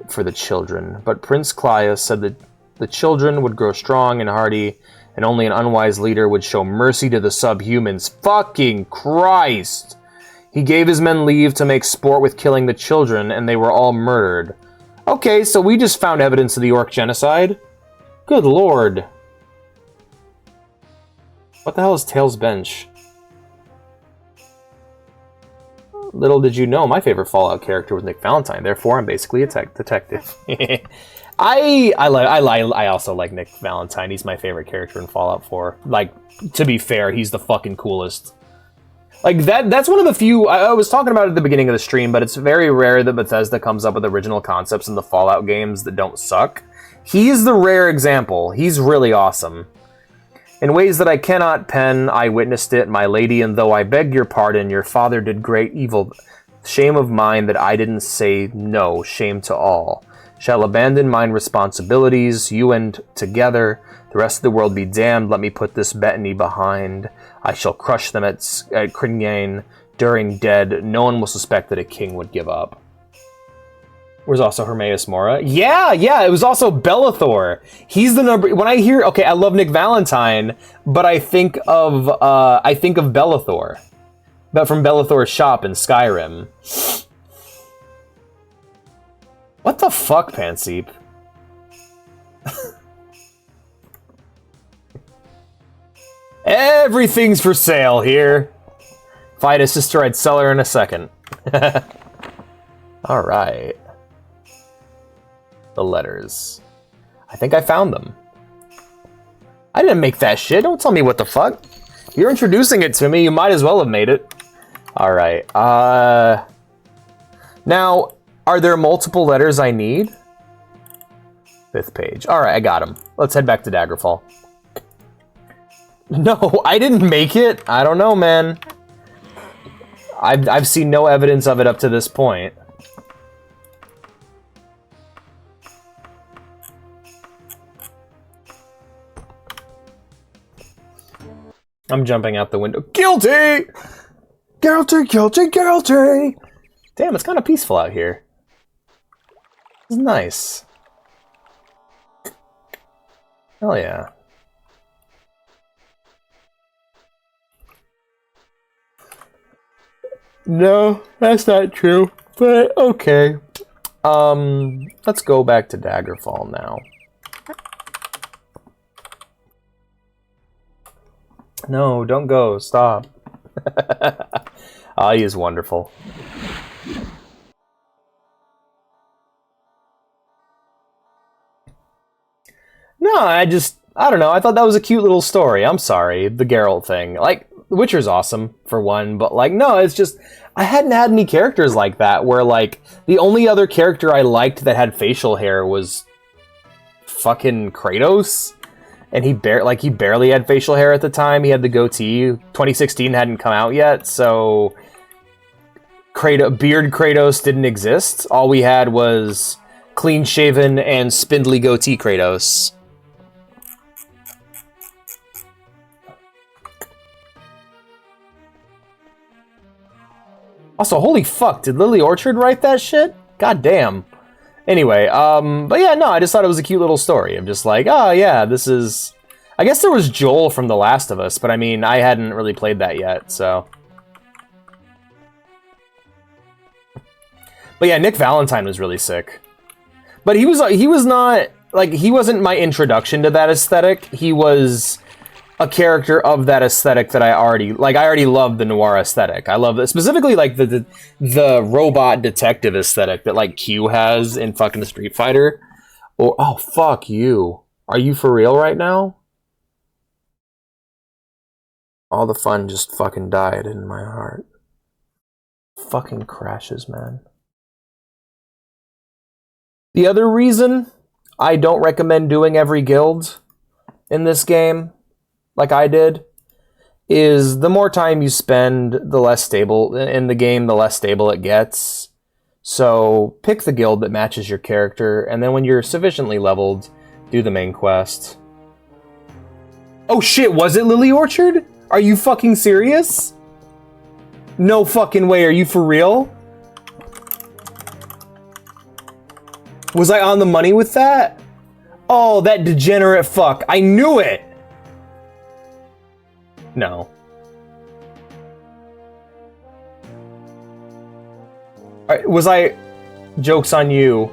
for the children. But Prince Clias said that the children would grow strong and hardy, and only an unwise leader would show mercy to the subhumans. Fucking Christ! He gave his men leave to make sport with killing the children, and they were all murdered. Okay, so we just found evidence of the orc genocide? Good lord. What the hell is Tails Bench? Little did you know, my favorite Fallout character was Nick Valentine. Therefore, I'm basically a detective. I also like Nick Valentine. He's my favorite character in Fallout 4. Like, to be fair, he's the fucking coolest. Like, that's one of the few... I was talking about it at the beginning of the stream, but it's very rare that Bethesda comes up with original concepts in the Fallout games that don't suck. He's the rare example. He's really awesome. In ways that I cannot pen, I witnessed it, my lady, and though I beg your pardon, your father did great evil. Shame of mine that I didn't say no, shame to all. Shall abandon mine responsibilities, you and together, the rest of the world be damned, let me put this Bettany behind. I shall crush them at Crignane, during dead, no one will suspect that a king would give up. Where's also Hermaeus Mora? Yeah, it was also Bellathor. He's the number... When I hear... Okay, I love Nick Valentine, but I think of Bellathor. But from Bellathor's shop in Skyrim. What the fuck, Panseep? Everything's for sale here. If I had a sister, I'd sell her in a second. Alright. The letters. I think I found them. I didn't make that shit. Don't tell me what the fuck. You're introducing it to me. You might as well have made it. Alright. Now, are there multiple letters I need? 5th page. Alright, I got them. Let's head back to Daggerfall. No, I didn't make it. I don't know, man. I've seen no evidence of it up to this point. I'm jumping out the window. Guilty! Guilty, guilty, guilty! Damn, it's kind of peaceful out here. It's nice. Hell yeah. No, that's not true. But okay. Let's go back to Daggerfall now. No, don't go. Stop. Ah, he is wonderful. No, I don't know. I thought that was a cute little story. I'm sorry. The Geralt thing. Like, The Witcher's awesome, for one, but, like, no, it's just... I hadn't had any characters like that, where, like, the only other character I liked that had facial hair was fucking Kratos. And he barely had facial hair at the time. He had the goatee. 2016 hadn't come out yet, so beard Kratos didn't exist. All we had was clean-shaven and spindly goatee Kratos. Also, holy fuck, did Lily Orchard write that shit? God damn. Anyway, but yeah, no, I just thought it was a cute little story. I'm just like, oh yeah, this is... I guess there was Joel from The Last of Us, but I mean, I hadn't really played that yet, so... But yeah, Nick Valentine was really sick. But he was not... Like, he wasn't my introduction to that aesthetic. He was a character of that aesthetic that I already loved the noir aesthetic. I love it, specifically like the robot detective aesthetic that like Q has in fucking Street Fighter. Oh, fuck you. Are you for real right now? All the fun just fucking died in my heart. Fucking crashes, man. The other reason I don't recommend doing every guild in this game, like I did, is the more time you spend, the less stable in the game, the less stable it gets. So pick the guild that matches your character, and then when you're sufficiently leveled, do the main quest. Oh shit, was it Lily Orchard? Are you fucking serious? No fucking way, are you for real? Was I on the money with that? Oh, that degenerate fuck. I knew it! No. Alright, was I... Joke's on you.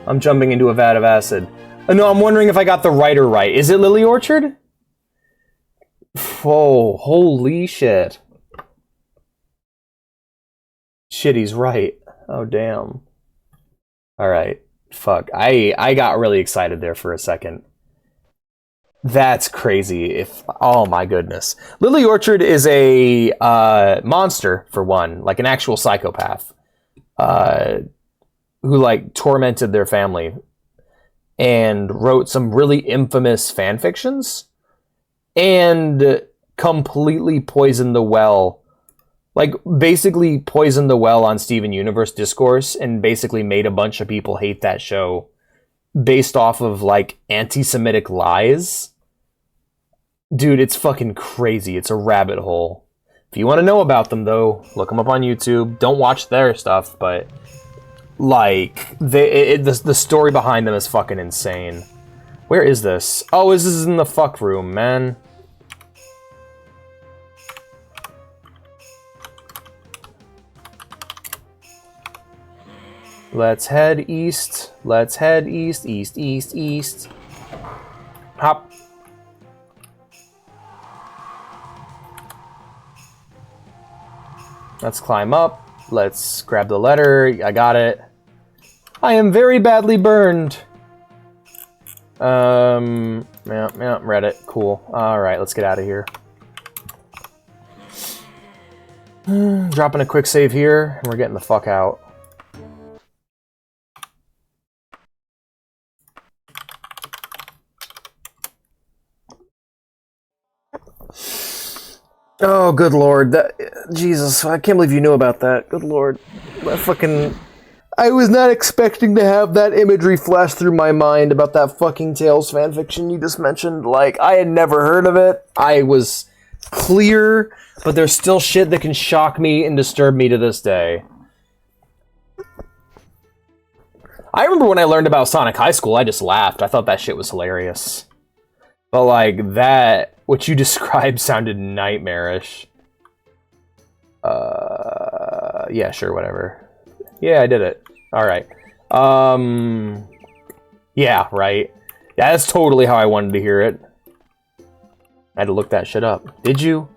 I'm jumping into a vat of acid. No, I'm wondering if I got the writer right. Is it Lily Orchard? Oh, holy shit. Shit, he's right. Oh, damn. Alright. Fuck. I got really excited there for a second. That's crazy. Oh my goodness. Lily Orchard is a monster, for one. Like an actual psychopath. Who, like, tormented their family. And wrote some really infamous fan fictions. And completely poisoned the well. Like, basically poisoned the well on Steven Universe discourse and basically made a bunch of people hate that show based off of, like, anti-Semitic lies. Dude, it's fucking crazy. It's a rabbit hole. If you want to know about them, though, look them up on YouTube. Don't watch their stuff, but, like, the story behind them is fucking insane. Where is this? Oh, this is in the fuck room, man. Let's head east. Let's head east, east, east, east. Hop. Let's climb up. Let's grab the letter. I got it. I am very badly burned. Yeah, read it. Cool. Alright, let's get out of here. Dropping a quick save here, and we're getting the fuck out. Oh, good lord. Jesus, I can't believe you knew about that. Good lord. I was not expecting to have that imagery flash through my mind about that fucking Tales fanfiction you just mentioned. Like, I had never heard of it. I was clear, but there's still shit that can shock me and disturb me to this day. I remember when I learned about Sonic High School, I just laughed. I thought that shit was hilarious. But, like, that, what you described sounded nightmarish. Yeah, sure, whatever. Yeah, I did it. Alright. Yeah, right. Yeah, that's totally how I wanted to hear it. I had to look that shit up. Did you?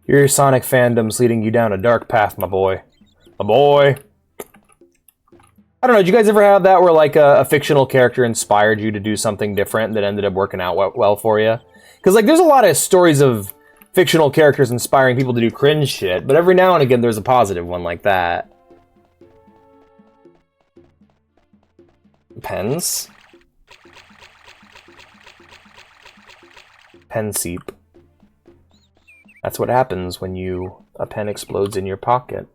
Your Sonic fandom's leading you down a dark path, my boy. My boy. I don't know, did you guys ever have that where, like, a fictional character inspired you to do something different that ended up working out well for you? Because, like, there's a lot of stories of fictional characters inspiring people to do cringe shit, but every now and again there's a positive one like that. Pens? Pen seep. That's what happens when a pen explodes in your pocket.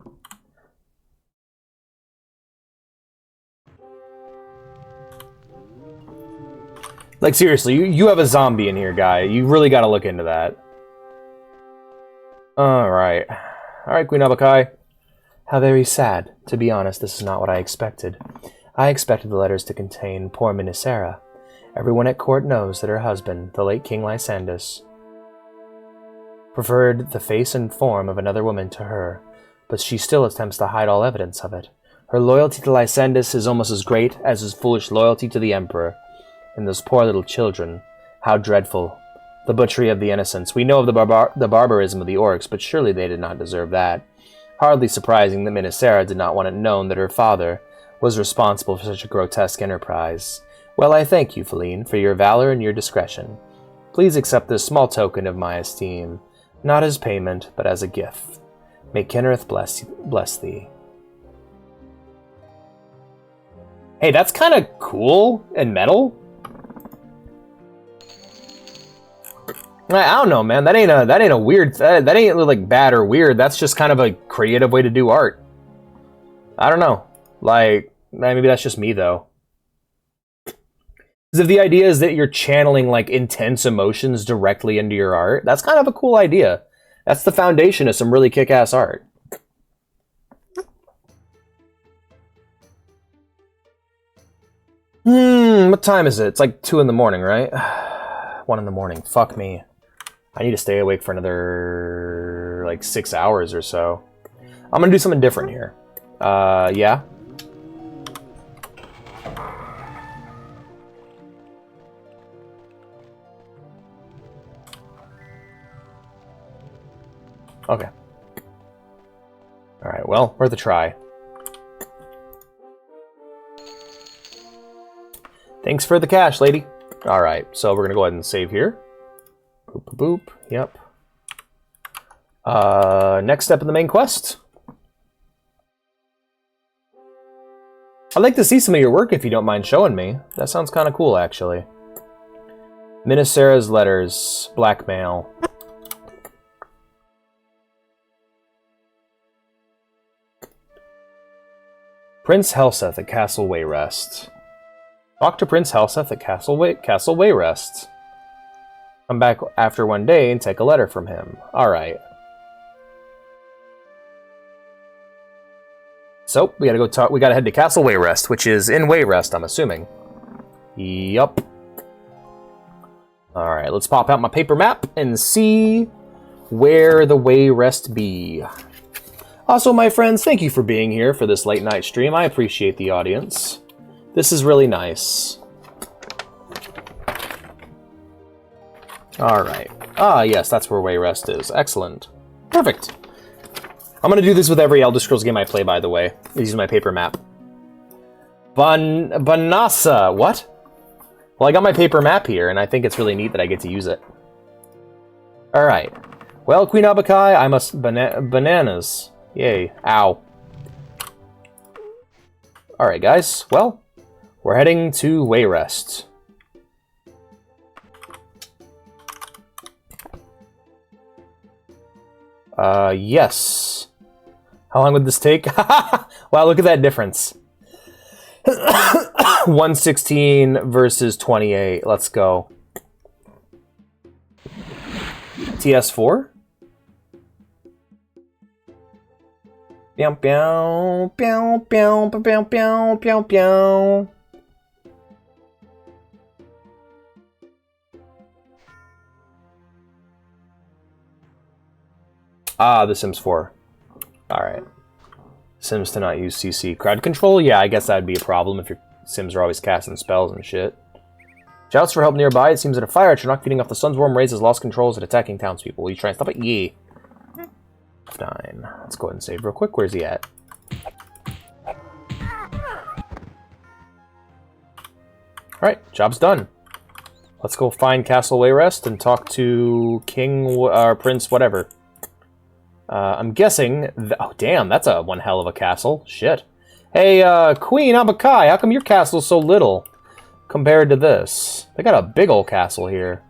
Like, seriously, you have a zombie in here, guy. You really gotta look into that. Alright. Alright, Queen Abakai. How very sad. To be honest, this is not what I expected. I expected the letters to contain poor Minisera. Everyone at court knows that her husband, the late King Lysandus, preferred the face and form of another woman to her, but she still attempts to hide all evidence of it. Her loyalty to Lysandus is almost as great as his foolish loyalty to the Emperor. And those poor little children, how dreadful. The butchery of the innocents. We know of the barbarism of the orcs, but surely they did not deserve that. Hardly surprising that Minnesera did not want it known that her father was responsible for such a grotesque enterprise. Well, I thank you, Feline, for your valor and your discretion. Please accept this small token of my esteem, not as payment, but as a gift. May Kenrith bless thee. Hey, that's kind of cool and metal. I don't know, man. That ain't a weird. That ain't like bad or weird. That's just kind of a creative way to do art. I don't know. Like, maybe that's just me though. Because if the idea is that you're channeling like intense emotions directly into your art, that's kind of a cool idea. That's the foundation of some really kick-ass art. What time is it? It's like 2 in the morning, right? 1 in the morning. Fuck me. I need to stay awake for another, like, 6 hours or so. I'm gonna do something different here. Yeah? Okay. Alright, well, worth a try. Thanks for the cash, lady. Alright, so we're gonna go ahead and save here. Boop, boop, boop. Yep. Next step in the main quest. I'd like to see some of your work if you don't mind showing me. That sounds kind of cool, actually. Minnesera's letters. Blackmail. Prince Helseth at Castle Wayrest. Talk to Prince Helseth at Castle Wayrest. Come back after one day and take a letter from him. Alright. So, we gotta go talk. We gotta head to Castle Wayrest, which is in Wayrest, I'm assuming. Yup. Alright, let's pop out my paper map and see where the Wayrest be. Also, my friends, thank you for being here for this late night stream. I appreciate the audience. This is really nice. Alright. Ah, yes, that's where Wayrest is. Excellent. Perfect. I'm gonna do this with every Elder Scrolls game I play, by the way. Using my paper map. Banasa. What? Well, I got my paper map here, and I think it's really neat that I get to use it. Alright. Well, Queen Abakai, I must... bananas. Yay. Ow. Alright, guys. Well, we're heading to Wayrest. Yes. How long would this take? Wow, look at that difference. 116 versus 28. Let's go. TS4? Pew pew pew pew pew pew pew pew. Ah, The Sims 4. Alright. Sims to not use CC. Crowd control? Yeah, I guess that'd be a problem if your Sims are always casting spells and shit. Shouts for help nearby. It seems that a fire Trinoc feeding off the sun's warm rays has lost controls and attacking townspeople. Will you try and stop it? Yeah. F9. Let's go ahead and save real quick. Where's he at? Alright, job's done. Let's go find Castle Wayrest and talk to King or Prince whatever. I'm guessing... oh, damn, that's a one hell of a castle. Shit. Hey, Queen Abakai, how come your castle's so little compared to this? They got a big old castle here.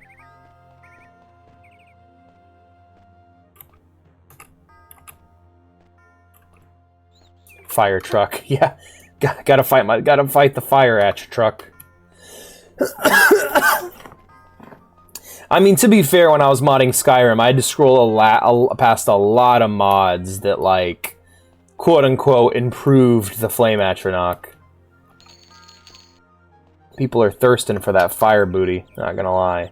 Fire truck. Yeah, gotta fight the fire at your truck. I mean, to be fair, when I was modding Skyrim, I had to scroll past a lot of mods that, like, quote-unquote, improved the Flame Atronach. People are thirsting for that fire booty, not gonna lie.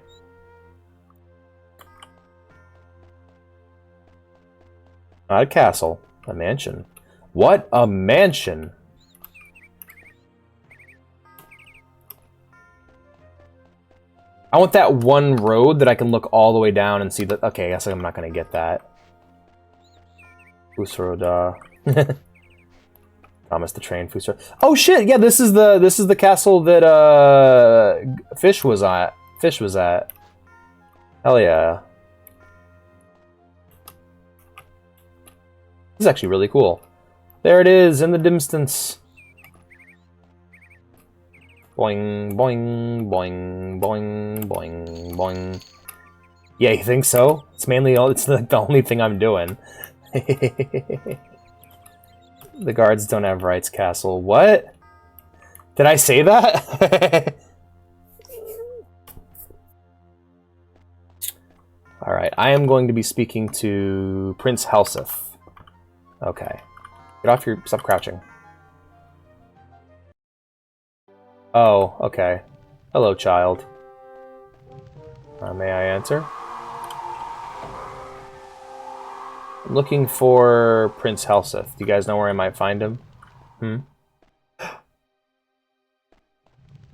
Not a castle, a mansion. What? A mansion? I want that one road that I can look all the way down and see that... okay, I guess I'm not going to get that. Fusroda. Thomas the Train, Fusroda. Oh shit! Yeah, this is the castle that Fish was at. Hell yeah! This is actually really cool. There it is in the distance. Boing, boing, boing, boing, boing, boing. Yeah, you think so? It's mainly it's like the only thing I'm doing. The guards don't have rights, castle. What? Did I say that? Alright, I am going to be speaking to Prince Helseth. Okay. Get off your... Stop crouching. Oh, okay. Hello, child. May I answer? I'm looking for Prince Helseth. Do you guys know where I might find him?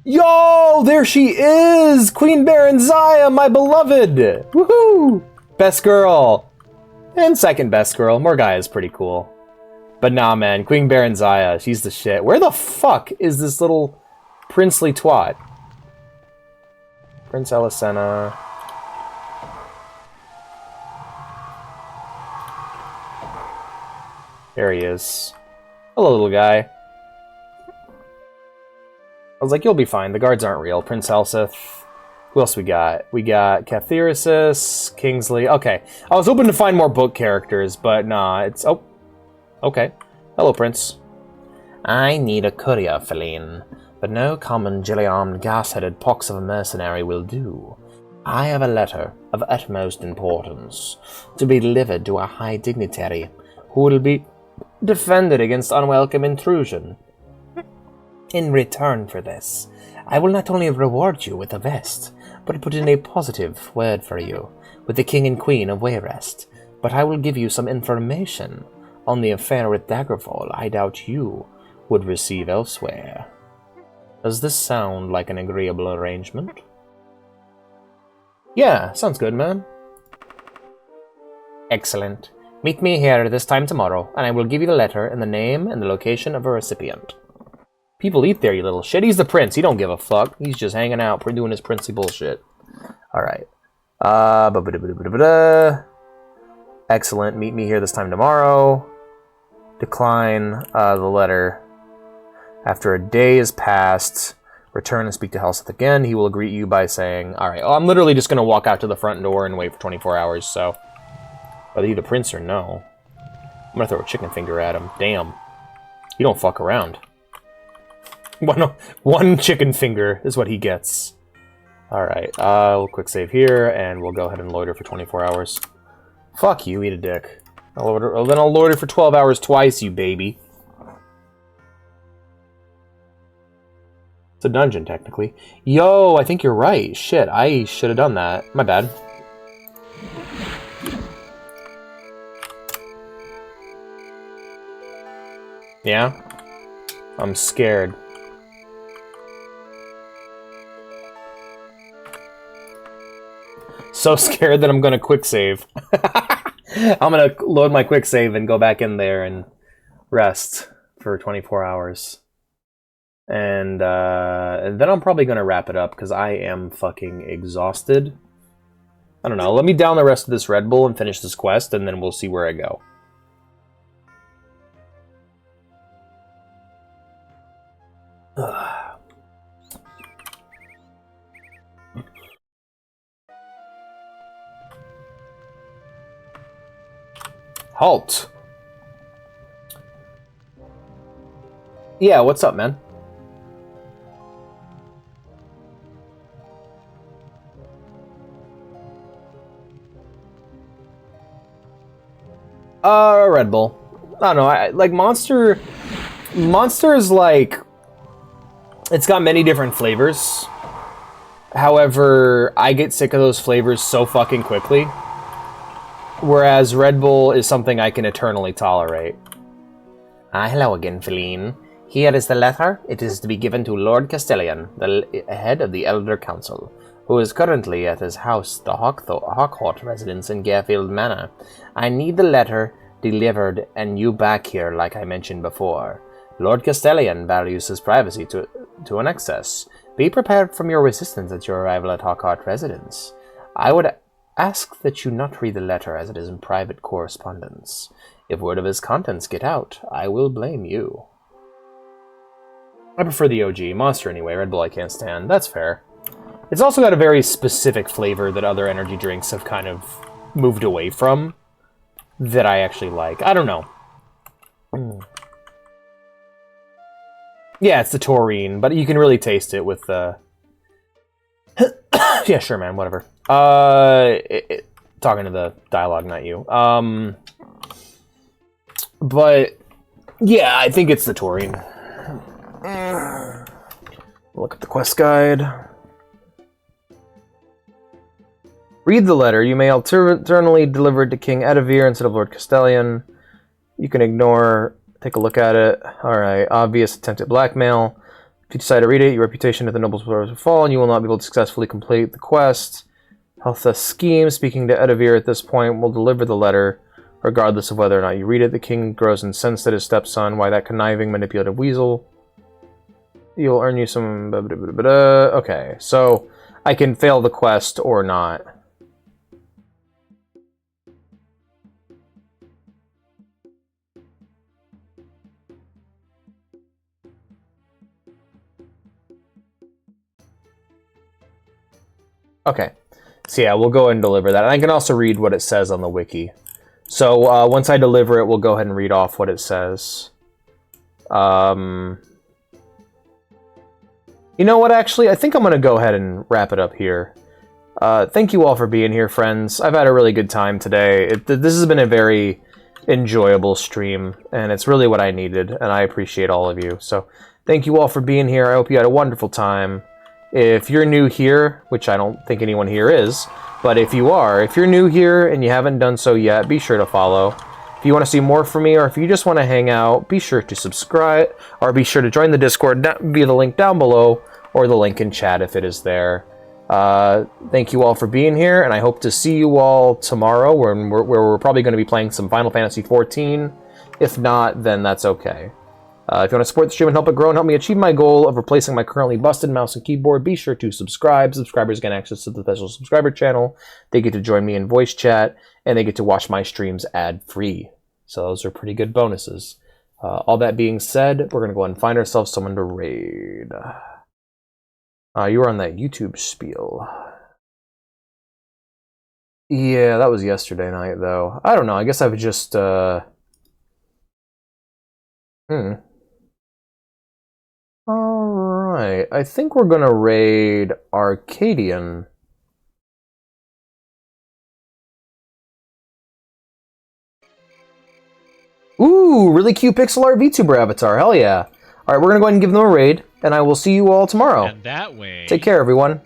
Yo! There she is! Queen Baronziah, my beloved! Woohoo! Best girl! And second best girl. Morgaya is pretty cool. But nah, man. Queen Baronziah, she's the shit. Where the fuck is this little princely twat? Prince Elisena. There he is. Hello, little guy. I was like, you'll be fine. The guards aren't real. Prince Helseth. Who else we got? We got Catherisis, Kingsley. Okay. I was hoping to find more book characters, but nah, it's... Oh. Okay. Hello, Prince. I need a courier, Feline, but no common jelly-armed, gas-headed pox of a mercenary will do. I have a letter of utmost importance to be delivered to a high dignitary who will be defended against unwelcome intrusion. In return for this, I will not only reward you with a vest, but put in a positive word for you with the King and Queen of Wayrest, but I will give you some information on the affair with Daggerfall I doubt you would receive elsewhere. Does this sound like an agreeable arrangement? Yeah, sounds good, man. Excellent. Meet me here this time tomorrow, and I will give you the letter and the name and the location of a recipient. People eat there, you little shit. He's the prince. He don't give a fuck. He's just hanging out, doing his princely bullshit. Alright. Excellent. Meet me here this time tomorrow. Decline the letter. After a day has passed, return and speak to Helseth again. He will greet you by saying, alright, I'm literally just going to walk out to the front door and wait for 24 hours, so... Whether you're the prince or no. I'm going to throw a chicken finger at him. Damn. You don't fuck around. One chicken finger is what he gets. Alright, we'll quick save here, and we'll go ahead and loiter for 24 hours. Fuck you, eat a dick. Then I'll loiter for 12 hours twice, you baby. It's a dungeon, technically. Yo, I think you're right. Shit, I should have done that. My bad. Yeah? I'm scared. So scared that I'm gonna quick save. I'm gonna load my quick save and go back in there and rest for 24 hours. And then I'm probably gonna wrap it up because I am fucking exhausted. I don't know. Let me down the rest of this Red Bull and finish this quest, and then we'll see where I go. Halt. Yeah, what's up, man? Red Bull. I don't know, like Monster is like, it's got many different flavors. However, I get sick of those flavors so fucking quickly. Whereas Red Bull is something I can eternally tolerate. Hello again, Feline. Here is the letter. It is to be given to Lord Castellian, the head of the Elder Council, who is currently at his house, the Hawkhort residence in Garefield Manor. I need the letter delivered and you back here like I mentioned before. Lord Castellian values his privacy to an excess. Be prepared for your resistance at your arrival at Hawkhart residence. I would ask that you not read the letter as it is in private correspondence. If word of its contents get out, I will blame you. I prefer the OG. Monster anyway. Red Bull I can't stand. That's fair. It's also got a very specific flavor that other energy drinks have kind of moved away from that I actually like. I don't know. Yeah, it's the taurine, but you can really taste it with the... Yeah, sure, man, whatever. Talking to the dialogue, not you. But, yeah, I think it's the taurine. Look at the quest guide. Read the letter. You may alternately deliver it to King Edivir instead of Lord Castellian. You can ignore... Take a look at it. Alright, obvious attempt at blackmail. If you decide to read it, your reputation at the nobles will fall, and you will not be able to successfully complete the quest. Health scheme. Speaking to Edivir at this point, will deliver the letter, regardless of whether or not you read it. The king grows incensed at his stepson. Why that conniving, manipulative weasel? You'll earn you some... Okay, so I can fail the quest or not. Okay, so yeah, we'll go ahead and deliver that. And I can also read what it says on the wiki. So once I deliver it, we'll go ahead and read off what it says. You know what, actually? I think I'm going to go ahead and wrap it up here. Thank you all for being here, friends. I've had a really good time today. This has been a very enjoyable stream, and it's really what I needed, and I appreciate all of you. So thank you all for being here. I hope you had a wonderful time. If you're new here, which I don't think anyone here is, but if you're new here and you haven't done so yet, be sure to follow. If you want to see more from me, or if you just want to hang out, be sure to subscribe, or be sure to join the Discord via the link down below, or the link in chat if it is there. Thank you all for being here, and I hope to see you all tomorrow, where we're probably going to be playing some Final Fantasy XIV. If not, then that's okay. If you want to support the stream and help it grow and help me achieve my goal of replacing my currently busted mouse and keyboard, be sure to subscribe. Subscribers get access to the special subscriber channel. They get to join me in voice chat, and they get to watch my streams ad-free. So those are pretty good bonuses. All that being said, we're going to go ahead and find ourselves someone to raid. You were on that YouTube spiel. Yeah, that was yesterday night, though. I don't know. I guess I would just... Alright, I think we're gonna raid Arcadian. Ooh, really cute pixel art VTuber avatar, hell yeah. Alright, we're gonna go ahead and give them a raid, and I will see you all tomorrow. And that way... Take care, everyone.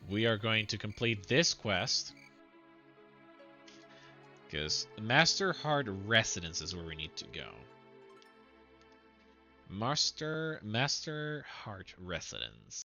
We are going to complete this quest. Because Master Heart Residence is where we need to go. Master Heart Residence.